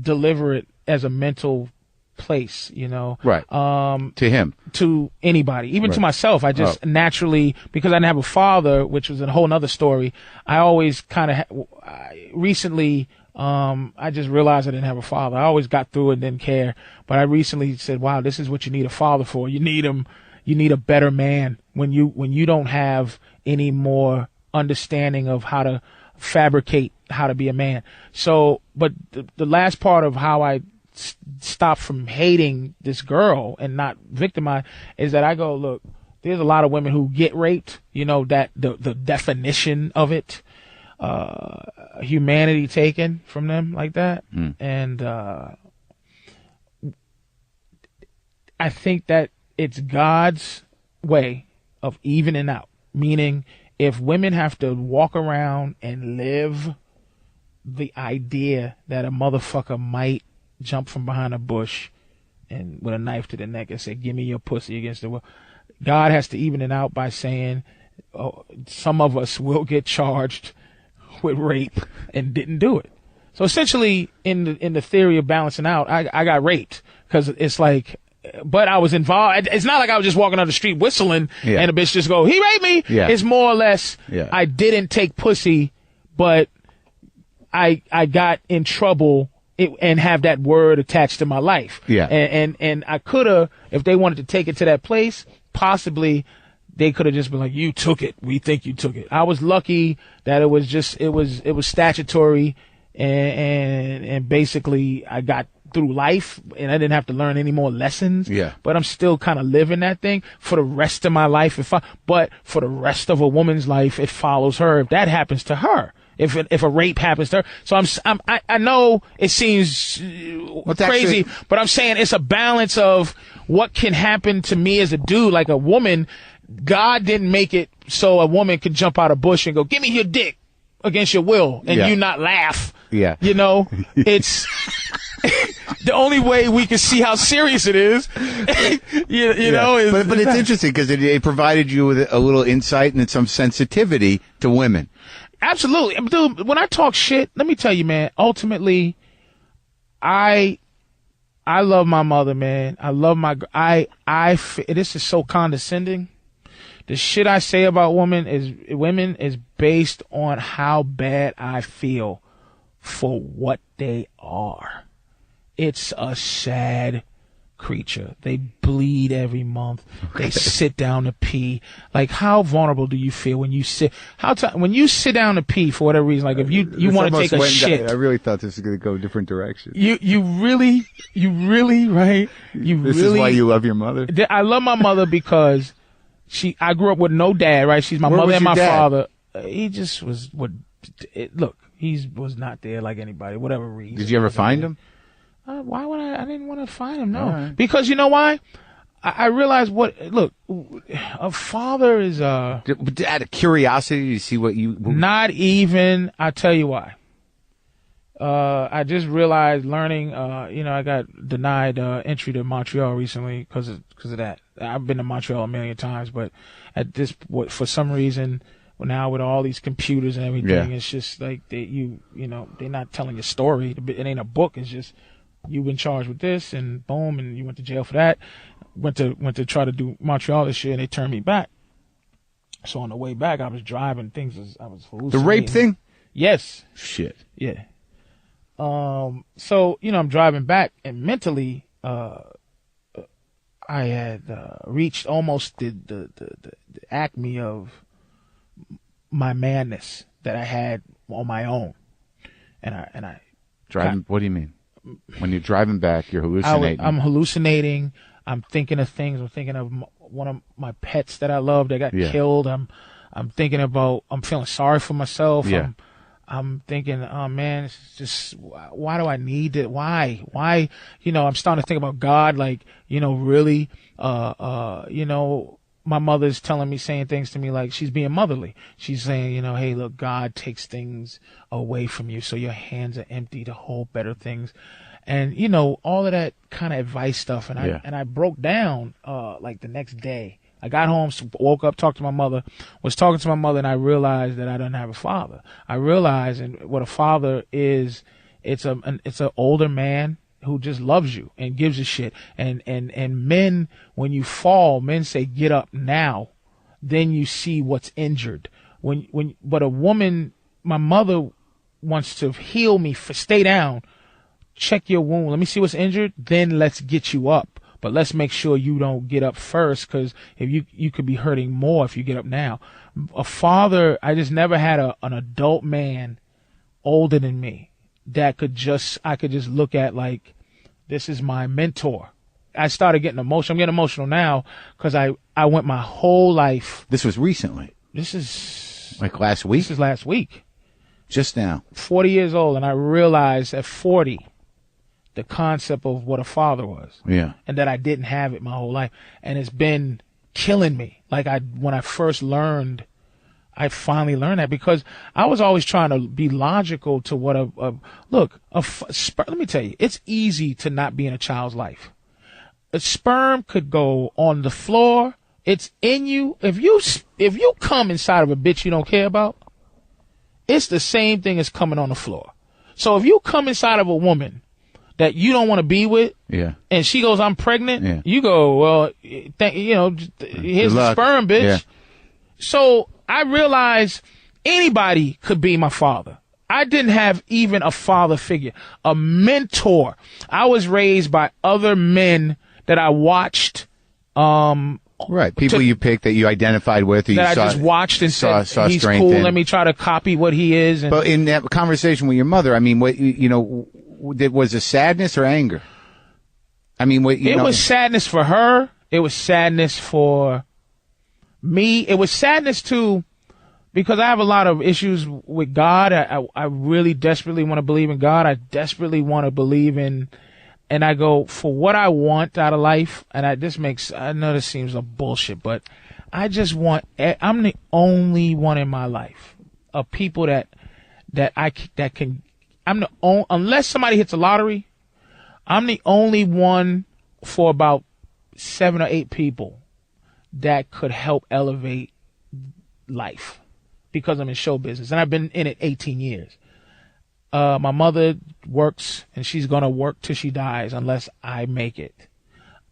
deliver it as a mental place, Right. To him. To anybody, even to myself. I just naturally, because I didn't have a father, which was a whole nother story. I always kind of recently, I just realized I didn't have a father. I always got through it and didn't care. But I recently said, wow, this is what you need a father for. You need him. You need a better man when you don't have any more understanding of how to fabricate how to be a man. So, but the last part of how I stop from hating this girl and not victimize is that I go, look, there's a lot of women who get raped, that the definition of it, humanity taken from them like that. And I think that it's God's way of evening out, meaning if women have to walk around and live the idea that a motherfucker might jump from behind a bush and with a knife to the neck and say, "Give me your pussy," against the will. God has to even it out by saying, some of us will get charged with rape and didn't do it. So essentially, in the theory of balancing out, I got raped because it's like, but I was involved. It's not like I was just walking on the street whistling and a bitch just go, "He raped me." Yeah. It's more or less, I didn't take pussy, but I got in trouble and have that word attached to my life. Yeah. And I could have, if they wanted to take it to that place, possibly they could have just been like, "You took it. We think you took it." I was lucky that it was statutory and basically I got through life and I didn't have to learn any more lessons. Yeah. But I'm still kind of living that thing for the rest of my life. But for the rest of a woman's life, it follows her if that happens to her. If a rape happens to her. So I know it seems crazy, but I'm saying it's a balance of what can happen to me as a dude, like a woman. God didn't make it so a woman could jump out of bush and go, "Give me your dick," against your will, and you not laugh. Yeah. You know, it's the only way we can see how serious it is. you know, is, but it's interesting because it provided you with a little insight and some sensitivity to women. Absolutely. Dude, when I talk shit, let me tell you, man, ultimately, I love my mother, man. I love this is so condescending. The shit I say about women is based on how bad I feel for what they are. It's a sad creature. They bleed every month. They sit down to pee. Like, how vulnerable do you feel when you sit? When you sit down to pee for whatever reason? Like, if you want to take a shit. I really thought this was going to go a different direction. You really, right? This is why you love your mother? I love my mother because I grew up with no dad, right? She's my mother and my father. He just was look, he was not there like anybody, whatever reason. Did you ever find him? Why would I didn't want to find him, no. Right. Because you know why? I realized a father is out of curiosity to see what you... Not even, I'll tell you why. I just realized learning, I got denied entry to Montreal recently because of that. I've been to Montreal a million times, but for some reason, now with all these computers and everything, it's just like they're not telling a story. It ain't a book. It's just you've been charged with this, and boom, and you went to jail for that. Went to try to do Montreal this year, and they turned me back. So on the way back, I was driving I was hallucinating. The rape thing? Yes. Shit. Yeah. So, I'm driving back, and mentally, I had reached almost the acme of my madness that I had on my own. And I driving. What do you mean? When you're driving back, you're hallucinating. I'm hallucinating. I'm thinking of things. I'm thinking of one of my pets that I love that got killed. I'm thinking about. I'm feeling sorry for myself. Yeah. I'm thinking, oh man, it's just, why do I need it? Why? I'm starting to think about God, like, really, my mother's saying things to me like she's being motherly. She's saying, hey, look, God takes things away from you, so your hands are empty to hold better things. And, all of that kind of advice stuff. And I broke down, like the next day. I got home, woke up, talked to my mother, was talking to my mother, and I realized that I didn't have a father. I realized what a father is, it's an older man who just loves you and gives a shit. And men, when you fall, men say, "Get up now." Then you see what's injured. But a woman, my mother wants to heal me, stay down, check your wound. Let me see what's injured. Then let's get you up. But let's make sure you don't get up first, because if you could be hurting more if you get up now. A father, I just never had an adult man older than me that I could just look at like, this is my mentor. I started getting emotional. I'm getting emotional now because I went my whole life. This was recently. This is like last week. This is last week. Just now. 40 years old, and I realized at 40 the concept of what a father was. Yeah. And that I didn't have it my whole life. And it's been killing me. Like when I first learned, I finally learned that, because I was always trying to be logical to what let me tell you, it's easy to not be in a child's life. A sperm could go on the floor. It's in you. If you come inside of a bitch you don't care about, it's the same thing as coming on the floor. So if you come inside of a woman that you don't want to be with, and she goes, "I'm pregnant," you go, "Well, here's the sperm, bitch." Yeah. So I realized anybody could be my father. I didn't have even a father figure, a mentor. I was raised by other men that I watched. Right, people you picked that you identified with. I just watched and said, he's cool, let me try to copy what he is. But in that conversation with your mother, I mean, was it sadness or anger? I mean, it was sadness for her. It was sadness for me. It was sadness too, because I have a lot of issues with God. I really desperately want to believe in God. I desperately want to believe in, and I go for what I want out of life. And I know this seems like bullshit, but I just want, I'm the only one in my life of people unless somebody hits a lottery, I'm the only one for about 7 or 8 people that could help elevate life, because I'm in show business and I've been in it 18 years. My mother works, and she's gonna work till she dies unless I make it.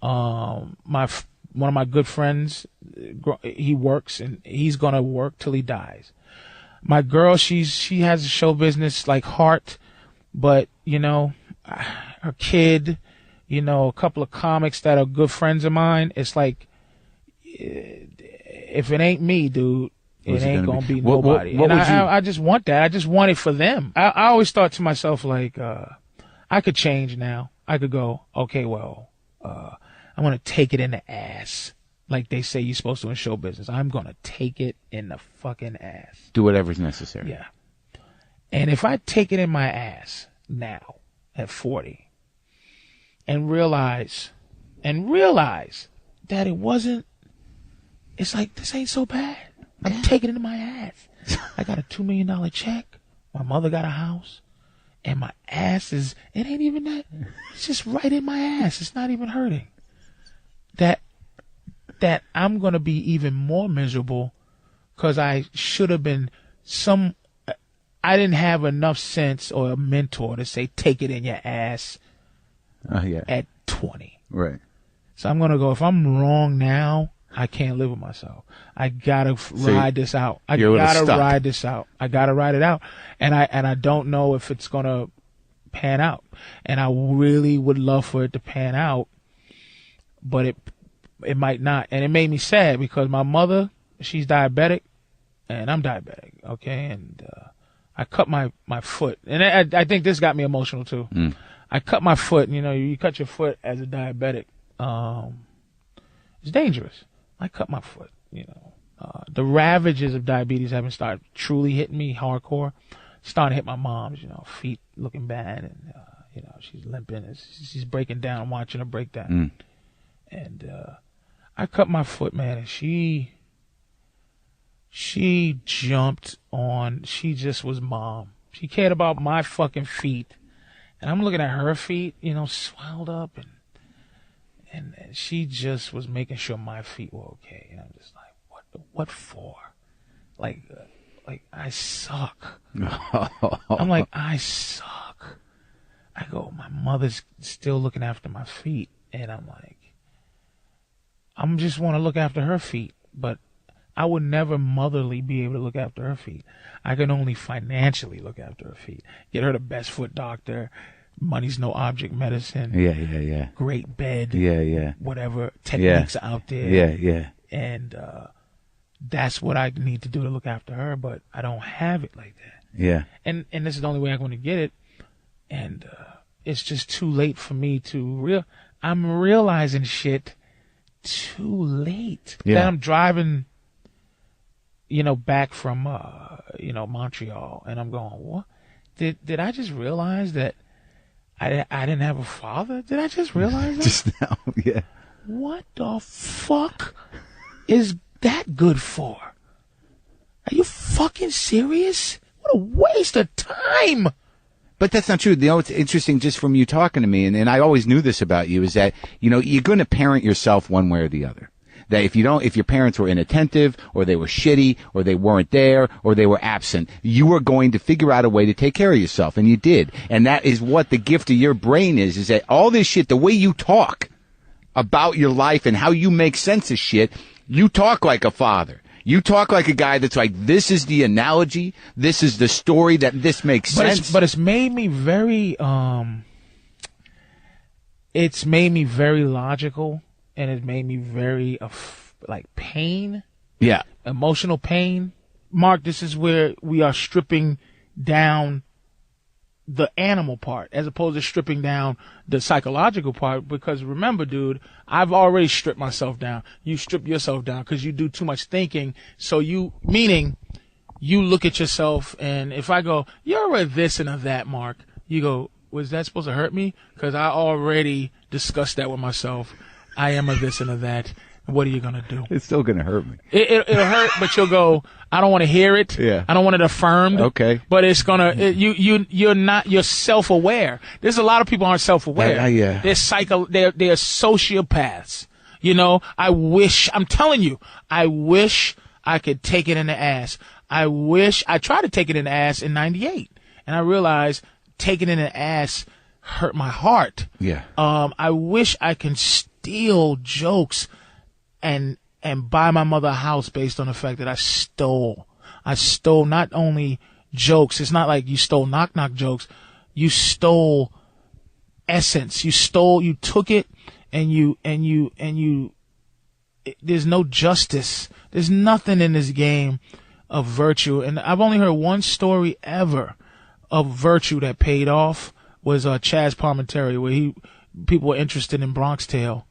One of my good friends, he works, and he's gonna work till he dies. My girl, she has a show business like heart, but her kid, a couple of comics that are good friends of mine. It's like, if it ain't me, dude, it ain't gonna be nobody. And I just want that. I just want it for them. I always thought to myself, like, I could change now. I could go, okay, well, I'm gonna take it in the ass, like they say you're supposed to in show business. I'm gonna take it in the fucking ass. Do whatever's necessary. Yeah. And if I take it in my ass now at 40 and realize that it's like, this ain't so bad. I'm taking it in my ass. I got a $2 million check. My mother got a house. And my ass it ain't even that. It's just right in my ass. It's not even hurting. That I'm going to be even more miserable, because I should have been I didn't have enough sense or a mentor to say, take it in your ass at 20. Right. So I'm going to go, if I'm wrong now, I can't live with myself. I gotta ride this out. I gotta ride this out. I gotta ride it out. And I don't know if it's gonna pan out. And I really would love for it to pan out, but it might not. And it made me sad, because my mother, she's diabetic, and I'm diabetic. Okay, and I cut my foot, and I think this got me emotional too. I cut my foot. You cut your foot as a diabetic. It's dangerous. I cut my foot, the ravages of diabetes haven't started truly hitting me hardcore. Starting to hit my mom's, feet looking bad, and, she's limping. She's breaking down. I'm watching her break down. And I cut my foot, man, and she jumped on, she just was mom. She cared about my fucking feet. And I'm looking at her feet, swelled up, and she just was making sure my feet were okay. And I'm just like, what for? Like I suck. I'm like, I suck. I go, my mother's still looking after my feet. And I'm like, I'm just want to look after her feet. But I would never motherly be able to look after her feet. I can only financially look after her feet. Get her the best foot doctor. Money's no object medicine. Yeah. Great bed. Yeah. Whatever techniques out there. Yeah. And that's what I need to do to look after her, but I don't have it like that. Yeah. And this is the only way I'm going to get it. And it's just too late for me to I'm realizing shit too late. Yeah. That I'm driving, back from Montreal, and I'm going, what? Did I just realize that I didn't have a father? Did I just realize that? Just now, yeah. What the fuck is that good for? Are you fucking serious? What a waste of time. But that's not true. You know, it's interesting just from you talking to me, and I always knew this about you, is that, you know, you're going to parent yourself one way or the other. That if your parents were inattentive, or they were shitty, or they weren't there, or they were absent, you were going to figure out a way to take care of yourself, and you did. And that is what the gift of your brain is that all this shit, the way you talk about your life and how you make sense of shit, you talk like a father. You talk like a guy that's like, this is the analogy, this is the story, that this makes sense. But it's made me very, it's made me very logical, and it made me very, like, pain. Yeah. Emotional pain. Mark, this is where we are stripping down the animal part as opposed to stripping down the psychological part, because remember, dude, I've already stripped myself down. You strip yourself down because you do too much thinking. So meaning you look at yourself, and if I go, you're a this and a that, Mark, you go, was that supposed to hurt me? Because I already discussed that with myself. I am a this and a that. What are you gonna do? It's still gonna hurt me. It'll hurt, but you'll go, I don't want to hear it. Yeah. I don't want it affirmed. Okay. But it's gonna, you're self-aware. There's a lot of people aren't self-aware. Yeah. They're they're sociopaths. You know, I'm telling you, I wish I could take it in the ass. I tried to take it in the ass in 98, and I realized taking it in the ass hurt my heart. Yeah. I wish I can steal jokes and buy my mother a house based on the fact that I stole not only jokes. It's not like you stole knock jokes. You stole essence. You took it and there's no justice. There's nothing in this game of virtue. And I've only heard one story ever of virtue that paid off, was Chaz Palminteri, where people were interested in Bronx Tale.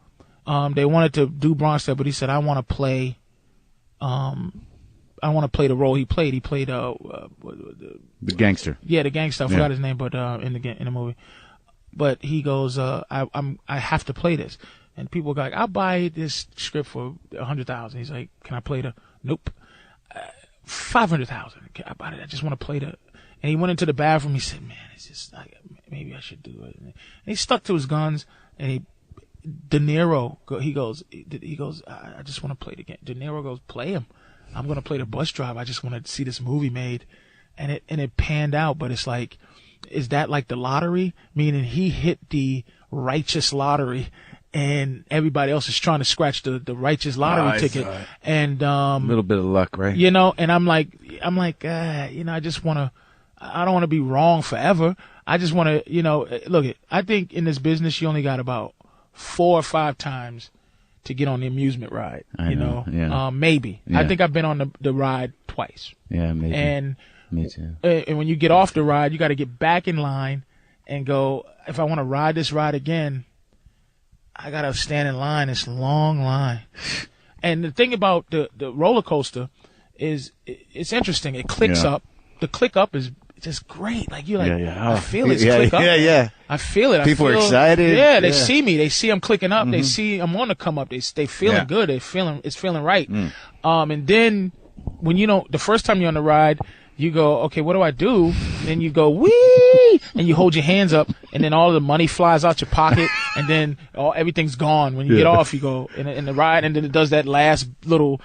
They wanted to do Bronx Tale, but he said, I want to play the role he played. He played the gangster. Yeah, the gangster. I forgot his name, but in the movie. But he goes, I have to play this. And people go like, I'll buy this script for $100,000. He's like, can I play the? Nope. $500,000. I bought it. I just want to play the. And he went into the bathroom. He said, man, it's just like, maybe I should do it. And he stuck to his guns. And De Niro, he goes, I just want to play the game. De Niro goes, play him. I'm going to play the bus driver. I just want to see this movie made. And it panned out. But it's like, is that like the lottery? Meaning he hit the righteous lottery, and everybody else is trying to scratch the righteous lottery ticket. And a little bit of luck, right? You know, and I'm like, I just want to. I don't want to be wrong forever. I just want to, look, I think in this business you only got about 4 or 5 times to get on the amusement ride. I know. Yeah. Maybe. Yeah. I think I've been on the ride twice. Yeah, maybe. And me too. And when you get off the ride, you got to get back in line and go, if I want to ride this ride again, I got to stand in line. It's a long line. And the thing about the roller coaster is it's interesting. It clicks up. The click up is just great. Like you're like, I feel it. Click up. Yeah. I feel it. People are excited. Yeah, they see me. They see I'm clicking up. Mm-hmm. They see I'm on the come up. They feeling good. It's feeling right. And then when the first time you're on the ride, you go, okay, what do I do? And then you go, wee, and you hold your hands up, and then all of the money flies out your pocket, and then everything's gone. When you get off, you go in the ride, and then it does that last little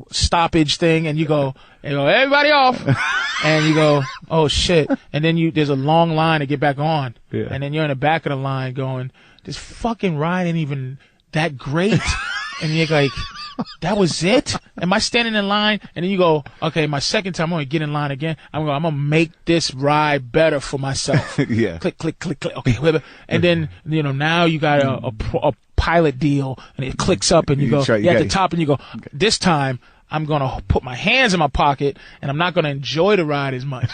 stoppage thing, and you go, everybody off, and you go, oh shit, and then there's a long line to get back on, and then you're in the back of the line going, this fucking ride ain't even that great, and you're like, that was it? Am I standing in line? And then you go, okay, my second time I'm going to get in line again. I'm going to make this ride better for myself. Yeah. Click, click, click, click. Okay. And then, now you got a pilot deal, and it clicks up, and you go, at the top, and you go, this time I'm going to put my hands in my pocket, and I'm not going to enjoy the ride as much.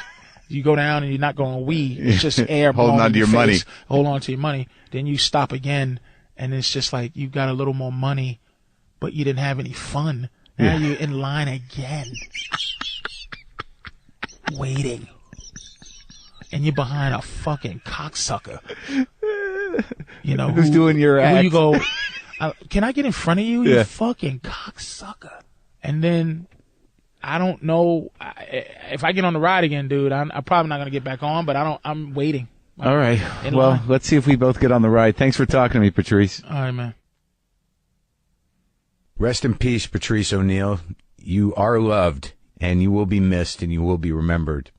You go down, and you're not going to wee. It's just air holding on to your money. Hold on to your money. Then you stop again, and it's just like you got a little more money, but you didn't have any fun. Now you're in line again, waiting, and you're behind a fucking cocksucker. Who's doing your act? You go, can I get in front of you? You fucking cocksucker. And then I don't know if I get on the ride again, dude. I'm probably not gonna get back on, but I'm waiting. All right. Well, let's see if we both get on the ride. Thanks for talking to me, Patrice. All right, man. Rest in peace, Patrice O'Neal. You are loved, and you will be missed, and you will be remembered.